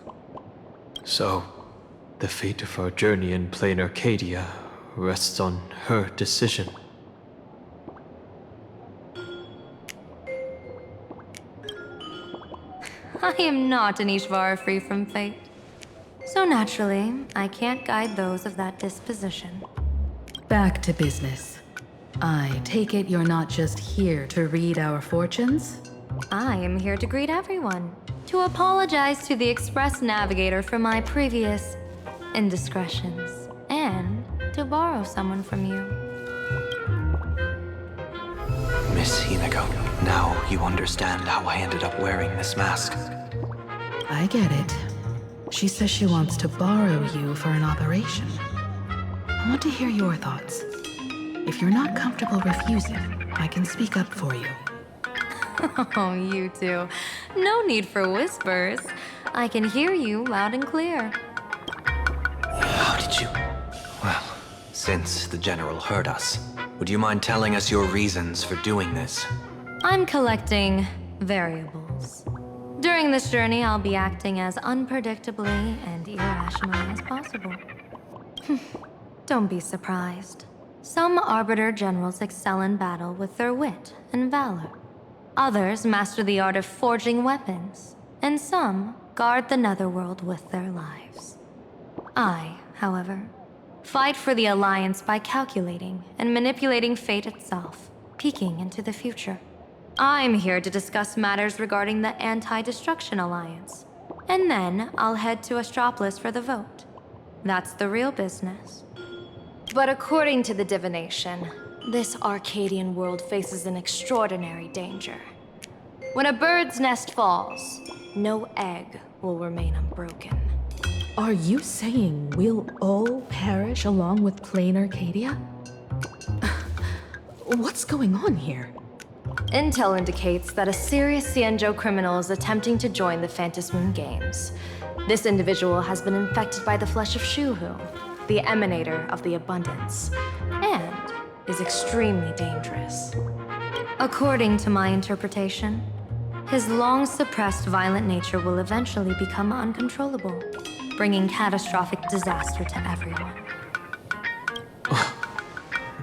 So, the fate of our journey in Planarcadia rests on her decision. I am not an Ishvara free from fate. So naturally, I can't guide those of that disposition. Back to business. I take it you're not just here to read our fortunes? I am here to greet everyone. To apologize to the Express Navigator for my previous indiscretions. And to borrow someone from you. Miss Himeko, now you understand how I ended up wearing this mask. I get it. She says she wants to borrow you for an operation. I want to hear your thoughts. If you're not comfortable refusing, I can speak up for you. Oh, you two. No need for whispers. I can hear you loud and clear. How did you... Well, since the General heard us, would you mind telling us your reasons for doing this? I'm collecting variables. During this journey, I'll be acting as unpredictably and irrationally as possible. Don't be surprised. Some Arbiter Generals excel in battle with their wit and valor. Others master the art of forging weapons, and some guard the netherworld with their lives. I, however, fight for the Alliance by calculating and manipulating fate itself, peeking into the future. I'm here to discuss matters regarding the Anti-Destruction Alliance, and then I'll head to Astropolis for the vote. That's the real business. But according to the divination, this Arcadian world faces an extraordinary danger. When a bird's nest falls, no egg will remain unbroken. Are you saying we'll all perish along with Planarcadia? What's going on here? Intel indicates that a serious Xianzhou criminal is attempting to join the Phantasmoon Games. This individual has been infected by the flesh of Shuhu, the emanator of the abundance, and is extremely dangerous. According to my interpretation, his long-suppressed violent nature will eventually become uncontrollable, bringing catastrophic disaster to everyone.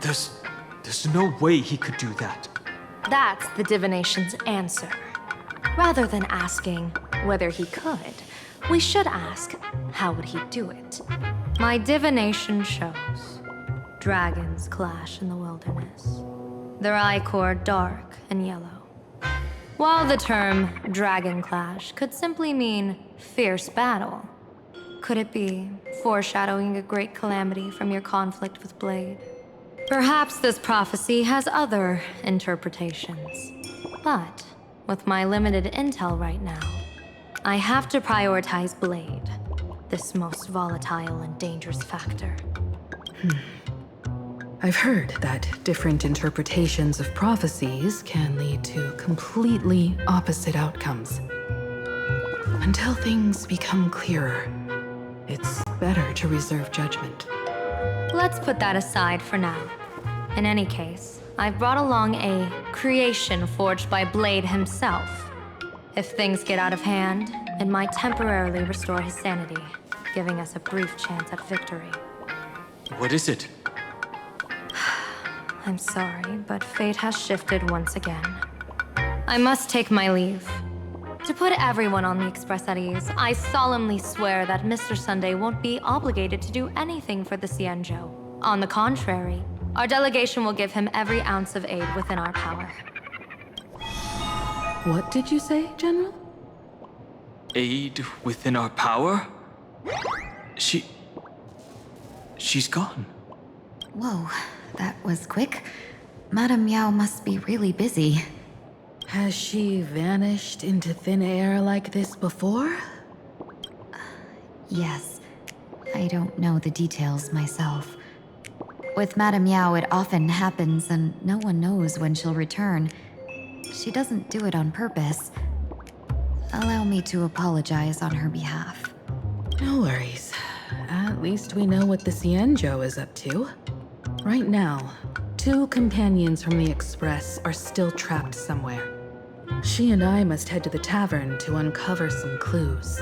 There's no way he could do that. That's the divination's answer. Rather than asking whether he could, we should ask, how would he do it? My divination shows dragons clash in the wilderness. Their ichor dark and yellow. While the term dragon clash could simply mean fierce battle, could it be foreshadowing a great calamity from your conflict with Blade? Perhaps this prophecy has other interpretations. But with my limited intel right now, I have to prioritize Blade, this most volatile and dangerous factor. I've heard that different interpretations of prophecies can lead to completely opposite outcomes. Until things become clearer, it's better to reserve judgment. Let's put that aside for now. In any case, I've brought along a creation forged by Blade himself. If things get out of hand, it might temporarily restore his sanity, giving us a brief chance at victory. What is it? I'm sorry, but fate has shifted once again. I must take my leave. To put everyone on the Express at ease, I solemnly swear that Mr. Sunday won't be obligated to do anything for the Xianzhou. On the contrary, our delegation will give him every ounce of aid within our power. What did you say, General? Aid within our power? She's gone. Whoa, that was quick. Madame Yao must be really busy. Has she vanished into thin air like this before? Yes. I don't know the details myself. With Madame Yao, it often happens and no one knows when she'll return. She doesn't do it on purpose. Allow me to apologize on her behalf. No worries. At least we know what the Xianzhou is up to. Right now, 2 companions from the Express are still trapped somewhere. She and I must head to the Tavern to uncover some clues.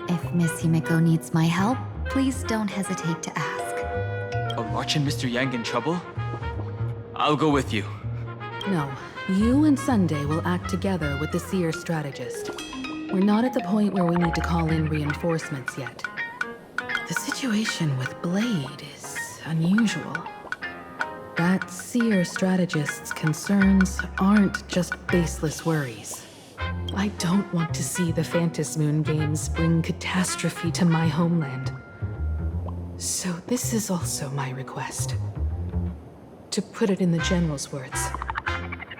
If Miss Himeko needs my help, please don't hesitate to ask. Are March and Mr. Yang in trouble? I'll go with you. No, you and Sunday will act together with the Seer strategist. We're not at the point where we need to call in reinforcements yet. The situation with Blade is unusual. That Seer strategist's concerns aren't just baseless worries. I don't want to see the Phantasmoon Games bring catastrophe to my homeland. So this is also my request. To put it in the General's words,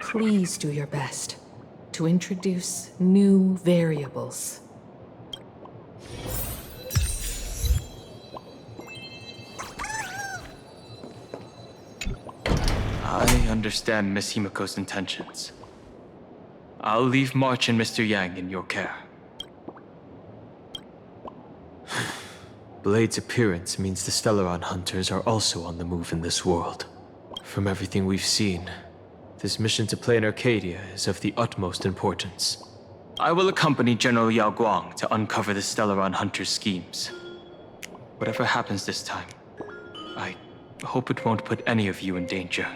please do your best to introduce new variables. I understand Miss Himeko's intentions. I'll leave March and Mr. Yang in your care. Blade's appearance means the Stellaron hunters are also on the move in this world. From everything we've seen, this mission to Planarcadia is of the utmost importance. I will accompany General Yao Guang to uncover the Stellaron hunters' schemes. Whatever happens this time, I hope it won't put any of you in danger.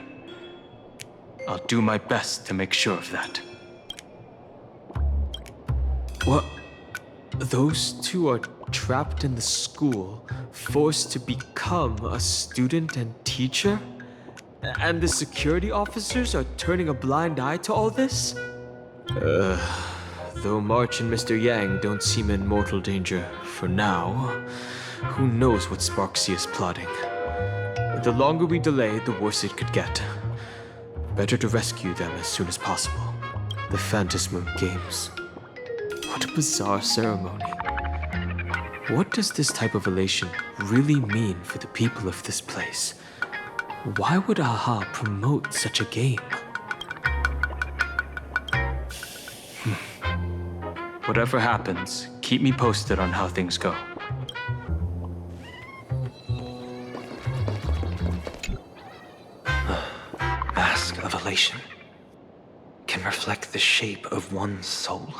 I'll do my best to make sure of that. What? Those 2 are trapped in the school, forced to become a student and teacher? And the security officers are turning a blind eye to all this? Though March and Mr. Yang don't seem in mortal danger for now, who knows what Sparxie is plotting. The longer we delay, the worse it could get. Better to rescue them as soon as possible. The Phantasmoon Games. What a bizarre ceremony. What does this type of relation really mean for the people of this place? Why would Aha promote such a game? Whatever happens, keep me posted on how things go. Mask of elation can reflect the shape of one's soul.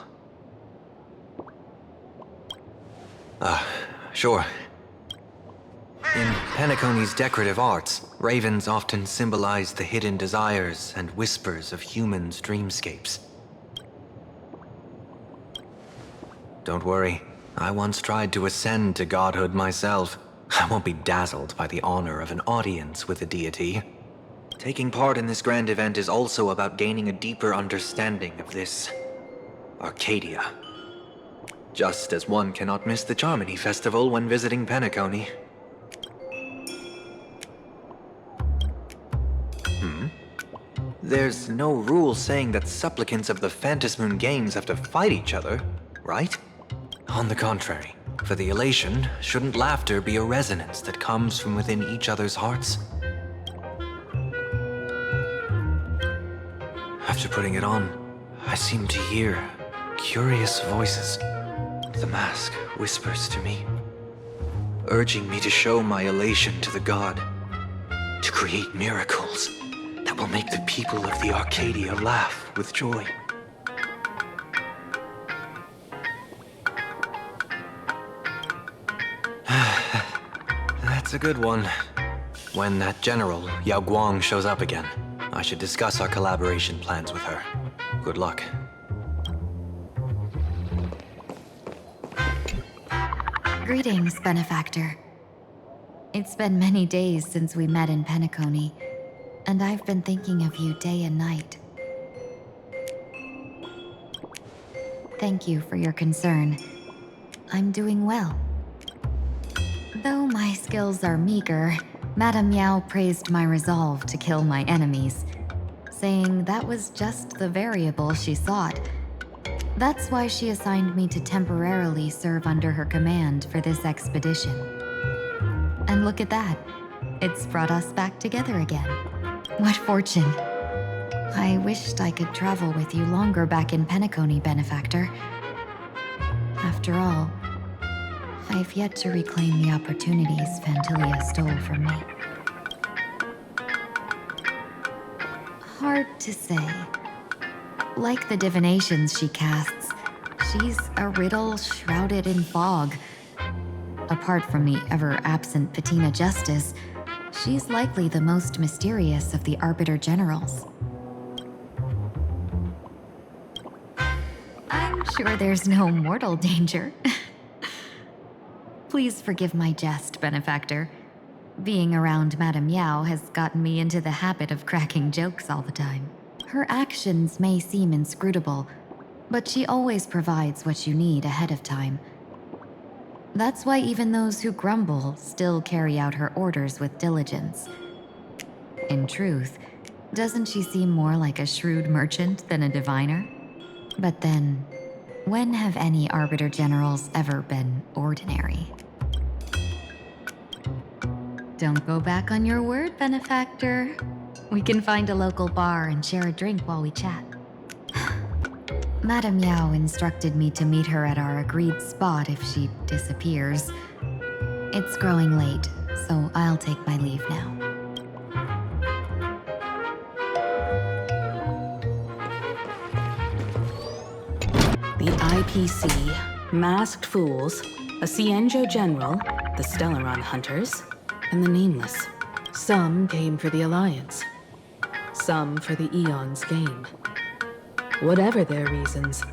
Sure. In Penacony's decorative arts, ravens often symbolize the hidden desires and whispers of humans' dreamscapes. Don't worry, I once tried to ascend to godhood myself. I won't be dazzled by the honor of an audience with a deity. Taking part in this grand event is also about gaining a deeper understanding of this Arcadia. Just as one cannot miss the Charmony Festival when visiting Penacony. There's no rule saying that supplicants of the Phantasmoon Games have to fight each other, right? On the contrary, for the elation, shouldn't laughter be a resonance that comes from within each other's hearts? After putting it on, I seem to hear curious voices. The mask whispers to me, urging me to show my elation to the god, to create miracles that will make the people of the Arcadia laugh with joy. That's a good one. When that general, Yao Guang, shows up again, I should discuss our collaboration plans with her. Good luck. Greetings, Benefactor. It's been many days since we met in Penacony, and I've been thinking of you day and night. Thank you for your concern. I'm doing well. Though my skills are meager, Madame Yao praised my resolve to kill my enemies, saying that was just the variable she sought. That's why she assigned me to temporarily serve under her command for this expedition. And look at that. It's brought us back together again. What fortune. I wished I could travel with you longer back in Penacony, Benefactor. After all, I've yet to reclaim the opportunities Phantilia stole from me. Hard to say. Like the divinations she casts, she's a riddle shrouded in fog. Apart from the ever-absent Patina Justice, she's likely the most mysterious of the Arbiter Generals. I'm sure there's no mortal danger. Please forgive my jest, Benefactor. Being around Madame Yao has gotten me into the habit of cracking jokes all the time. Her actions may seem inscrutable, but she always provides what you need ahead of time. That's why even those who grumble still carry out her orders with diligence. In truth, doesn't she seem more like a shrewd merchant than a diviner? But then, when have any Arbiter Generals ever been ordinary? Don't go back on your word, Benefactor. We can find a local bar and share a drink while we chat. Madame Yao instructed me to meet her at our agreed spot if she disappears. It's growing late, so I'll take my leave now. The IPC, Masked Fools, a Cienjo General, the Stellaron Hunters, and the Nameless. Some came for the Alliance. Some for the Eon's game. Whatever their reasons,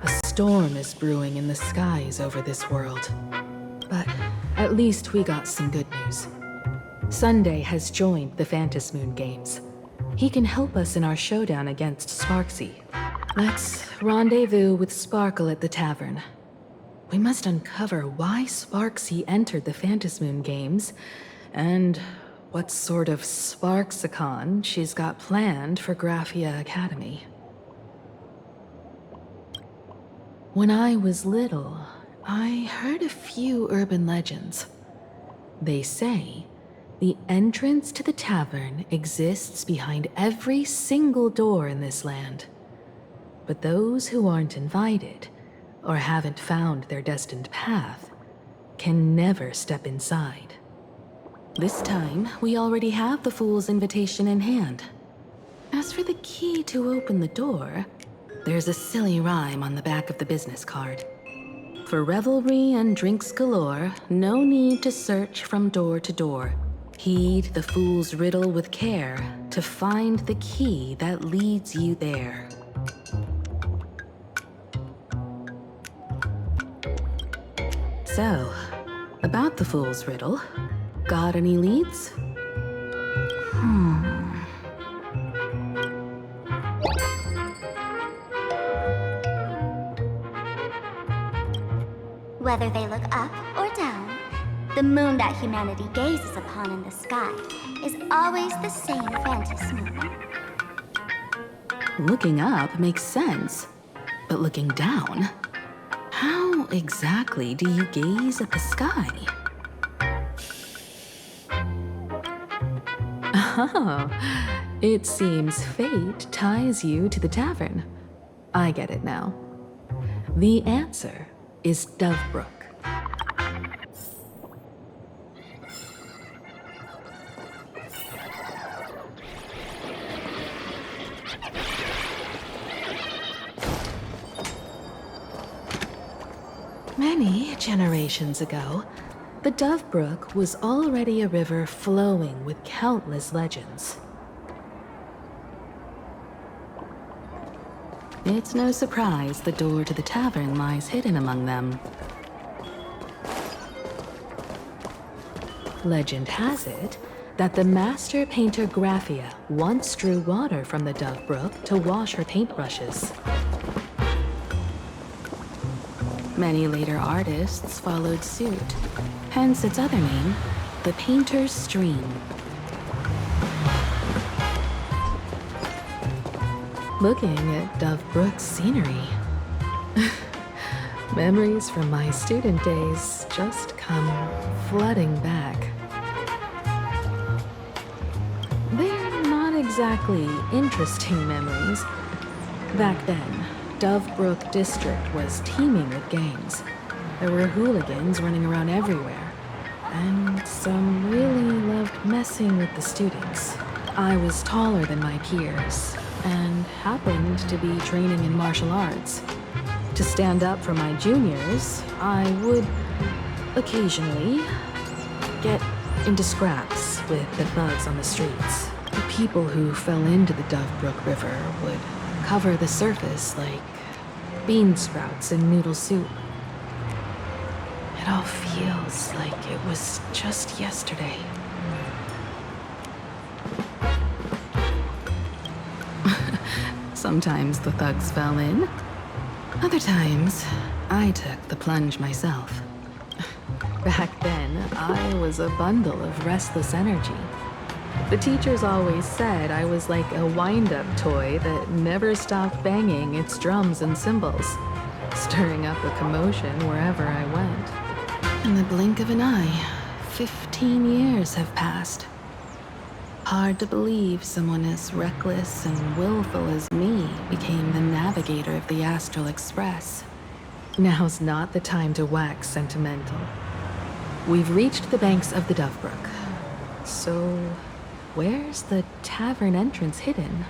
a storm is brewing in the skies over this world. But at least we got some good news. Sunday has joined the Phantasmoon Games. He can help us in our showdown against Sparxie. Let's rendezvous with Sparkle at the Tavern. We must uncover why Sparxie entered the Phantasmoon Games, and what sort of Sparxicon she's got planned for Graphia Academy. When I was little, I heard a few urban legends. They say the entrance to the tavern exists behind every single door in this land. But those who aren't invited, or haven't found their destined path, can never step inside. This time, we already have the Fool's invitation in hand. As for the key to open the door, there's a silly rhyme on the back of the business card. For revelry and drinks galore, no need to search from door to door. Heed the fool's riddle with care to find the key that leads you there. So, about the fool's riddle, got any leads? Whether they look up or down, the moon that humanity gazes upon in the sky is always the same Phantasmoon. Looking up makes sense, but looking down? How exactly do you gaze at the sky? Oh, it seems fate ties you to the tavern. I get it now. The answer is Dovebrook. Many generations ago, the Dovebrook was already a river flowing with countless legends. It's no surprise the door to the tavern lies hidden among them. Legend has it that the master painter Graphia once drew water from the Dovebrook to wash her paintbrushes. Many later artists followed suit, hence its other name, the Painter's Stream. Looking at Dovebrook's scenery, memories from my student days just come flooding back. They're not exactly interesting memories. Back then, Dovebrook District was teeming with gangs. There were hooligans running around everywhere, and some really loved messing with the students. I was taller than my peers, and happened to be training in martial arts. To stand up for my juniors, I would occasionally get into scraps with the thugs on the streets. The people who fell into the Dovebrook River would cover the surface like bean sprouts in noodle soup. It all feels like it was just yesterday. Sometimes the thugs fell in. Other times, I took the plunge myself. Back then, I was a bundle of restless energy. The teachers always said I was like a wind-up toy that never stopped banging its drums and cymbals, stirring up a commotion wherever I went. In the blink of an eye, 15 years have passed. Hard to believe someone as reckless and willful as me became the navigator of the Astral Express. Now's not the time to wax sentimental. We've reached the banks of the Dovebrook. So, where's the tavern entrance hidden?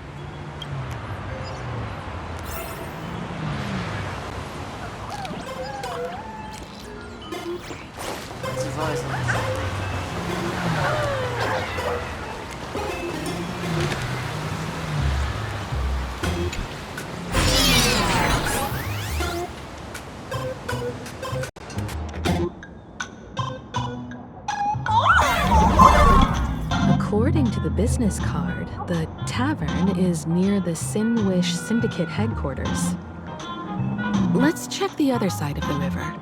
According to the business card, the tavern is near the Sinwish Syndicate headquarters. Let's check the other side of the river.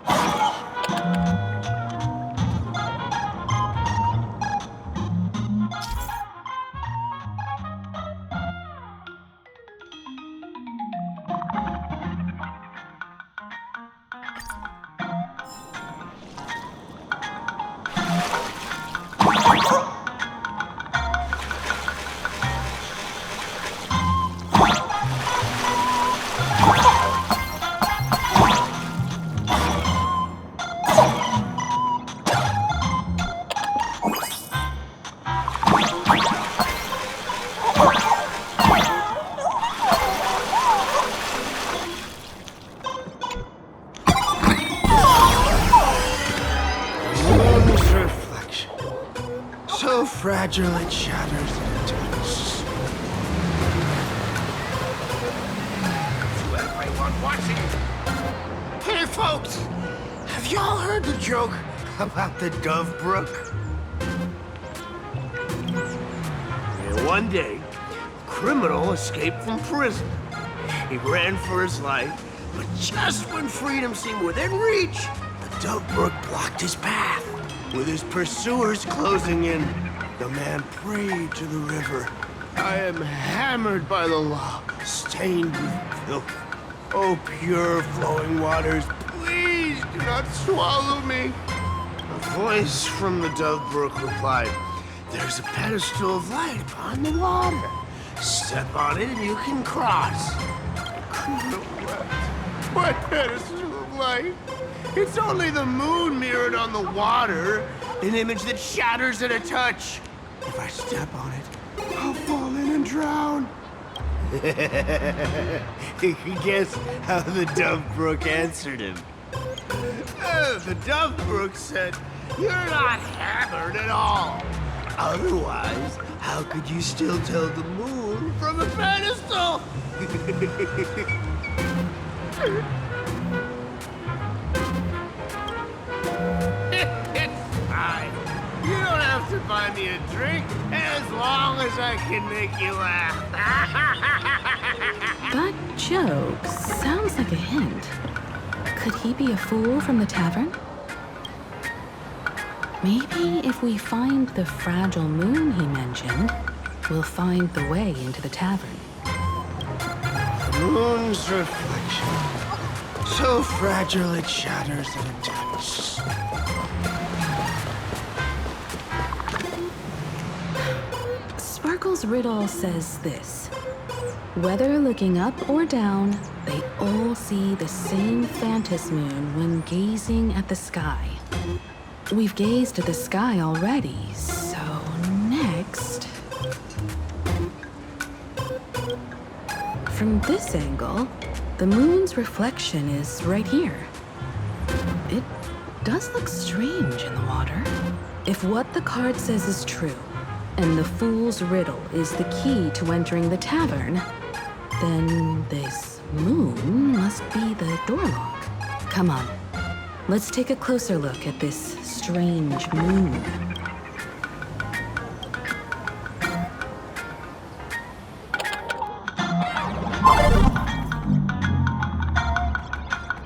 Fragile it shatters into dust. To everyone watching. Hey folks, have y'all heard the joke about the Dovebrook? One day, a criminal escaped from prison. He ran for his life, but just when freedom seemed within reach, the Dovebrook blocked his path. With his pursuers closing in, the man prayed to the river. I am hammered by the law, stained with filth. Oh, pure flowing waters, please Do not swallow me. A voice from the Dove Brook replied, "There's a pedestal of light upon the water. Step on it and you can cross." What pedestal of light? It's only the moon mirrored on the water, an image that shatters at a touch. If I step on it, I'll fall in and drown. Guess how the Dove Brook answered him. The Dove Brook said, "You're not hammered at all. Otherwise, how could you still tell the moon from a pedestal?" It's fine. You don't have to buy me a drink as long as I can make you laugh. That joke sounds like a hint. Could he be a fool from the tavern? Maybe if we find the fragile moon he mentioned, we'll find the way into the tavern. The moon's reflection. So fragile it shatters at a touch. Sparkle's riddle says this. Whether looking up or down, they all see the same Phantasmoon when gazing at the sky. We've gazed at the sky already, so next... From this angle, the moon's reflection is right here. It does look strange in the water. If what the card says is true, and the fool's riddle is the key to entering the tavern, then this moon must be the door lock. Come on, let's take a closer look at this strange moon.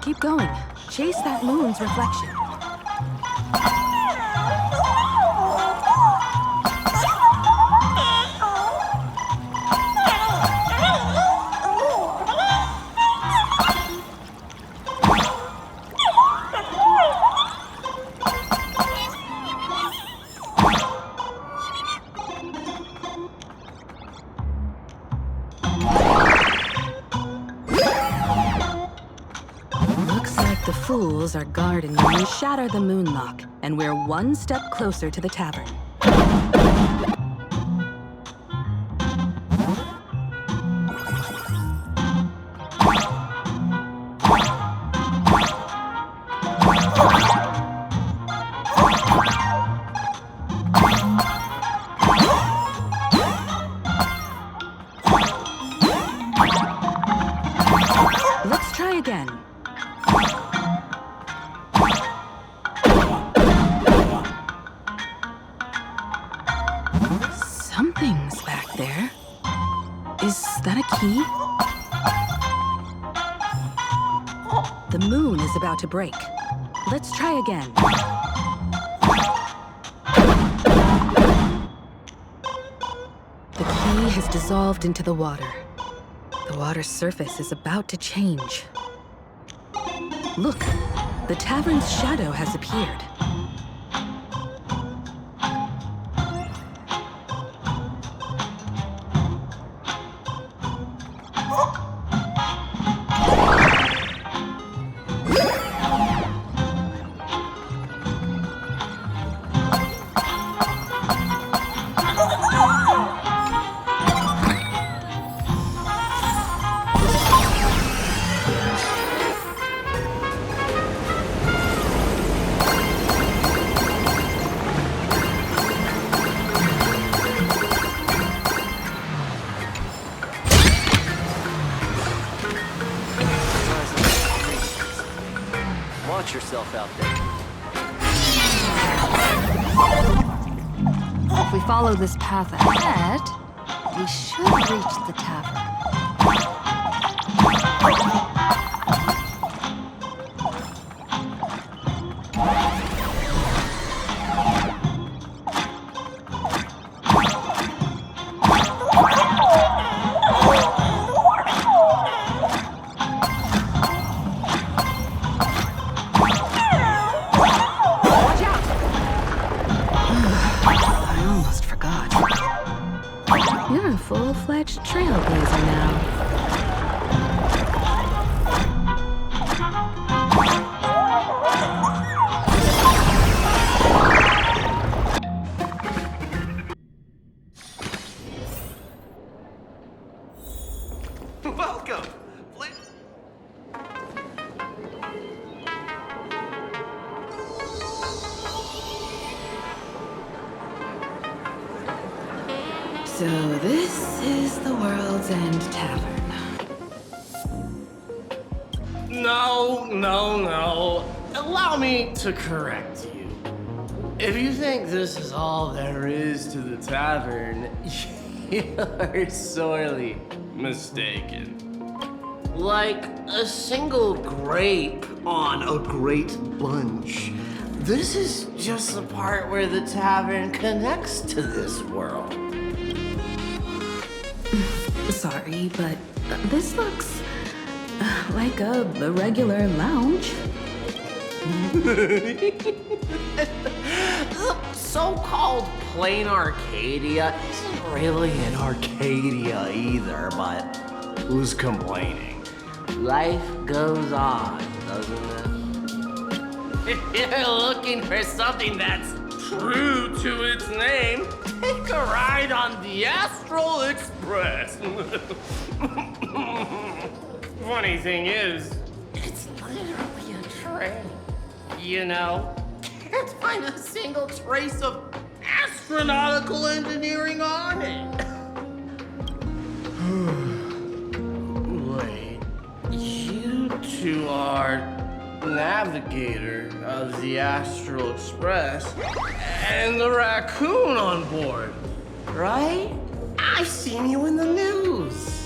Keep going. Chase that moon's reflection. Fools are guarding when we shatter the moonlock, and we're one step closer to the tavern. Let's try again. Something's back there. Is that a key? The moon is about to break. Let's try again. The key has dissolved into the water. The water's surface is about to change. Look, the tavern's shadow has appeared. Watch yourself out there. If we follow this path ahead, we should reach the tavern. full-fledged Trailblazer now. Welcome! So this is the World's End Tavern. No. Allow me to correct you. If you think this is all there is to the tavern, you're sorely mistaken. Like a single grape on a great bunch. This is just the part where the tavern connects to this world. Sorry, but this looks like a regular lounge. The so-called Planarcadia isn't really an Arcadia either, but who's complaining? Life goes on, doesn't it? If you're looking for something that's true to its name, take a ride on the Astral Express. Funny thing is, it's literally a train. You know, can't find a single trace of astronautical engineering on it. Wait, you two are navigator of the Astral Express and the raccoon on board, right? I've seen you in the news.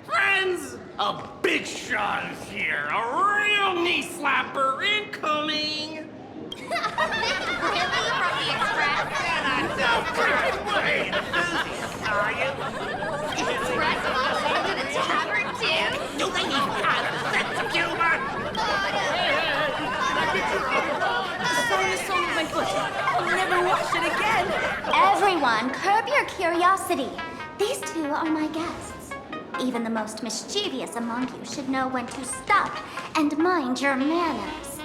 Friends, a big shot is here. A real knee slapper incoming. Really? From the Express? Wait, are you? Express walks into the tavern too? Do they even have sense of humor? My foot. I'll never wash it again. Everyone, curb your curiosity. These two are my guests. Even the most mischievous among you should know when to stop and mind your manners.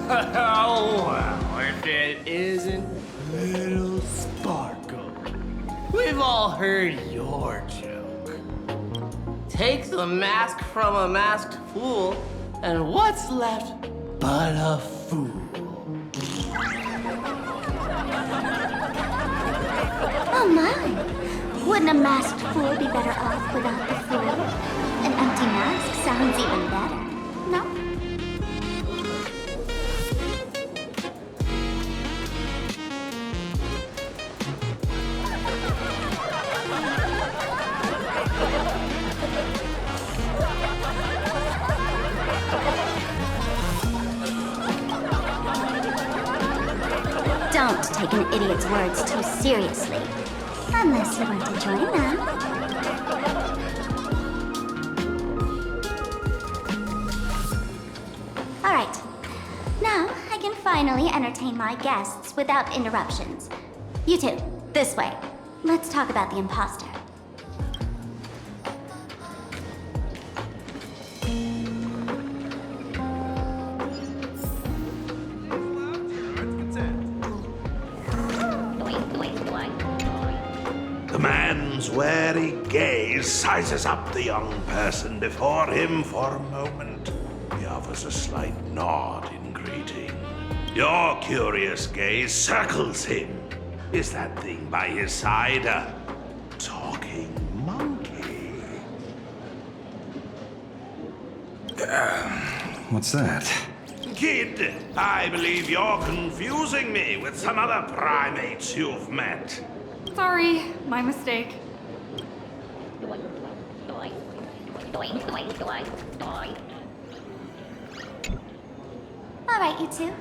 Oh, well, if it isn't Little Sparkle. We've all heard your joke. Take the mask from a masked fool, and what's left but a fool? Oh my! Wouldn't a masked fool be better off without the fool? An empty mask sounds even better, no? Don't take an idiot's words too seriously. Unless you want to join them. Alright. Now, I can finally entertain my guests without interruptions. You two, this way. Let's talk about the imposter. The man's wary gaze sizes up the young person before him for a moment. He offers a slight nod in greeting. Your curious gaze circles him. Is that thing by his side a talking monkey? What's that? Kid, I believe you're confusing me with some other primates you've met. Sorry, my mistake. Alright, you two.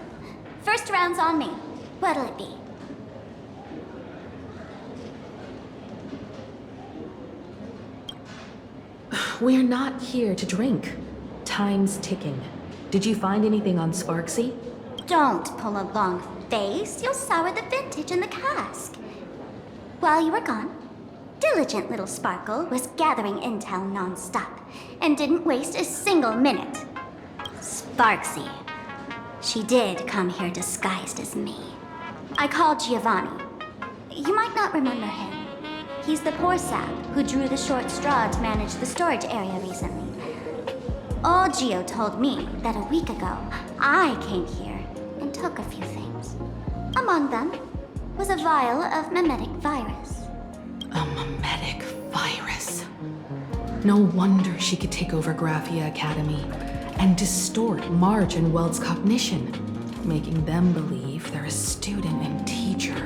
First round's on me. What'll it be? We're not here to drink. Time's ticking. Did you find anything on Sparxie? Don't pull a long face. You'll sour the vintage in the cask. While you were gone, diligent little Sparkle was gathering intel non-stop and didn't waste a single minute. Sparxie. She did come here disguised as me. I called Giovanni. You might not remember him. He's the poor sap who drew the short straw to manage the storage area recently. Old Gio told me that a week ago, I came here and took a few things. Among them was a vial of mimetic virus. A mimetic virus. No wonder she could take over Graphia Academy and distort March and Welt's cognition, making them believe they're a student and teacher.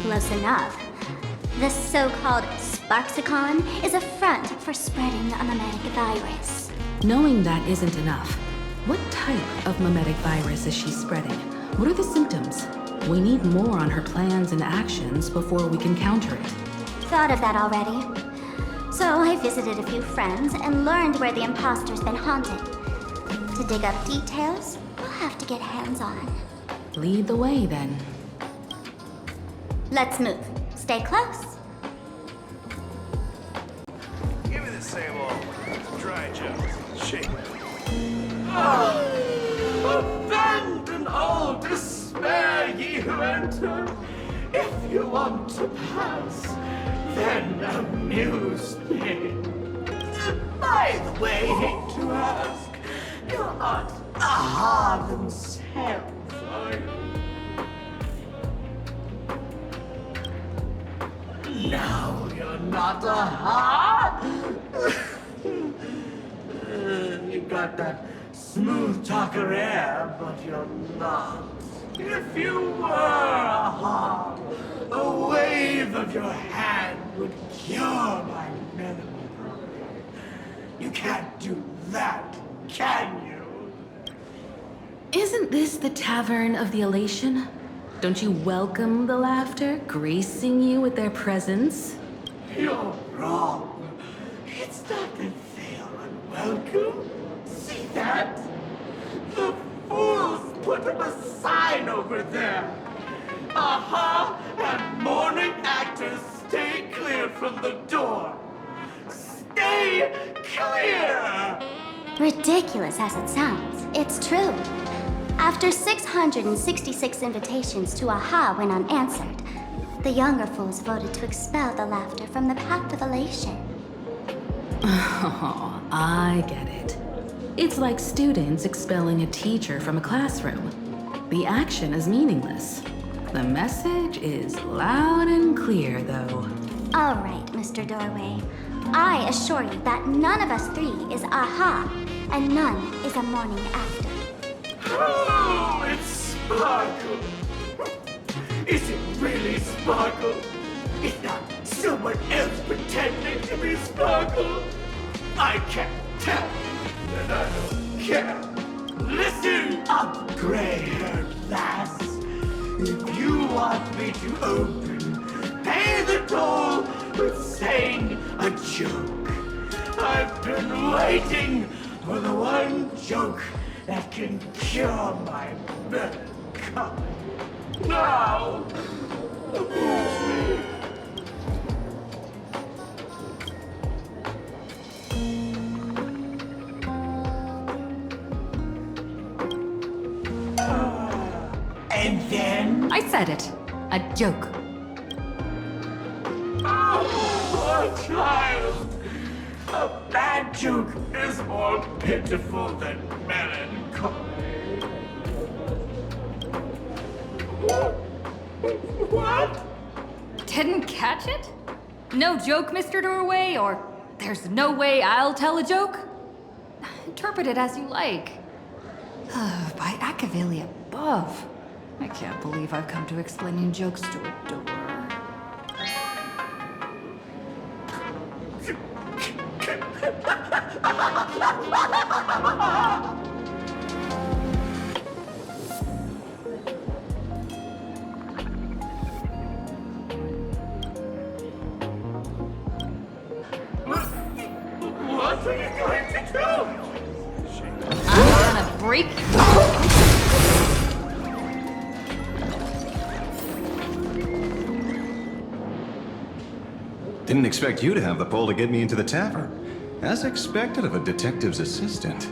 Close enough. This so-called Sparxicon is a front for spreading a mimetic virus. Knowing that isn't enough, what type of mimetic virus is she spreading? What are the symptoms? We need more on her plans and actions before we can counter it. Thought of that already. So I visited a few friends and learned where the imposter's been haunted. To dig up details, we'll have to get hands-on. Lead the way, then. Let's move. Stay close. Give me the same old dry jokes. Shake. Abandon all despair, ye who enter. If you want to pass, then amuse me. By the way, hate to ask, you're not Aha themselves, are you? No, you're not Aha! You got that smooth talker air, but you're not. If you were Aha, a wave of your hand would cure my memory. You can't do that, can you? Isn't this the Tavern of the Elation? Don't you welcome the laughter, gracing you with their presence? You're wrong. It's not that they are unwelcome. See that? The fools put up a sign over there. Aha and morning actors stay clear from the door. Stay clear! Ridiculous as it sounds, it's true. After 666 invitations to Aha went unanswered, the younger fools voted to expel the laughter from the Pact of Elation. Oh, I get it. It's like students expelling a teacher from a classroom. The action is meaningless. The message is loud and clear, though. All right, Mr. Doorway. I assure you that none of us three is Aha, and none is a morning after. Oh, it's Sparkle. Is it really Sparkle? It's not someone else pretending to be Sparkle. I can't tell, and I don't care. Listen up, gray-haired lass. If you want me to open, pay the toll with saying a joke. I've been waiting for the one joke that can cure my melancholy. Now, amuse me. And then? I said it. A joke. Oh, poor child. A bad joke is more pitiful than melancholy. What? Didn't catch it? No joke, Mr. Doorway, or there's no way I'll tell a joke? Interpret it as you like. By Ashveil above. I can't believe I've come to explaining jokes to a door. are you going to do? I'm gonna break you. Didn't expect you to have the pull to get me into the tavern. As expected of a detective's assistant.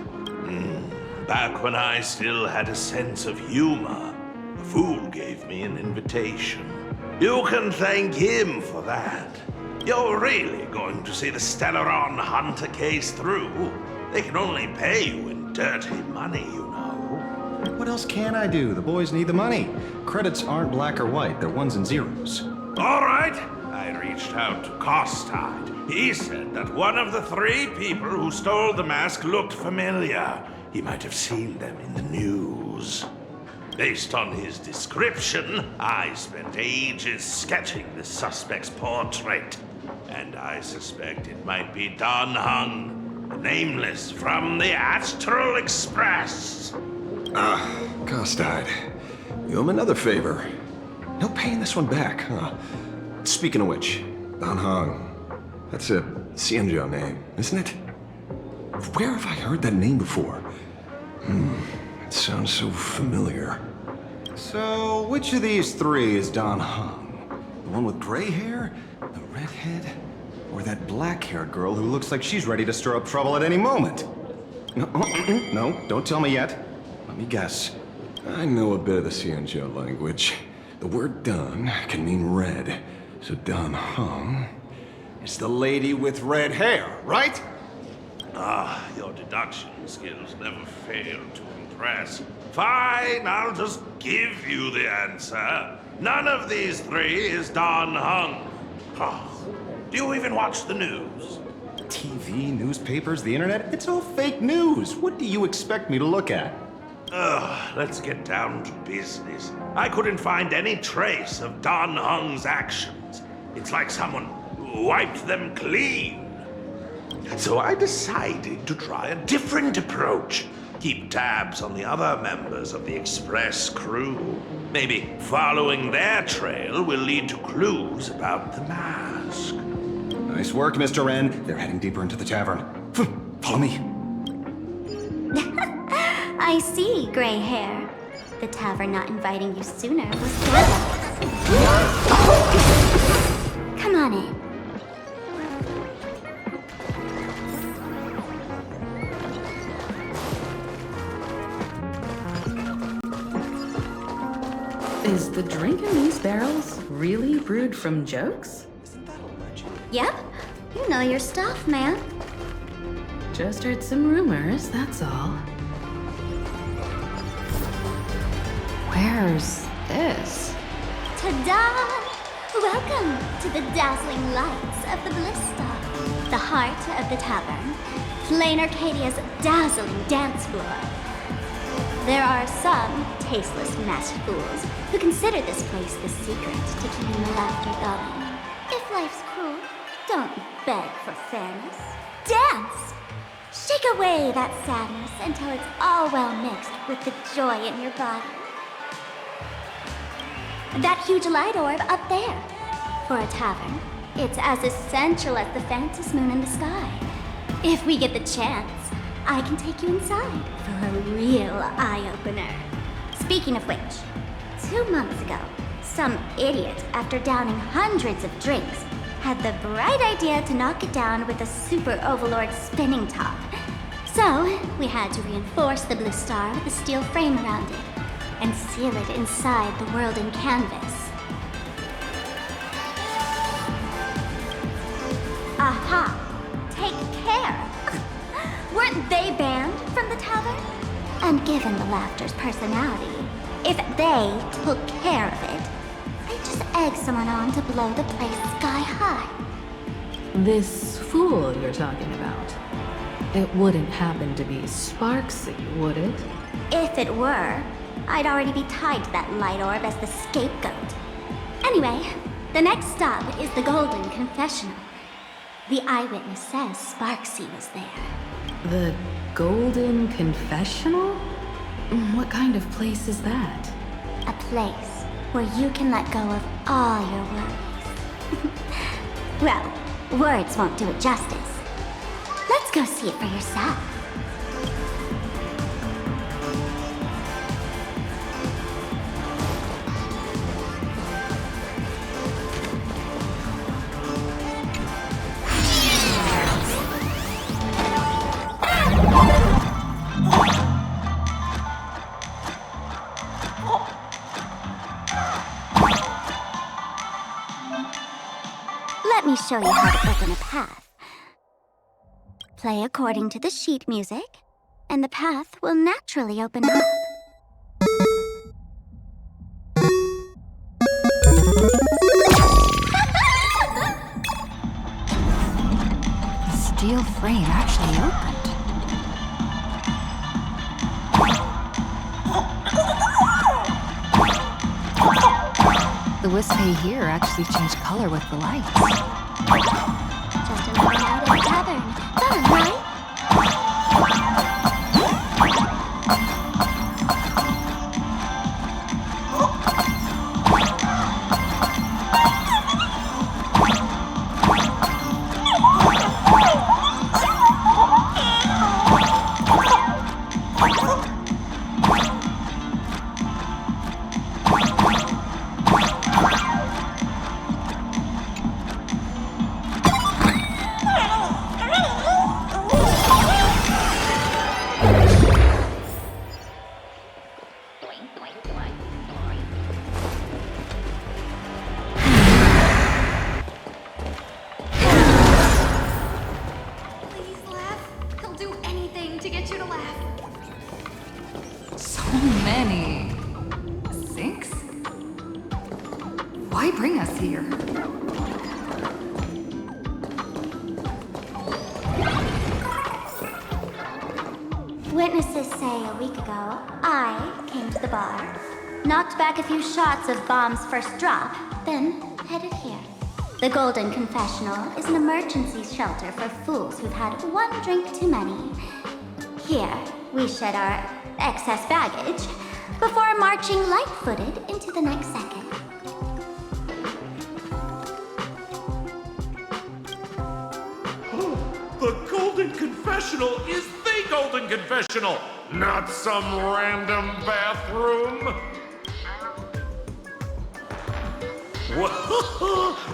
Back when I still had a sense of humor, the fool gave me an invitation. You can thank him for that. You're really going to see the Stellaron Hunter case through. They can only pay you in dirty money, you know. What else can I do? The boys need the money. Credits aren't black or white, they're ones and zeros. All right. I reached out to Costide. He said that one of the 3 people who stole the mask looked familiar. He might have seen them in the news. Based on his description, I spent ages sketching the suspect's portrait. And I suspect it might be Don Hung, the nameless from the Astral Express. Costide. You owe him another favor. No paying this one back, huh? Speaking of which, Don Hung. That's a Xianzhou name, isn't it? Where have I heard that name before? It sounds so familiar. So, which of these 3 is Don Hung? The one with gray hair? The redhead? Or that black-haired girl who looks like she's ready to stir up trouble at any moment? No, don't tell me yet. Let me guess. I know a bit of the Xianzhou language. The word Don can mean red. So Don Hung is the lady with red hair, right? Your deduction skills never fail to impress. Fine, I'll just give you the answer. None of these 3 is Don Hung. Do you even watch the news? TV, newspapers, the internet, it's all fake news. What do you expect me to look at? Let's get down to business. I couldn't find any trace of Don Hung's actions. It's like someone wiped them clean. So I decided to try a different approach. Keep tabs on the other members of the Express crew. Maybe following their trail will lead to clues about the mask. Nice work, Mr. Wren. They're heading deeper into the tavern. Follow me. I see, gray hair. The tavern not inviting you sooner was careless. Come on in. Is the drink in these barrels really brewed from jokes? Yep. You know your stuff, man. Just heard some rumors, that's all. Where's this? Ta-da! Welcome to the dazzling lights of the Blista, the heart of the tavern, Planarcadia's dazzling dance floor. There are some tasteless masked fools who consider this place the secret to keeping the laughter going. If life's cruel, don't beg for fairness. Dance! Shake away that sadness until it's all well mixed with the joy in your body. That huge light orb up there. For a tavern, it's as essential as the Phantasmoon in the sky. If we get the chance, I can take you inside for a real eye-opener. Speaking of which, 2 months ago, some idiot, after downing hundreds of drinks, had the bright idea to knock it down with a super overlord spinning top. So, we had to reinforce the blue star with a steel frame around it, and seal it inside the world in canvas. Aha! Take care! Weren't they banned from the tavern? And given the laughter's personality, if they took care of it, they'd just egg someone on to blow the place sky high. This fool you're talking about, it wouldn't happen to be Sparxie, would it? If it were, I'd already be tied to that light orb as the scapegoat. Anyway, the next stop is the Golden Confessional. The eyewitness says Sparxie was there. The Golden Confessional? What kind of place is that? A place where you can let go of all your worries. Well, words won't do it justice. Let's go see it for yourself. Let me show you how to open a path. Play according to the sheet music, and the path will naturally open up. The steel frame actually opened. The Wisp-Hay here actually changed color with the lights. Just another night at the tavern. Fun, right? Witnesses say a week ago, I came to the bar, knocked back a few shots of Bomb's first drop, then headed here. The Golden Confessional is an emergency shelter for fools who've had one drink too many. Here, we shed our excess baggage before marching light-footed into the next second. The Golden Confessional is the Golden Confessional, not some random bathroom.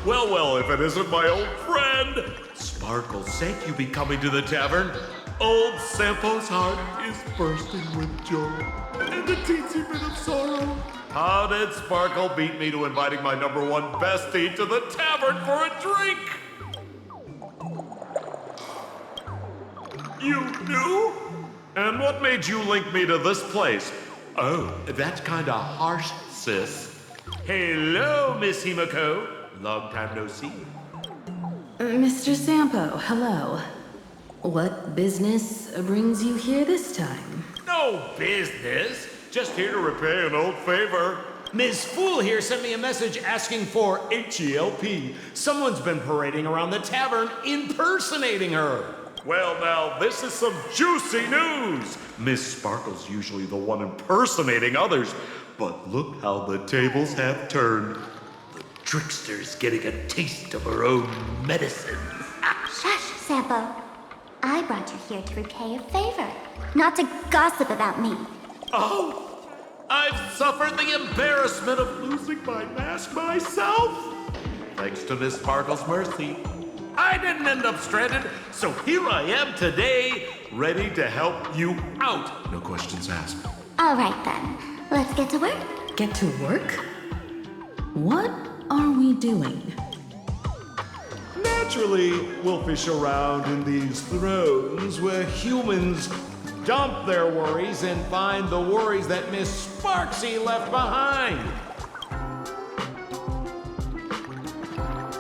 Well, if it isn't my old friend. Sparkle said you'd be coming to the tavern. Old Sampo's heart is bursting with joy and a teensy bit of sorrow. How did Sparkle beat me to inviting my #1 bestie to the tavern for a drink? You knew? And what made you link me to this place? Oh, that's kinda harsh, sis. Hello, Miss Himeko. Long time no see. Mr. Sampo, hello. What business brings you here this time? No business. Just here to repay an old favor. Ms. Fool here sent me a message asking for HELP. Someone's been parading around the tavern impersonating her. Well, now, this is some juicy news. Miss Sparkle's usually the one impersonating others, but look how the tables have turned. The trickster's getting a taste of her own medicine. Shush, Sampo. I brought you here to repay a favor, not to gossip about me. Oh, I've suffered the embarrassment of losing my mask myself. Thanks to Miss Sparkle's mercy, I didn't end up stranded, so here I am today, ready to help you out. No questions asked. All right, then. Let's get to work. Get to work? What are we doing? Naturally, we'll fish around in these thrones where humans dump their worries and find the worries that Miss Sparxie left behind.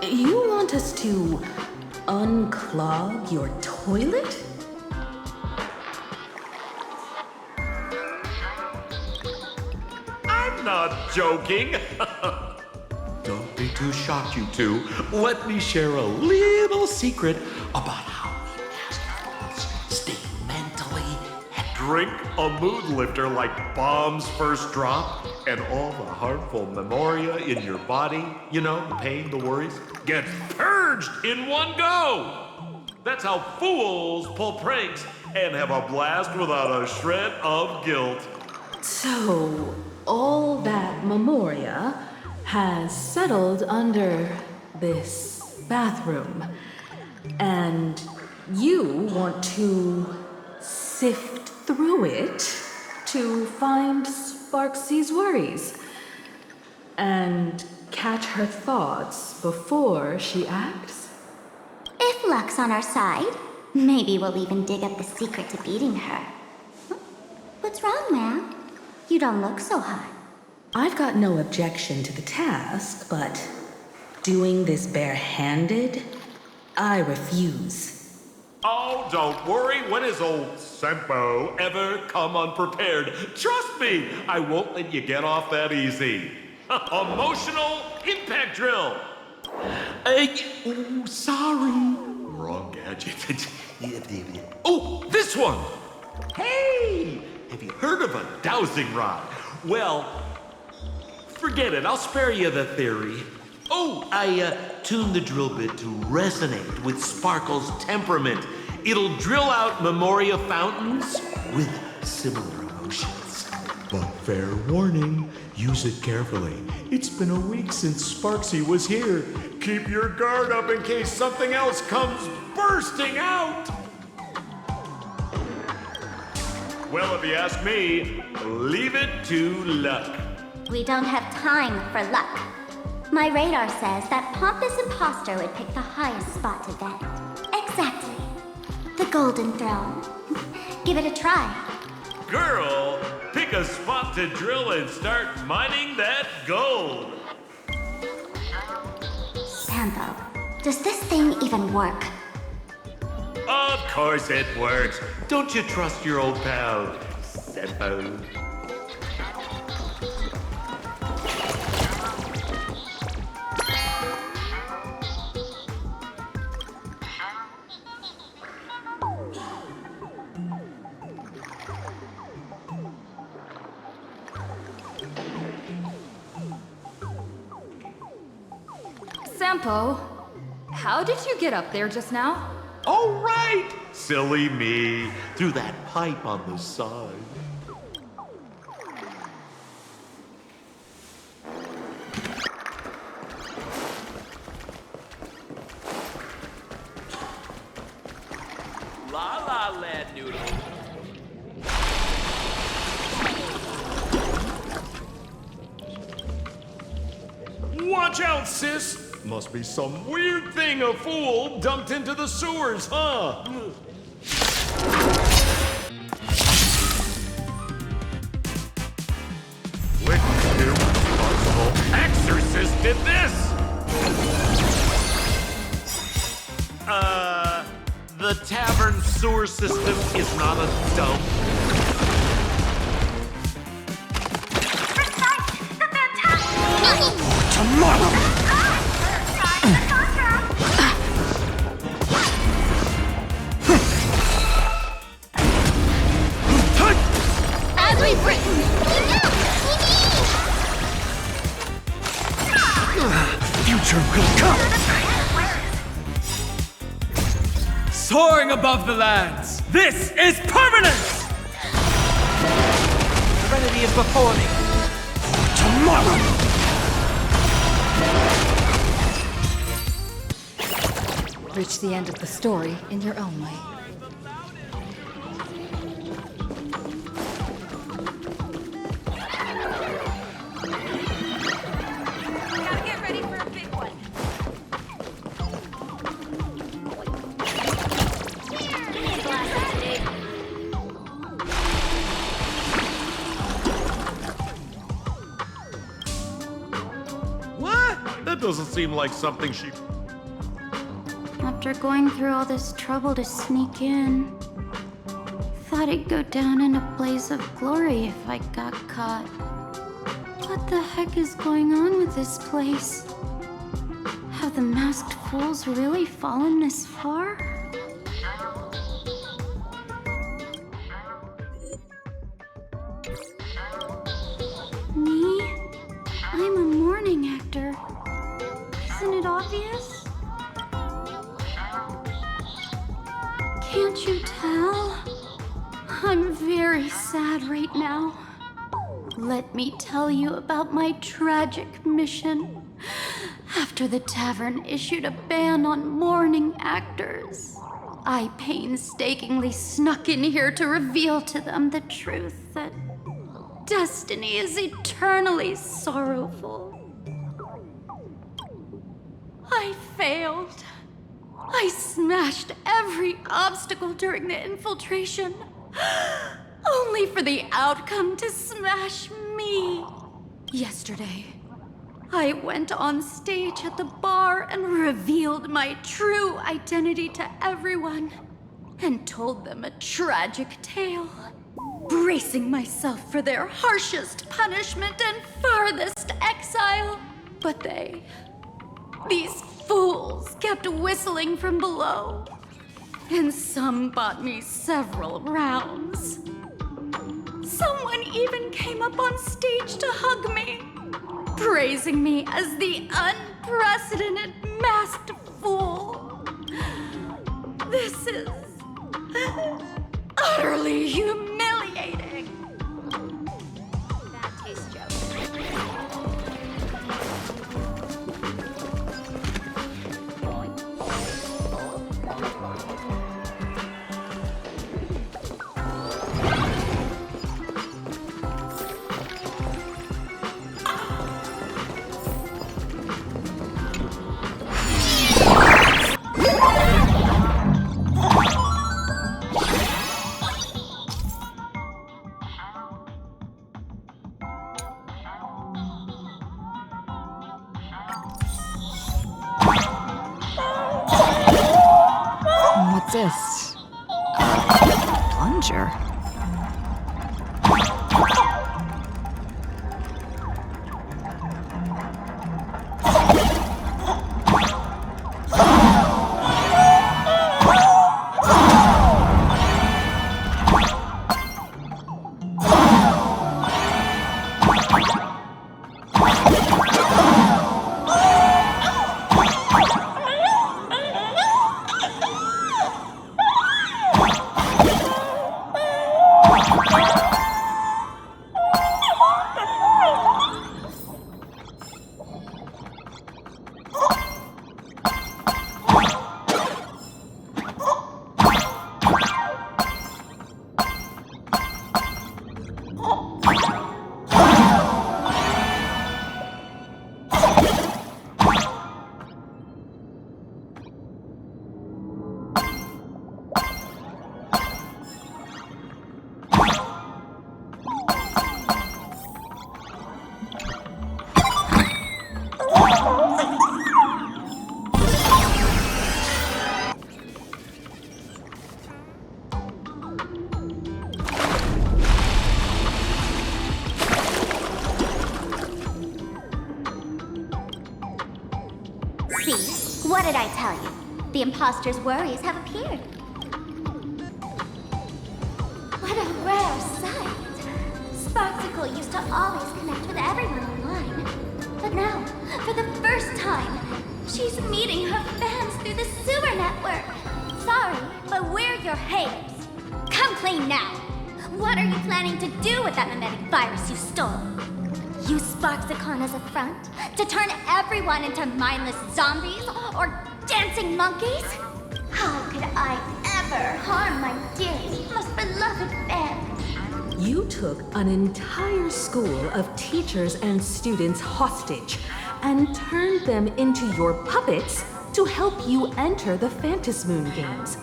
You want us to unclog your toilet? I'm not joking. Don't be too shocked, you two. Let me share a little secret about how we masterfools stay mentally and drink a mood lifter like Bomb's first drop, and all the harmful memoria in your body, you know, the pain, the worries, get purged in one go. That's how fools pull pranks and have a blast without a shred of guilt. So, all that Memoria has settled under this bathroom. And you want to sift through it to find Sparxie's worries and catch her thoughts before she acts? If luck's on our side, maybe we'll even dig up the secret to beating her. What's wrong, ma'am? You don't look so hot. I've got no objection to the task, but doing this barehanded, I refuse. Oh, don't worry. When has old Sempo ever come unprepared? Trust me, I won't let you get off that easy. Emotional impact drill. Sorry. Wrong gadget. Oh, this one. Hey, have you heard of a dowsing rod? Well, forget it. I'll spare you the theory. Oh, I tuned the drill bit to resonate with Sparkle's temperament. It'll drill out Memoria fountains with similar emotions. But fair warning, use it carefully. It's been a week since Sparxie was here. Keep your guard up in case something else comes bursting out. Well, if you ask me, leave it to luck. We don't have time for luck. My radar says that pompous imposter would pick the highest spot to vet. Exactly. The Golden Throne. Give it a try. Girl, pick a spot to drill and start mining that gold. Sampo, does this thing even work? Of course it works. Don't you trust your old pal, Sempo? Sampo, how did you get up there just now? Oh, right! Silly me. Through that pipe on the side. La la land noodle. Watch out, sis! Must be some weird thing a fool dumped into the sewers, huh? Which irresponsible exorcist did this? The Tavern sewer system is not a dump. Tomorrow! As we've written! Future will come! Soaring above the lands, this is permanence! Serenity is before me. Tomorrow! Reach the end of the story in your own way. Gotta get ready for a big one. What? That doesn't seem like something she... After going through all this trouble to sneak in, thought it'd go down in a blaze of glory if I got caught. What the heck is going on with this place? Have the masked fools really fallen this far? Me? I'm a morning actor. Isn't it obvious? right now. Let me tell you about my tragic mission. After the Tavern issued a ban on mourning actors, I painstakingly snuck in here to reveal to them the truth that destiny is eternally sorrowful. I failed. I smashed every obstacle during the infiltration, only for the outcome to smash me. Yesterday, I went on stage at the bar and revealed my true identity to everyone, and told them a tragic tale, bracing myself for their harshest punishment and farthest exile. But these fools kept whistling from below, and some bought me several rounds. Someone even came up on stage to hug me, praising me as the unprecedented masked fool. This is utterly humiliating. Bad taste joke. What's this? Plunger. See? What did I tell you? The imposter's worries have appeared. What a rare sight. Sparxie used to always connect with everyone online. But now, for the first time, she's meeting her fans through the sewer network. Sorry, but we're your haters. Come clean now. What are you planning to do with that mimetic virus you stole? Use Sparxie as a front to turn everyone into mindless zombies or dancing monkeys? How could I ever harm my dearest, most beloved fans? You took an entire school of teachers and students hostage and turned them into your puppets to help you enter the Phantasmoon games.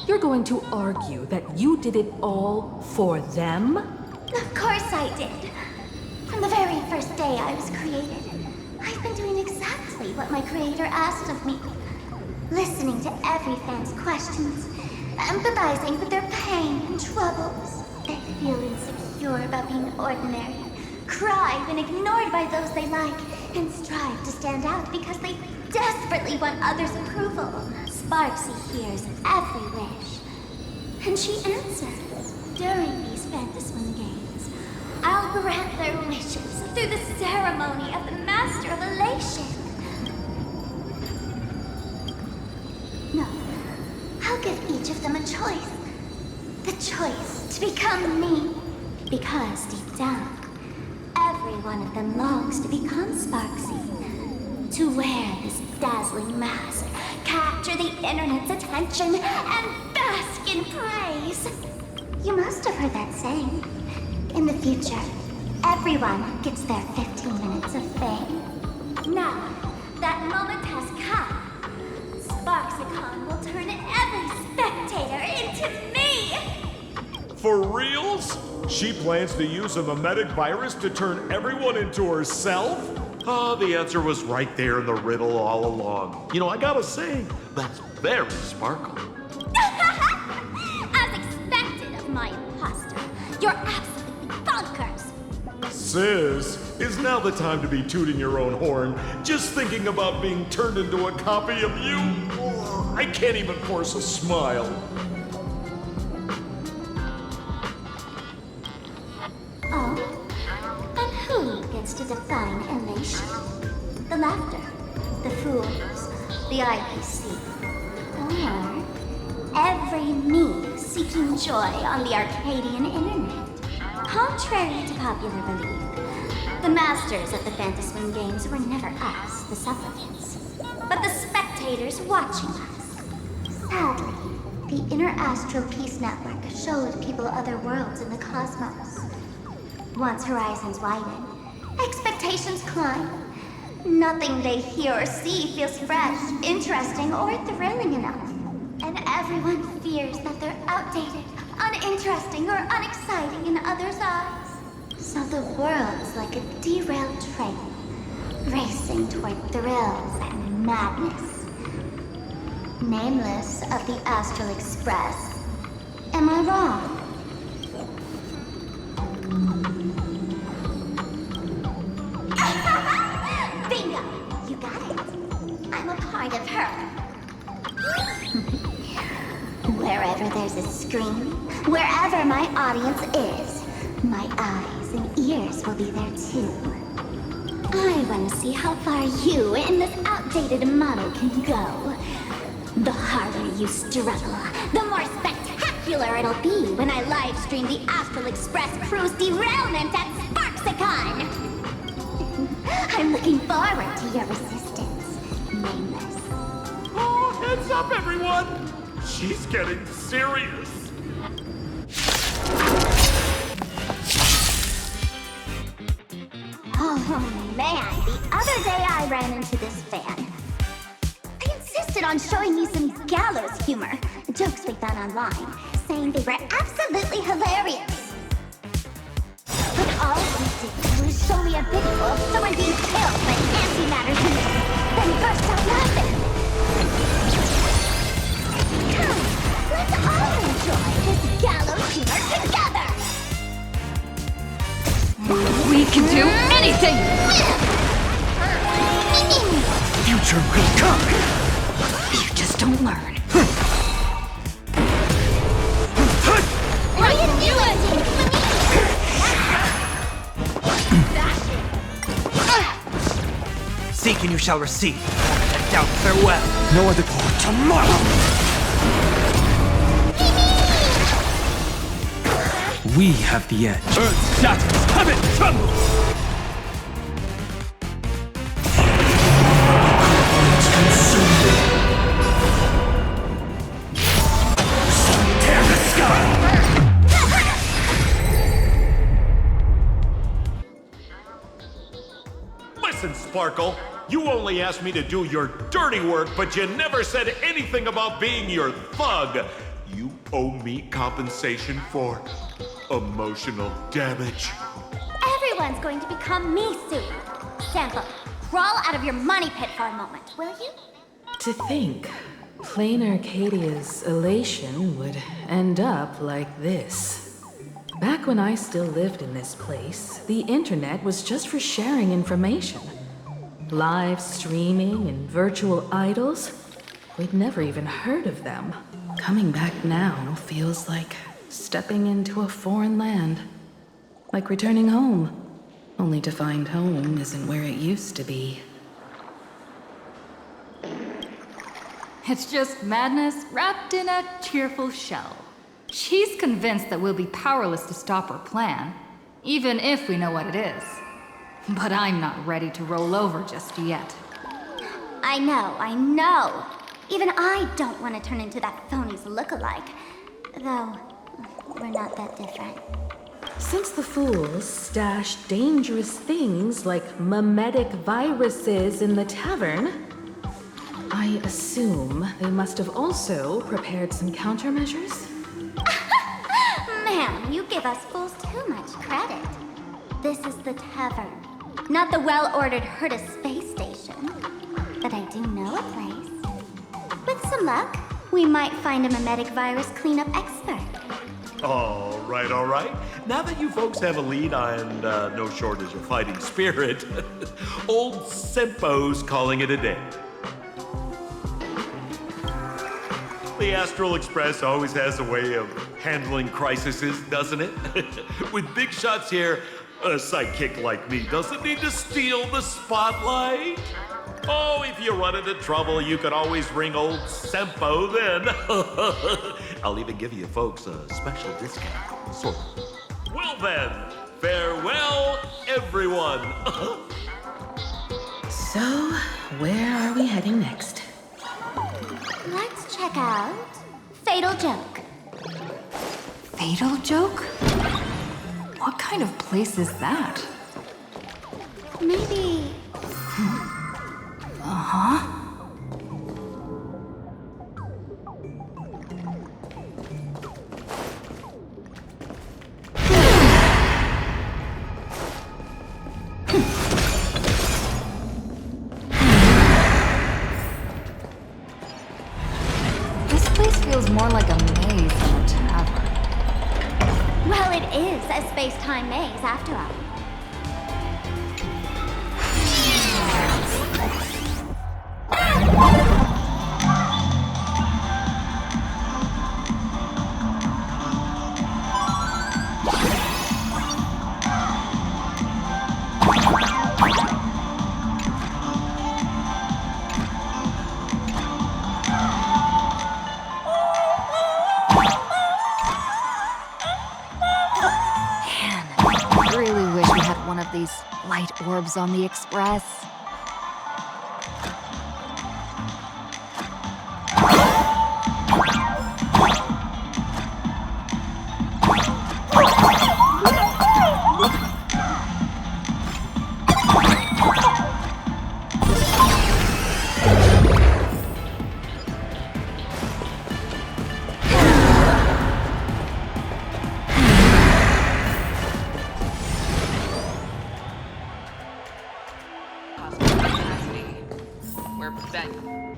You're going to argue that you did it all for them? Of course I did. From the very first day I was created, I've been doing exactly what my creator asked of me. Listening to every fan's questions, empathizing with their pain and troubles. They feel insecure about being ordinary, cry when ignored by those they like, and strive to stand out because they desperately want others' approval. Sparxie hears every wish, and she answers. During these Phantasmoon games, I'll grant their wishes through the ceremony of the Master of Elation. No, I'll give each of them a choice. The choice to become me, Because deep down, every one of them longs to become Sparxie. To wear this dazzling mask, capture the internet's attention, and bask in praise. You must have heard that saying. In the future, everyone gets their 15 minutes of fame. Now, that moment has come. Sparxicon will turn every spectator into me! For reals? She plans to use a mimetic virus to turn everyone into herself? The answer was right there in the riddle all along. You know, I gotta say, that's very Sparkle. As expected of my imposter, you're absolutely bonkers! Sis, is now the time to be tooting your own horn, just thinking about being turned into a copy of you? I can't even force a smile. Oh? And who gets to define elation? The laughter, the fools, the IPC, or every me seeking joy on the Arcadian internet? Contrary to popular belief, the masters of the Phantasmoon games were never us, the supplicants, but the spectators watching us. Sadly, the Inter-Astral Peace Network showed people other worlds in the cosmos. Once horizons widen, expectations climb. Nothing they hear or see feels fresh, interesting, or thrilling enough. And everyone fears that they're outdated, uninteresting, or unexciting in others' eyes. So the world's like a derailed train, racing toward thrills and madness. Nameless of the Astral Express. Am I wrong? Bingo! You got it. I'm a part of her. Wherever there's a screen, wherever my audience is, my eyes and ears will be there too. I want to see how far you in this outdated model can go. The harder you struggle, the more spectacular it'll be when I live stream the Astral Express crew's derailment at Sparxicon! I'm looking forward to your resistance, Nameless. Oh, heads up, everyone! She's getting serious. Oh man, the other day I ran into this fan. I insisted on showing me some gallows humor, jokes we found online, saying they were absolutely hilarious. But all he did was show me a video of someone being killed by antimatter units, then burst out laughing. Come, let's all enjoy this gallows humor together! We can do anything! Future will come! You just don't learn. What are you doing? Seek and you shall receive. And doubt farewell. No other power tomorrow! We have the edge. Earth shatters, heaven trembles! Tear the sky! Listen, Sparkle, you only asked me to do your dirty work, but you never said anything about being your thug. You owe me compensation for emotional damage. Everyone's going to become me soon. Sample, crawl out of your money pit for a moment, will you? To think, Planarcadia's elation would end up like this. Back when I still lived in this place, the internet was just for sharing information. Live streaming and virtual idols? We'd never even heard of them. Coming back now feels like stepping into a foreign land. Like returning home, only to find home isn't where it used to be. It's just madness wrapped in a cheerful shell. She's convinced that we'll be powerless to stop her plan, even if we know what it is. But I'm not ready to roll over just yet. I know. Even I don't want to turn into that phony's lookalike. Though, we're not that different. Since the fools stash dangerous things like mimetic viruses in the tavern, I assume they must have also prepared some countermeasures? Man, you give us fools too much credit. This is the tavern, not the well-ordered Herta space station. But I do know a place. With some luck, we might find a mimetic virus cleanup expert. All right. Now that you folks have a lead and no shortage of fighting spirit, old Senpo's calling it a day. The Astral Express always has a way of handling crises, doesn't it? With big shots here, a sidekick like me doesn't need to steal the spotlight. Oh, if you run into trouble, you can always ring old Senpo then. I'll even give you folks a special discount, sort of. Well then, farewell, everyone. So, where are we heading next? Let's check out Fatal Joke. Fatal Joke? What kind of place is that? Maybe... Uh-huh. This place feels more like a maze than a tavern. Well, it is a space-time maze, after all. These light orbs on the express.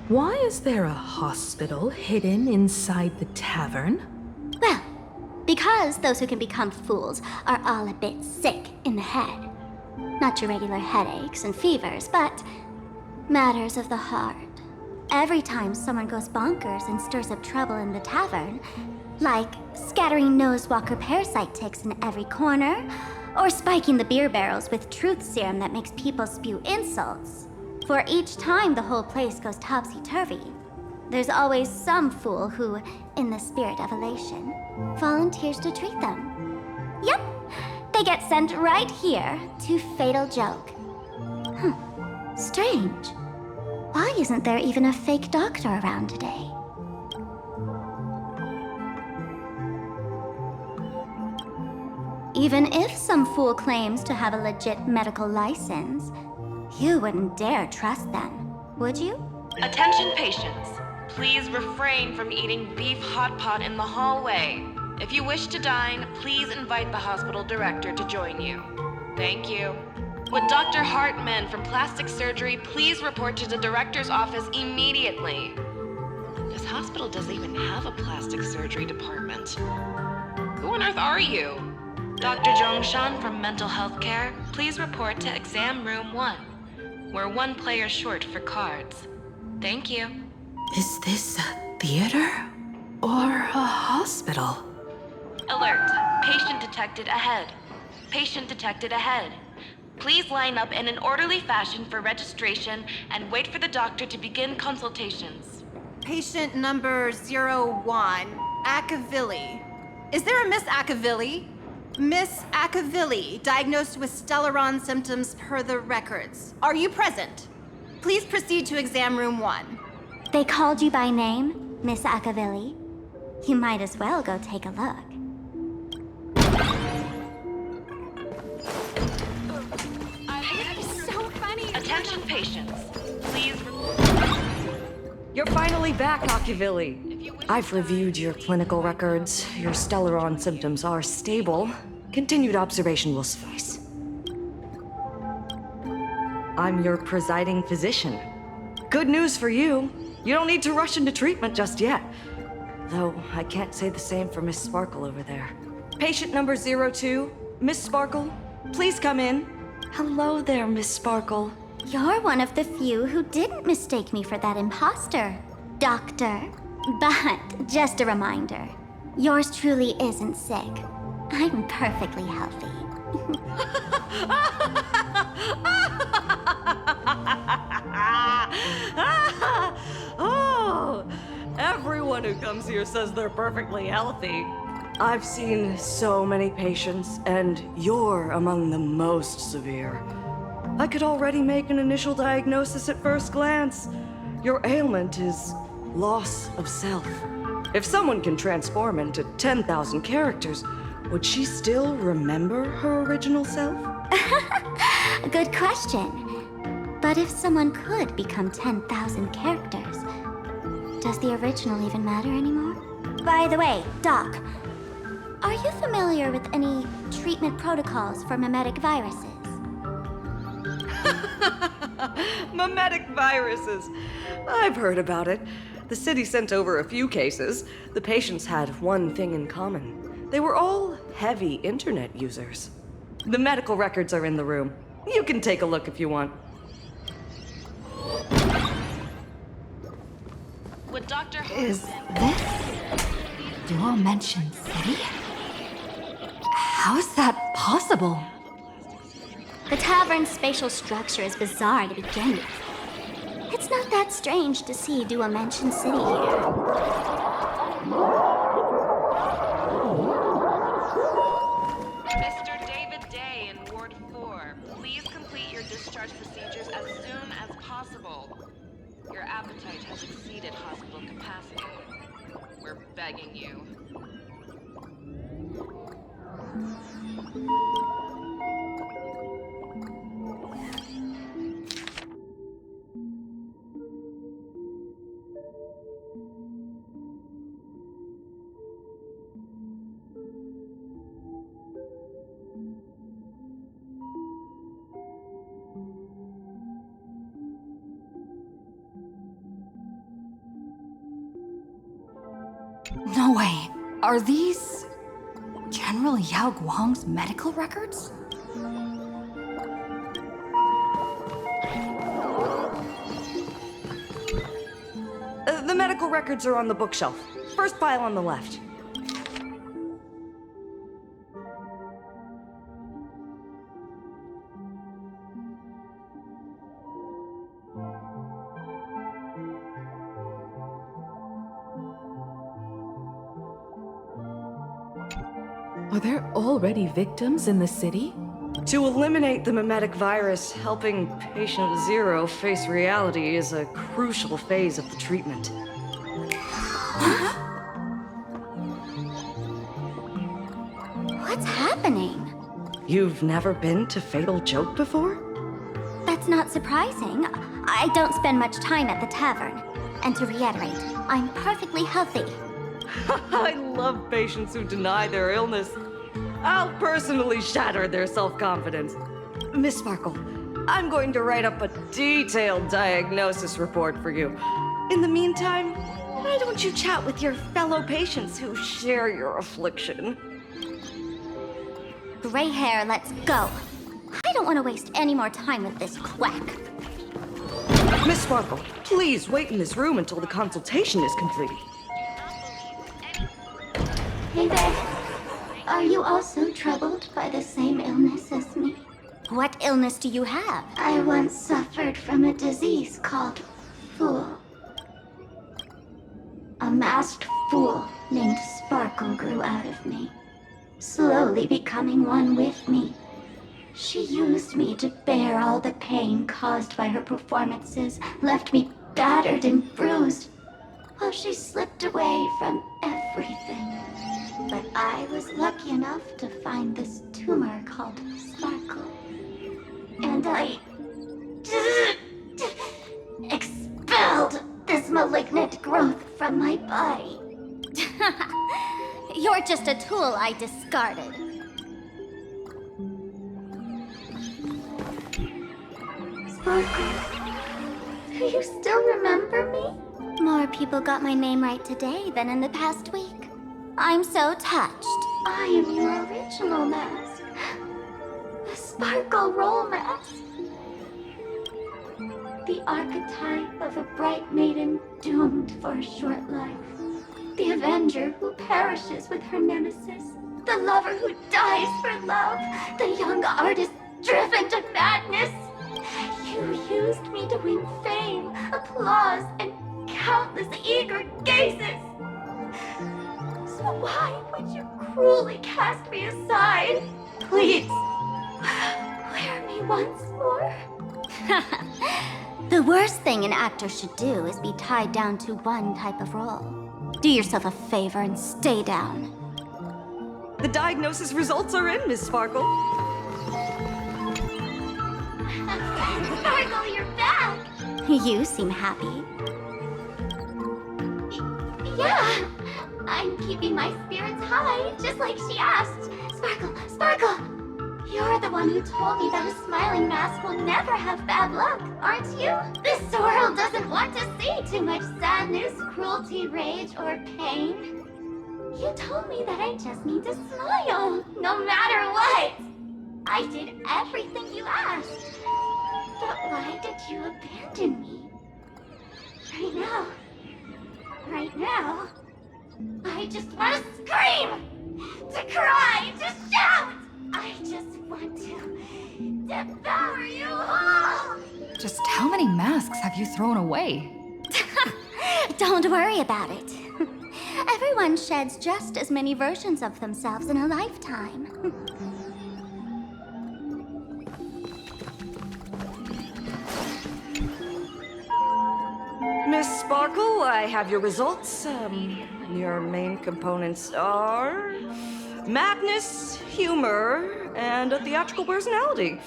Why is there a hospital hidden inside the tavern? Well, because those who can become fools are all a bit sick in the head. Not your regular headaches and fevers, but matters of the heart. Every time someone goes bonkers and stirs up trouble in the tavern, like scattering nosewalker parasite ticks in every corner, or spiking the beer barrels with truth serum that makes people spew insults. For each time the whole place goes topsy-turvy, there's always some fool who, in the spirit of elation, volunteers to treat them. Yep, they get sent right here to Fatal Joke. Strange. Why isn't there even a fake doctor around today? Even if some fool claims to have a legit medical license, you wouldn't dare trust them, would you? Attention patients. Please refrain from eating beef hot pot in the hallway. If you wish to dine, please invite the hospital director to join you. Thank you. Would Dr. Hartman from plastic surgery please report to the director's office immediately? This hospital doesn't even have a plastic surgery department. Who on earth are you? Dr. Zhongshan from mental health care, please report to exam room 1. We're 1 player short for cards. Thank you. Is this a theater or a hospital? Alert. Patient detected ahead. Patient detected ahead. Please line up in an orderly fashion for registration and wait for the doctor to begin consultations. Patient number 01, Akavili. Is there a Miss Akavilli? Miss Akavilli, diagnosed with Stellaron symptoms per the records. Are you present? Please proceed to exam room 1. They called you by name, Miss Akavilli. You might as well go take a look. So funny. Attention patients. Please. You're finally back, Akavilli. I've reviewed your clinical records. Your Stellaron symptoms are stable. Continued observation will suffice. I'm your presiding physician. Good news for you. You don't need to rush into treatment just yet. Though I can't say the same for Miss Sparkle over there. Patient number 02, Miss Sparkle, please come in. Hello there, Miss Sparkle. You're one of the few who didn't mistake me for that imposter, Doctor. But just a reminder, yours truly isn't sick. I'm perfectly healthy. Oh, everyone who comes here says they're perfectly healthy. I've seen so many patients, and you're among the most severe. I could already make an initial diagnosis at first glance. Your ailment is loss of self. If someone can transform into 10,000 characters, would she still remember her original self? Good question. But if someone could become 10,000 characters, does the original even matter anymore? By the way, Doc, are you familiar with any treatment protocols for mimetic viruses? Mimetic viruses. I've heard about it. The city sent over a few cases. The patients had one thing in common. They were all heavy internet users. The medical records are in the room. You can take a look if you want. Would Dr. Is this Dual-Mention City? How is that possible? The Tavern's spatial structure is bizarre to begin with. It's not that strange to see Dual-Mention City here. Mr. David Day in Ward 4, please complete your discharge procedures as soon as possible. Your appetite has exceeded hospital capacity. We're begging you. No way. Are these General Yao Guang's medical records? The medical records are on the bookshelf. First pile on the left. Are there already victims in the city? To eliminate the mimetic virus, helping Patient Zero face reality is a crucial phase of the treatment. What's happening? You've never been to Fatal Joke before? That's not surprising. I don't spend much time at the tavern. And to reiterate, I'm perfectly healthy. I love patients who deny their illness. I'll personally shatter their self-confidence. Miss Sparkle, I'm going to write up a detailed diagnosis report for you. In the meantime, why don't you chat with your fellow patients who share your affliction? Gray hair, let's go. I don't want to waste any more time with this quack. Miss Sparkle, please wait in this room until the consultation is complete. Hey there. Are you also troubled by the same illness as me? What illness do you have? I once suffered from a disease called Fool. A masked fool named Sparkle grew out of me, slowly becoming one with me. She used me to bear all the pain caused by her performances, left me battered and bruised, while she slipped away from everything. But I was lucky enough to find this tumor called Sparkle. And I expelled this malignant growth from my body. You're just a tool I discarded. Sparkle, do you still remember me? More people got my name right today than in the past week. I'm so touched. I am your original mask. The Sparkle Roll Mask. The archetype of a bright maiden doomed for a short life. The avenger who perishes with her nemesis. The lover who dies for love. The young artist driven to madness. You used me to win fame, applause, and countless eager gazes. So why would you cruelly cast me aside? Please, wear me once more. The worst thing an actor should do is be tied down to one type of role. Do yourself a favor and stay down. The diagnosis results are in, Miss Sparkle. Sparkle, you're back! You seem happy. Yeah, I'm keeping my spirits high, just like she asked. Sparkle, Sparkle! You're the one who told me that a smiling mask will never have bad luck, aren't you? This world doesn't want to see too much sadness, cruelty, rage, or pain. You told me that I just need to smile, no matter what. I did everything you asked. But why did you abandon me? Right now, I just want to scream, to cry, to shout. I just want to devour you all! Just how many masks have you thrown away? Don't worry about it. Everyone sheds just as many versions of themselves in a lifetime. Miss Sparkle, I have your results. Your main components are madness, humor, and a theatrical personality.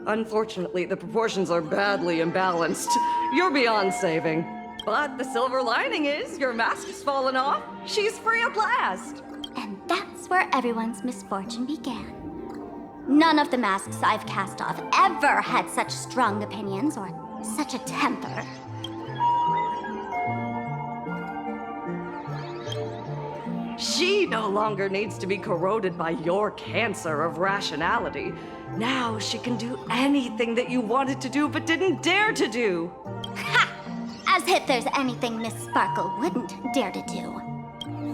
Unfortunately, the proportions are badly imbalanced. You're beyond saving. But the silver lining is your mask has fallen off. She's free at last. And that's where everyone's misfortune began. None of the masks I've cast off ever had such strong opinions or such a temper. She no longer needs to be corroded by your cancer of rationality. Now she can do anything that you wanted to do but didn't dare to do. Ha! As if there's anything Miss Sparkle wouldn't dare to do.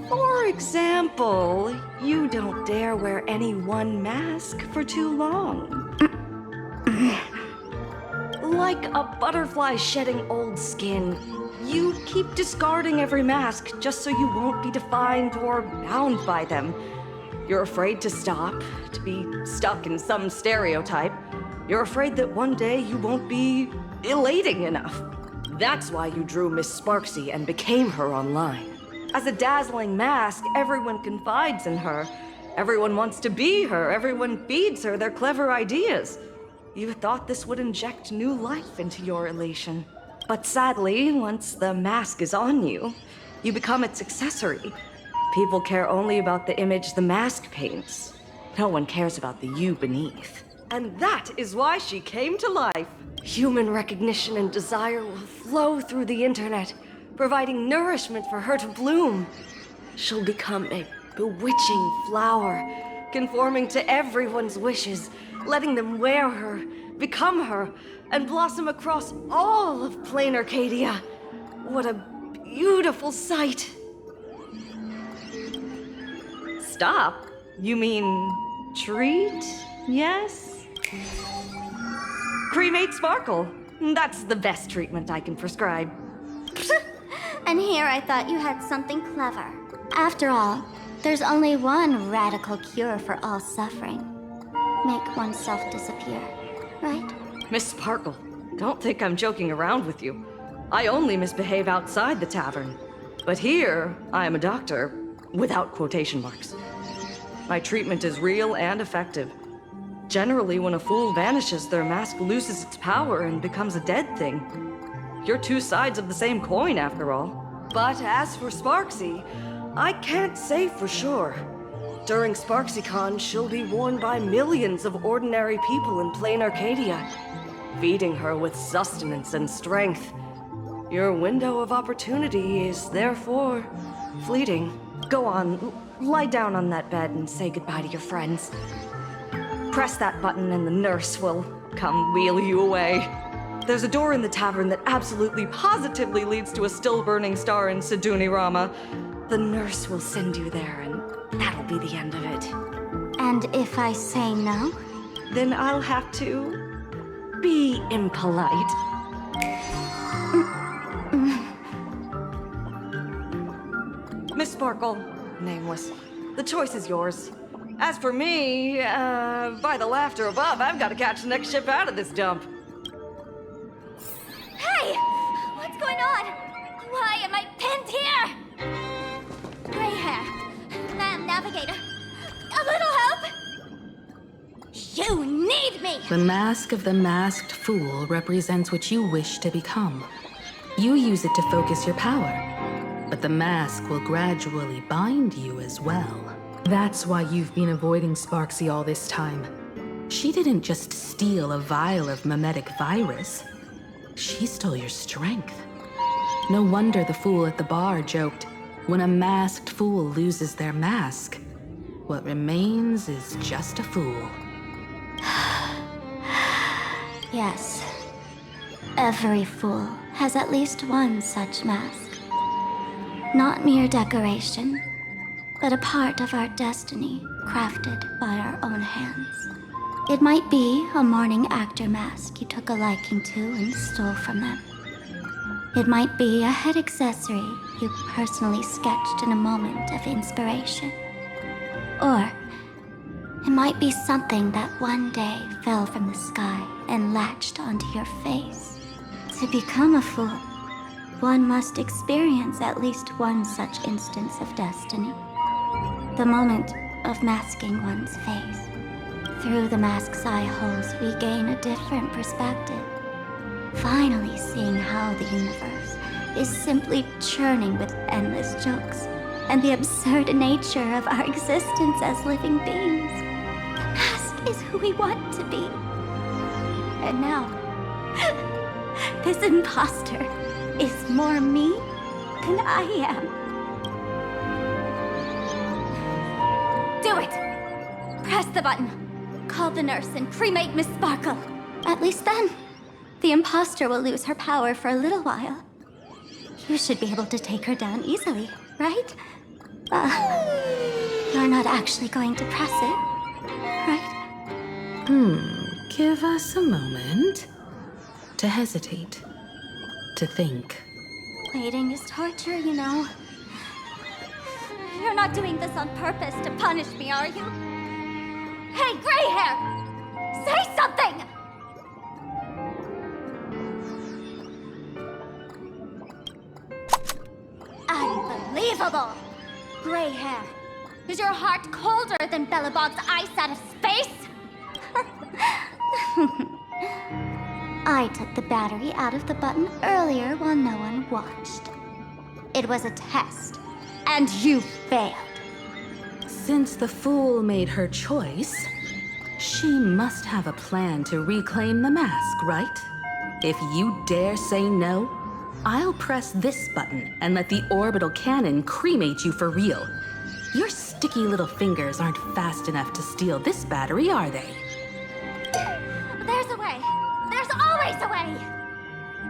For example, you don't dare wear any one mask for too long. Like a butterfly shedding old skin, you keep discarding every mask just so you won't be defined or bound by them. You're afraid to stop, to be stuck in some stereotype. You're afraid that one day you won't be elating enough. That's why you drew Miss Sparxie and became her online. As a dazzling mask, everyone confides in her. Everyone wants to be her. Everyone feeds her their clever ideas. You thought this would inject new life into your elation. But sadly, once the mask is on you, you become its accessory. People care only about the image the mask paints. No one cares about the you beneath. And that is why she came to life. Human recognition and desire will flow through the internet, providing nourishment for her to bloom. She'll become a bewitching flower, conforming to everyone's wishes, letting them wear her, become her, and blossom across all of Planarcadia. What a beautiful sight. Stop? You mean treat? Yes? Cremate Sparkle. That's the best treatment I can prescribe. And here I thought you had something clever. After all, there's only one radical cure for all suffering. Make oneself disappear, right? Miss Sparkle, don't think I'm joking around with you. I only misbehave outside the tavern. But here, I am a doctor, without quotation marks. My treatment is real and effective. Generally, when a fool vanishes, their mask loses its power and becomes a dead thing. You're two sides of the same coin, after all. But as for Sparxie, I can't say for sure. During SparxieCon, she'll be worn by millions of ordinary people in Planarcadia, feeding her with sustenance and strength. Your window of opportunity is therefore fleeting. Go on, lie down on that bed and say goodbye to your friends. Press that button and the nurse will come wheel you away. There's a door in the tavern that absolutely positively leads to a still-burning star in Siduni Rama. The nurse will send you there, and that'll be the end of it. And if I say no? Then I'll have to be impolite. Miss Sparkle, nameless, the choice is yours. As for me, by the laughter above, I've got to catch the next ship out of this dump. Hey! What's going on? Why am I pinned here? Gray hair. Ma'am, navigator. A little help? You need me! The mask of the masked fool represents what you wish to become. You use it to focus your power, but the mask will gradually bind you as well. That's why you've been avoiding Sparxie all this time. She didn't just steal a vial of mimetic virus. She stole your strength. No wonder the fool at the bar joked, when a masked fool loses their mask, what remains is just a fool. Yes. Every fool has at least one such mask. Not mere decoration, but a part of our destiny, crafted by our own hands. It might be a morning actor mask you took a liking to and stole from them. It might be a head accessory you personally sketched in a moment of inspiration. Or it might be something that one day fell from the sky and latched onto your face. To become a fool, one must experience at least one such instance of destiny. The moment of masking one's face. Through the mask's eye holes, we gain a different perspective. Finally seeing how the universe is simply churning with endless jokes and the absurd nature of our existence as living beings. The mask is who we want to be. And now, this imposter is more me than I am. Do it! Press the button. Call the nurse and cremate Miss Sparkle. At least then, the imposter will lose her power for a little while. You should be able to take her down easily, right? You're not actually going to press it, right? Give us a moment to hesitate, to think. Waiting is torture, you know. You're not doing this on purpose to punish me, are you? Hey, gray hair! Say something! Unbelievable! Gray hair. Is your heart colder than Bellabog's ice out of space? I took the battery out of the button earlier while no one watched. It was a test, and you failed. Since the fool made her choice, she must have a plan to reclaim the mask, right? If you dare say no, I'll press this button and let the orbital cannon cremate you for real. Your sticky little fingers aren't fast enough to steal this battery, are they? There's a way. There's always a way.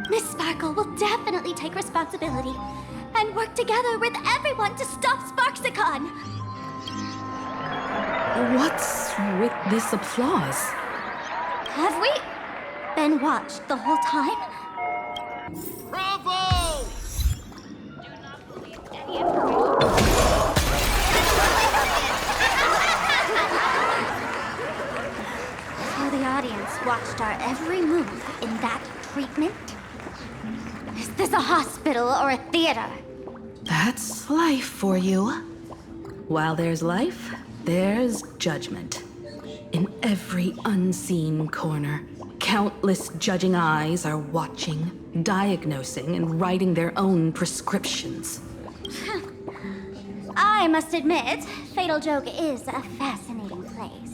Miss Sparkle will definitely take responsibility and work together with everyone to stop SparxieCon. What's with this applause? Have we been watched the whole time? Bravo! Do not believe any information. watched our every move in that treatment? Is this a hospital or a theater? That's life for you. While there's life, there's judgment. In every unseen corner, countless judging eyes are watching, diagnosing, and writing their own prescriptions. I must admit, Fatal Joke is a fascinating place.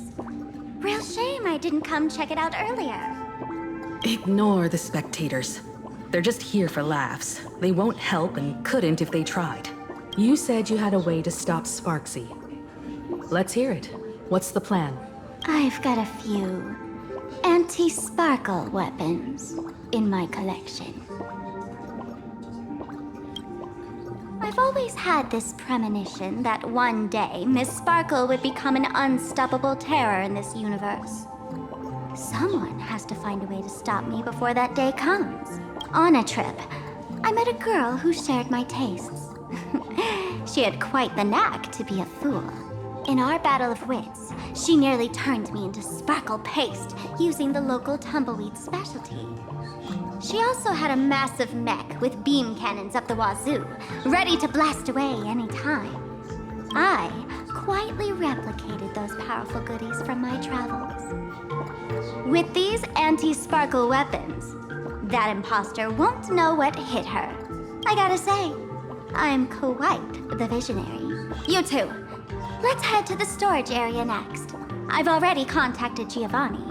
Real shame I didn't come check it out earlier. Ignore the spectators. They're just here for laughs. They won't help and couldn't if they tried. You said you had a way to stop Sparxie. Let's hear it. What's the plan? I've got a few anti-sparkle weapons in my collection. I've always had this premonition that one day Miss Sparkle would become an unstoppable terror in this universe. Someone has to find a way to stop me before that day comes. On a trip, I met a girl who shared my tastes. She had quite the knack to be a fool. In our battle of wits, she nearly turned me into sparkle paste using the local tumbleweed specialty. She also had a massive mech with beam cannons up the wazoo, ready to blast away any time. I quietly replicated those powerful goodies from my travels. With these anti-sparkle weapons, that imposter won't know what hit her. I gotta say, I'm quite the visionary. You two, let's head to the storage area next. I've already contacted Giovanni.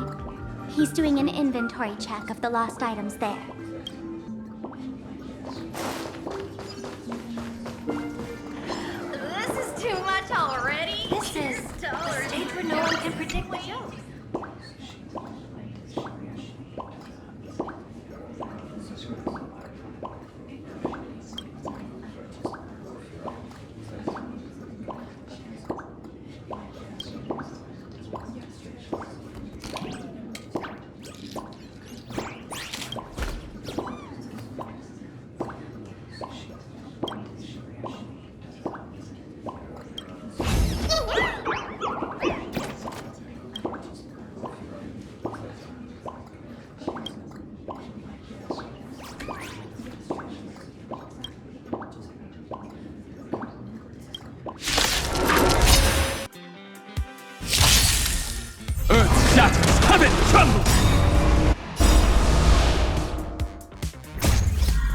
He's doing an inventory check of the lost items there. This is too much already. This is a stage where no one can predict the show.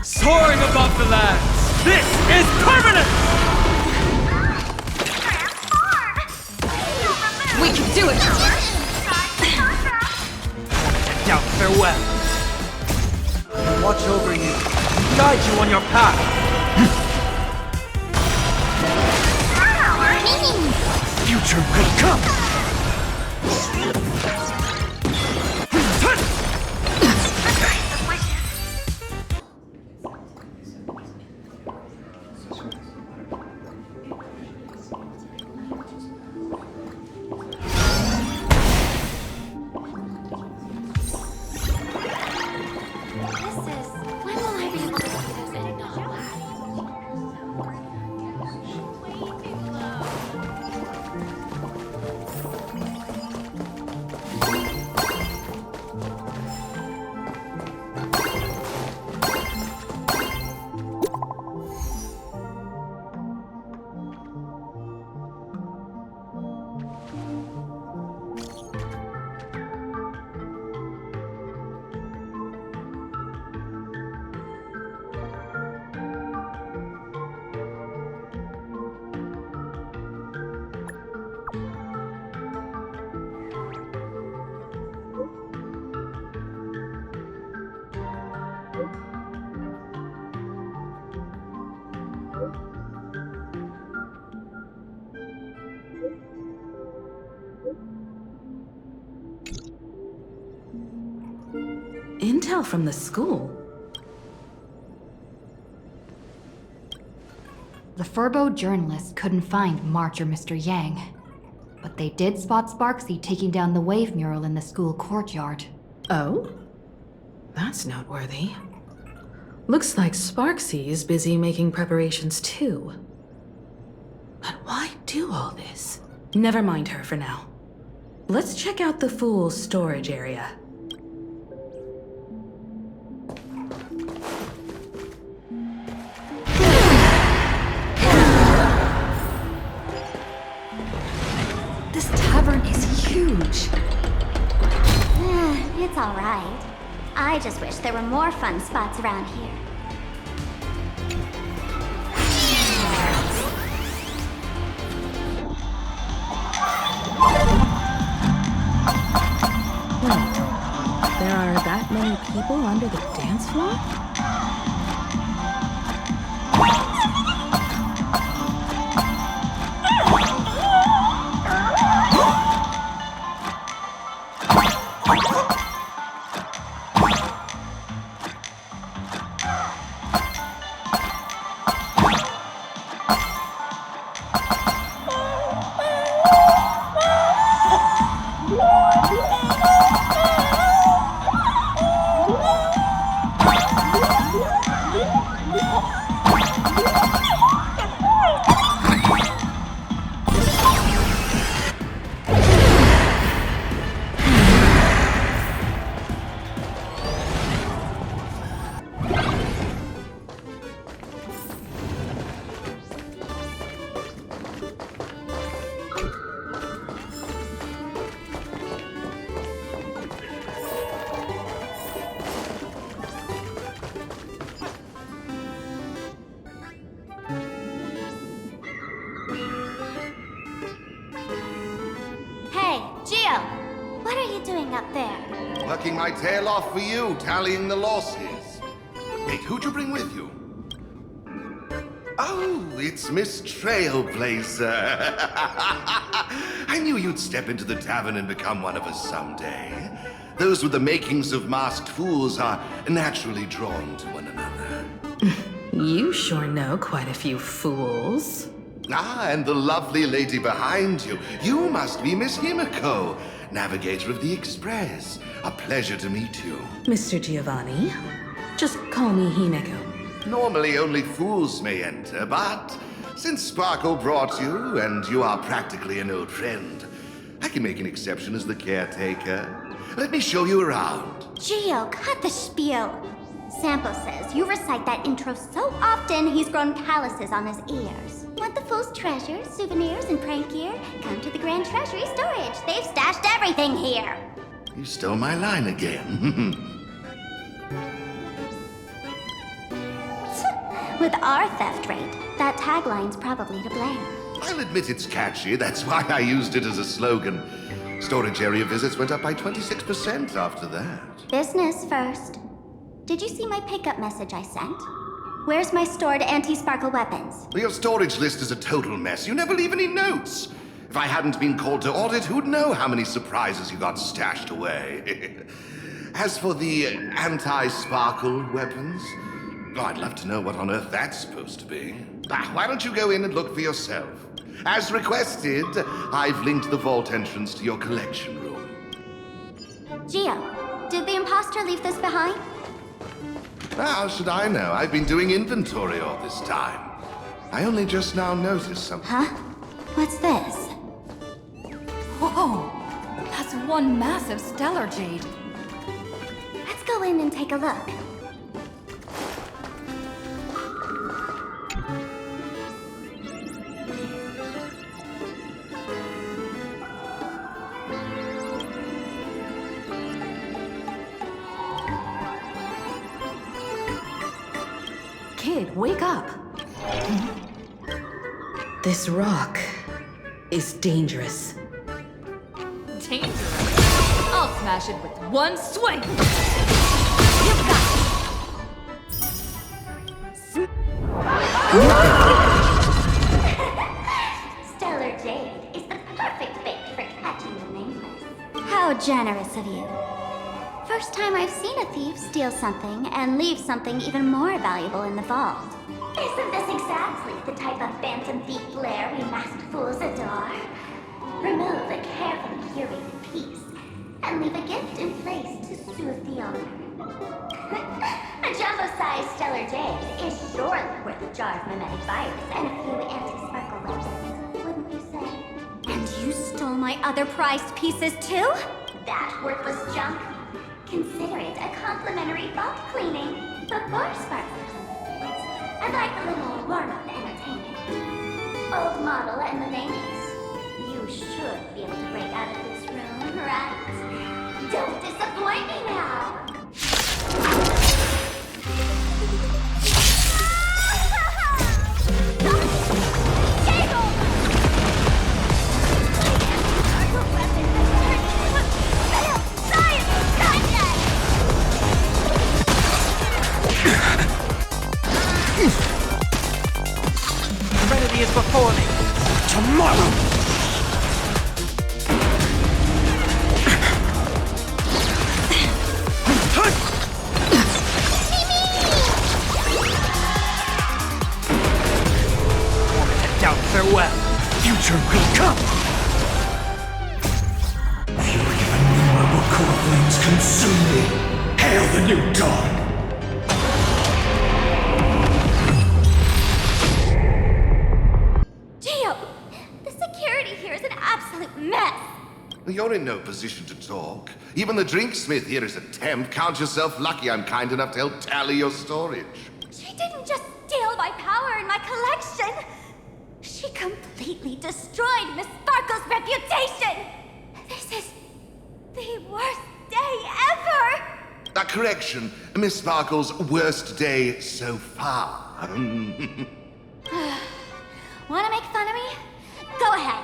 Soaring above the lands, this is permanent! We can do it! Down, farewell. Watch over you, and guide you on your path. Future may come! Intel from the school? The Furbo journalists couldn't find March or Mr. Yang, but they did spot Sparxie taking down the wave mural in the school courtyard. Oh? That's noteworthy. Looks like Sparxie is busy making preparations too. But why do all this? Never mind her for now. Let's check out the Fool's storage area. all right. I just wish there were more fun spots around here. Wait, there are that many people under the dance floor? Working my tail off for you, tallying the losses. Wait, who'd you bring with you? Oh, it's Miss Trailblazer. I knew you'd step into the tavern and become one of us someday. Those with the makings of masked fools are naturally drawn to one another. You sure know quite a few fools. Ah, and the lovely lady behind you. You must be Miss Himeko, navigator of the Express. A pleasure to meet you. Mr. Giovanni, just call me Himeko. Normally only fools may enter, but since Sparkle brought you, and you are practically an old friend, I can make an exception as the caretaker. Let me show you around. Gio, cut the spiel. Sampo says you recite that intro so often he's grown calluses on his ears. Want the fool's treasures, souvenirs, and prank gear? Come to the Grand Treasury Storage. They've stashed everything here. You stole my line again. With our theft rate, that tagline's probably to blame. I'll admit it's catchy. That's why I used it as a slogan. Storage area visits went up by 26% after that. Business first. Did you see my pickup message I sent? Where's my stored anti-sparkle weapons? Well, your storage list is a total mess. You never leave any notes. If I hadn't been called to audit, who'd know how many surprises you got stashed away? As for the anti-sparkle weapons, oh, I'd love to know what on earth that's supposed to be. Why don't you go in and look for yourself? As requested, I've linked the vault entrance to your collection room. Gio, did the imposter leave this behind? How should I know? I've been doing inventory all this time. I only just now noticed something. Huh? What's this? Whoa! That's one massive stellar jade. Let's go in and take a look. Kid, wake up! This rock is dangerous. Dangerous? I'll smash it with one swing! You've got Stellar Jade is the perfect bait for catching the nameless. How generous of you. First time I've seen a thief steal something and leave something even more valuable in the vault. Isn't this exactly the type of phantom thief flair we masked fools adore? Remove a carefully curated piece and leave a gift in place to soothe the owner. A jumbo-sized Stellar Jade is surely worth a jar of mimetic virus and a few anti-sparkle weapons, wouldn't you say? And you stole my other prized pieces too? That worthless junk? Consider it a complimentary vault cleaning before Sparxie. I'd like a little warm-up entertainment. Old model and the nameless. You should be able to break out of this room, right? Don't disappoint me now! Serenity is before me. Tomorrow! Farewell. Future will come. Fury of innumerable core flames consume me. Hail the new dawn. Geo, the security here is an absolute mess. You're in no position to talk. Even the drinksmith here is a temp. Count yourself lucky I'm kind enough to help tally your storage. She didn't just steal my power and my collection. She completely destroyed Miss Sparkle's reputation! This is the worst day ever! A correction, Miss Sparkle's worst day so far. Wanna make fun of me? Go ahead.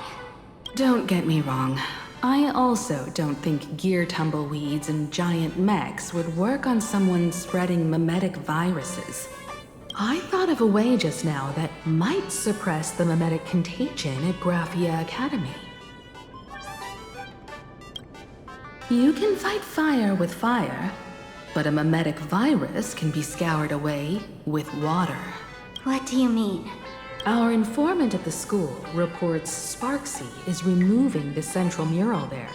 Don't get me wrong. I also don't think gear tumbleweeds and giant mechs would work on someone spreading mimetic viruses. I thought of a way just now that might suppress the mimetic contagion at Graphia Academy. You can fight fire with fire, but a mimetic virus can be scoured away with water. What do you mean? Our informant at the school reports Sparxie is removing the central mural there.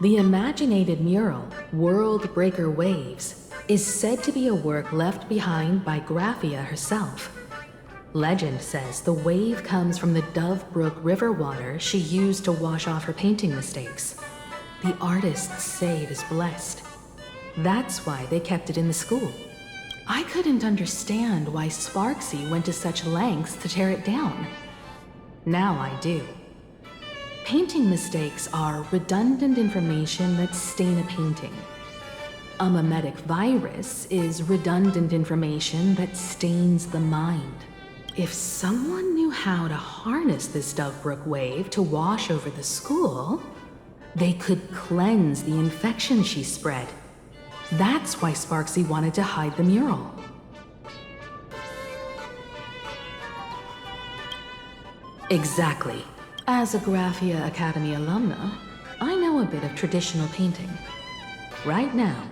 The imaginated mural, World Breaker Waves, is said to be a work left behind by Graphia herself. Legend says the wave comes from the Dove Brook river water she used to wash off her painting mistakes. The artists say it is blessed. That's why they kept it in the school. I couldn't understand why Sparxie went to such lengths to tear it down. Now I do. Painting mistakes are redundant information that stain a painting. A mimetic virus is redundant information that stains the mind. If someone knew how to harness this Dovebrook wave to wash over the school, they could cleanse the infection she spread. That's why Sparxie wanted to hide the mural. Exactly. As a Graphia Academy alumna, I know a bit of traditional painting. Right now,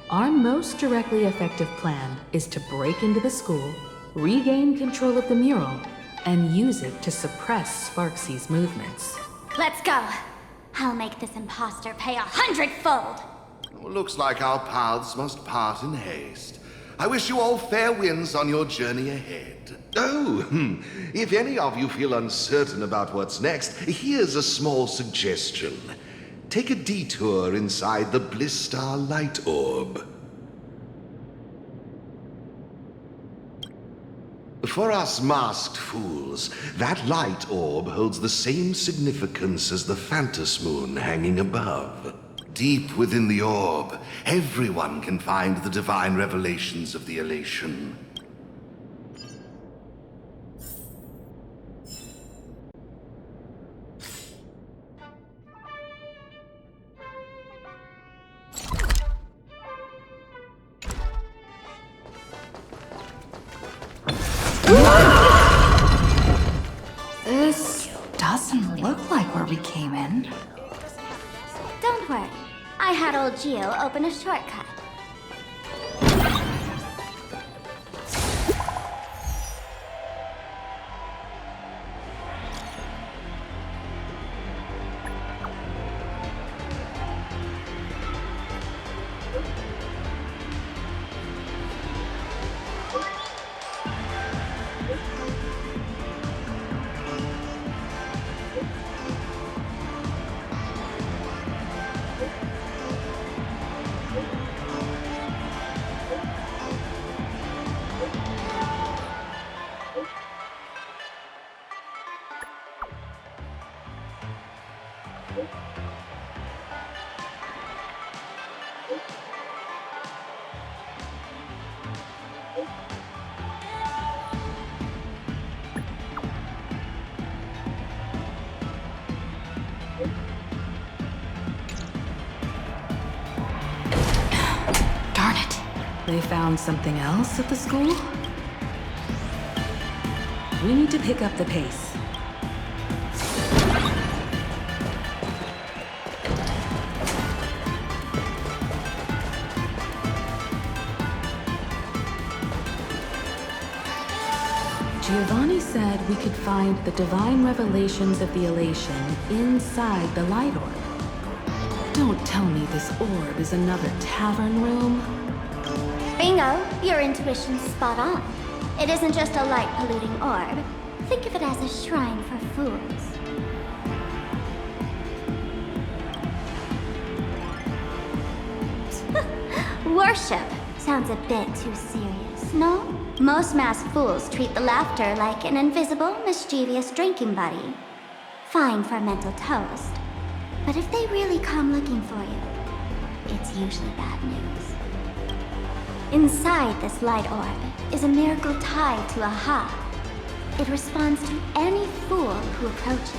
our most directly effective plan is to break into the school, regain control of the mural, and use it to suppress Sparxie's movements. Let's go. I'll make this imposter pay 100-fold. Looks like our paths must part in haste. I wish you all fair winds on your journey ahead. Oh, if any of you feel uncertain about what's next, here's a small suggestion. Take a detour inside the Blistar light orb. For us masked fools, that light orb holds the same significance as the Phantasmoon hanging above. Deep within the orb, everyone can find the divine revelations of the elation. This doesn't look like where we came in. Don't worry. I had old Geo open a shortcut. They found something else at the school? We need to pick up the pace. Giovanni said we could find the divine revelations of the elation inside the light orb. Don't tell me this orb is another tavern room. Bingo, your intuition's spot on. It isn't just a light-polluting orb. Think of it as a shrine for fools. Worship sounds a bit too serious, no? Most masked fools treat the laughter like an invisible, mischievous drinking buddy. Fine for a mental toast. But if they really come looking for you, it's usually bad news. Inside this light orb is a miracle tied to a ha. It responds to any fool who approaches.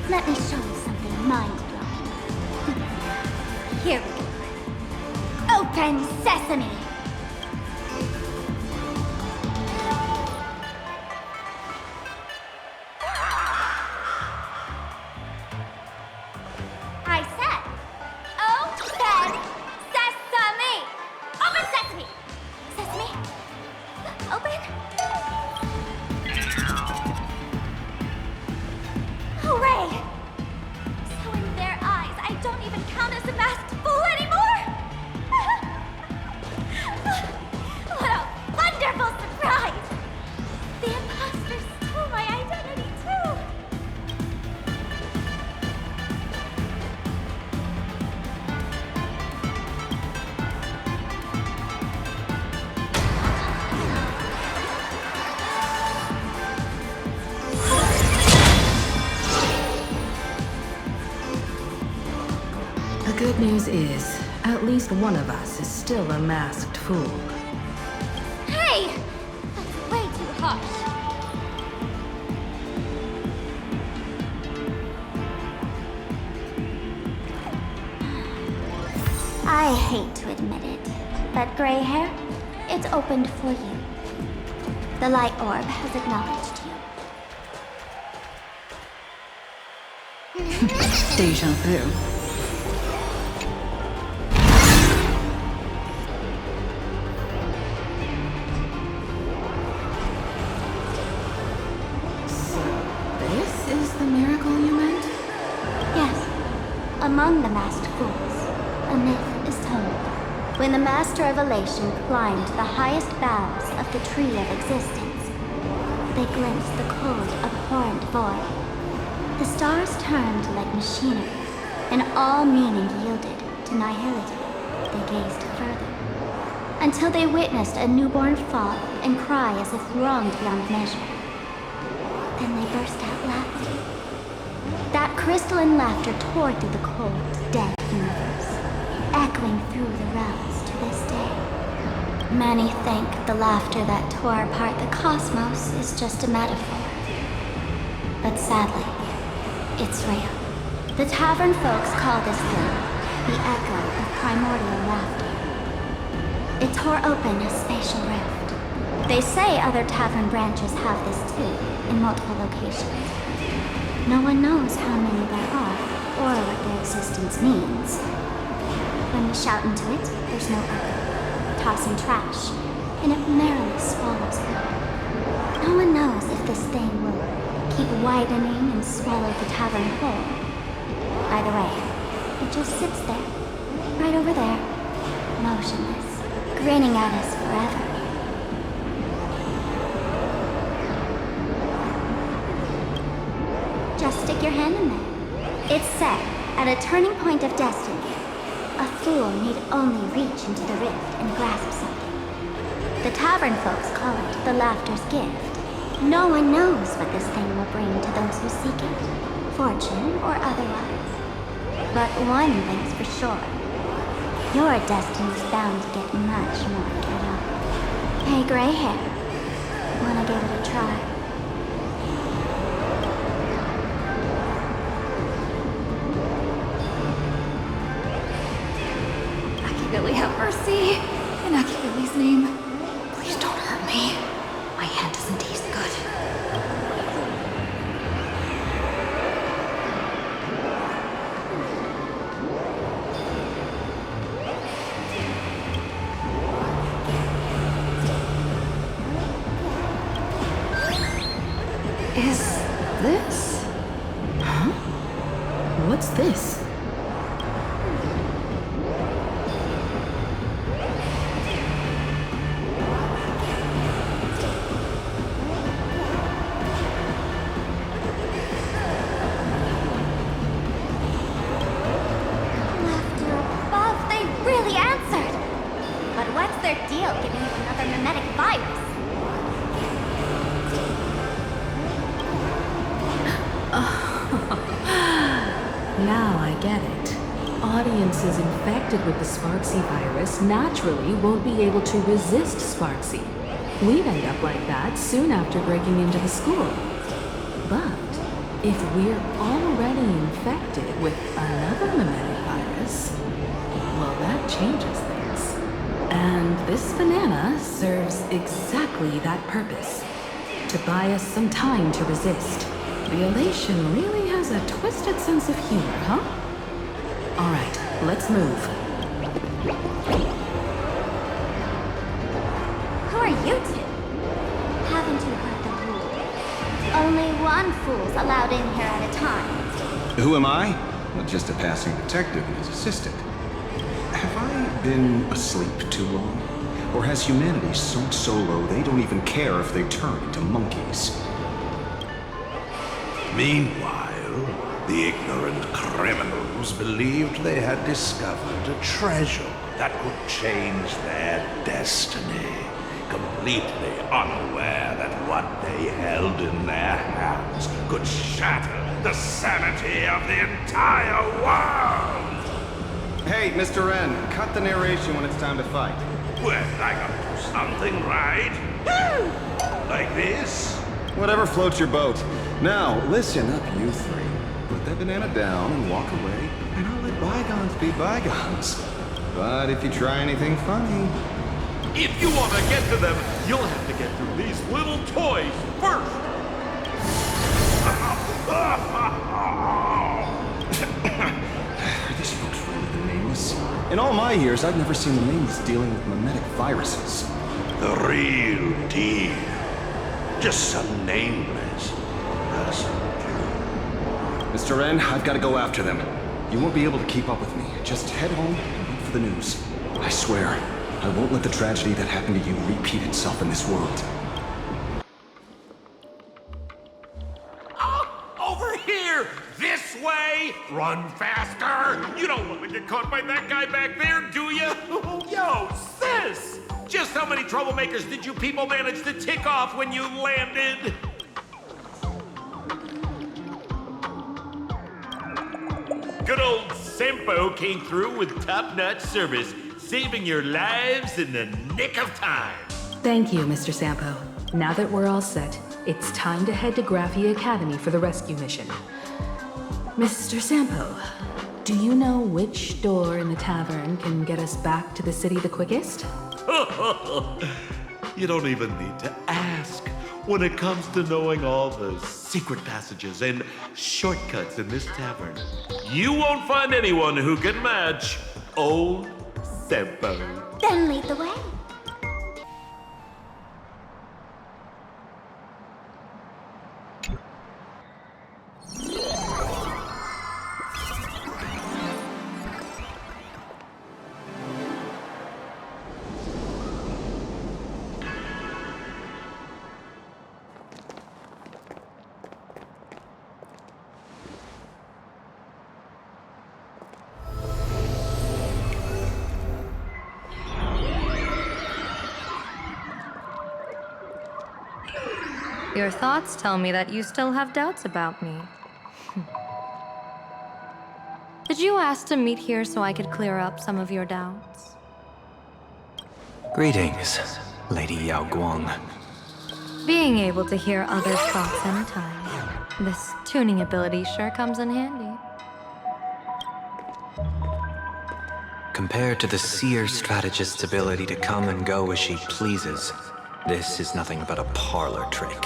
Let me show you something mind-blowing. Here we go. Open sesame! I said, open sesame! Open sesame! Sesame? Open? Hooray! So in their eyes, I don't even count as a masked fool anymore? What a wonderful surprise! The imposters stole my identity too! The good news is, at least one of us is still a masked fool. Hey! That's way too harsh. I hate to admit it, but gray hair, it's opened for you. The light orb has acknowledged you. Deja vu. This is the miracle you meant? Yes. Among the masked fools, a myth is told. When the Master of Elation climbed the highest boughs of the Tree of Existence, they glimpsed the cold, abhorrent void. The stars turned like machinery, and all meaning yielded to nihility. They gazed further, until they witnessed a newborn fall and cry as if wronged beyond measure. Then they burst out laughing. That crystalline laughter tore through the cold, dead universe, echoing through the realms to this day. Many think the laughter that tore apart the cosmos is just a metaphor. But sadly, it's real. The Tavern folks call this thing the echo of primordial laughter. It tore open a spatial rift. They say other tavern branches have this too, in multiple locations. No one knows how many there are, or what their existence means. When we shout into it, there's no echo. Tossing trash, and it merrily swallows it. No one knows if this thing will keep widening and swallow the tavern whole. Either way, it just sits there, right over there, motionless, grinning at us forever. Just stick your hand in there. It's said, at a turning point of destiny, a fool need only reach into the rift and grasp something. The tavern folks call it the laughter's gift. No one knows what this thing will bring to those who seek it, fortune or otherwise. But one thing's for sure. Your destiny's bound to get much more chaotic. Hey, gray hair. Wanna give it a try? Akavili, have mercy. In Akavili's name, please don't hurt me. My hand doesn't taste good. Is this? Huh? What's this? Now I get it. Audiences infected with the Sparxie virus naturally won't be able to resist Sparxie. We'd end up like that soon after breaking into the school. But if we're already infected with another mimetic virus, well, that changes things. And this banana serves exactly that purpose. To buy us some time to resist. The elation really has a twisted sense of humor, huh? Alright, let's move. Who are you two? Haven't you heard the rule? Only one fool's allowed in here at a time. Who am I? Well, just a passing detective and his assistant. Have I been asleep too long? Or has humanity sunk so low they don't even care if they turn into monkeys? Meanwhile, the ignorant criminals believed they had discovered a treasure that could change their destiny, completely unaware that what they held in their hands could shatter the sanity of the entire world! Hey, Mr. N, cut the narration when it's time to fight. Well, I gotta do something, right? Like this? Whatever floats your boat. Now, listen up, you three. Put that banana down and walk away, and I'll let bygones be bygones. But if you try anything funny... If you want to get to them, you'll have to get through these little toys first! Are these folks really the Nameless? In all my years, I've never seen the Nameless dealing with mimetic viruses. The real deal. Just some nameless. Mr. N, I've got to go after them. You won't be able to keep up with me. Just head home and wait for the news. I swear, I won't let the tragedy that happened to you repeat itself in this world. Over here! This way! Run faster! You don't want to get caught by that guy back there, do you? Yo, sis! Just how many troublemakers did you people manage to tick off when you landed? Good old Sempo came through with top-notch service, saving your lives in the nick of time. Thank you, Mr. Sampo. Now that we're all set, it's time to head to Graphia Academy for the rescue mission. Mr. Sampo, do you know which door in the tavern can get us back to the city the quickest? You don't even need to ask. When it comes to knowing all the secret passages and shortcuts in this tavern, you won't find anyone who can match old Sempo. Then lead the way. Your thoughts tell me that you still have doubts about me. Did you ask to meet here so I could clear up some of your doubts? Greetings, Lady Yao Guang. Being able to hear others' thoughts anytime. This tuning ability sure comes in handy. Compared to the seer strategist's ability to come and go as she pleases, this is nothing but a parlor trick.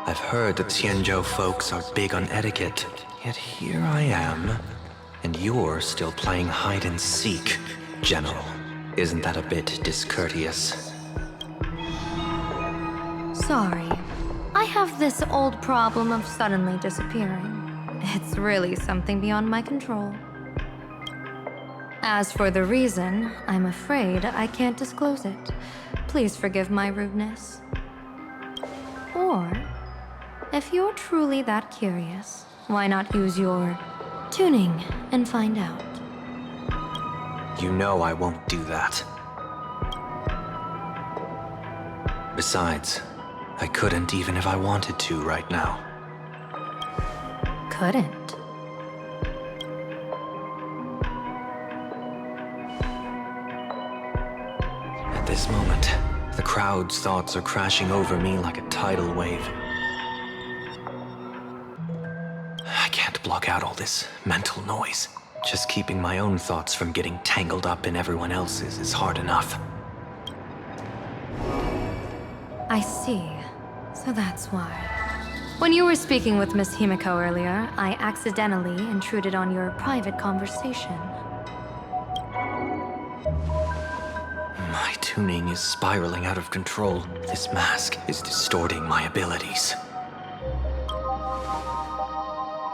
I've heard that Xianzhou folks are big on etiquette, yet here I am, and you're still playing hide and seek, General. Isn't that a bit discourteous? Sorry. I have this old problem of suddenly disappearing. It's really something beyond my control. As for the reason, I'm afraid I can't disclose it. Please forgive my rudeness. Or, if you're truly that curious, why not use your tuning and find out? You know I won't do that. Besides, I couldn't even if I wanted to right now. Couldn't? At this moment, the crowd's thoughts are crashing over me like a tidal wave. I can't block out all this mental noise. Just keeping my own thoughts from getting tangled up in everyone else's is hard enough. I see. So that's why. When you were speaking with Miss Himeko earlier, I accidentally intruded on your private conversation. My tuning is spiraling out of control. This mask is distorting my abilities.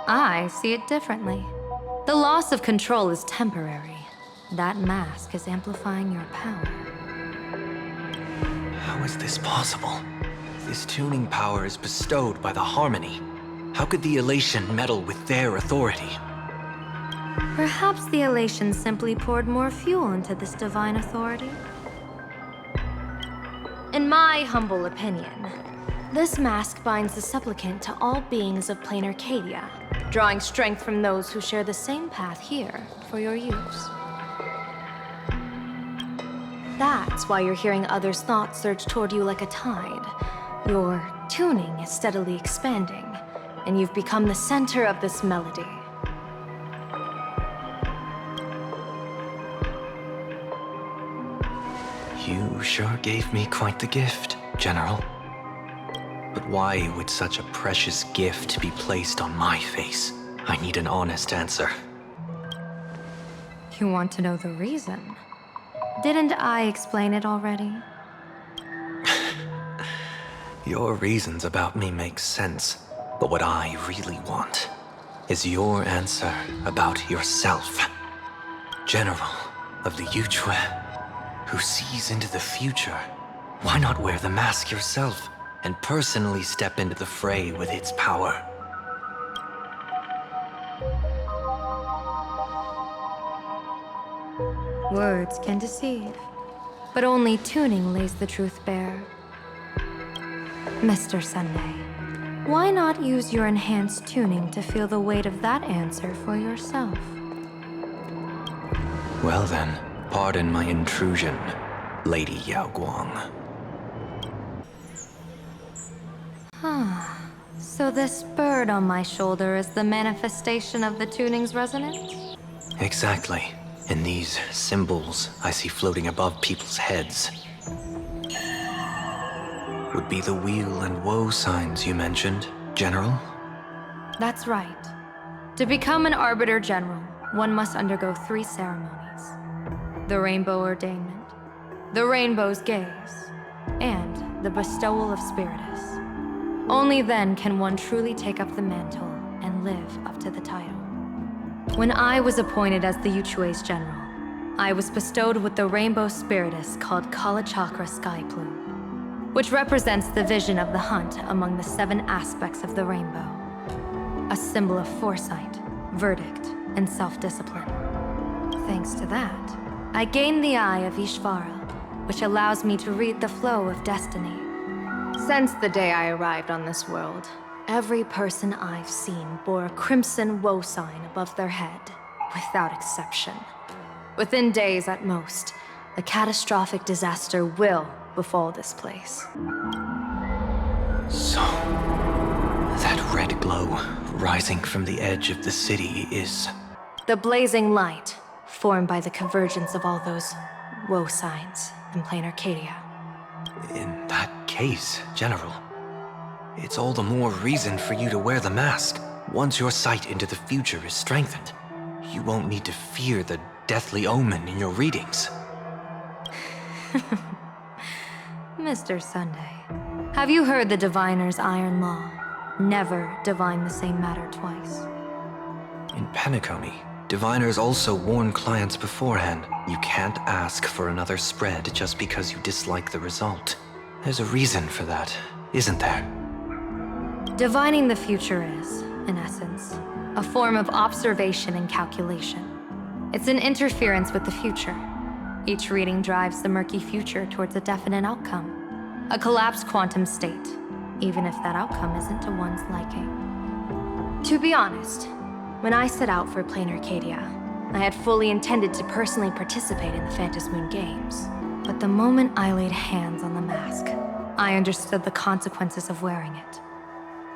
I see it differently. The loss of control is temporary. That mask is amplifying your power. How is this possible? This tuning power is bestowed by the Harmony. How could the elation meddle with their authority? Perhaps the elation simply poured more fuel into this divine authority? In my humble opinion, this mask binds the supplicant to all beings of Planarcadia, drawing strength from those who share the same path here for your use. That's why you're hearing others' thoughts surge toward you like a tide. Your tuning is steadily expanding, and you've become the center of this melody. You sure gave me quite the gift, General. But why would such a precious gift be placed on my face? I need an honest answer. You want to know the reason? Didn't I explain it already? Your reasons about me make sense, but what I really want is your answer about yourself. General of the Yuchue, who sees into the future. Why not wear the mask yourself and personally step into the fray with its power? Words can deceive, but only tuning lays the truth bare. Mr. Sunday, why not use your enhanced tuning to feel the weight of that answer for yourself? Well then, pardon my intrusion, Lady Yao Guang. So this bird on my shoulder is the manifestation of the tuning's resonance? Exactly. And these symbols I see floating above people's heads would be the weal and woe signs you mentioned, General? That's right. To become an Arbiter General, one must undergo 3 ceremonies. The Rainbow Ordainment, the Rainbow's Gaze, and the Bestowal of Spiritus. Only then can one truly take up the mantle and live up to the title. When I was appointed as the Yuchue's General, I was bestowed with the Rainbow Spiritus called Kalachakra Sky Plume, which represents the vision of the hunt among the 7 aspects of the rainbow. A symbol of foresight, verdict, and self-discipline. Thanks to that, I gained the Eye of Ishvara, which allows me to read the flow of destiny. Since the day I arrived on this world, every person I've seen bore a crimson woe sign above their head, without exception. Within days at most, a catastrophic disaster will befall this place. So, that red glow rising from the edge of the city is... The blazing light, formed by the convergence of all those woe signs in Planarcadia. In that case, General, it's all the more reason for you to wear the mask. Once your sight into the future is strengthened, you won't need to fear the deathly omen in your readings. Mr. Sunday, have you heard the diviner's iron law? Never divine the same matter twice. In Penacony, diviners also warn clients beforehand. You can't ask for another spread just because you dislike the result. There's a reason for that, isn't there? Divining the future is, in essence, a form of observation and calculation. It's an interference with the future. Each reading drives the murky future towards a definite outcome, a collapsed quantum state, even if that outcome isn't to one's liking. To be honest, when I set out for Planarcadia, I had fully intended to personally participate in the Phantasmoon Games. But the moment I laid hands on the mask, I understood the consequences of wearing it.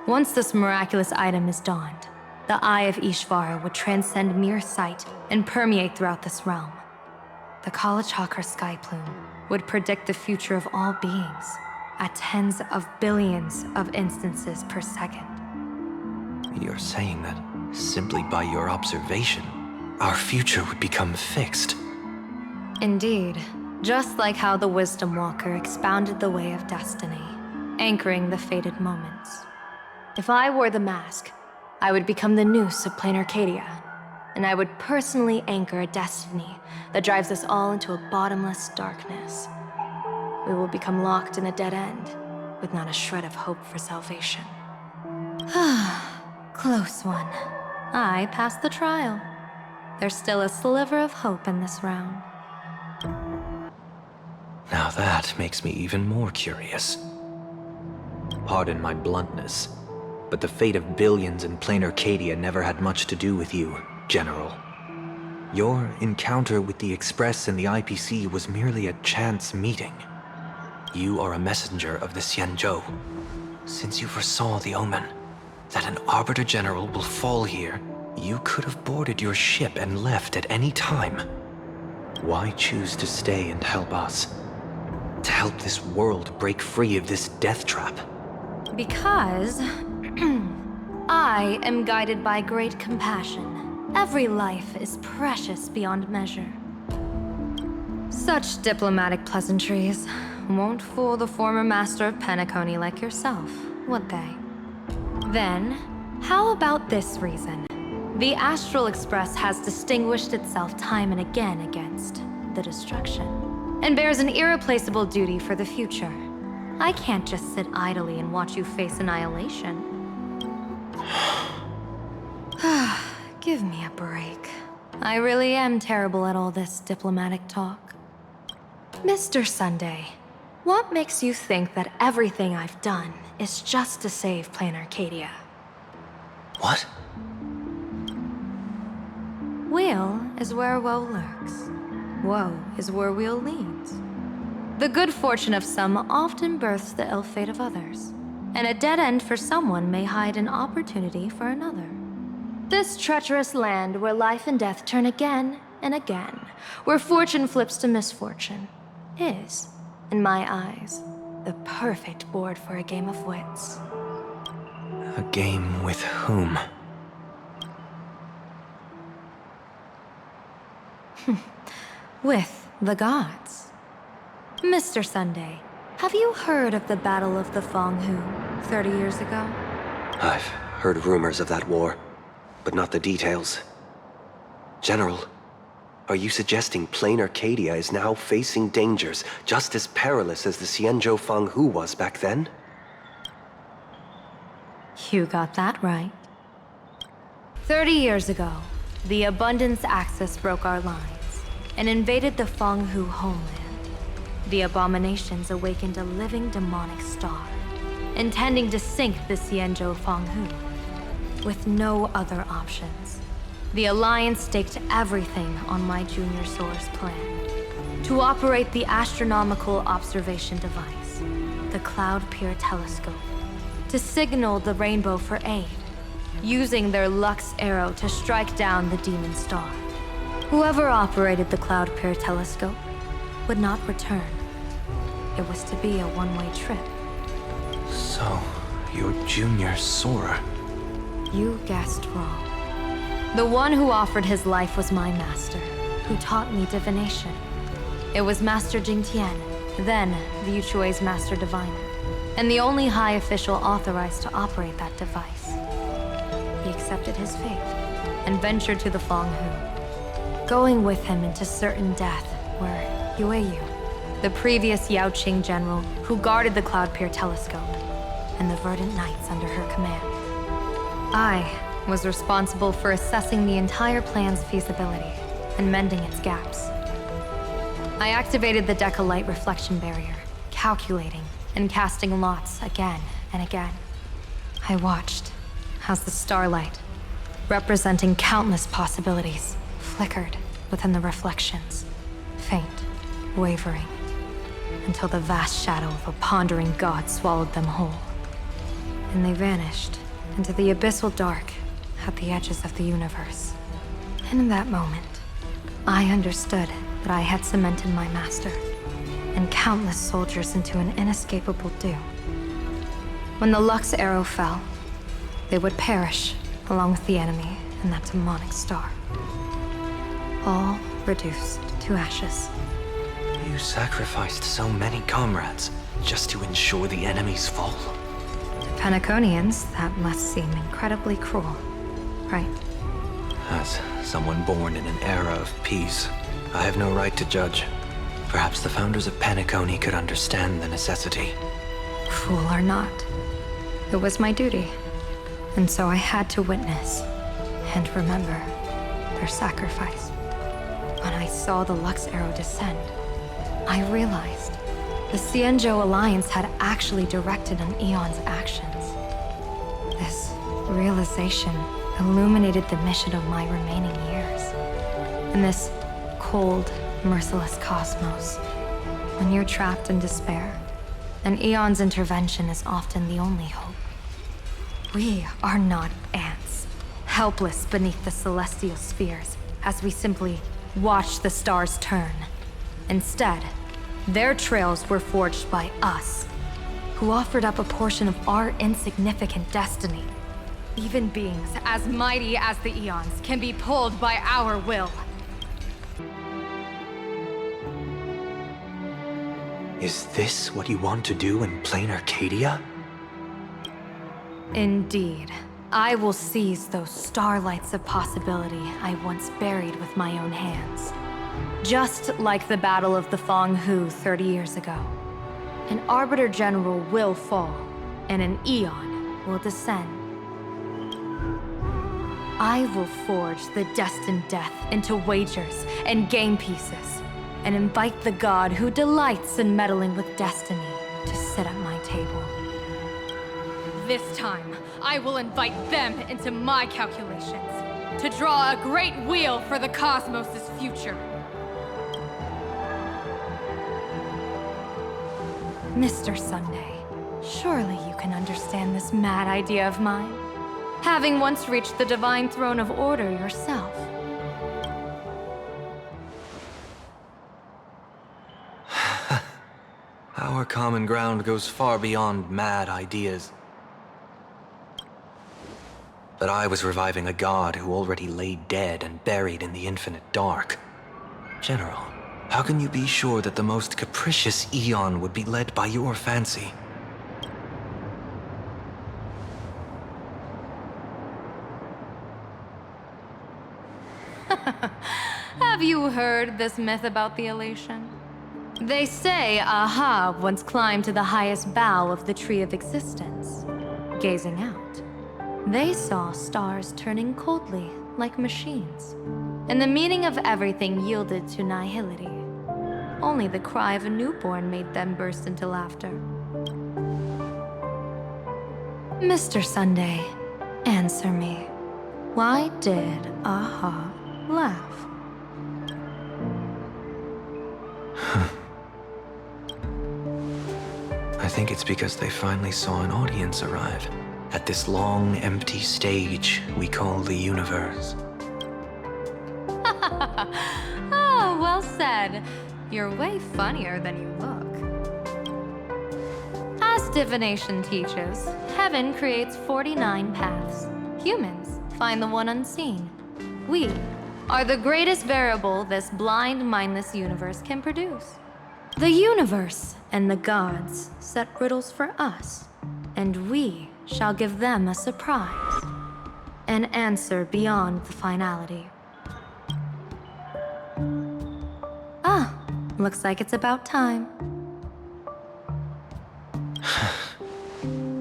Once this miraculous item is donned, the Eye of Ishvara would transcend mere sight and permeate throughout this realm. The Kalachakra sky plume would predict the future of all beings at tens of billions of instances per second. You're saying that simply by your observation, our future would become fixed. Indeed, just like how the Wisdom Walker expounded the way of destiny, anchoring the fated moments. If I wore the mask, I would become the noose of Planarcadia, and I would personally anchor a destiny that drives us all into a bottomless darkness. We will become locked in a dead end, with not a shred of hope for salvation. Close one. I passed the trial. There's still a sliver of hope in this round. Now that makes me even more curious. Pardon my bluntness, but the fate of billions in Planarcadia never had much to do with you, General. Your encounter with the Express and the IPC was merely a chance meeting. You are a messenger of the Xianzhou. Since you foresaw the omen, that an Arbiter General will fall here, you could have boarded your ship and left at any time. Why choose to stay and help us? To help this world break free of this death trap? Because I am guided by great compassion. Every life is precious beyond measure. Such diplomatic pleasantries won't fool the former master of Penacony like yourself, would they? Then, how about this reason? The Astral Express has distinguished itself time and again against the destruction, and bears an irreplaceable duty for the future. I can't just sit idly and watch you face annihilation. Give me a break. I really am terrible at all this diplomatic talk. Mr. Sunday, what makes you think that everything I've done is just to save Planarcadia? What? Weal is where woe lurks. Woe is where weal leads. The good fortune of some often births the ill fate of others, and a dead end for someone may hide an opportunity for another. This treacherous land where life and death turn again and again, where fortune flips to misfortune, is, in my eyes, the perfect board for a game of wits. A game with whom? With the gods. Mr. Sunday, have you heard of the Battle of the Fanghu 30 years ago? I've heard rumors of that war, but not the details. General, are you suggesting Planarcadia is now facing dangers just as perilous as the Xianzhou Fanghu was back then? You got that right. 30 years ago, the Abundance Axis broke our lines and invaded the Fanghu homeland. The abominations awakened a living demonic star, intending to sink the Xianzhou Fanghu. With no other options, the Alliance staked everything on my junior sour's plan. To operate the astronomical observation device, the Cloud Peer Telescope, to signal the rainbow for aid, using their Lux arrow to strike down the demon star. Whoever operated the Cloudpeer telescope would not return. It was to be a one-way trip. So, you're Junior Sora. You guessed wrong. The one who offered his life was my master, who taught me divination. It was Master Jingtian, then the Yuchui's Master Diviner, and the only high official authorized to operate that device. He accepted his fate and ventured to the Fanghu. Going with him into certain death were Yueyu, the previous Yao Qing general who guarded the Cloudpeer telescope, and the Verdant Knights under her command. I was responsible for assessing the entire plan's feasibility and mending its gaps. I activated the Decalight reflection barrier, calculating and casting lots again and again. I watched as the starlight, representing countless possibilities, flickered within the reflections, faint, wavering, until the vast shadow of a pondering god swallowed them whole. And they vanished into the abyssal dark at the edges of the universe. And in that moment, I understood that I had cemented my master and countless soldiers into an inescapable doom. When the Lux arrow fell, they would perish along with the enemy and that demonic star. All reduced to ashes. You sacrificed so many comrades just to ensure the enemy's fall. To Penaconians, that must seem incredibly cruel, right? As someone born in an era of peace, I have no right to judge. Perhaps the founders of Penacony could understand the necessity. Cruel or not, it was my duty. And so I had to witness and remember their sacrifice. When I saw the Lux arrow descend, I realized the Xianzhou Alliance had actually directed an Aeon's actions. This realization illuminated the mission of my remaining years. In this cold, merciless cosmos, when you're trapped in despair, an Aeon's intervention is often the only hope. We are not ants, helpless beneath the celestial spheres as we simply watch the stars turn. Instead, their trails were forged by us, who offered up a portion of our insignificant destiny. Even beings as mighty as the Aeons can be pulled by our will. Is this what you want to do in Planarcadia? Indeed. I will seize those starlights of possibility I once buried with my own hands. Just like the Battle of the Fanghu 30 years ago. An Arbiter General will fall, and an Aeon will descend. I will forge the destined death into wagers and game pieces, and invite the god who delights in meddling with destiny to sit at my table. This time, I will invite them into my calculations, to draw a great wheel for the cosmos' future. Mr. Sunday, surely you can understand this mad idea of mine, having once reached the divine throne of order yourself. Our common ground goes far beyond mad ideas. But I was reviving a god who already lay dead and buried in the infinite dark. General, how can you be sure that the most capricious Aeon would be led by your fancy? Have you heard this myth about the elation? They say Aha once climbed to the highest bough of the Tree of Existence. Gazing out, they saw stars turning coldly like machines, and the meaning of everything yielded to nihility. Only the cry of a newborn made them burst into laughter. Mr. Sunday, answer me. Why did Aha laugh? I think it's because they finally saw an audience arrive at this long, empty stage we call the universe. said, you're way funnier than you look. As divination teaches, heaven creates 49 paths. Humans find the one unseen. We are the greatest variable this blind, mindless universe can produce. The universe and the gods set riddles for us, and we shall give them a surprise. An answer beyond the finality. Ah, looks like it's about time.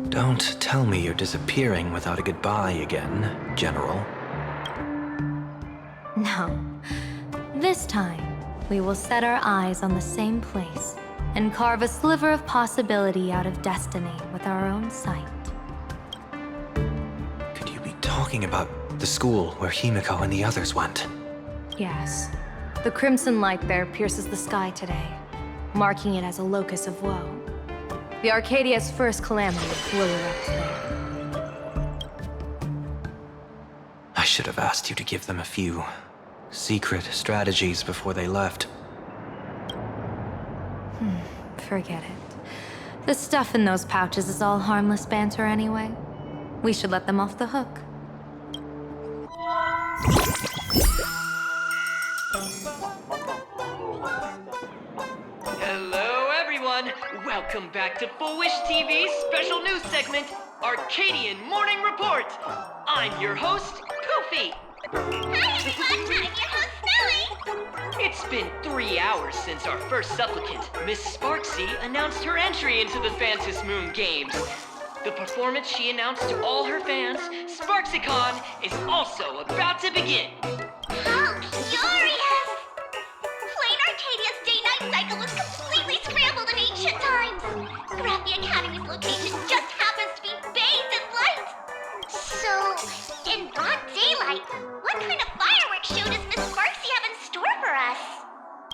Don't tell me you're disappearing without a goodbye again, General. No. This time, we will set our eyes on the same place and carve a sliver of possibility out of destiny with our own sight. Could you be talking about the school where Himeko and the others went? Yes. The crimson light there pierces the sky today, marking it as a locus of woe. The Arcadia's first calamity will erupt there. I should have asked you to give them a few secret strategies before they left. Forget it. The stuff in those pouches is all harmless banter anyway. We should let them off the hook. Hello, everyone. Welcome back to Full Wish TV's special news segment, Arcadian Morning Report. I'm your host, Kofi. Hi, everyone. I'm your host, Smelly. It's been 3 hours since our first supplicant, Miss Sparxie, announced her entry into the Phantasmoon Games. The performance she announced to all her fans, SparxieCon, is also about to begin. How curious! Planarcadia's day-night cycle was completely scrambled in ancient times. Graphia Academy's location just happens to be bathed in light. So, in broad daylight, what kind of fireworks show does Miss Sparxie have in store for us?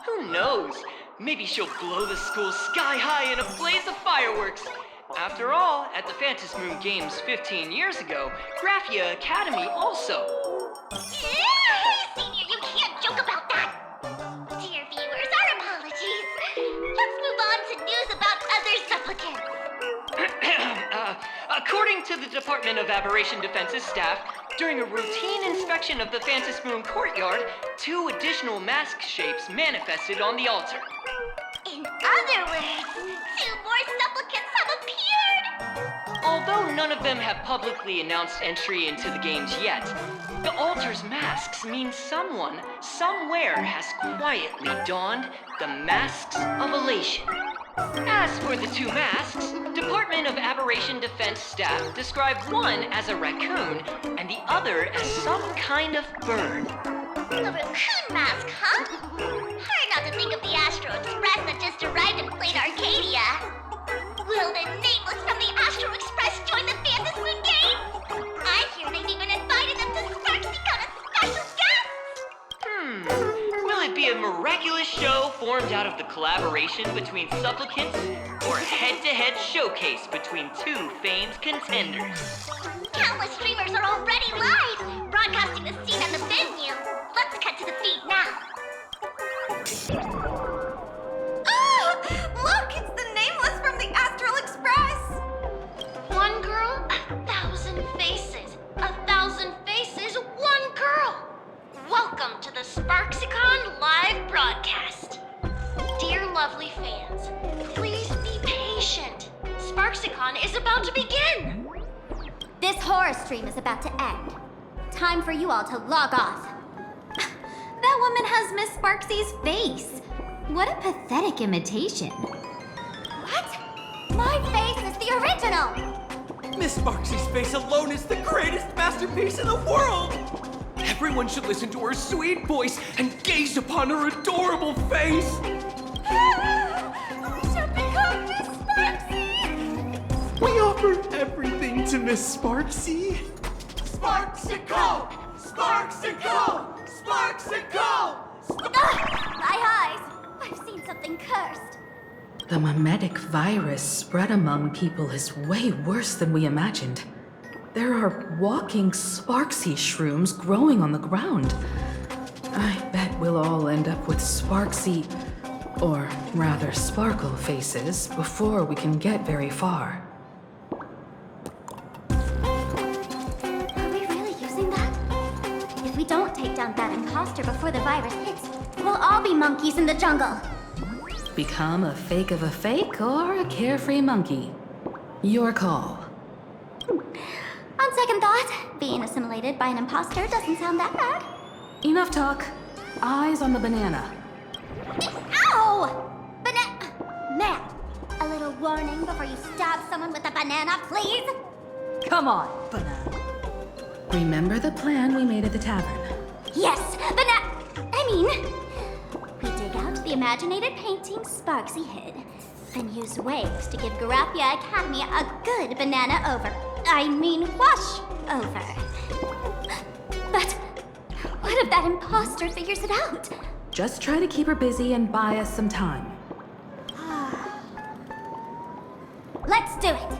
Who knows? Maybe she'll blow the school sky high in a blaze of fireworks. After all, at the Phantasmoon Games 15 years ago, Graphia Academy also. Senior, you can't joke about that. Dear viewers, our apologies. Let's move on to news about other supplicants. According to the Department of Aberration Defense's staff, during a routine inspection of the Phantasmoon Courtyard, 2 additional mask shapes manifested on the altar. In other words, 2 more supplicants have appeared! Although none of them have publicly announced entry into the games yet, the altar's masks mean someone, somewhere has quietly donned the masks of elation. As for the 2 masks, Department of Aberration Defense staff described one as a raccoon and the other as some kind of bird. A raccoon mask, huh? Hard not to think of the Astro Express that just arrived in Planarcadia. Will the nameless from the Astro Express join the Phantasmoon Games? I hear they've even invited them to SparxieCon as special guests! Will it be a miraculous show formed out of the collaboration between supplicants, or a head-to-head showcase between 2 famed contenders? Countless streamers are already live, broadcasting the scene at the venue. Let's cut to the feed now. Oh! Look, it's the nameless from the Astral Express! One girl, 1,000 faces. 1,000 faces, one girl. Welcome to the SparxieCon live broadcast. Dear lovely fans, please be patient. SparxieCon is about to begin. This horror stream is about to end. Time for you all to log off. That woman has Miss Sparxie's face. What a pathetic imitation. What? My face is the original! Miss Sparxie's face alone is the greatest masterpiece in the world! Everyone should listen to her sweet voice and gaze upon her adorable face! We shall become Miss Sparxie! We offer everything to Miss Sparxie. SparxieCon! SparxieCon! SparxieCon! My eyes! I've seen something cursed. The mimetic virus spread among people is way worse than we imagined. There are walking Sparxie shrooms growing on the ground. I bet we'll all end up with Sparxie Or rather, sparkle faces before we can get very far. Are we really using that? If we don't take down that imposter before the virus hits, we'll all be monkeys in the jungle. Become a fake of a fake or a carefree monkey? Your call. On second thought, being assimilated by an imposter doesn't sound that bad. Enough talk. Eyes on the banana. Ow! Man, a little warning before you stab someone with a banana, please? Come on, banana. Remember the plan we made at the tavern? Yes, we dig out the imaginated painting Sparxie hid, then use waves to give Garapia Academy a good wash over. But what if that imposter figures it out? Just try to keep her busy and buy us some time. Let's do it!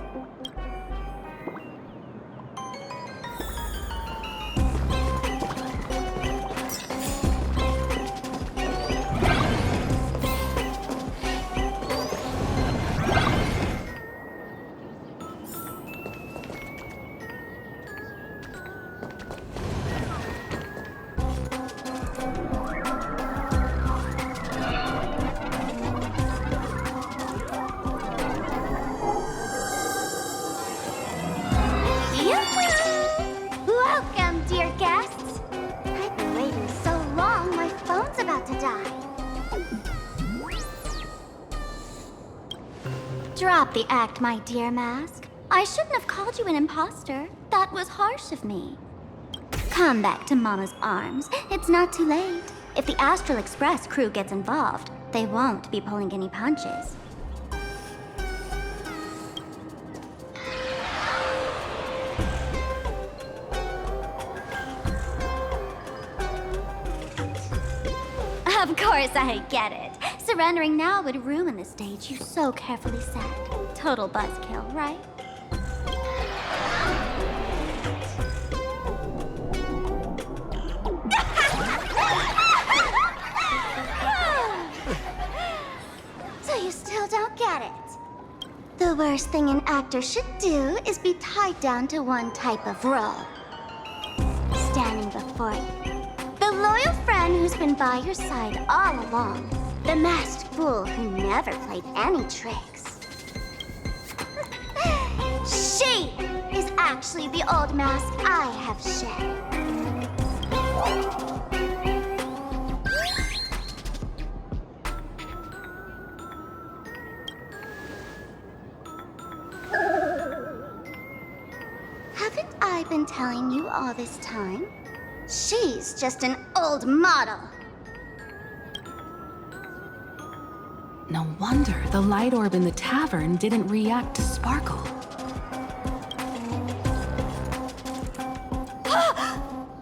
Welcome, dear guests. I've been waiting so long, my phone's about to die. Drop the act, my dear Mask. I shouldn't have called you an imposter. That was harsh of me. Come back to Mama's arms. It's not too late. If the Astral Express crew gets involved, they won't be pulling any punches. Of course I get it. Surrendering now would ruin the stage you so carefully set. Total buzzkill, right? So you still don't get it? The worst thing an actor should do is be tied down to one type of role. Standing before you. The loyal friend who's been by your side all along. The masked fool who never played any tricks. She is actually the old mask I have shed. Haven't I been telling you all this time? She's just an old model. No wonder the light orb in the tavern didn't react to sparkle.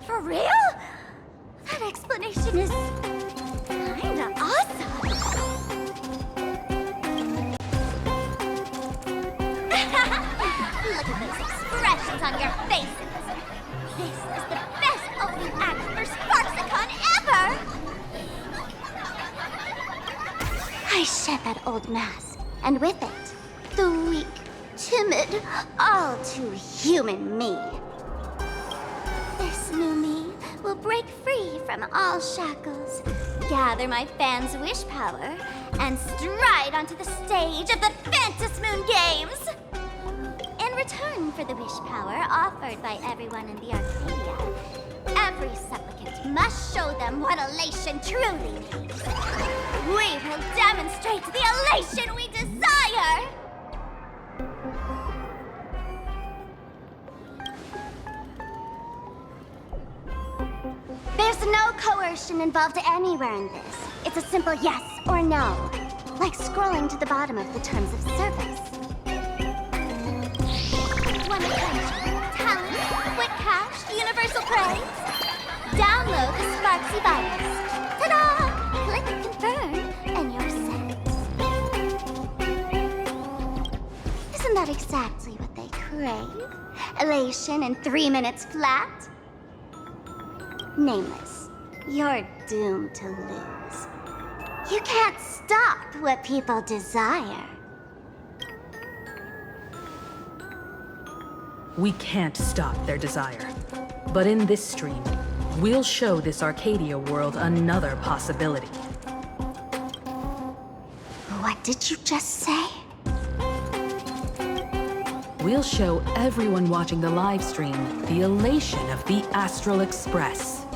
For real? That explanation is kinda awesome. Look at those expressions on your faces. This is the best opening act for Sparxicon ever! I shed that old mask, and with it, the weak, timid, all too human me. This new me will break free from all shackles, gather my fans' wish power, and stride onto the stage of the Phantasmoon Games! In return for the wish power offered by everyone in the Arcadia, every supplicant must show them what elation truly means. We will demonstrate the elation we desire! There's no coercion involved anywhere in this. It's a simple yes or no, like scrolling to the bottom of the terms of service. Want attention, talent, quick cash, universal praise? Download the Sparxie virus. Ta-da! Click confirm, and you're set. Isn't that exactly what they crave? Elation in 3 minutes flat? Nameless, you're doomed to lose. You can't stop what people desire. We can't stop their desire. But in this stream, we'll show this Arcadia world another possibility. What did you just say? We'll show everyone watching the live stream the elation of the Astral Express.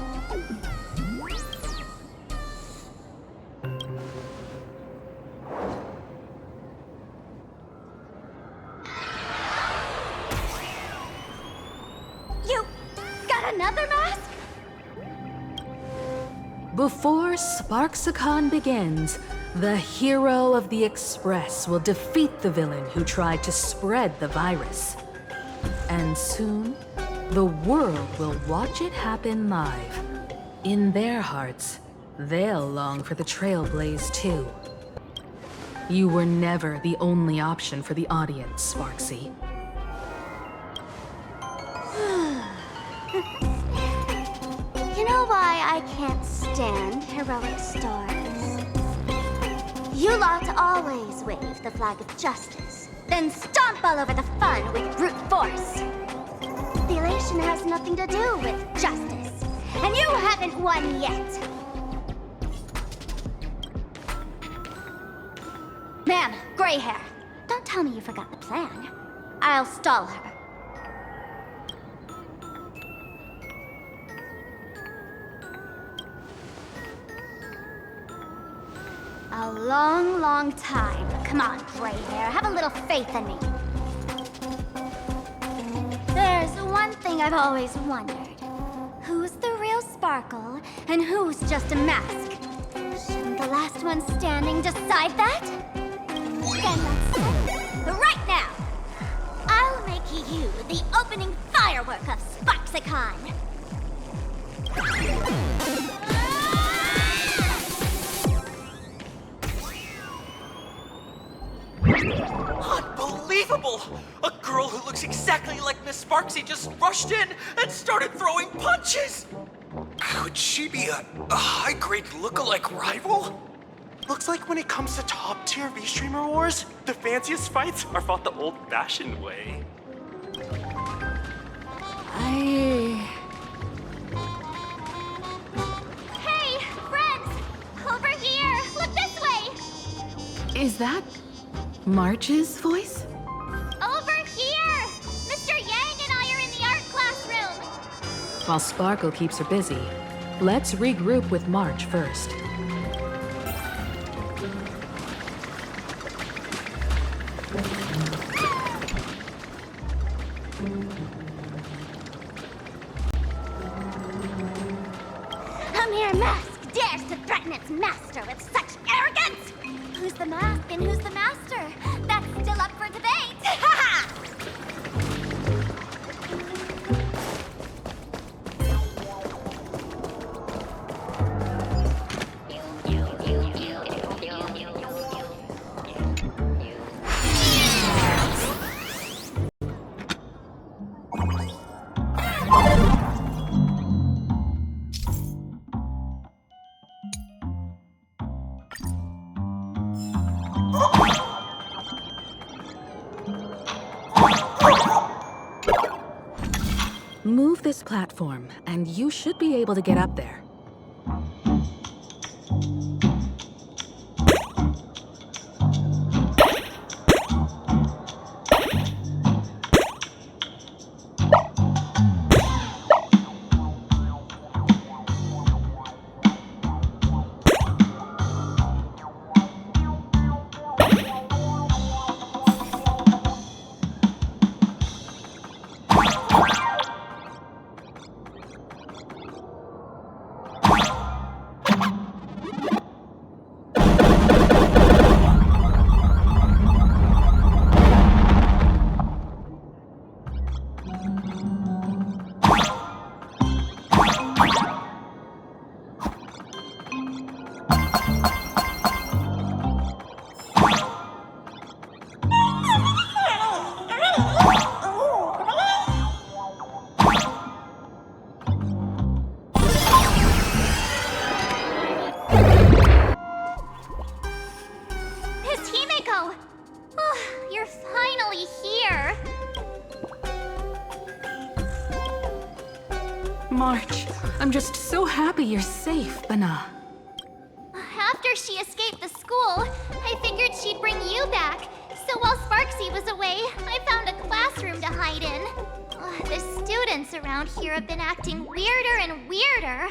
You got another mask? Before Sparxie begins, the hero of the Express will defeat the villain who tried to spread the virus. And soon, the world will watch it happen live. In their hearts, they'll long for the Trailblaze too. You were never the only option for the audience, Sparxie. You know why I can't stand heroic stories? You lot always wave the flag of justice, then stomp all over the fun with brute force. The elation has nothing to do with justice, and you haven't won yet. Ma'am, gray hair, don't tell me you forgot the plan. I'll stall her. A long, long time. Come on, gray hair, have a little faith in me. There's one thing I've always wondered. Who's the real Sparkle, and who's just a mask? Shouldn't the last one standing decide that? Then let's settle it. Right now! I'll make you the opening firework of Sparxie. Unbelievable! A girl who looks exactly like Miss Sparxie just rushed in and started throwing punches! Could she be a high-grade look-alike rival? Looks like when it comes to top-tier V-Streamer wars, the fanciest fights are fought the old-fashioned way. Hey, friends! Over here! Look this way! Is that March's voice? Over here! Mr. Yang and I are in the art classroom! While Sparkle keeps her busy, let's regroup with March first. A mere mask dares to threaten its master with such arrogance! Who's the mask and who's the master? That's still up for debate! Ha ha! Move this platform, and you should be able to get up there. Himeko! Oh, you're finally here! March, I'm just so happy you're safe, Bana. After she escaped the school, I figured she'd bring you back. So while Sparxie was away, I found a classroom to hide in. The students around here have been acting weirder and weirder.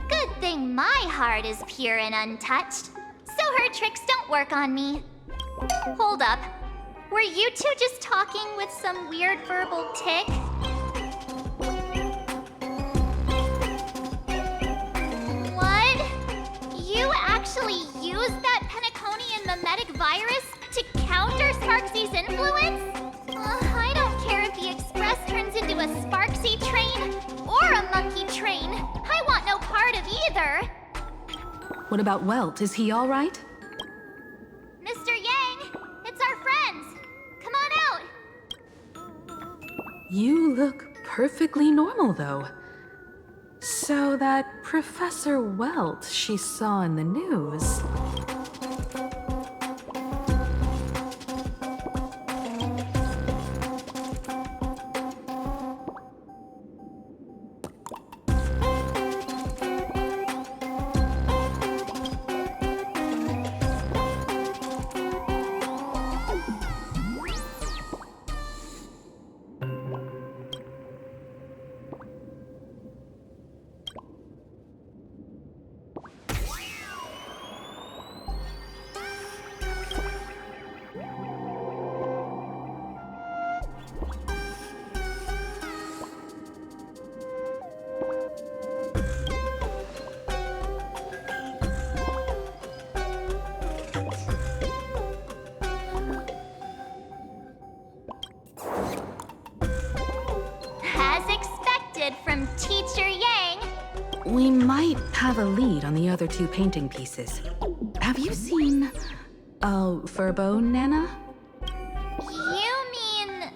Good thing my heart is pure and untouched, so her tricks don't work on me. Hold up. Were you two just talking with some weird verbal tick? What? You actually used that Penaconian mimetic virus to counter Sparxie's influence? I don't care if the Express turns into a Sparxie train or a monkey train. I want no part of either. What about Welt? Is he all right? Mr. Yang, it's our friends. Come on out. You look perfectly normal, though. So that Professor Welt she saw in the news... From Teacher Yang. We might have a lead on the other two painting pieces. Have you seen... Furbo, Nana? You mean...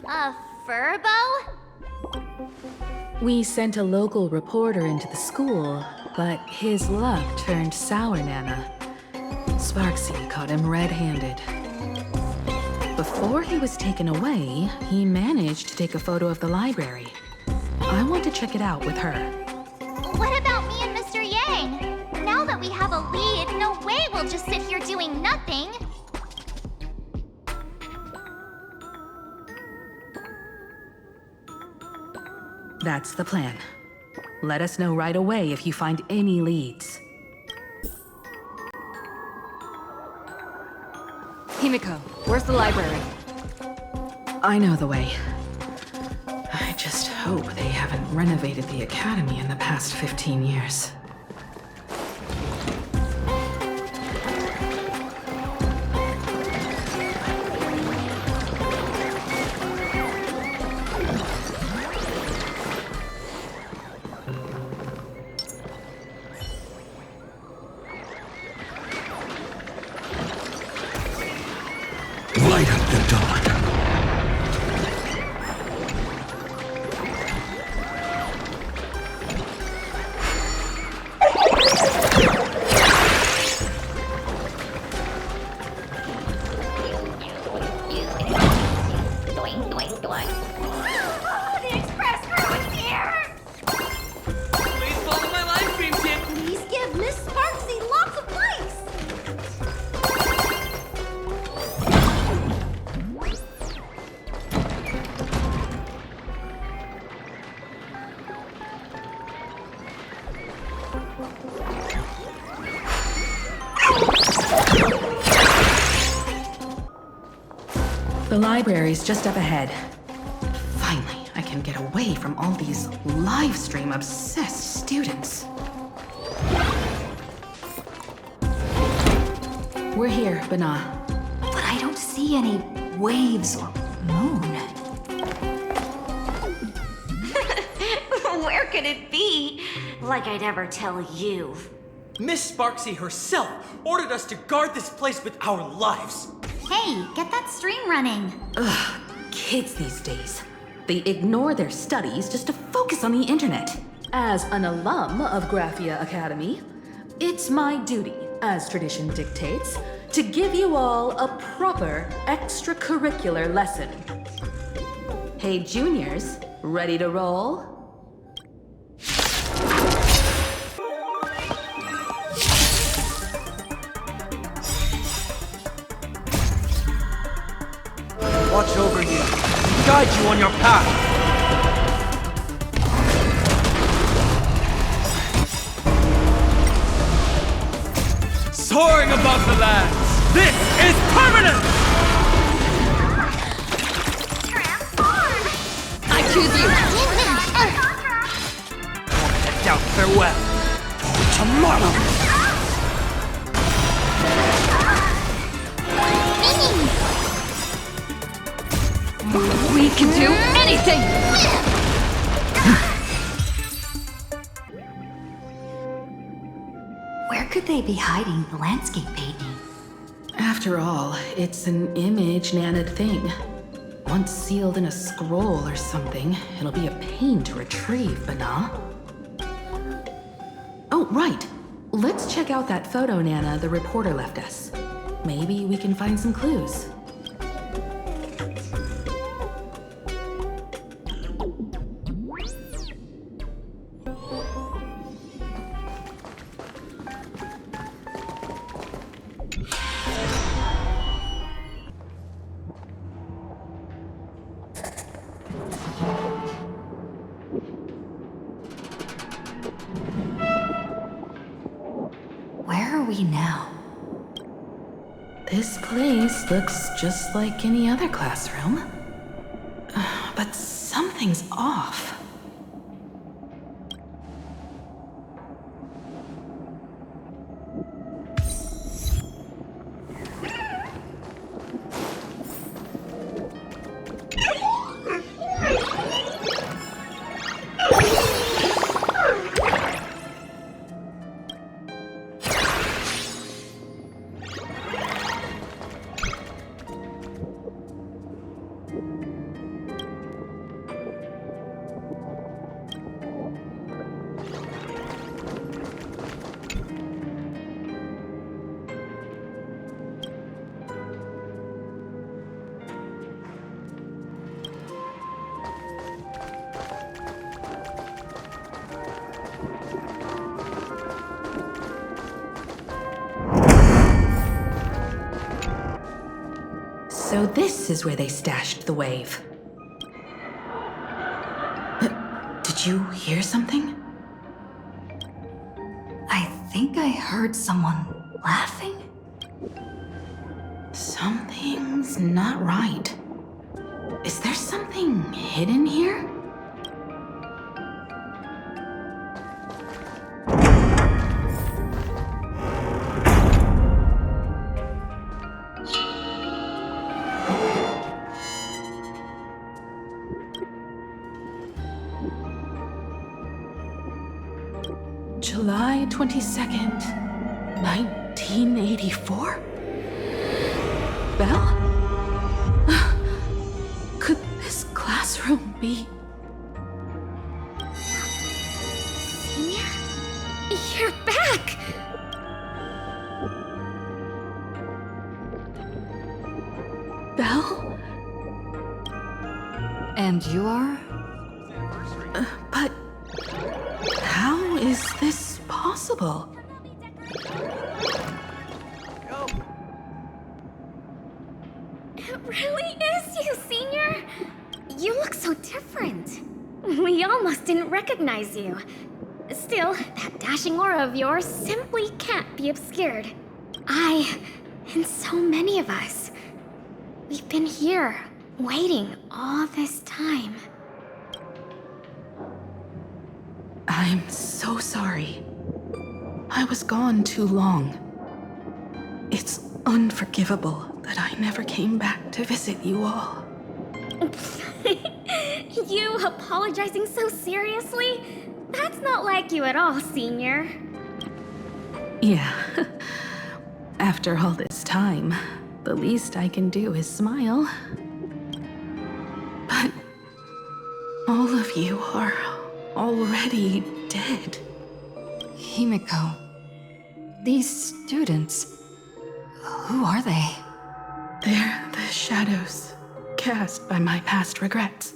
a Furbo? We sent a local reporter into the school, but his luck turned sour, Nana. Sparxie caught him red-handed. Before he was taken away, he managed to take a photo of the library. I want to check it out with her. What about me and Mr. Yang? Now that we have a lead, no way we'll just sit here doing nothing. That's the plan. Let us know right away if you find any leads. Himeko, where's the library? I know the way. I just hope they haven't renovated the academy in the past 15 years. Light up the dawn. The library's just up ahead. Finally, I can get away from all these livestream-obsessed students. We're here, Bana. But I don't see any waves or moon. Where could it be? Like I'd ever tell you. Miss Sparxie herself ordered us to guard this place with our lives. Hey, get that stream running. Ugh, kids these days. They ignore their studies just to focus on the internet. As an alum of Graphia Academy, it's my duty as tradition dictates, to give you all a proper extracurricular lesson. Hey, juniors, ready to roll? Watch over you, guide you on your path. Soaring above the lands, this is permanent! I choose you! Head down, farewell. For tomorrow! We can do anything! Where could they be hiding the landscape painting? After all, it's an image-nanted thing. Once sealed in a scroll or something, it'll be a pain to retrieve, Bana. Oh, right. Let's check out that photo Nana the reporter left us. Maybe we can find some clues. Where are we now? This place looks just like any other classroom. But something's off. So this is where they stashed the wave. Did you hear something? I think I heard someone laughing. Something's not right. Is there something hidden here? July 22nd, 1984? Belle? Could this classroom be... Senior? You're back! Belle? And you are? But... how is this possible? It really is you, Senior! You look so different. We almost didn't recognize you. Still, that dashing aura of yours simply can't be obscured. I, and so many of us, we've been here, waiting all this time. I'm so sorry. I was gone too long. It's unforgivable that I never came back to visit you all. You apologizing so seriously? That's not like you at all, Senior. Yeah. After all this time, the least I can do is smile. But all of you are already dead. Himeko. These students... Who are they? They're the shadows cast by my past regrets.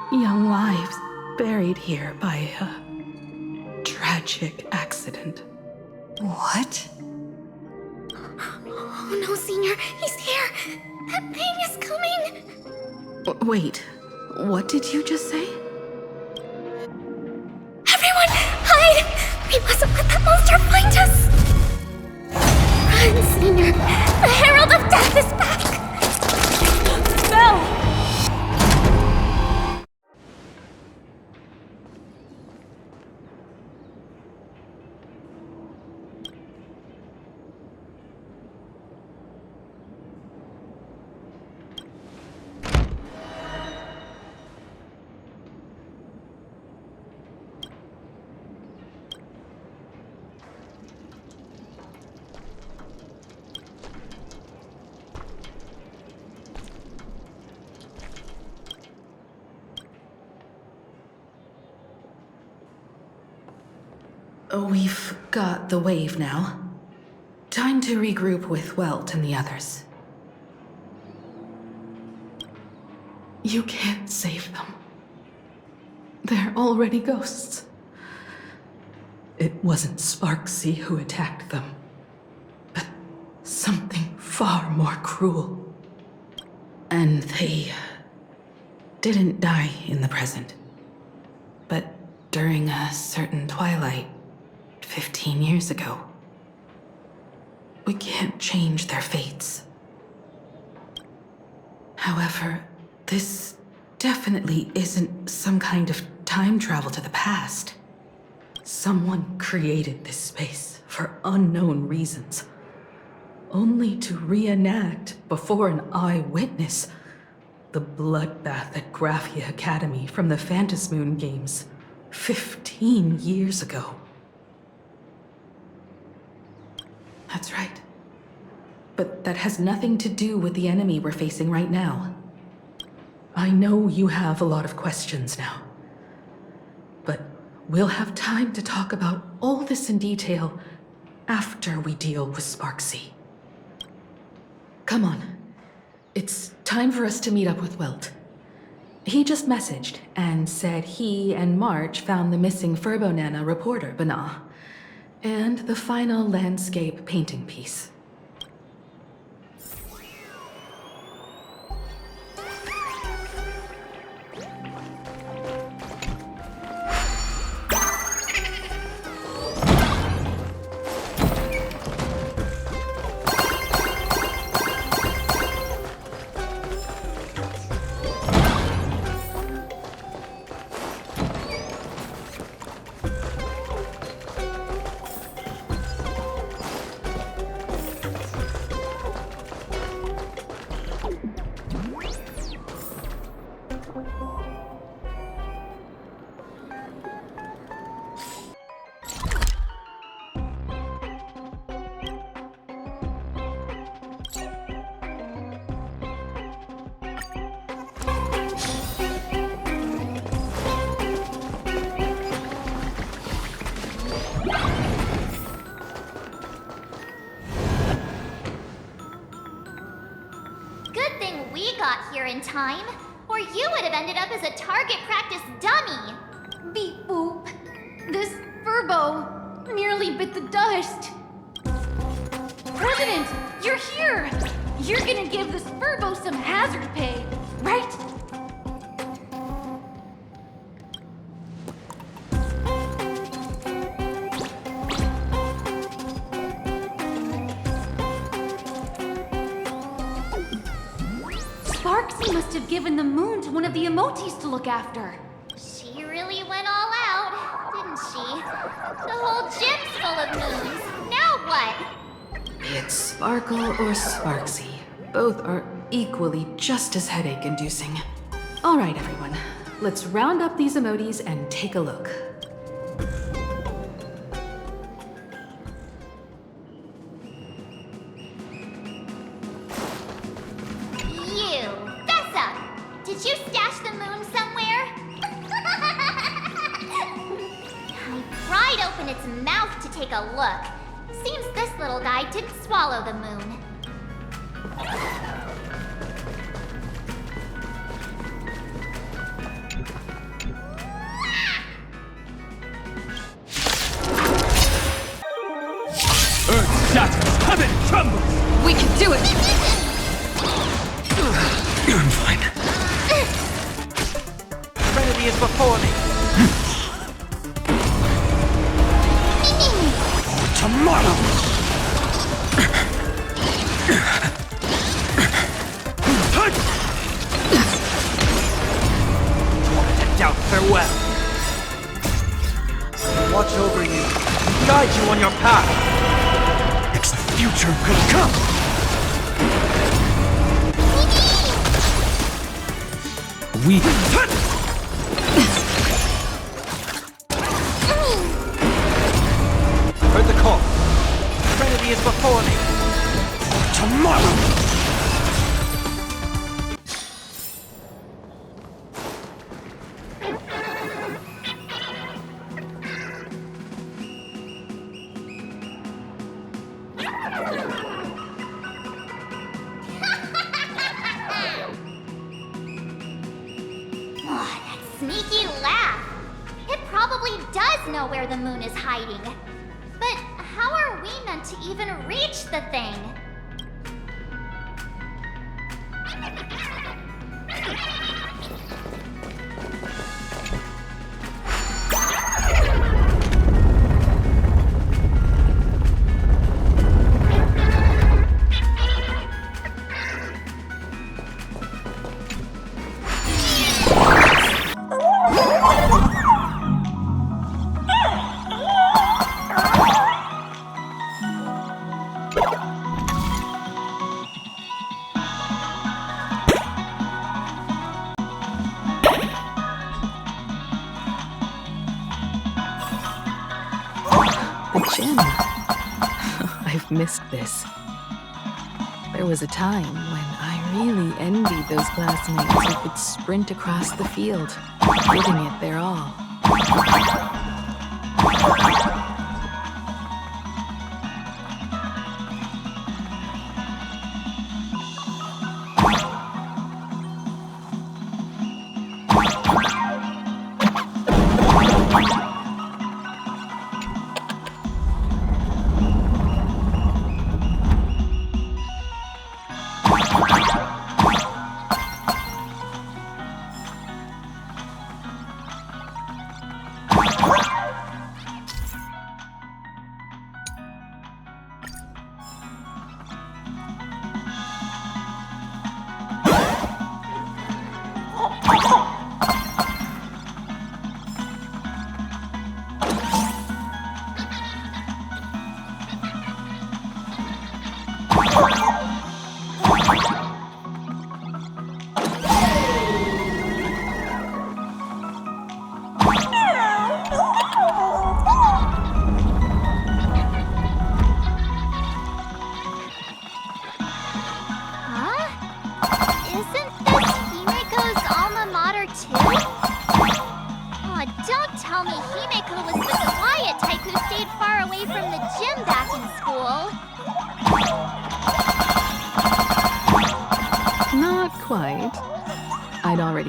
Young lives buried here by a tragic accident. What? Oh no, Senior, he's here! That thing is coming! Wait, what did you just say? Everyone, hide! We mustn't let that monster find us! Run, Senior! The Herald of Death is back! Belle! We've got the wave now. Time to regroup with Welt and the others. You can't save them. They're already ghosts. It wasn't Sparxie who attacked them, but something far more cruel. And they didn't die in the present, but during a certain twilight 15 years ago. We can't change their fates. However, this definitely isn't some kind of time travel to the past. Someone created this space for unknown reasons, only to reenact before an eyewitness the bloodbath at Graphia Academy from the Phantasmoon games 15 years ago. That's right. But that has nothing to do with the enemy we're facing right now. I know you have a lot of questions now, but we'll have time to talk about all this in detail after we deal with Sparxie. Come on. It's time for us to meet up with Welt. He just messaged and said he and March found the missing Furbo Nana reporter, Bana, and the final landscape painting piece. In time, or you would have ended up as a target practice dummy. Beep boop. This Furbo nearly bit the dust. President, you're here. You're gonna give this Furbo some hazard pay, right? Sparxie must have given the moon to one of the emotes to look after. She really went all out, didn't she? The whole gym's full of moons. Now what? It's Sparkle or Sparxie. Both are equally just as headache-inducing. All right, everyone. Let's round up these emotes and take a look. Did you stash the moon somewhere? I pried open its mouth to take a look, Seems this little guy didn't swallow the moon. Earth shatters, heaven trembles! We can do it! I'm fine. Trinity is before me. Tomorrow! To doubt farewell. Watch over you, guide you on your path. It's the future could come! We... Heard the call. Trinity is before me. Tomorrow! Sneaky laugh! It probably does know where the moon is hiding. But how are we meant to even reach the thing? Gym. I've missed this. There was a time when I really envied those classmates who could sprint across the field, giving it their all.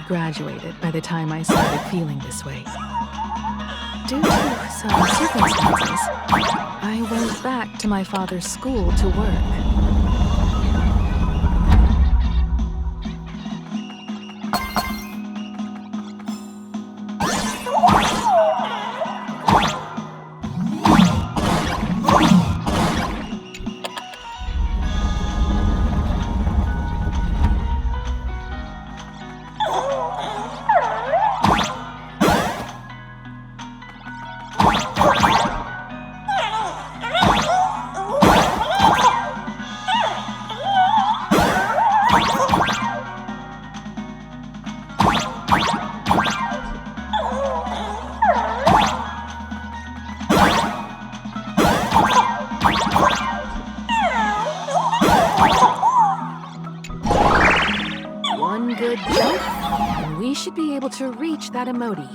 Graduated by the time I started feeling this way. Due to some circumstances, I went back to my father's school to work. To reach that emoji.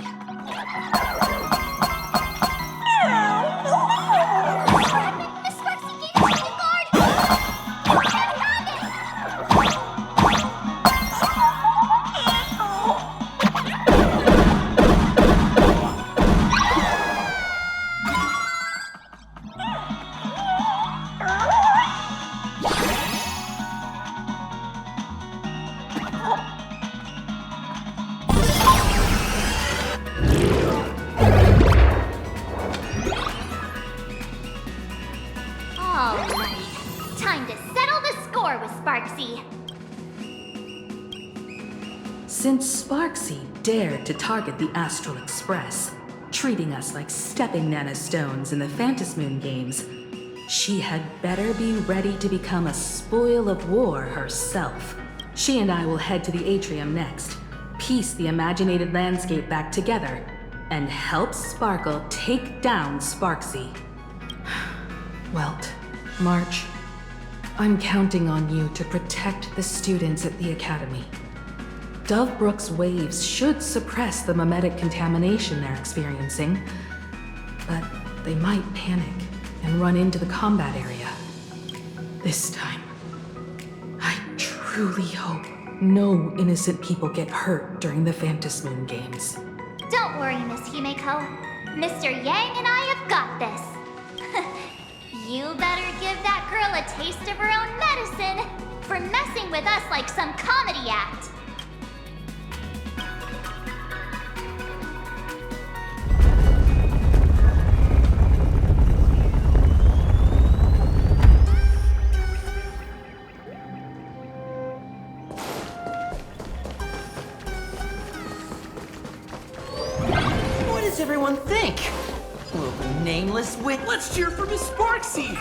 Miss time to settle the score with Sparxie. Since Sparxie dared to target the Astral Express, treating us like stepping nanostones in the Phantasmoon games, she had better be ready to become a spoil of war herself. She and I will head to the atrium next, piece the imaginated landscape back together, and help Sparkle take down Sparxie. Welt, March, I'm counting on you to protect the students at the Academy. Dovebrook's waves should suppress the mimetic contamination they're experiencing, but they might panic and run into the combat area. This time, I truly hope no innocent people get hurt during the Phantasmoon games. Don't worry, Miss Himeko. Mr. Yang and I have got this. You better give that girl a taste of her own medicine for messing with us like some comedy act. What does everyone think? Will the nameless win? Let's cheer for Miss Sparxie!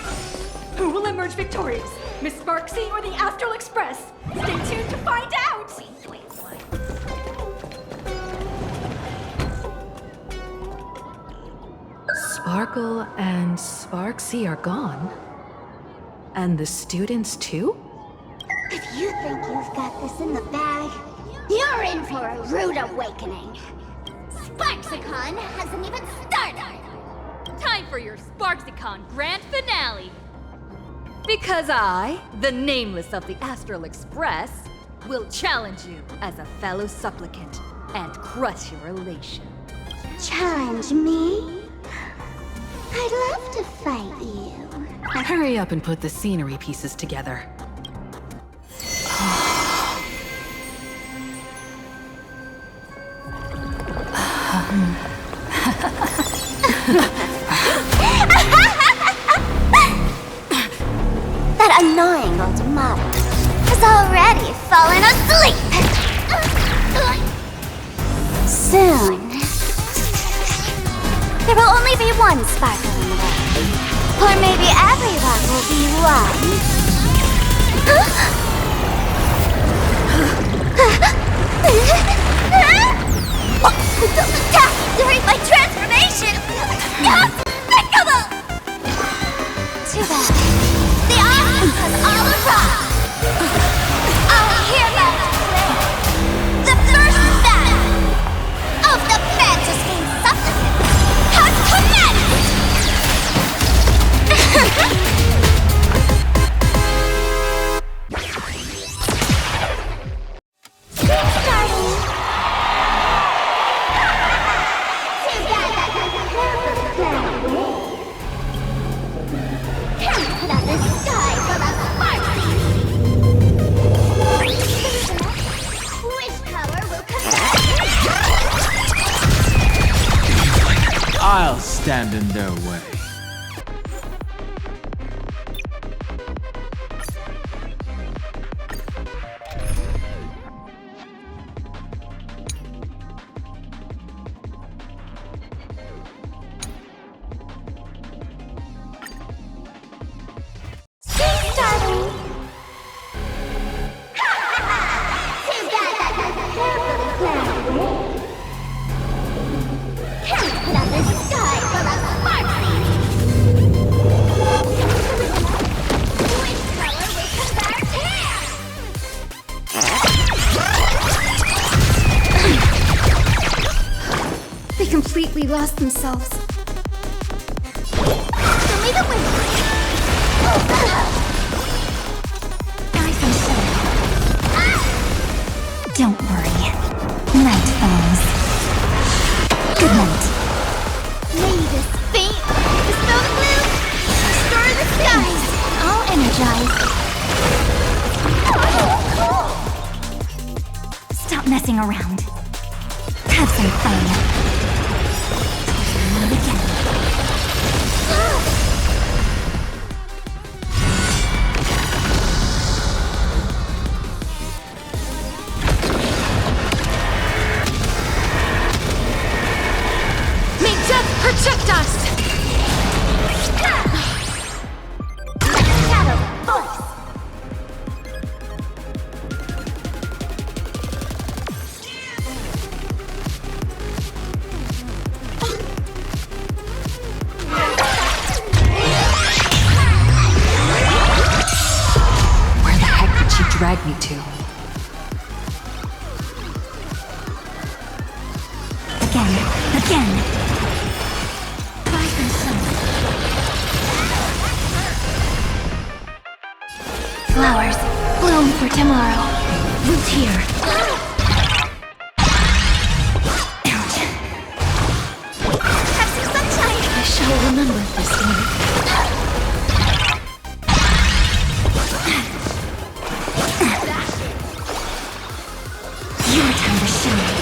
Who will emerge victorious? Miss Sparxie or the Astral Express? Stay tuned to find out! Sparkle and Sparxie are gone? And the students too? If you think you've got this in the bag, you're in for a rude awakening. Sparxicon hasn't even started! Time for your Sparxicon grand finale! Because I, the nameless of the Astral Express, will challenge you as a fellow supplicant and crush your elation. Challenge me? I'd love to fight you. Hurry up and put the scenery pieces together. That annoying old model has already fallen asleep. Soon, there will only be one Sparkle in the world. Or maybe everyone will be one. Don't attack during my transformation! Despicable! Too bad. The options have all arrived. I'll hereby declare the first battle of the Phantasmoon supplicant has commenced! I'll stand in their way. Completely lost themselves. Show me the way. Nice and slow. Don't worry. Night falls. Good night. May this fate bestow the blue, restore the skies. All energized. Stop messing around. Have some fun. drag me to. Again. Rise and shine. Flowers bloom for tomorrow. Root here. Ouch. Have some sunshine. I shall remember this one. Your time to shine.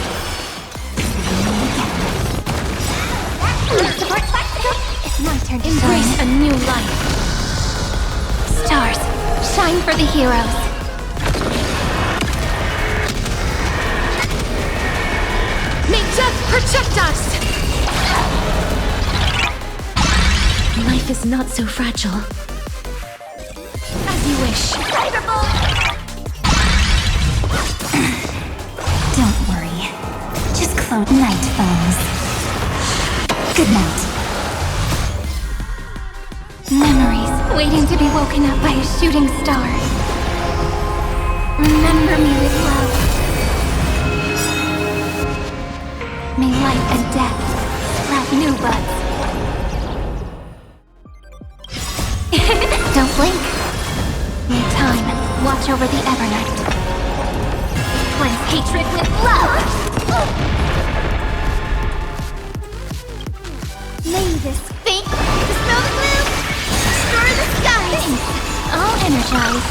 It's my turn to embrace a new life. Stars, shine for the heroes. May death protect us! Life is not so fragile. As you wish. Don't worry. Just close night phones. Good night. Memories waiting to be woken up by a shooting star. Remember me with love. May life and death sprout new buds. Don't blink. May time watch over the Evernight. Cleanse hatred with love. May this fate dispel the gloom, destroy the skies. All energized.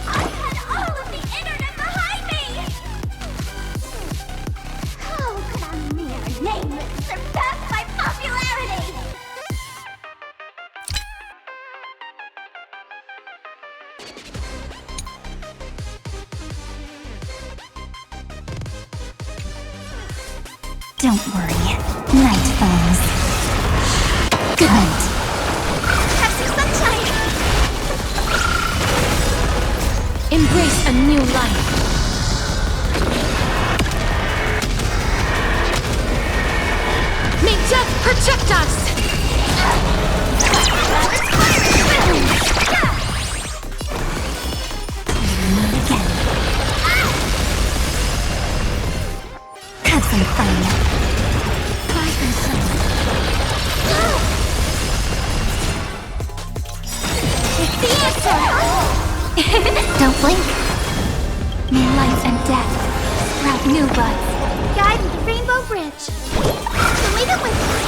I had all of the internet behind me. How could a mere nameless surpass my popularity? Don't worry. Night falls. Good night. Have some sunshine. Embrace a new life. May death protect us! Again. Have some fun. It's the answer! Don't blink. May life and death sprout new buds. Guide the Rainbow Bridge. So leave it with me.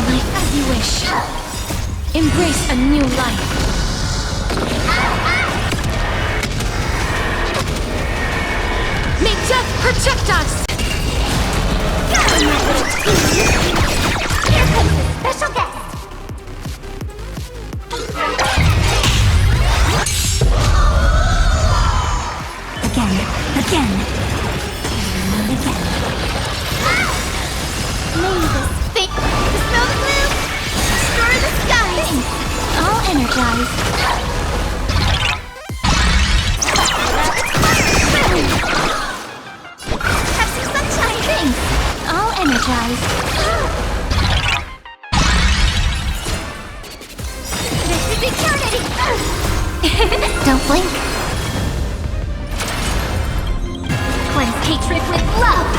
Life as you wish. Embrace a new life. May death protect us! Here comes the special guest! Again. May this fate dispel the gloom, destroy the skies. All energized. Have some sunshine. Things. All energized. This is eternity. Don't blink. Cleanse hatred with love.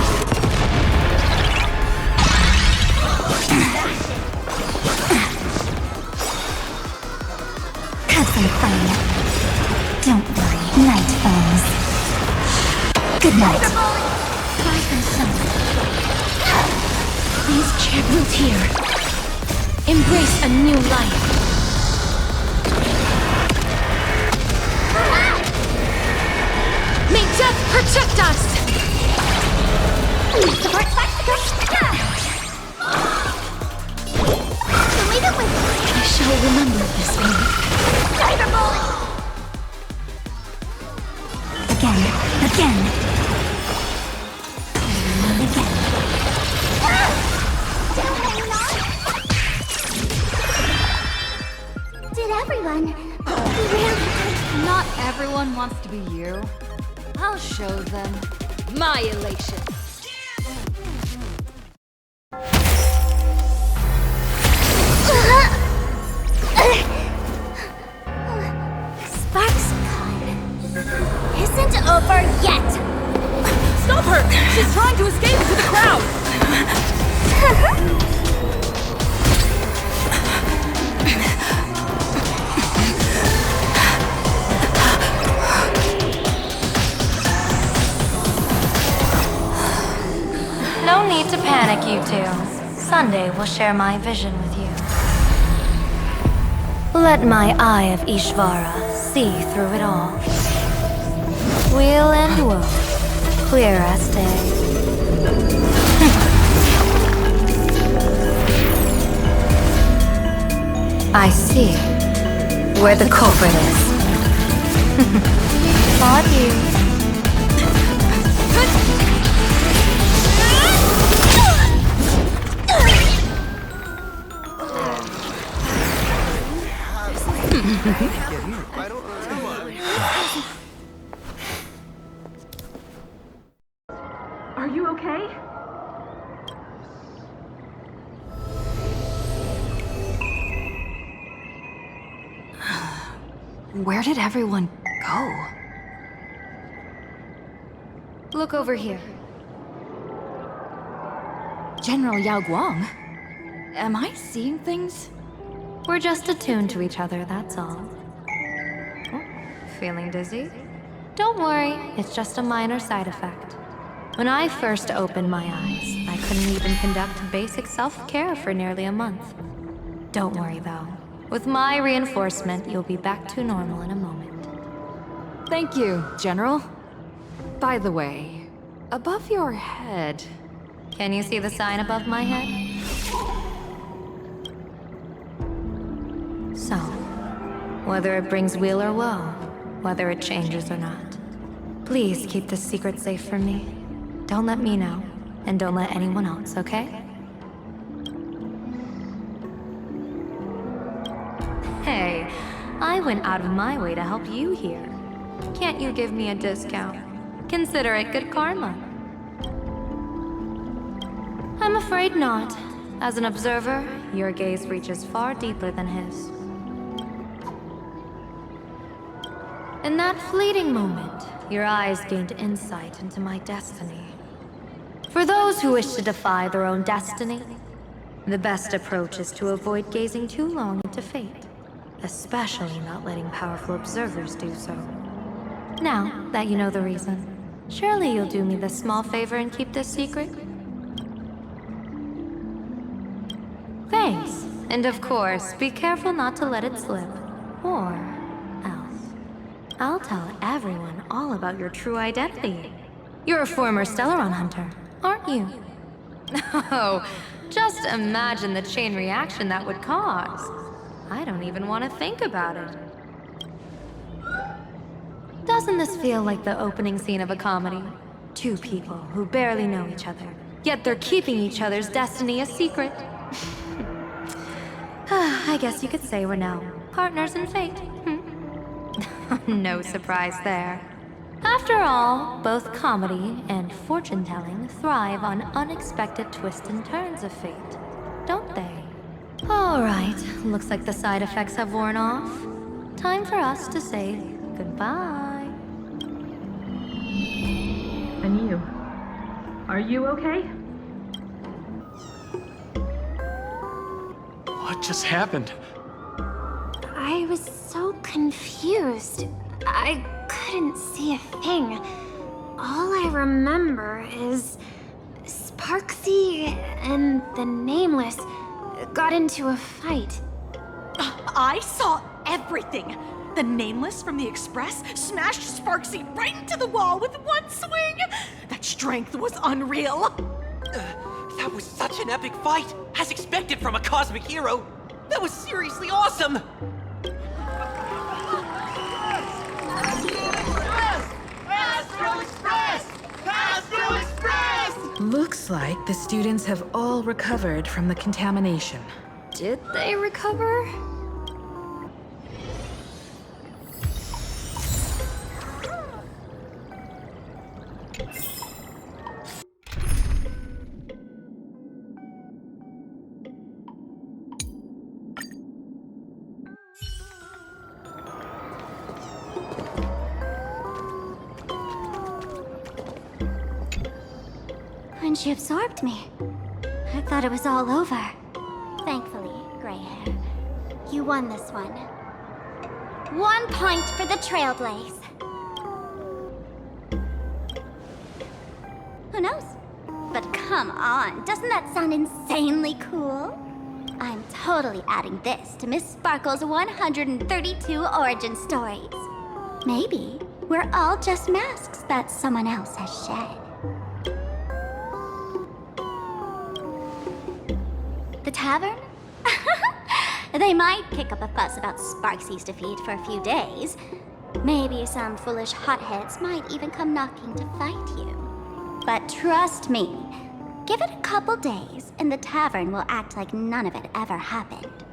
Have some fun. Don't worry. Night falls. Good night. Rise and sun. Please chant root here. Embrace a new life. May death protect us! So leave it with me. I shall remember this one. Again. Did everyone really? Not everyone wants to be you. I'll show them my elation. over yet! Stop her! She's trying to escape to the crowd! No need to panic, you two. Sunday will share my vision with you. Let my eye of Ishvara see through it all. Weal and woe, clear as day. I see where the culprit is. Applaud you. Are you okay? Where did everyone go? Look over here. General Yao Guang? Am I seeing things? We're just attuned to each other, that's all. Oh, feeling dizzy? Don't worry, it's just a minor side effect. When I first opened my eyes, I couldn't even conduct basic self-care for nearly a month. Don't worry though. With my reinforcement, you'll be back to normal in a moment. Thank you, General. By the way, above your head... Can you see the sign above my head? So, whether it brings weal or woe, whether it changes or not, please keep this secret safe from me. Don't let me know, and don't let anyone else, okay? Hey, I went out of my way to help you here. Can't you give me a discount? Consider it good karma. I'm afraid not. As an observer, your gaze reaches far deeper than his. In that fleeting moment, your eyes gained insight into my destiny. For those who wish to defy their own destiny, the best approach is to avoid gazing too long into fate, especially not letting powerful observers do so. Now that you know the reason, surely you'll do me this small favor and keep this secret? Thanks. And of course, be careful not to let it slip. Or else. I'll tell everyone all about your true identity. You're a former Stellaron hunter, aren't you? Oh, just imagine the chain reaction that would cause. I don't even want to think about it. Doesn't this feel like the opening scene of a comedy? Two people who barely know each other, yet they're keeping each other's destiny a secret. I guess you could say we're now partners in fate. No surprise there. After all, both comedy and fortune-telling thrive on unexpected twists and turns of fate, don't they? All right, looks like the side effects have worn off. Time for us to say goodbye. And you? Are you okay? What just happened? I was so confused. I couldn't see a thing. All I remember is Sparxie and the Nameless got into a fight. I saw everything. The Nameless from the Express smashed Sparxie right into the wall with one swing. That strength was unreal. That was such an epic fight, as expected from a cosmic hero. That was seriously awesome. Looks like the students have all recovered from the contamination. Did they recover? when she absorbed me. I thought it was all over. Thankfully, gray hair, you won this one. 1 point for the Trailblaze. Who knows? But come on, doesn't that sound insanely cool? I'm totally adding this to Miss Sparkle's 132 origin stories. Maybe we're all just masks that someone else has shed. The Tavern? They might kick up a fuss about Sparxie's defeat for a few days. Maybe some foolish hotheads might even come knocking to fight you. But trust me, give it a couple days and the Tavern will act like none of it ever happened.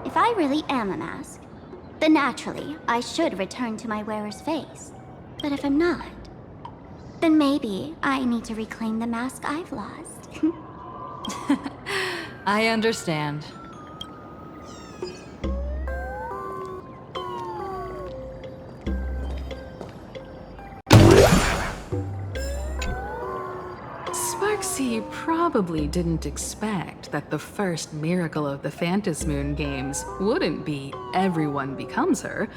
If I really am a mask, then naturally I should return to my wearer's face. But if I'm not, then maybe I need to reclaim the mask I've lost. I understand. Sparxie probably didn't expect that the first miracle of the Phantasmoon games wouldn't be everyone becomes her,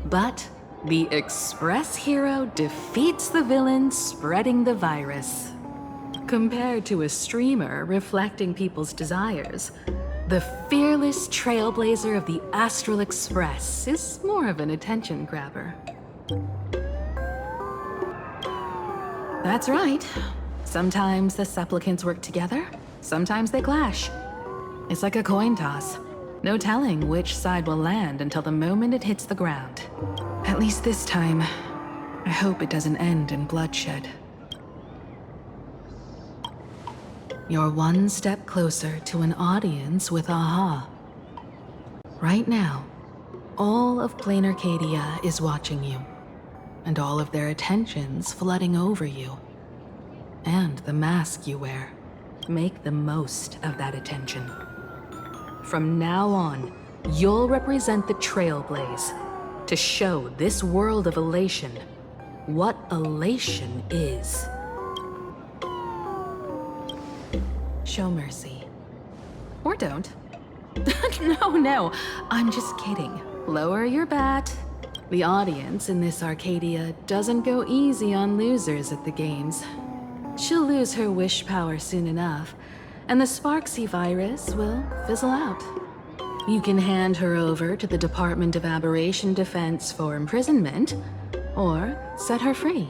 but the Express hero defeats the villain spreading the virus. Compared to a streamer reflecting people's desires, the fearless Trailblazer of the Astral Express is more of an attention grabber. That's right. Sometimes the supplicants work together, sometimes they clash. It's like a coin toss. No telling which side will land until the moment it hits the ground. At least this time, I hope it doesn't end in bloodshed. You're one step closer to an audience with Aha. Right now, all of Planarcadia is watching you, and all of their attention's flooding over you. And the mask you wear. Make the most of that attention. From now on, you'll represent the Trailblaze to show this world of elation what elation is. Show mercy. Or don't. No, I'm just kidding. Lower your bat. The audience in this Arcadia doesn't go easy on losers at the games. She'll lose her wish power soon enough, and the Sparxie virus will fizzle out. You can hand her over to the Department of Aberration Defense for imprisonment, or set her free.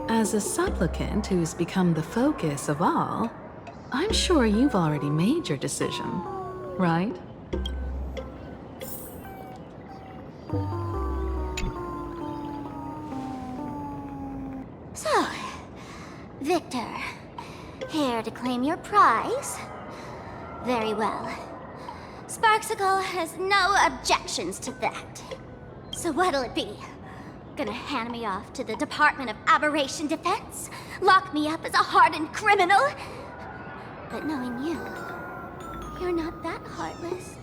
As a supplicant who's become the focus of all, I'm sure you've already made your decision, right? So, Victor, here to claim your prize? Very well. Sparxicle has no objections to that. So what'll it be? Gonna hand me off to the Department of Aberration Defense? Lock me up as a hardened criminal? But knowing you, you're not that heartless,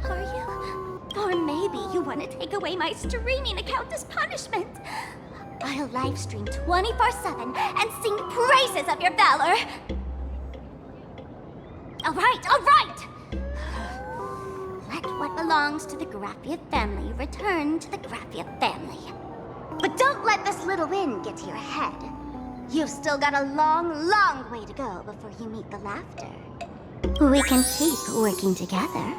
are you? Or maybe you want to take away my streaming account as punishment. I'll livestream 24/7 and sing praises of your valor. All right. Let what belongs to the Graphia family return to the Graphia family. But don't let this little win get to your head. You've still got a long, long way to go before you meet the laughter. We can keep working together.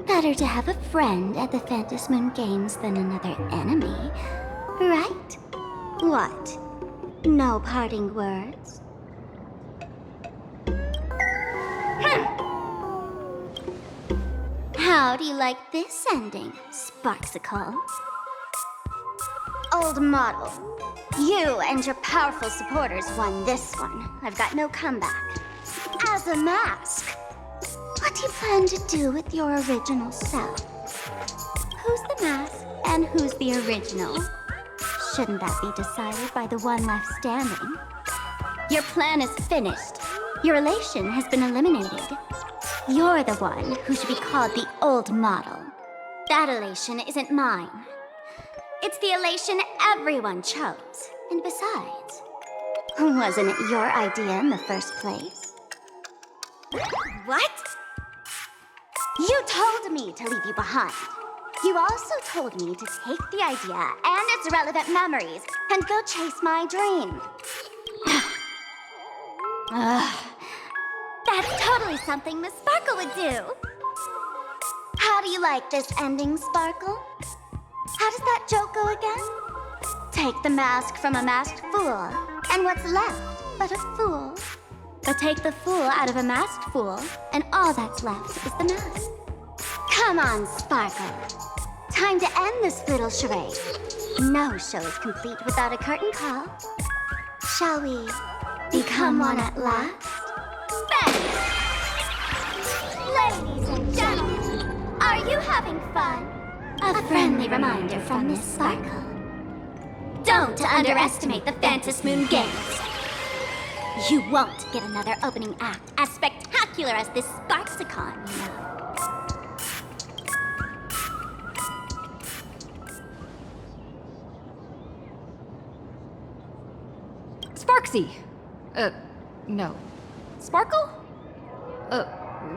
Better to have a friend at the Phantasmoon Games than another enemy, right? What? No parting words? How do you like this ending, Sparxicle? Old model. You and your powerful supporters won this one. I've got no comeback. As a mask, what do you plan to do with your original self? Who's the mask and who's the original? Shouldn't that be decided by the one left standing? Your plan is finished. Your relation has been eliminated. You're the one who should be called the old model. That elation isn't mine. It's the elation everyone chose. And besides, wasn't it your idea in the first place? What? You told me to leave you behind. You also told me to take the idea and its relevant memories and go chase my dream. That's totally something Miss Sparkle would do. How do you like this ending, Sparkle? How does that joke go again? Take the mask from a masked fool, and what's left but a fool? But take the fool out of a masked fool, and all that's left is the mask. Come on, Sparkle. Time to end this little charade. No show is complete without a curtain call. Shall we become one at last? Ladies and gentlemen, are you having fun? A friendly reminder from Miss Sparkle. Don't underestimate the Phantasmoon Games. You won't get another opening act as spectacular as this Sparxicon, you know. Sparxie! No. Sparkle?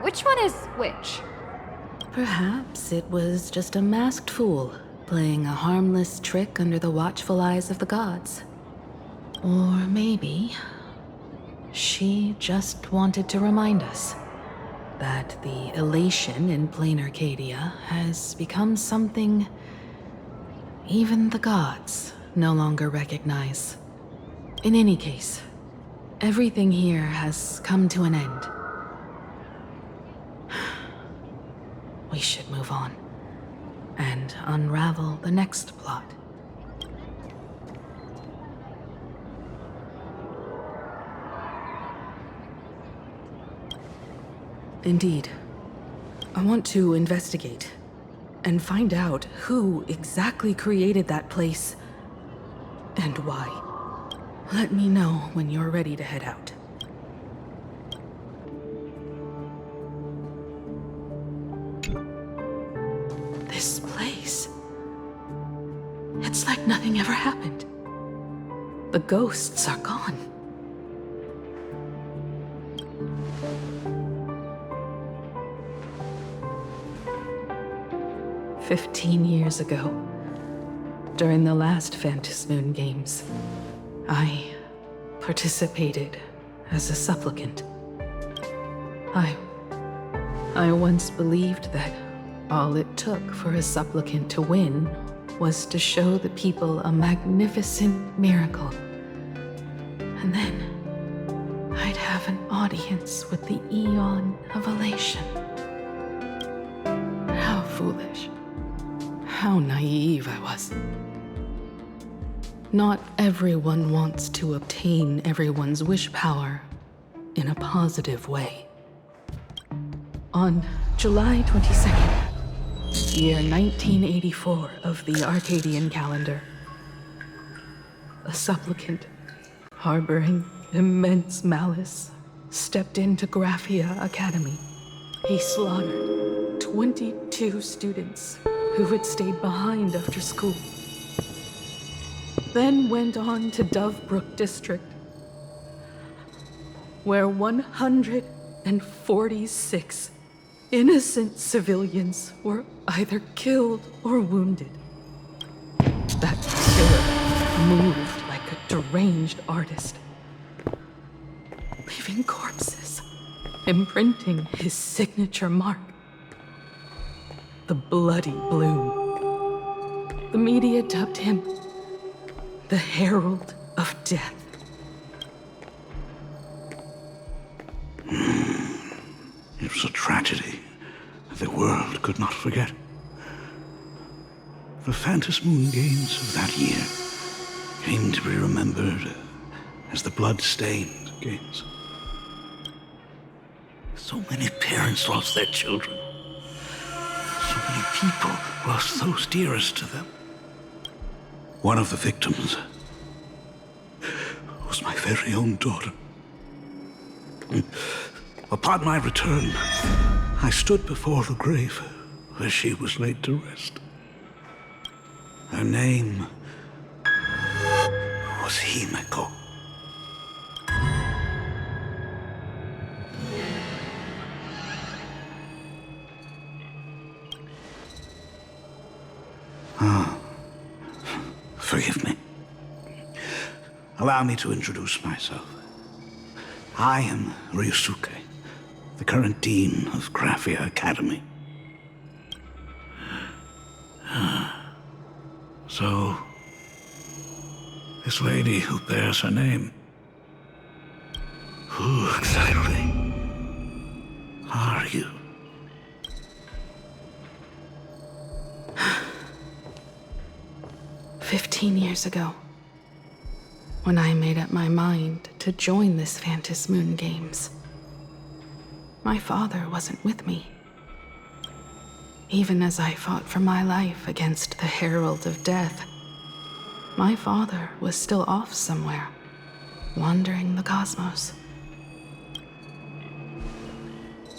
Which one is which? Perhaps it was just a masked fool, playing a harmless trick under the watchful eyes of the gods. Or maybe she just wanted to remind us that the elation in Planarcadia has become something even the gods no longer recognize. In any case, everything here has come to an end. We should move on and unravel the next plot. Indeed. I want to investigate and find out who exactly created that place and why. Let me know when you're ready to head out. This place. It's like nothing ever happened. The ghosts are gone. "15 years ago, during the last Phantasmoon Games, I participated as a supplicant. I once believed that all it took for a supplicant to win was to show the people a magnificent miracle. And then I'd have an audience with the Eon of Elation. How foolish. How naive I was. Not everyone wants to obtain everyone's wish power in a positive way. On July 22nd, year 1984 of the Arcadian calendar, a supplicant harboring immense malice stepped into Graphia Academy. He slaughtered 22 students who had stayed behind after school. Then went on to Dovebrook District, where 146 innocent civilians were either killed or wounded. That killer moved like a deranged artist, leaving corpses, imprinting his signature mark. The Bloody Bloom. The media dubbed him the Herald of Death. It was a tragedy that the world could not forget. The Phantasmoon Games of that year came to be remembered as the Blood-Stained Games. So many parents lost their children. So many people lost those dearest to them. One of the victims was my very own daughter. Upon my return, I stood before the grave where she was laid to rest. Her name was Himeko. Forgive me. Allow me to introduce myself. I am Ryusuke, the current dean of Graphia Academy. So, this lady who bears her name, who exactly are you? "15 years ago, when I made up my mind to join this Phantasmoon Games, my father wasn't with me. Even as I fought for my life against the Herald of Death, my father was still off somewhere, wandering the cosmos.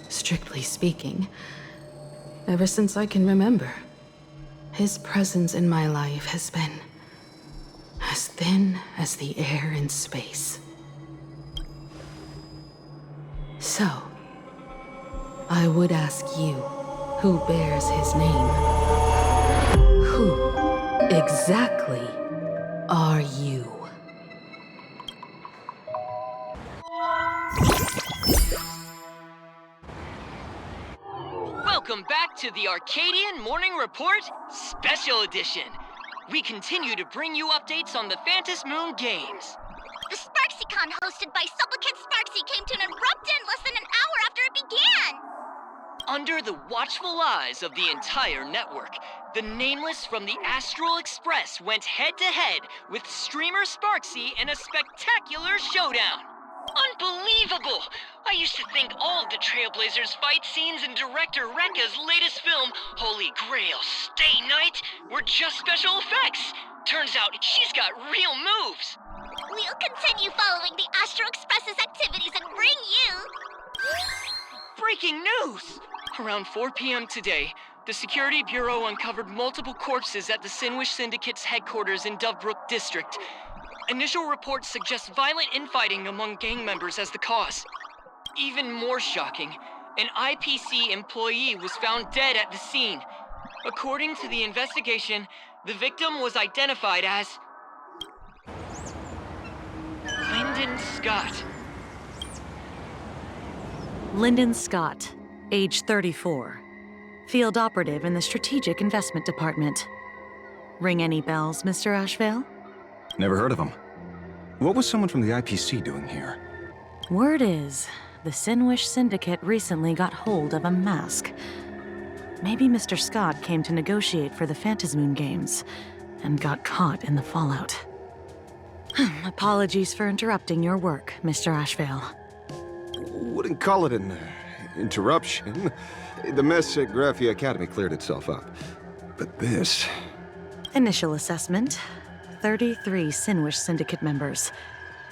Strictly speaking, ever since I can remember, his presence in my life has been as thin as the air in space. So, I would ask you, who bears his name, who exactly are you?" Welcome back to the Arcadian Morning Report Special Edition. We continue to bring you updates on the Phantasmoon Games. The SparxieCon hosted by Supplicant Sparxie came to an abrupt end less than an hour after it began. Under the watchful eyes of the entire network, the Nameless from the Astral Express went head-to-head with streamer Sparxie in a spectacular showdown. Unbelievable! I used to think all of the Trailblazers' fight scenes in director Rekka's latest film, Holy Grail Stay Night, were just special effects. Turns out she's got real moves. We'll continue following the Astral Express's activities and bring you... Breaking news! Around 4 p.m. today, the Security Bureau uncovered multiple corpses at the Sinwish Syndicate's headquarters in Dovebrook District. Initial reports suggest violent infighting among gang members as the cause. Even more shocking, an IPC employee was found dead at the scene. According to the investigation, the victim was identified as Lyndon Skott. Lyndon Skott, age 34. Field operative in the Strategic Investment Department. Ring any bells, Mr. Ashveil? Never heard of him. What was someone from the IPC doing here? Word is, the Sinwish Syndicate recently got hold of a mask. Maybe Mr. Skott came to negotiate for the Phantasmoon Games, and got caught in the fallout. Apologies for interrupting your work, Mr. Ashveil. Wouldn't call it an interruption. The mess at Graphia Academy cleared itself up. But this... Initial assessment. 33 Sinwish Syndicate members.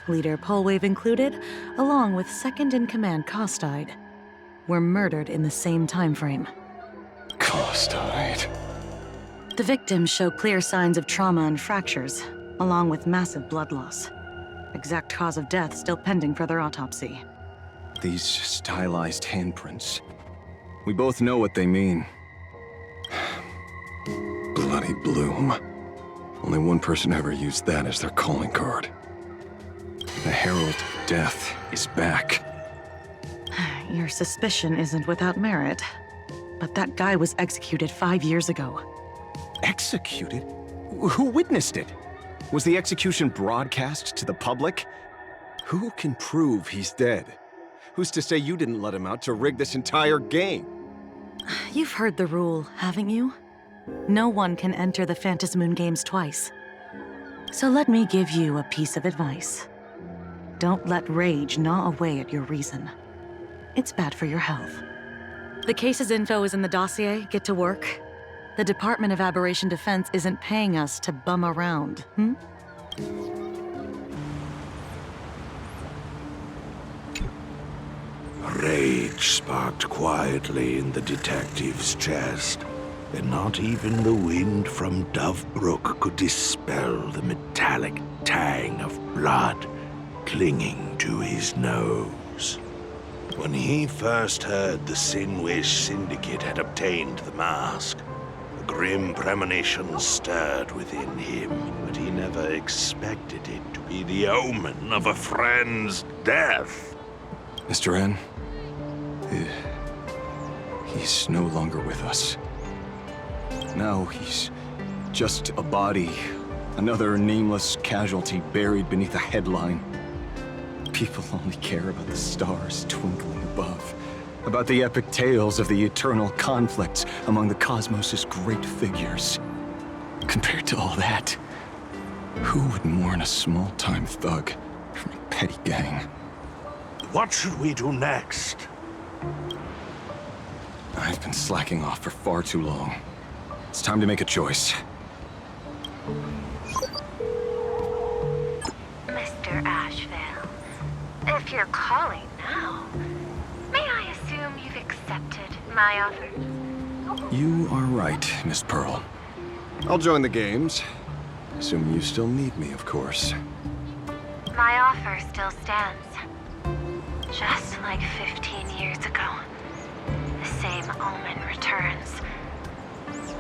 Leader Polwave included, along with second-in-command Costide, were murdered in the same time frame. Costide. The victims show clear signs of trauma and fractures, along with massive blood loss. Exact cause of death still pending further autopsy. These stylized handprints. We both know what they mean. Bloody Bloom. Only one person ever used that as their calling card. The Herald of Death is back. Your suspicion isn't without merit. But that guy was executed 5 years ago. Executed? Who witnessed it? Was the execution broadcast to the public? Who can prove he's dead? Who's to say you didn't let him out to rig this entire game? You've heard the rule, haven't you? No one can enter the Phantasmoon Games twice. So let me give you a piece of advice. Don't let rage gnaw away at your reason. It's bad for your health. The case's info is in the dossier. Get to work. The Department of Aberration Defense isn't paying us to bum around, Rage sparked quietly in the detective's chest. and not even the wind from Dovebrook could dispel the metallic tang of blood clinging to his nose. When he first heard the Sinwish Syndicate had obtained the mask, a grim premonition stirred within him, but he never expected it to be the omen of a friend's death. Mr. N, he's no longer with us. Now he's just a body, another nameless casualty buried beneath a headline. People only care about the stars twinkling above, about the epic tales of the eternal conflicts among the cosmos' great figures. Compared to all that, who would mourn a small-time thug from a petty gang? What should we do next? I've been slacking off for far too long. It's time to make a choice. Mr. Ashveil, if you're calling now, may I assume you've accepted my offer? You are right, Miss Pearl. I'll join the games. Assuming you still need me, of course. My offer still stands. Just like 15 years ago, the same omen returns.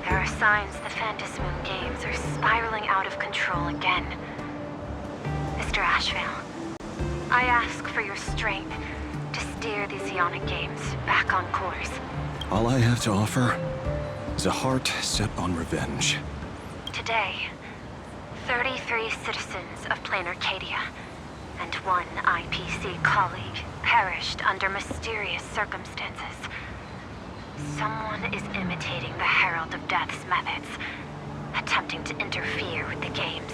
There are signs the Phantasmoon Games are spiraling out of control again. Mr. Ashveil, I ask for your strength to steer these Ionic Games back on course. All I have to offer is a heart set on revenge. Today, 33 citizens of Planarcadia and one IPC colleague perished under mysterious circumstances. Someone is imitating the Herald of Death's methods, attempting to interfere with the games.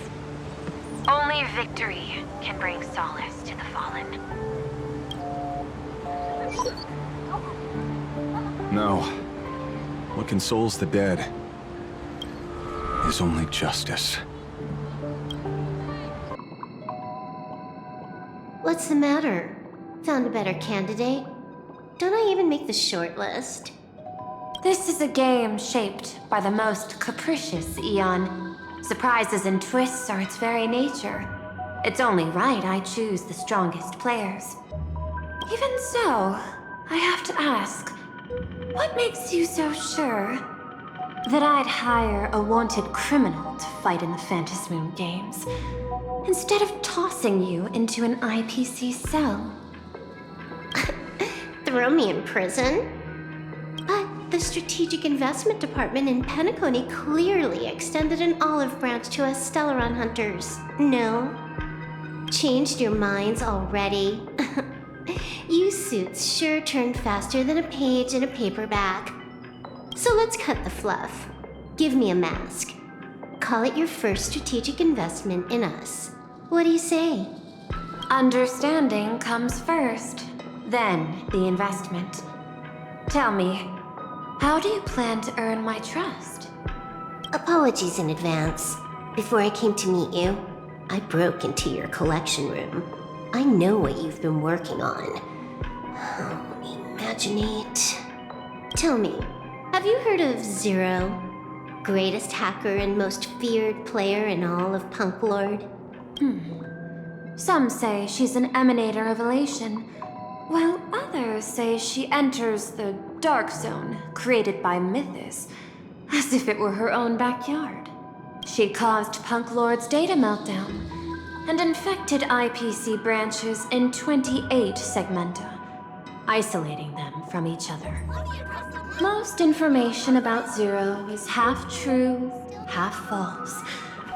Only victory can bring solace to the fallen. No. What consoles the dead is only justice. What's the matter? Found a better candidate? Don't I even make the short list? This is a game shaped by the most capricious Eon. Surprises and twists are its very nature. It's only right I choose the strongest players. Even so, I have to ask, what makes you so sure that I'd hire a wanted criminal to fight in the Phantasmoon Games, instead of tossing you into an IPC cell? Throw me in prison? But the Strategic Investment Department in Penacony clearly extended an olive branch to us Stellaron hunters. No? Changed your minds already? You suits sure turn faster than a page in a paperback. So let's cut the fluff. Give me a mask. Call it your first strategic investment in us. What do you say? Understanding comes first, then the investment. Tell me, how do you plan to earn my trust? Apologies in advance. Before I came to meet you, I broke into your collection room. I know what you've been working on. Imaginate. Tell me, have you heard of Zero? Greatest hacker and most feared player in all of Punk Lord? Some say she's an emanator of elation, while others say she enters the Dark Zone created by Mythos, as if it were her own backyard. She caused Punk Lord's data meltdown and infected IPC branches in 28 segmenta, isolating them from each other. Most information about Zero is half true, half false,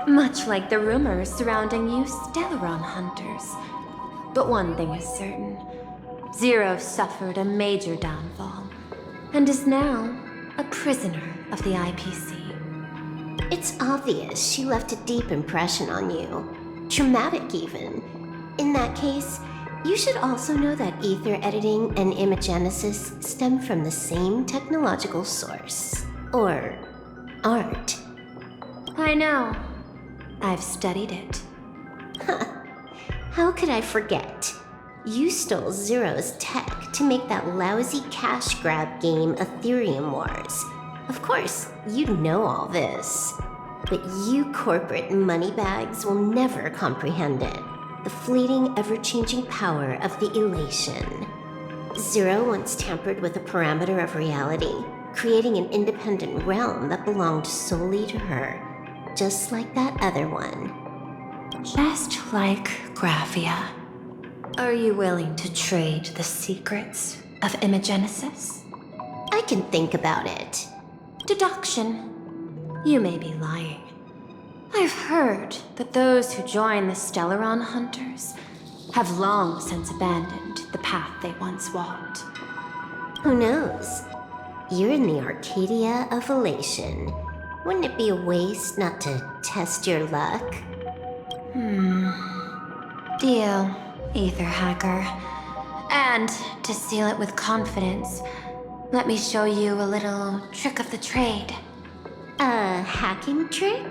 much like the rumors surrounding you Stellaron hunters. But one thing is certain. Zero suffered a major downfall, and is now a prisoner of the IPC. It's obvious she left a deep impression on you. Traumatic, even. In that case, you should also know that ether editing and imagenesis stem from the same technological source. Or art. I know. I've studied it. How could I forget? You stole Zero's tech to make that lousy cash grab game Ethereum Wars. Of course, you know all this. But you corporate moneybags will never comprehend it. The fleeting, ever-changing power of the elation. Zero once tampered with a parameter of reality, creating an independent realm that belonged solely to her. Just like that other one. Just like Graphia. Are you willing to trade the secrets of Imagenesis? I can think about it. Deduction. You may be lying. I've heard that those who join the Stellaron Hunters have long since abandoned the path they once walked. Who knows? You're in the Arcadia of Elation. Wouldn't it be a waste not to test your luck? Deal, Ether Hacker. And to seal it with confidence, let me show you a little trick of the trade. A hacking trick?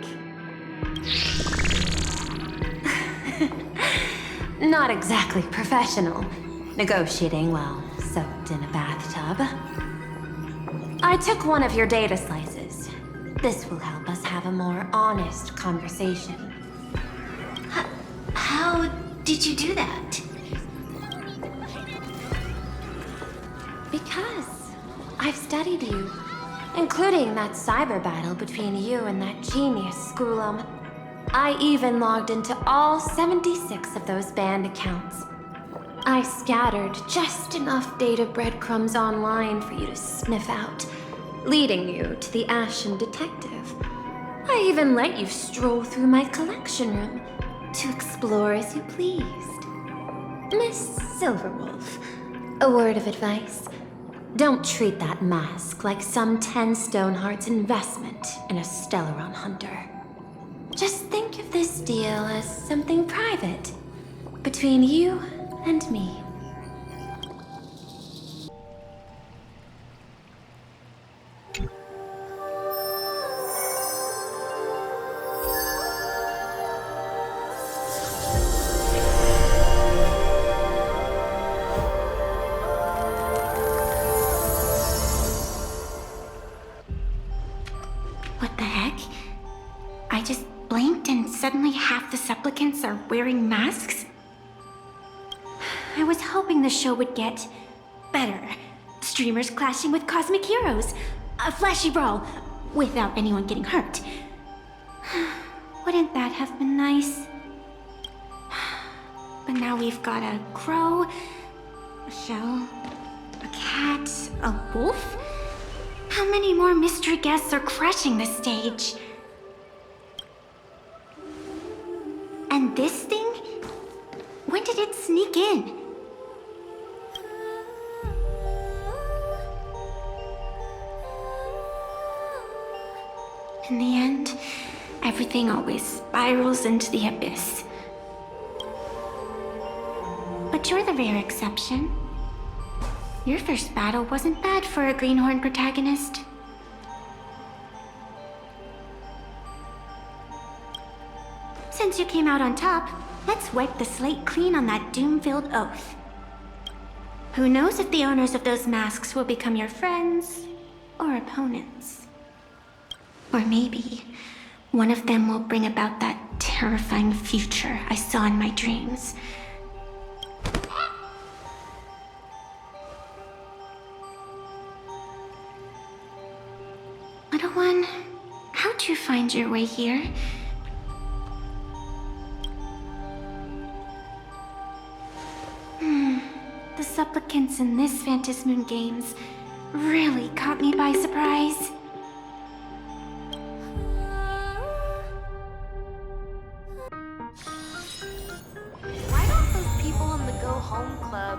Not exactly professional. Negotiating while soaked in a bathtub. I took one of your data slices. This will help us have a more honest conversation. How did you do that? Because I've studied you, including that cyber battle between you and that genius Schoolum. I even logged into all 76 of those banned accounts. I scattered just enough data breadcrumbs online for you to sniff out, leading you to the Ashen Detective. I even let you stroll through my collection room to explore as you pleased. Miss Silverwolf, a word of advice. Don't treat that mask like some 10 Stoneheart's investment in a Stellaron Hunter. Just think of this deal as something private, between you and me. What the heck? I just blinked and suddenly half the supplicants are wearing masks? I was hoping the show would get better. Streamers clashing with cosmic heroes. A flashy brawl without anyone getting hurt. Wouldn't that have been nice? But now we've got a crow, a shell, a cat, a wolf? How many more mystery guests are crashing the stage? And this thing? When did it sneak in? In the end, everything always spirals into the abyss. But you're the rare exception. Your first battle wasn't bad for a greenhorn protagonist. Since you came out on top, let's wipe the slate clean on that doom-filled oath. Who knows if the owners of those masks will become your friends or opponents? Or maybe one of them will bring about that terrifying future I saw in my dreams. Little one, how'd you find your way here? The supplicants in this Phantasmoon Games really caught me by surprise. Why don't those people in the Go Home Club?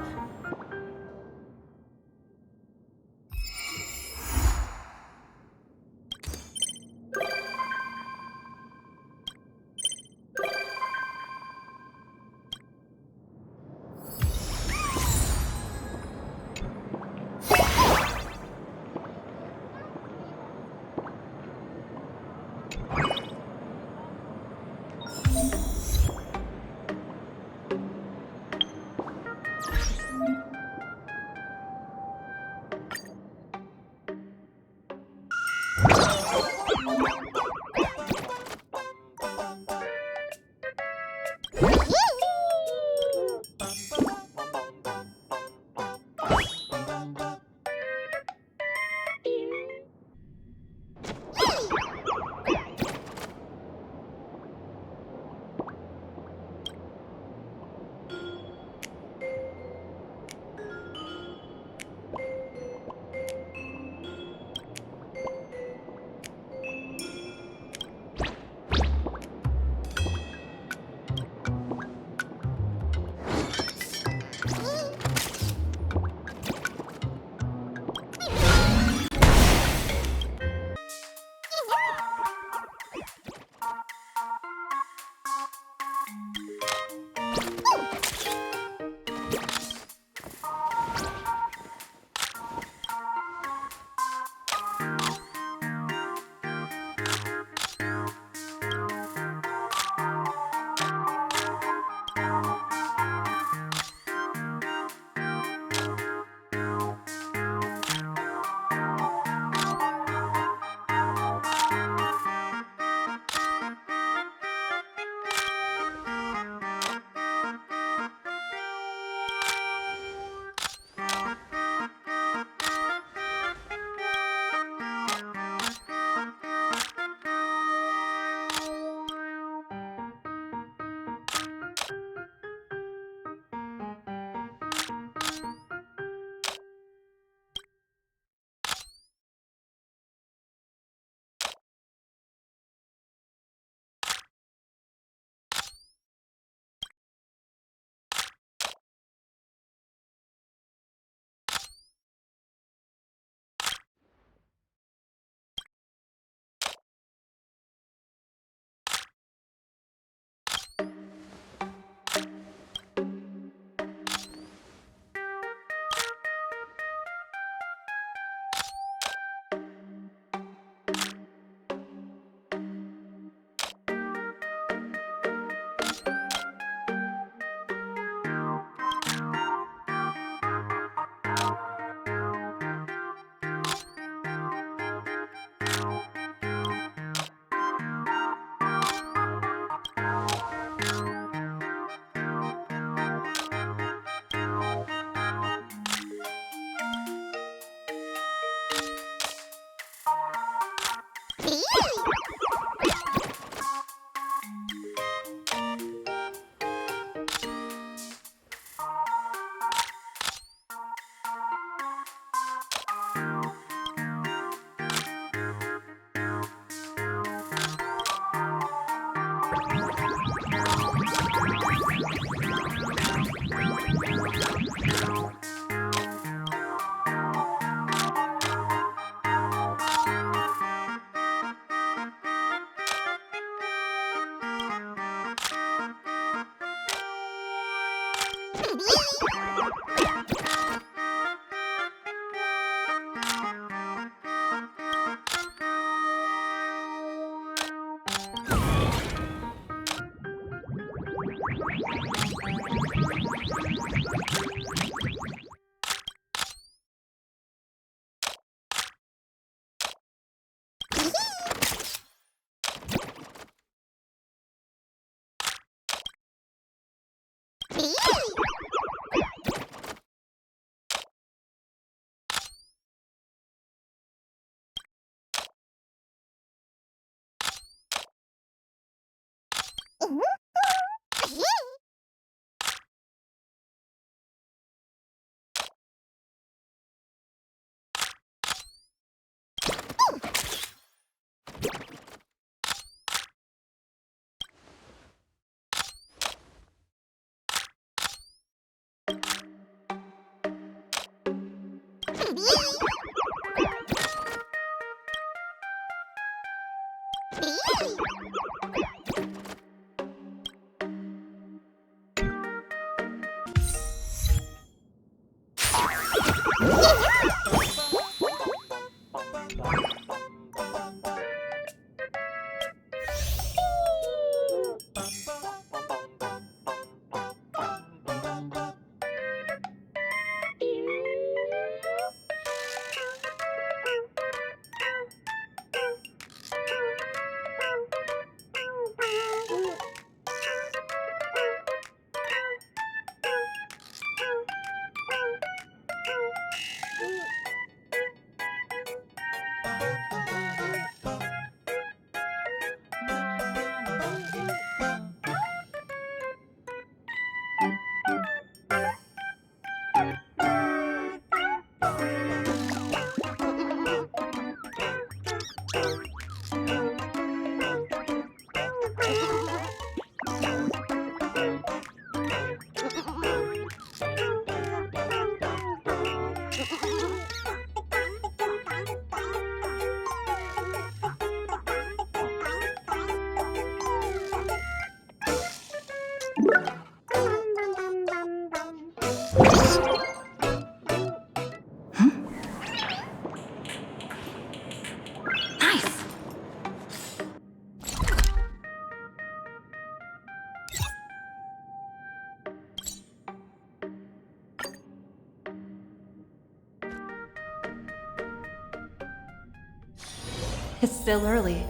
It's still early.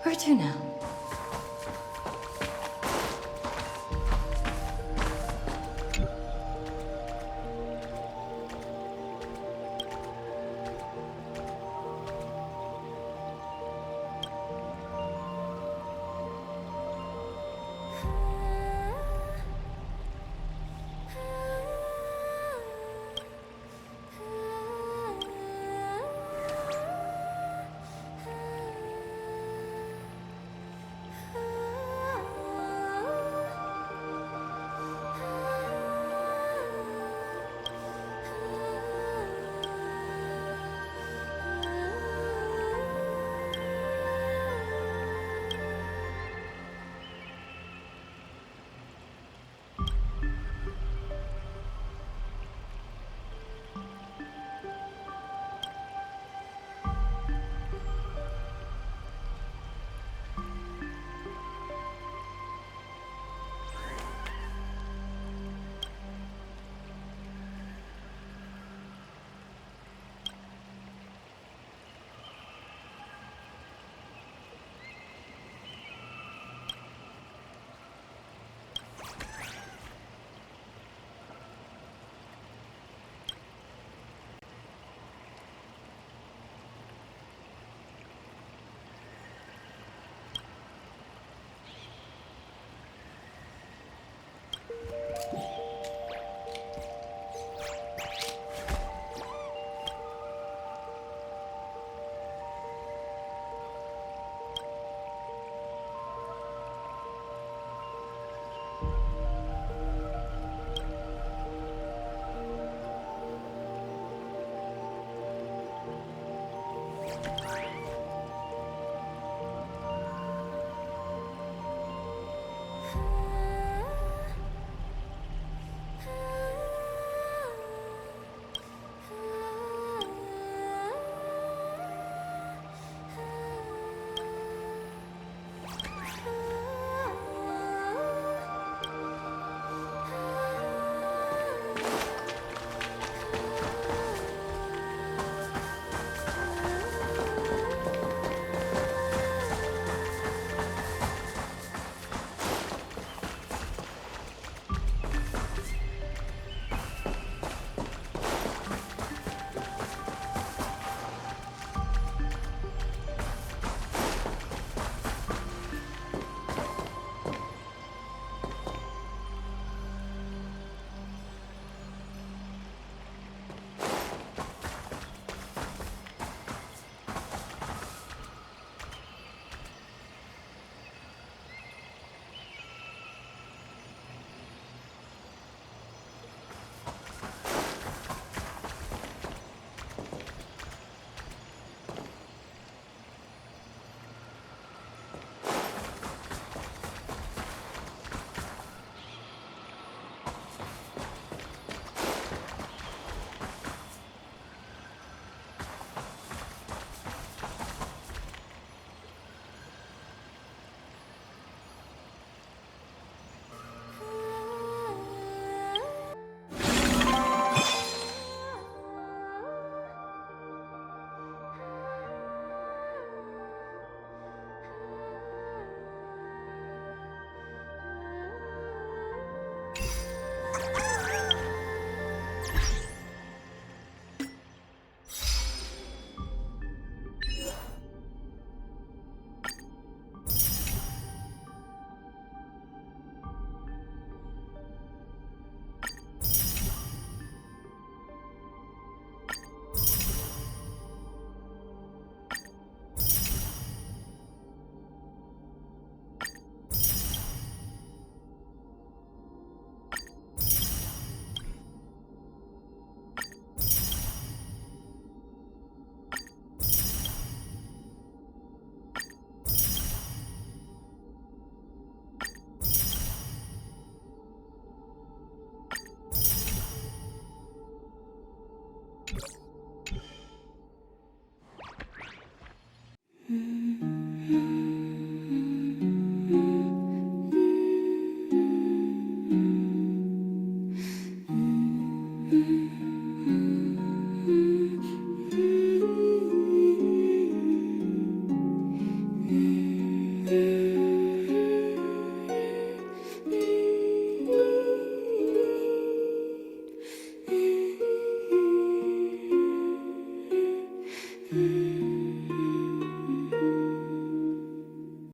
Where to now?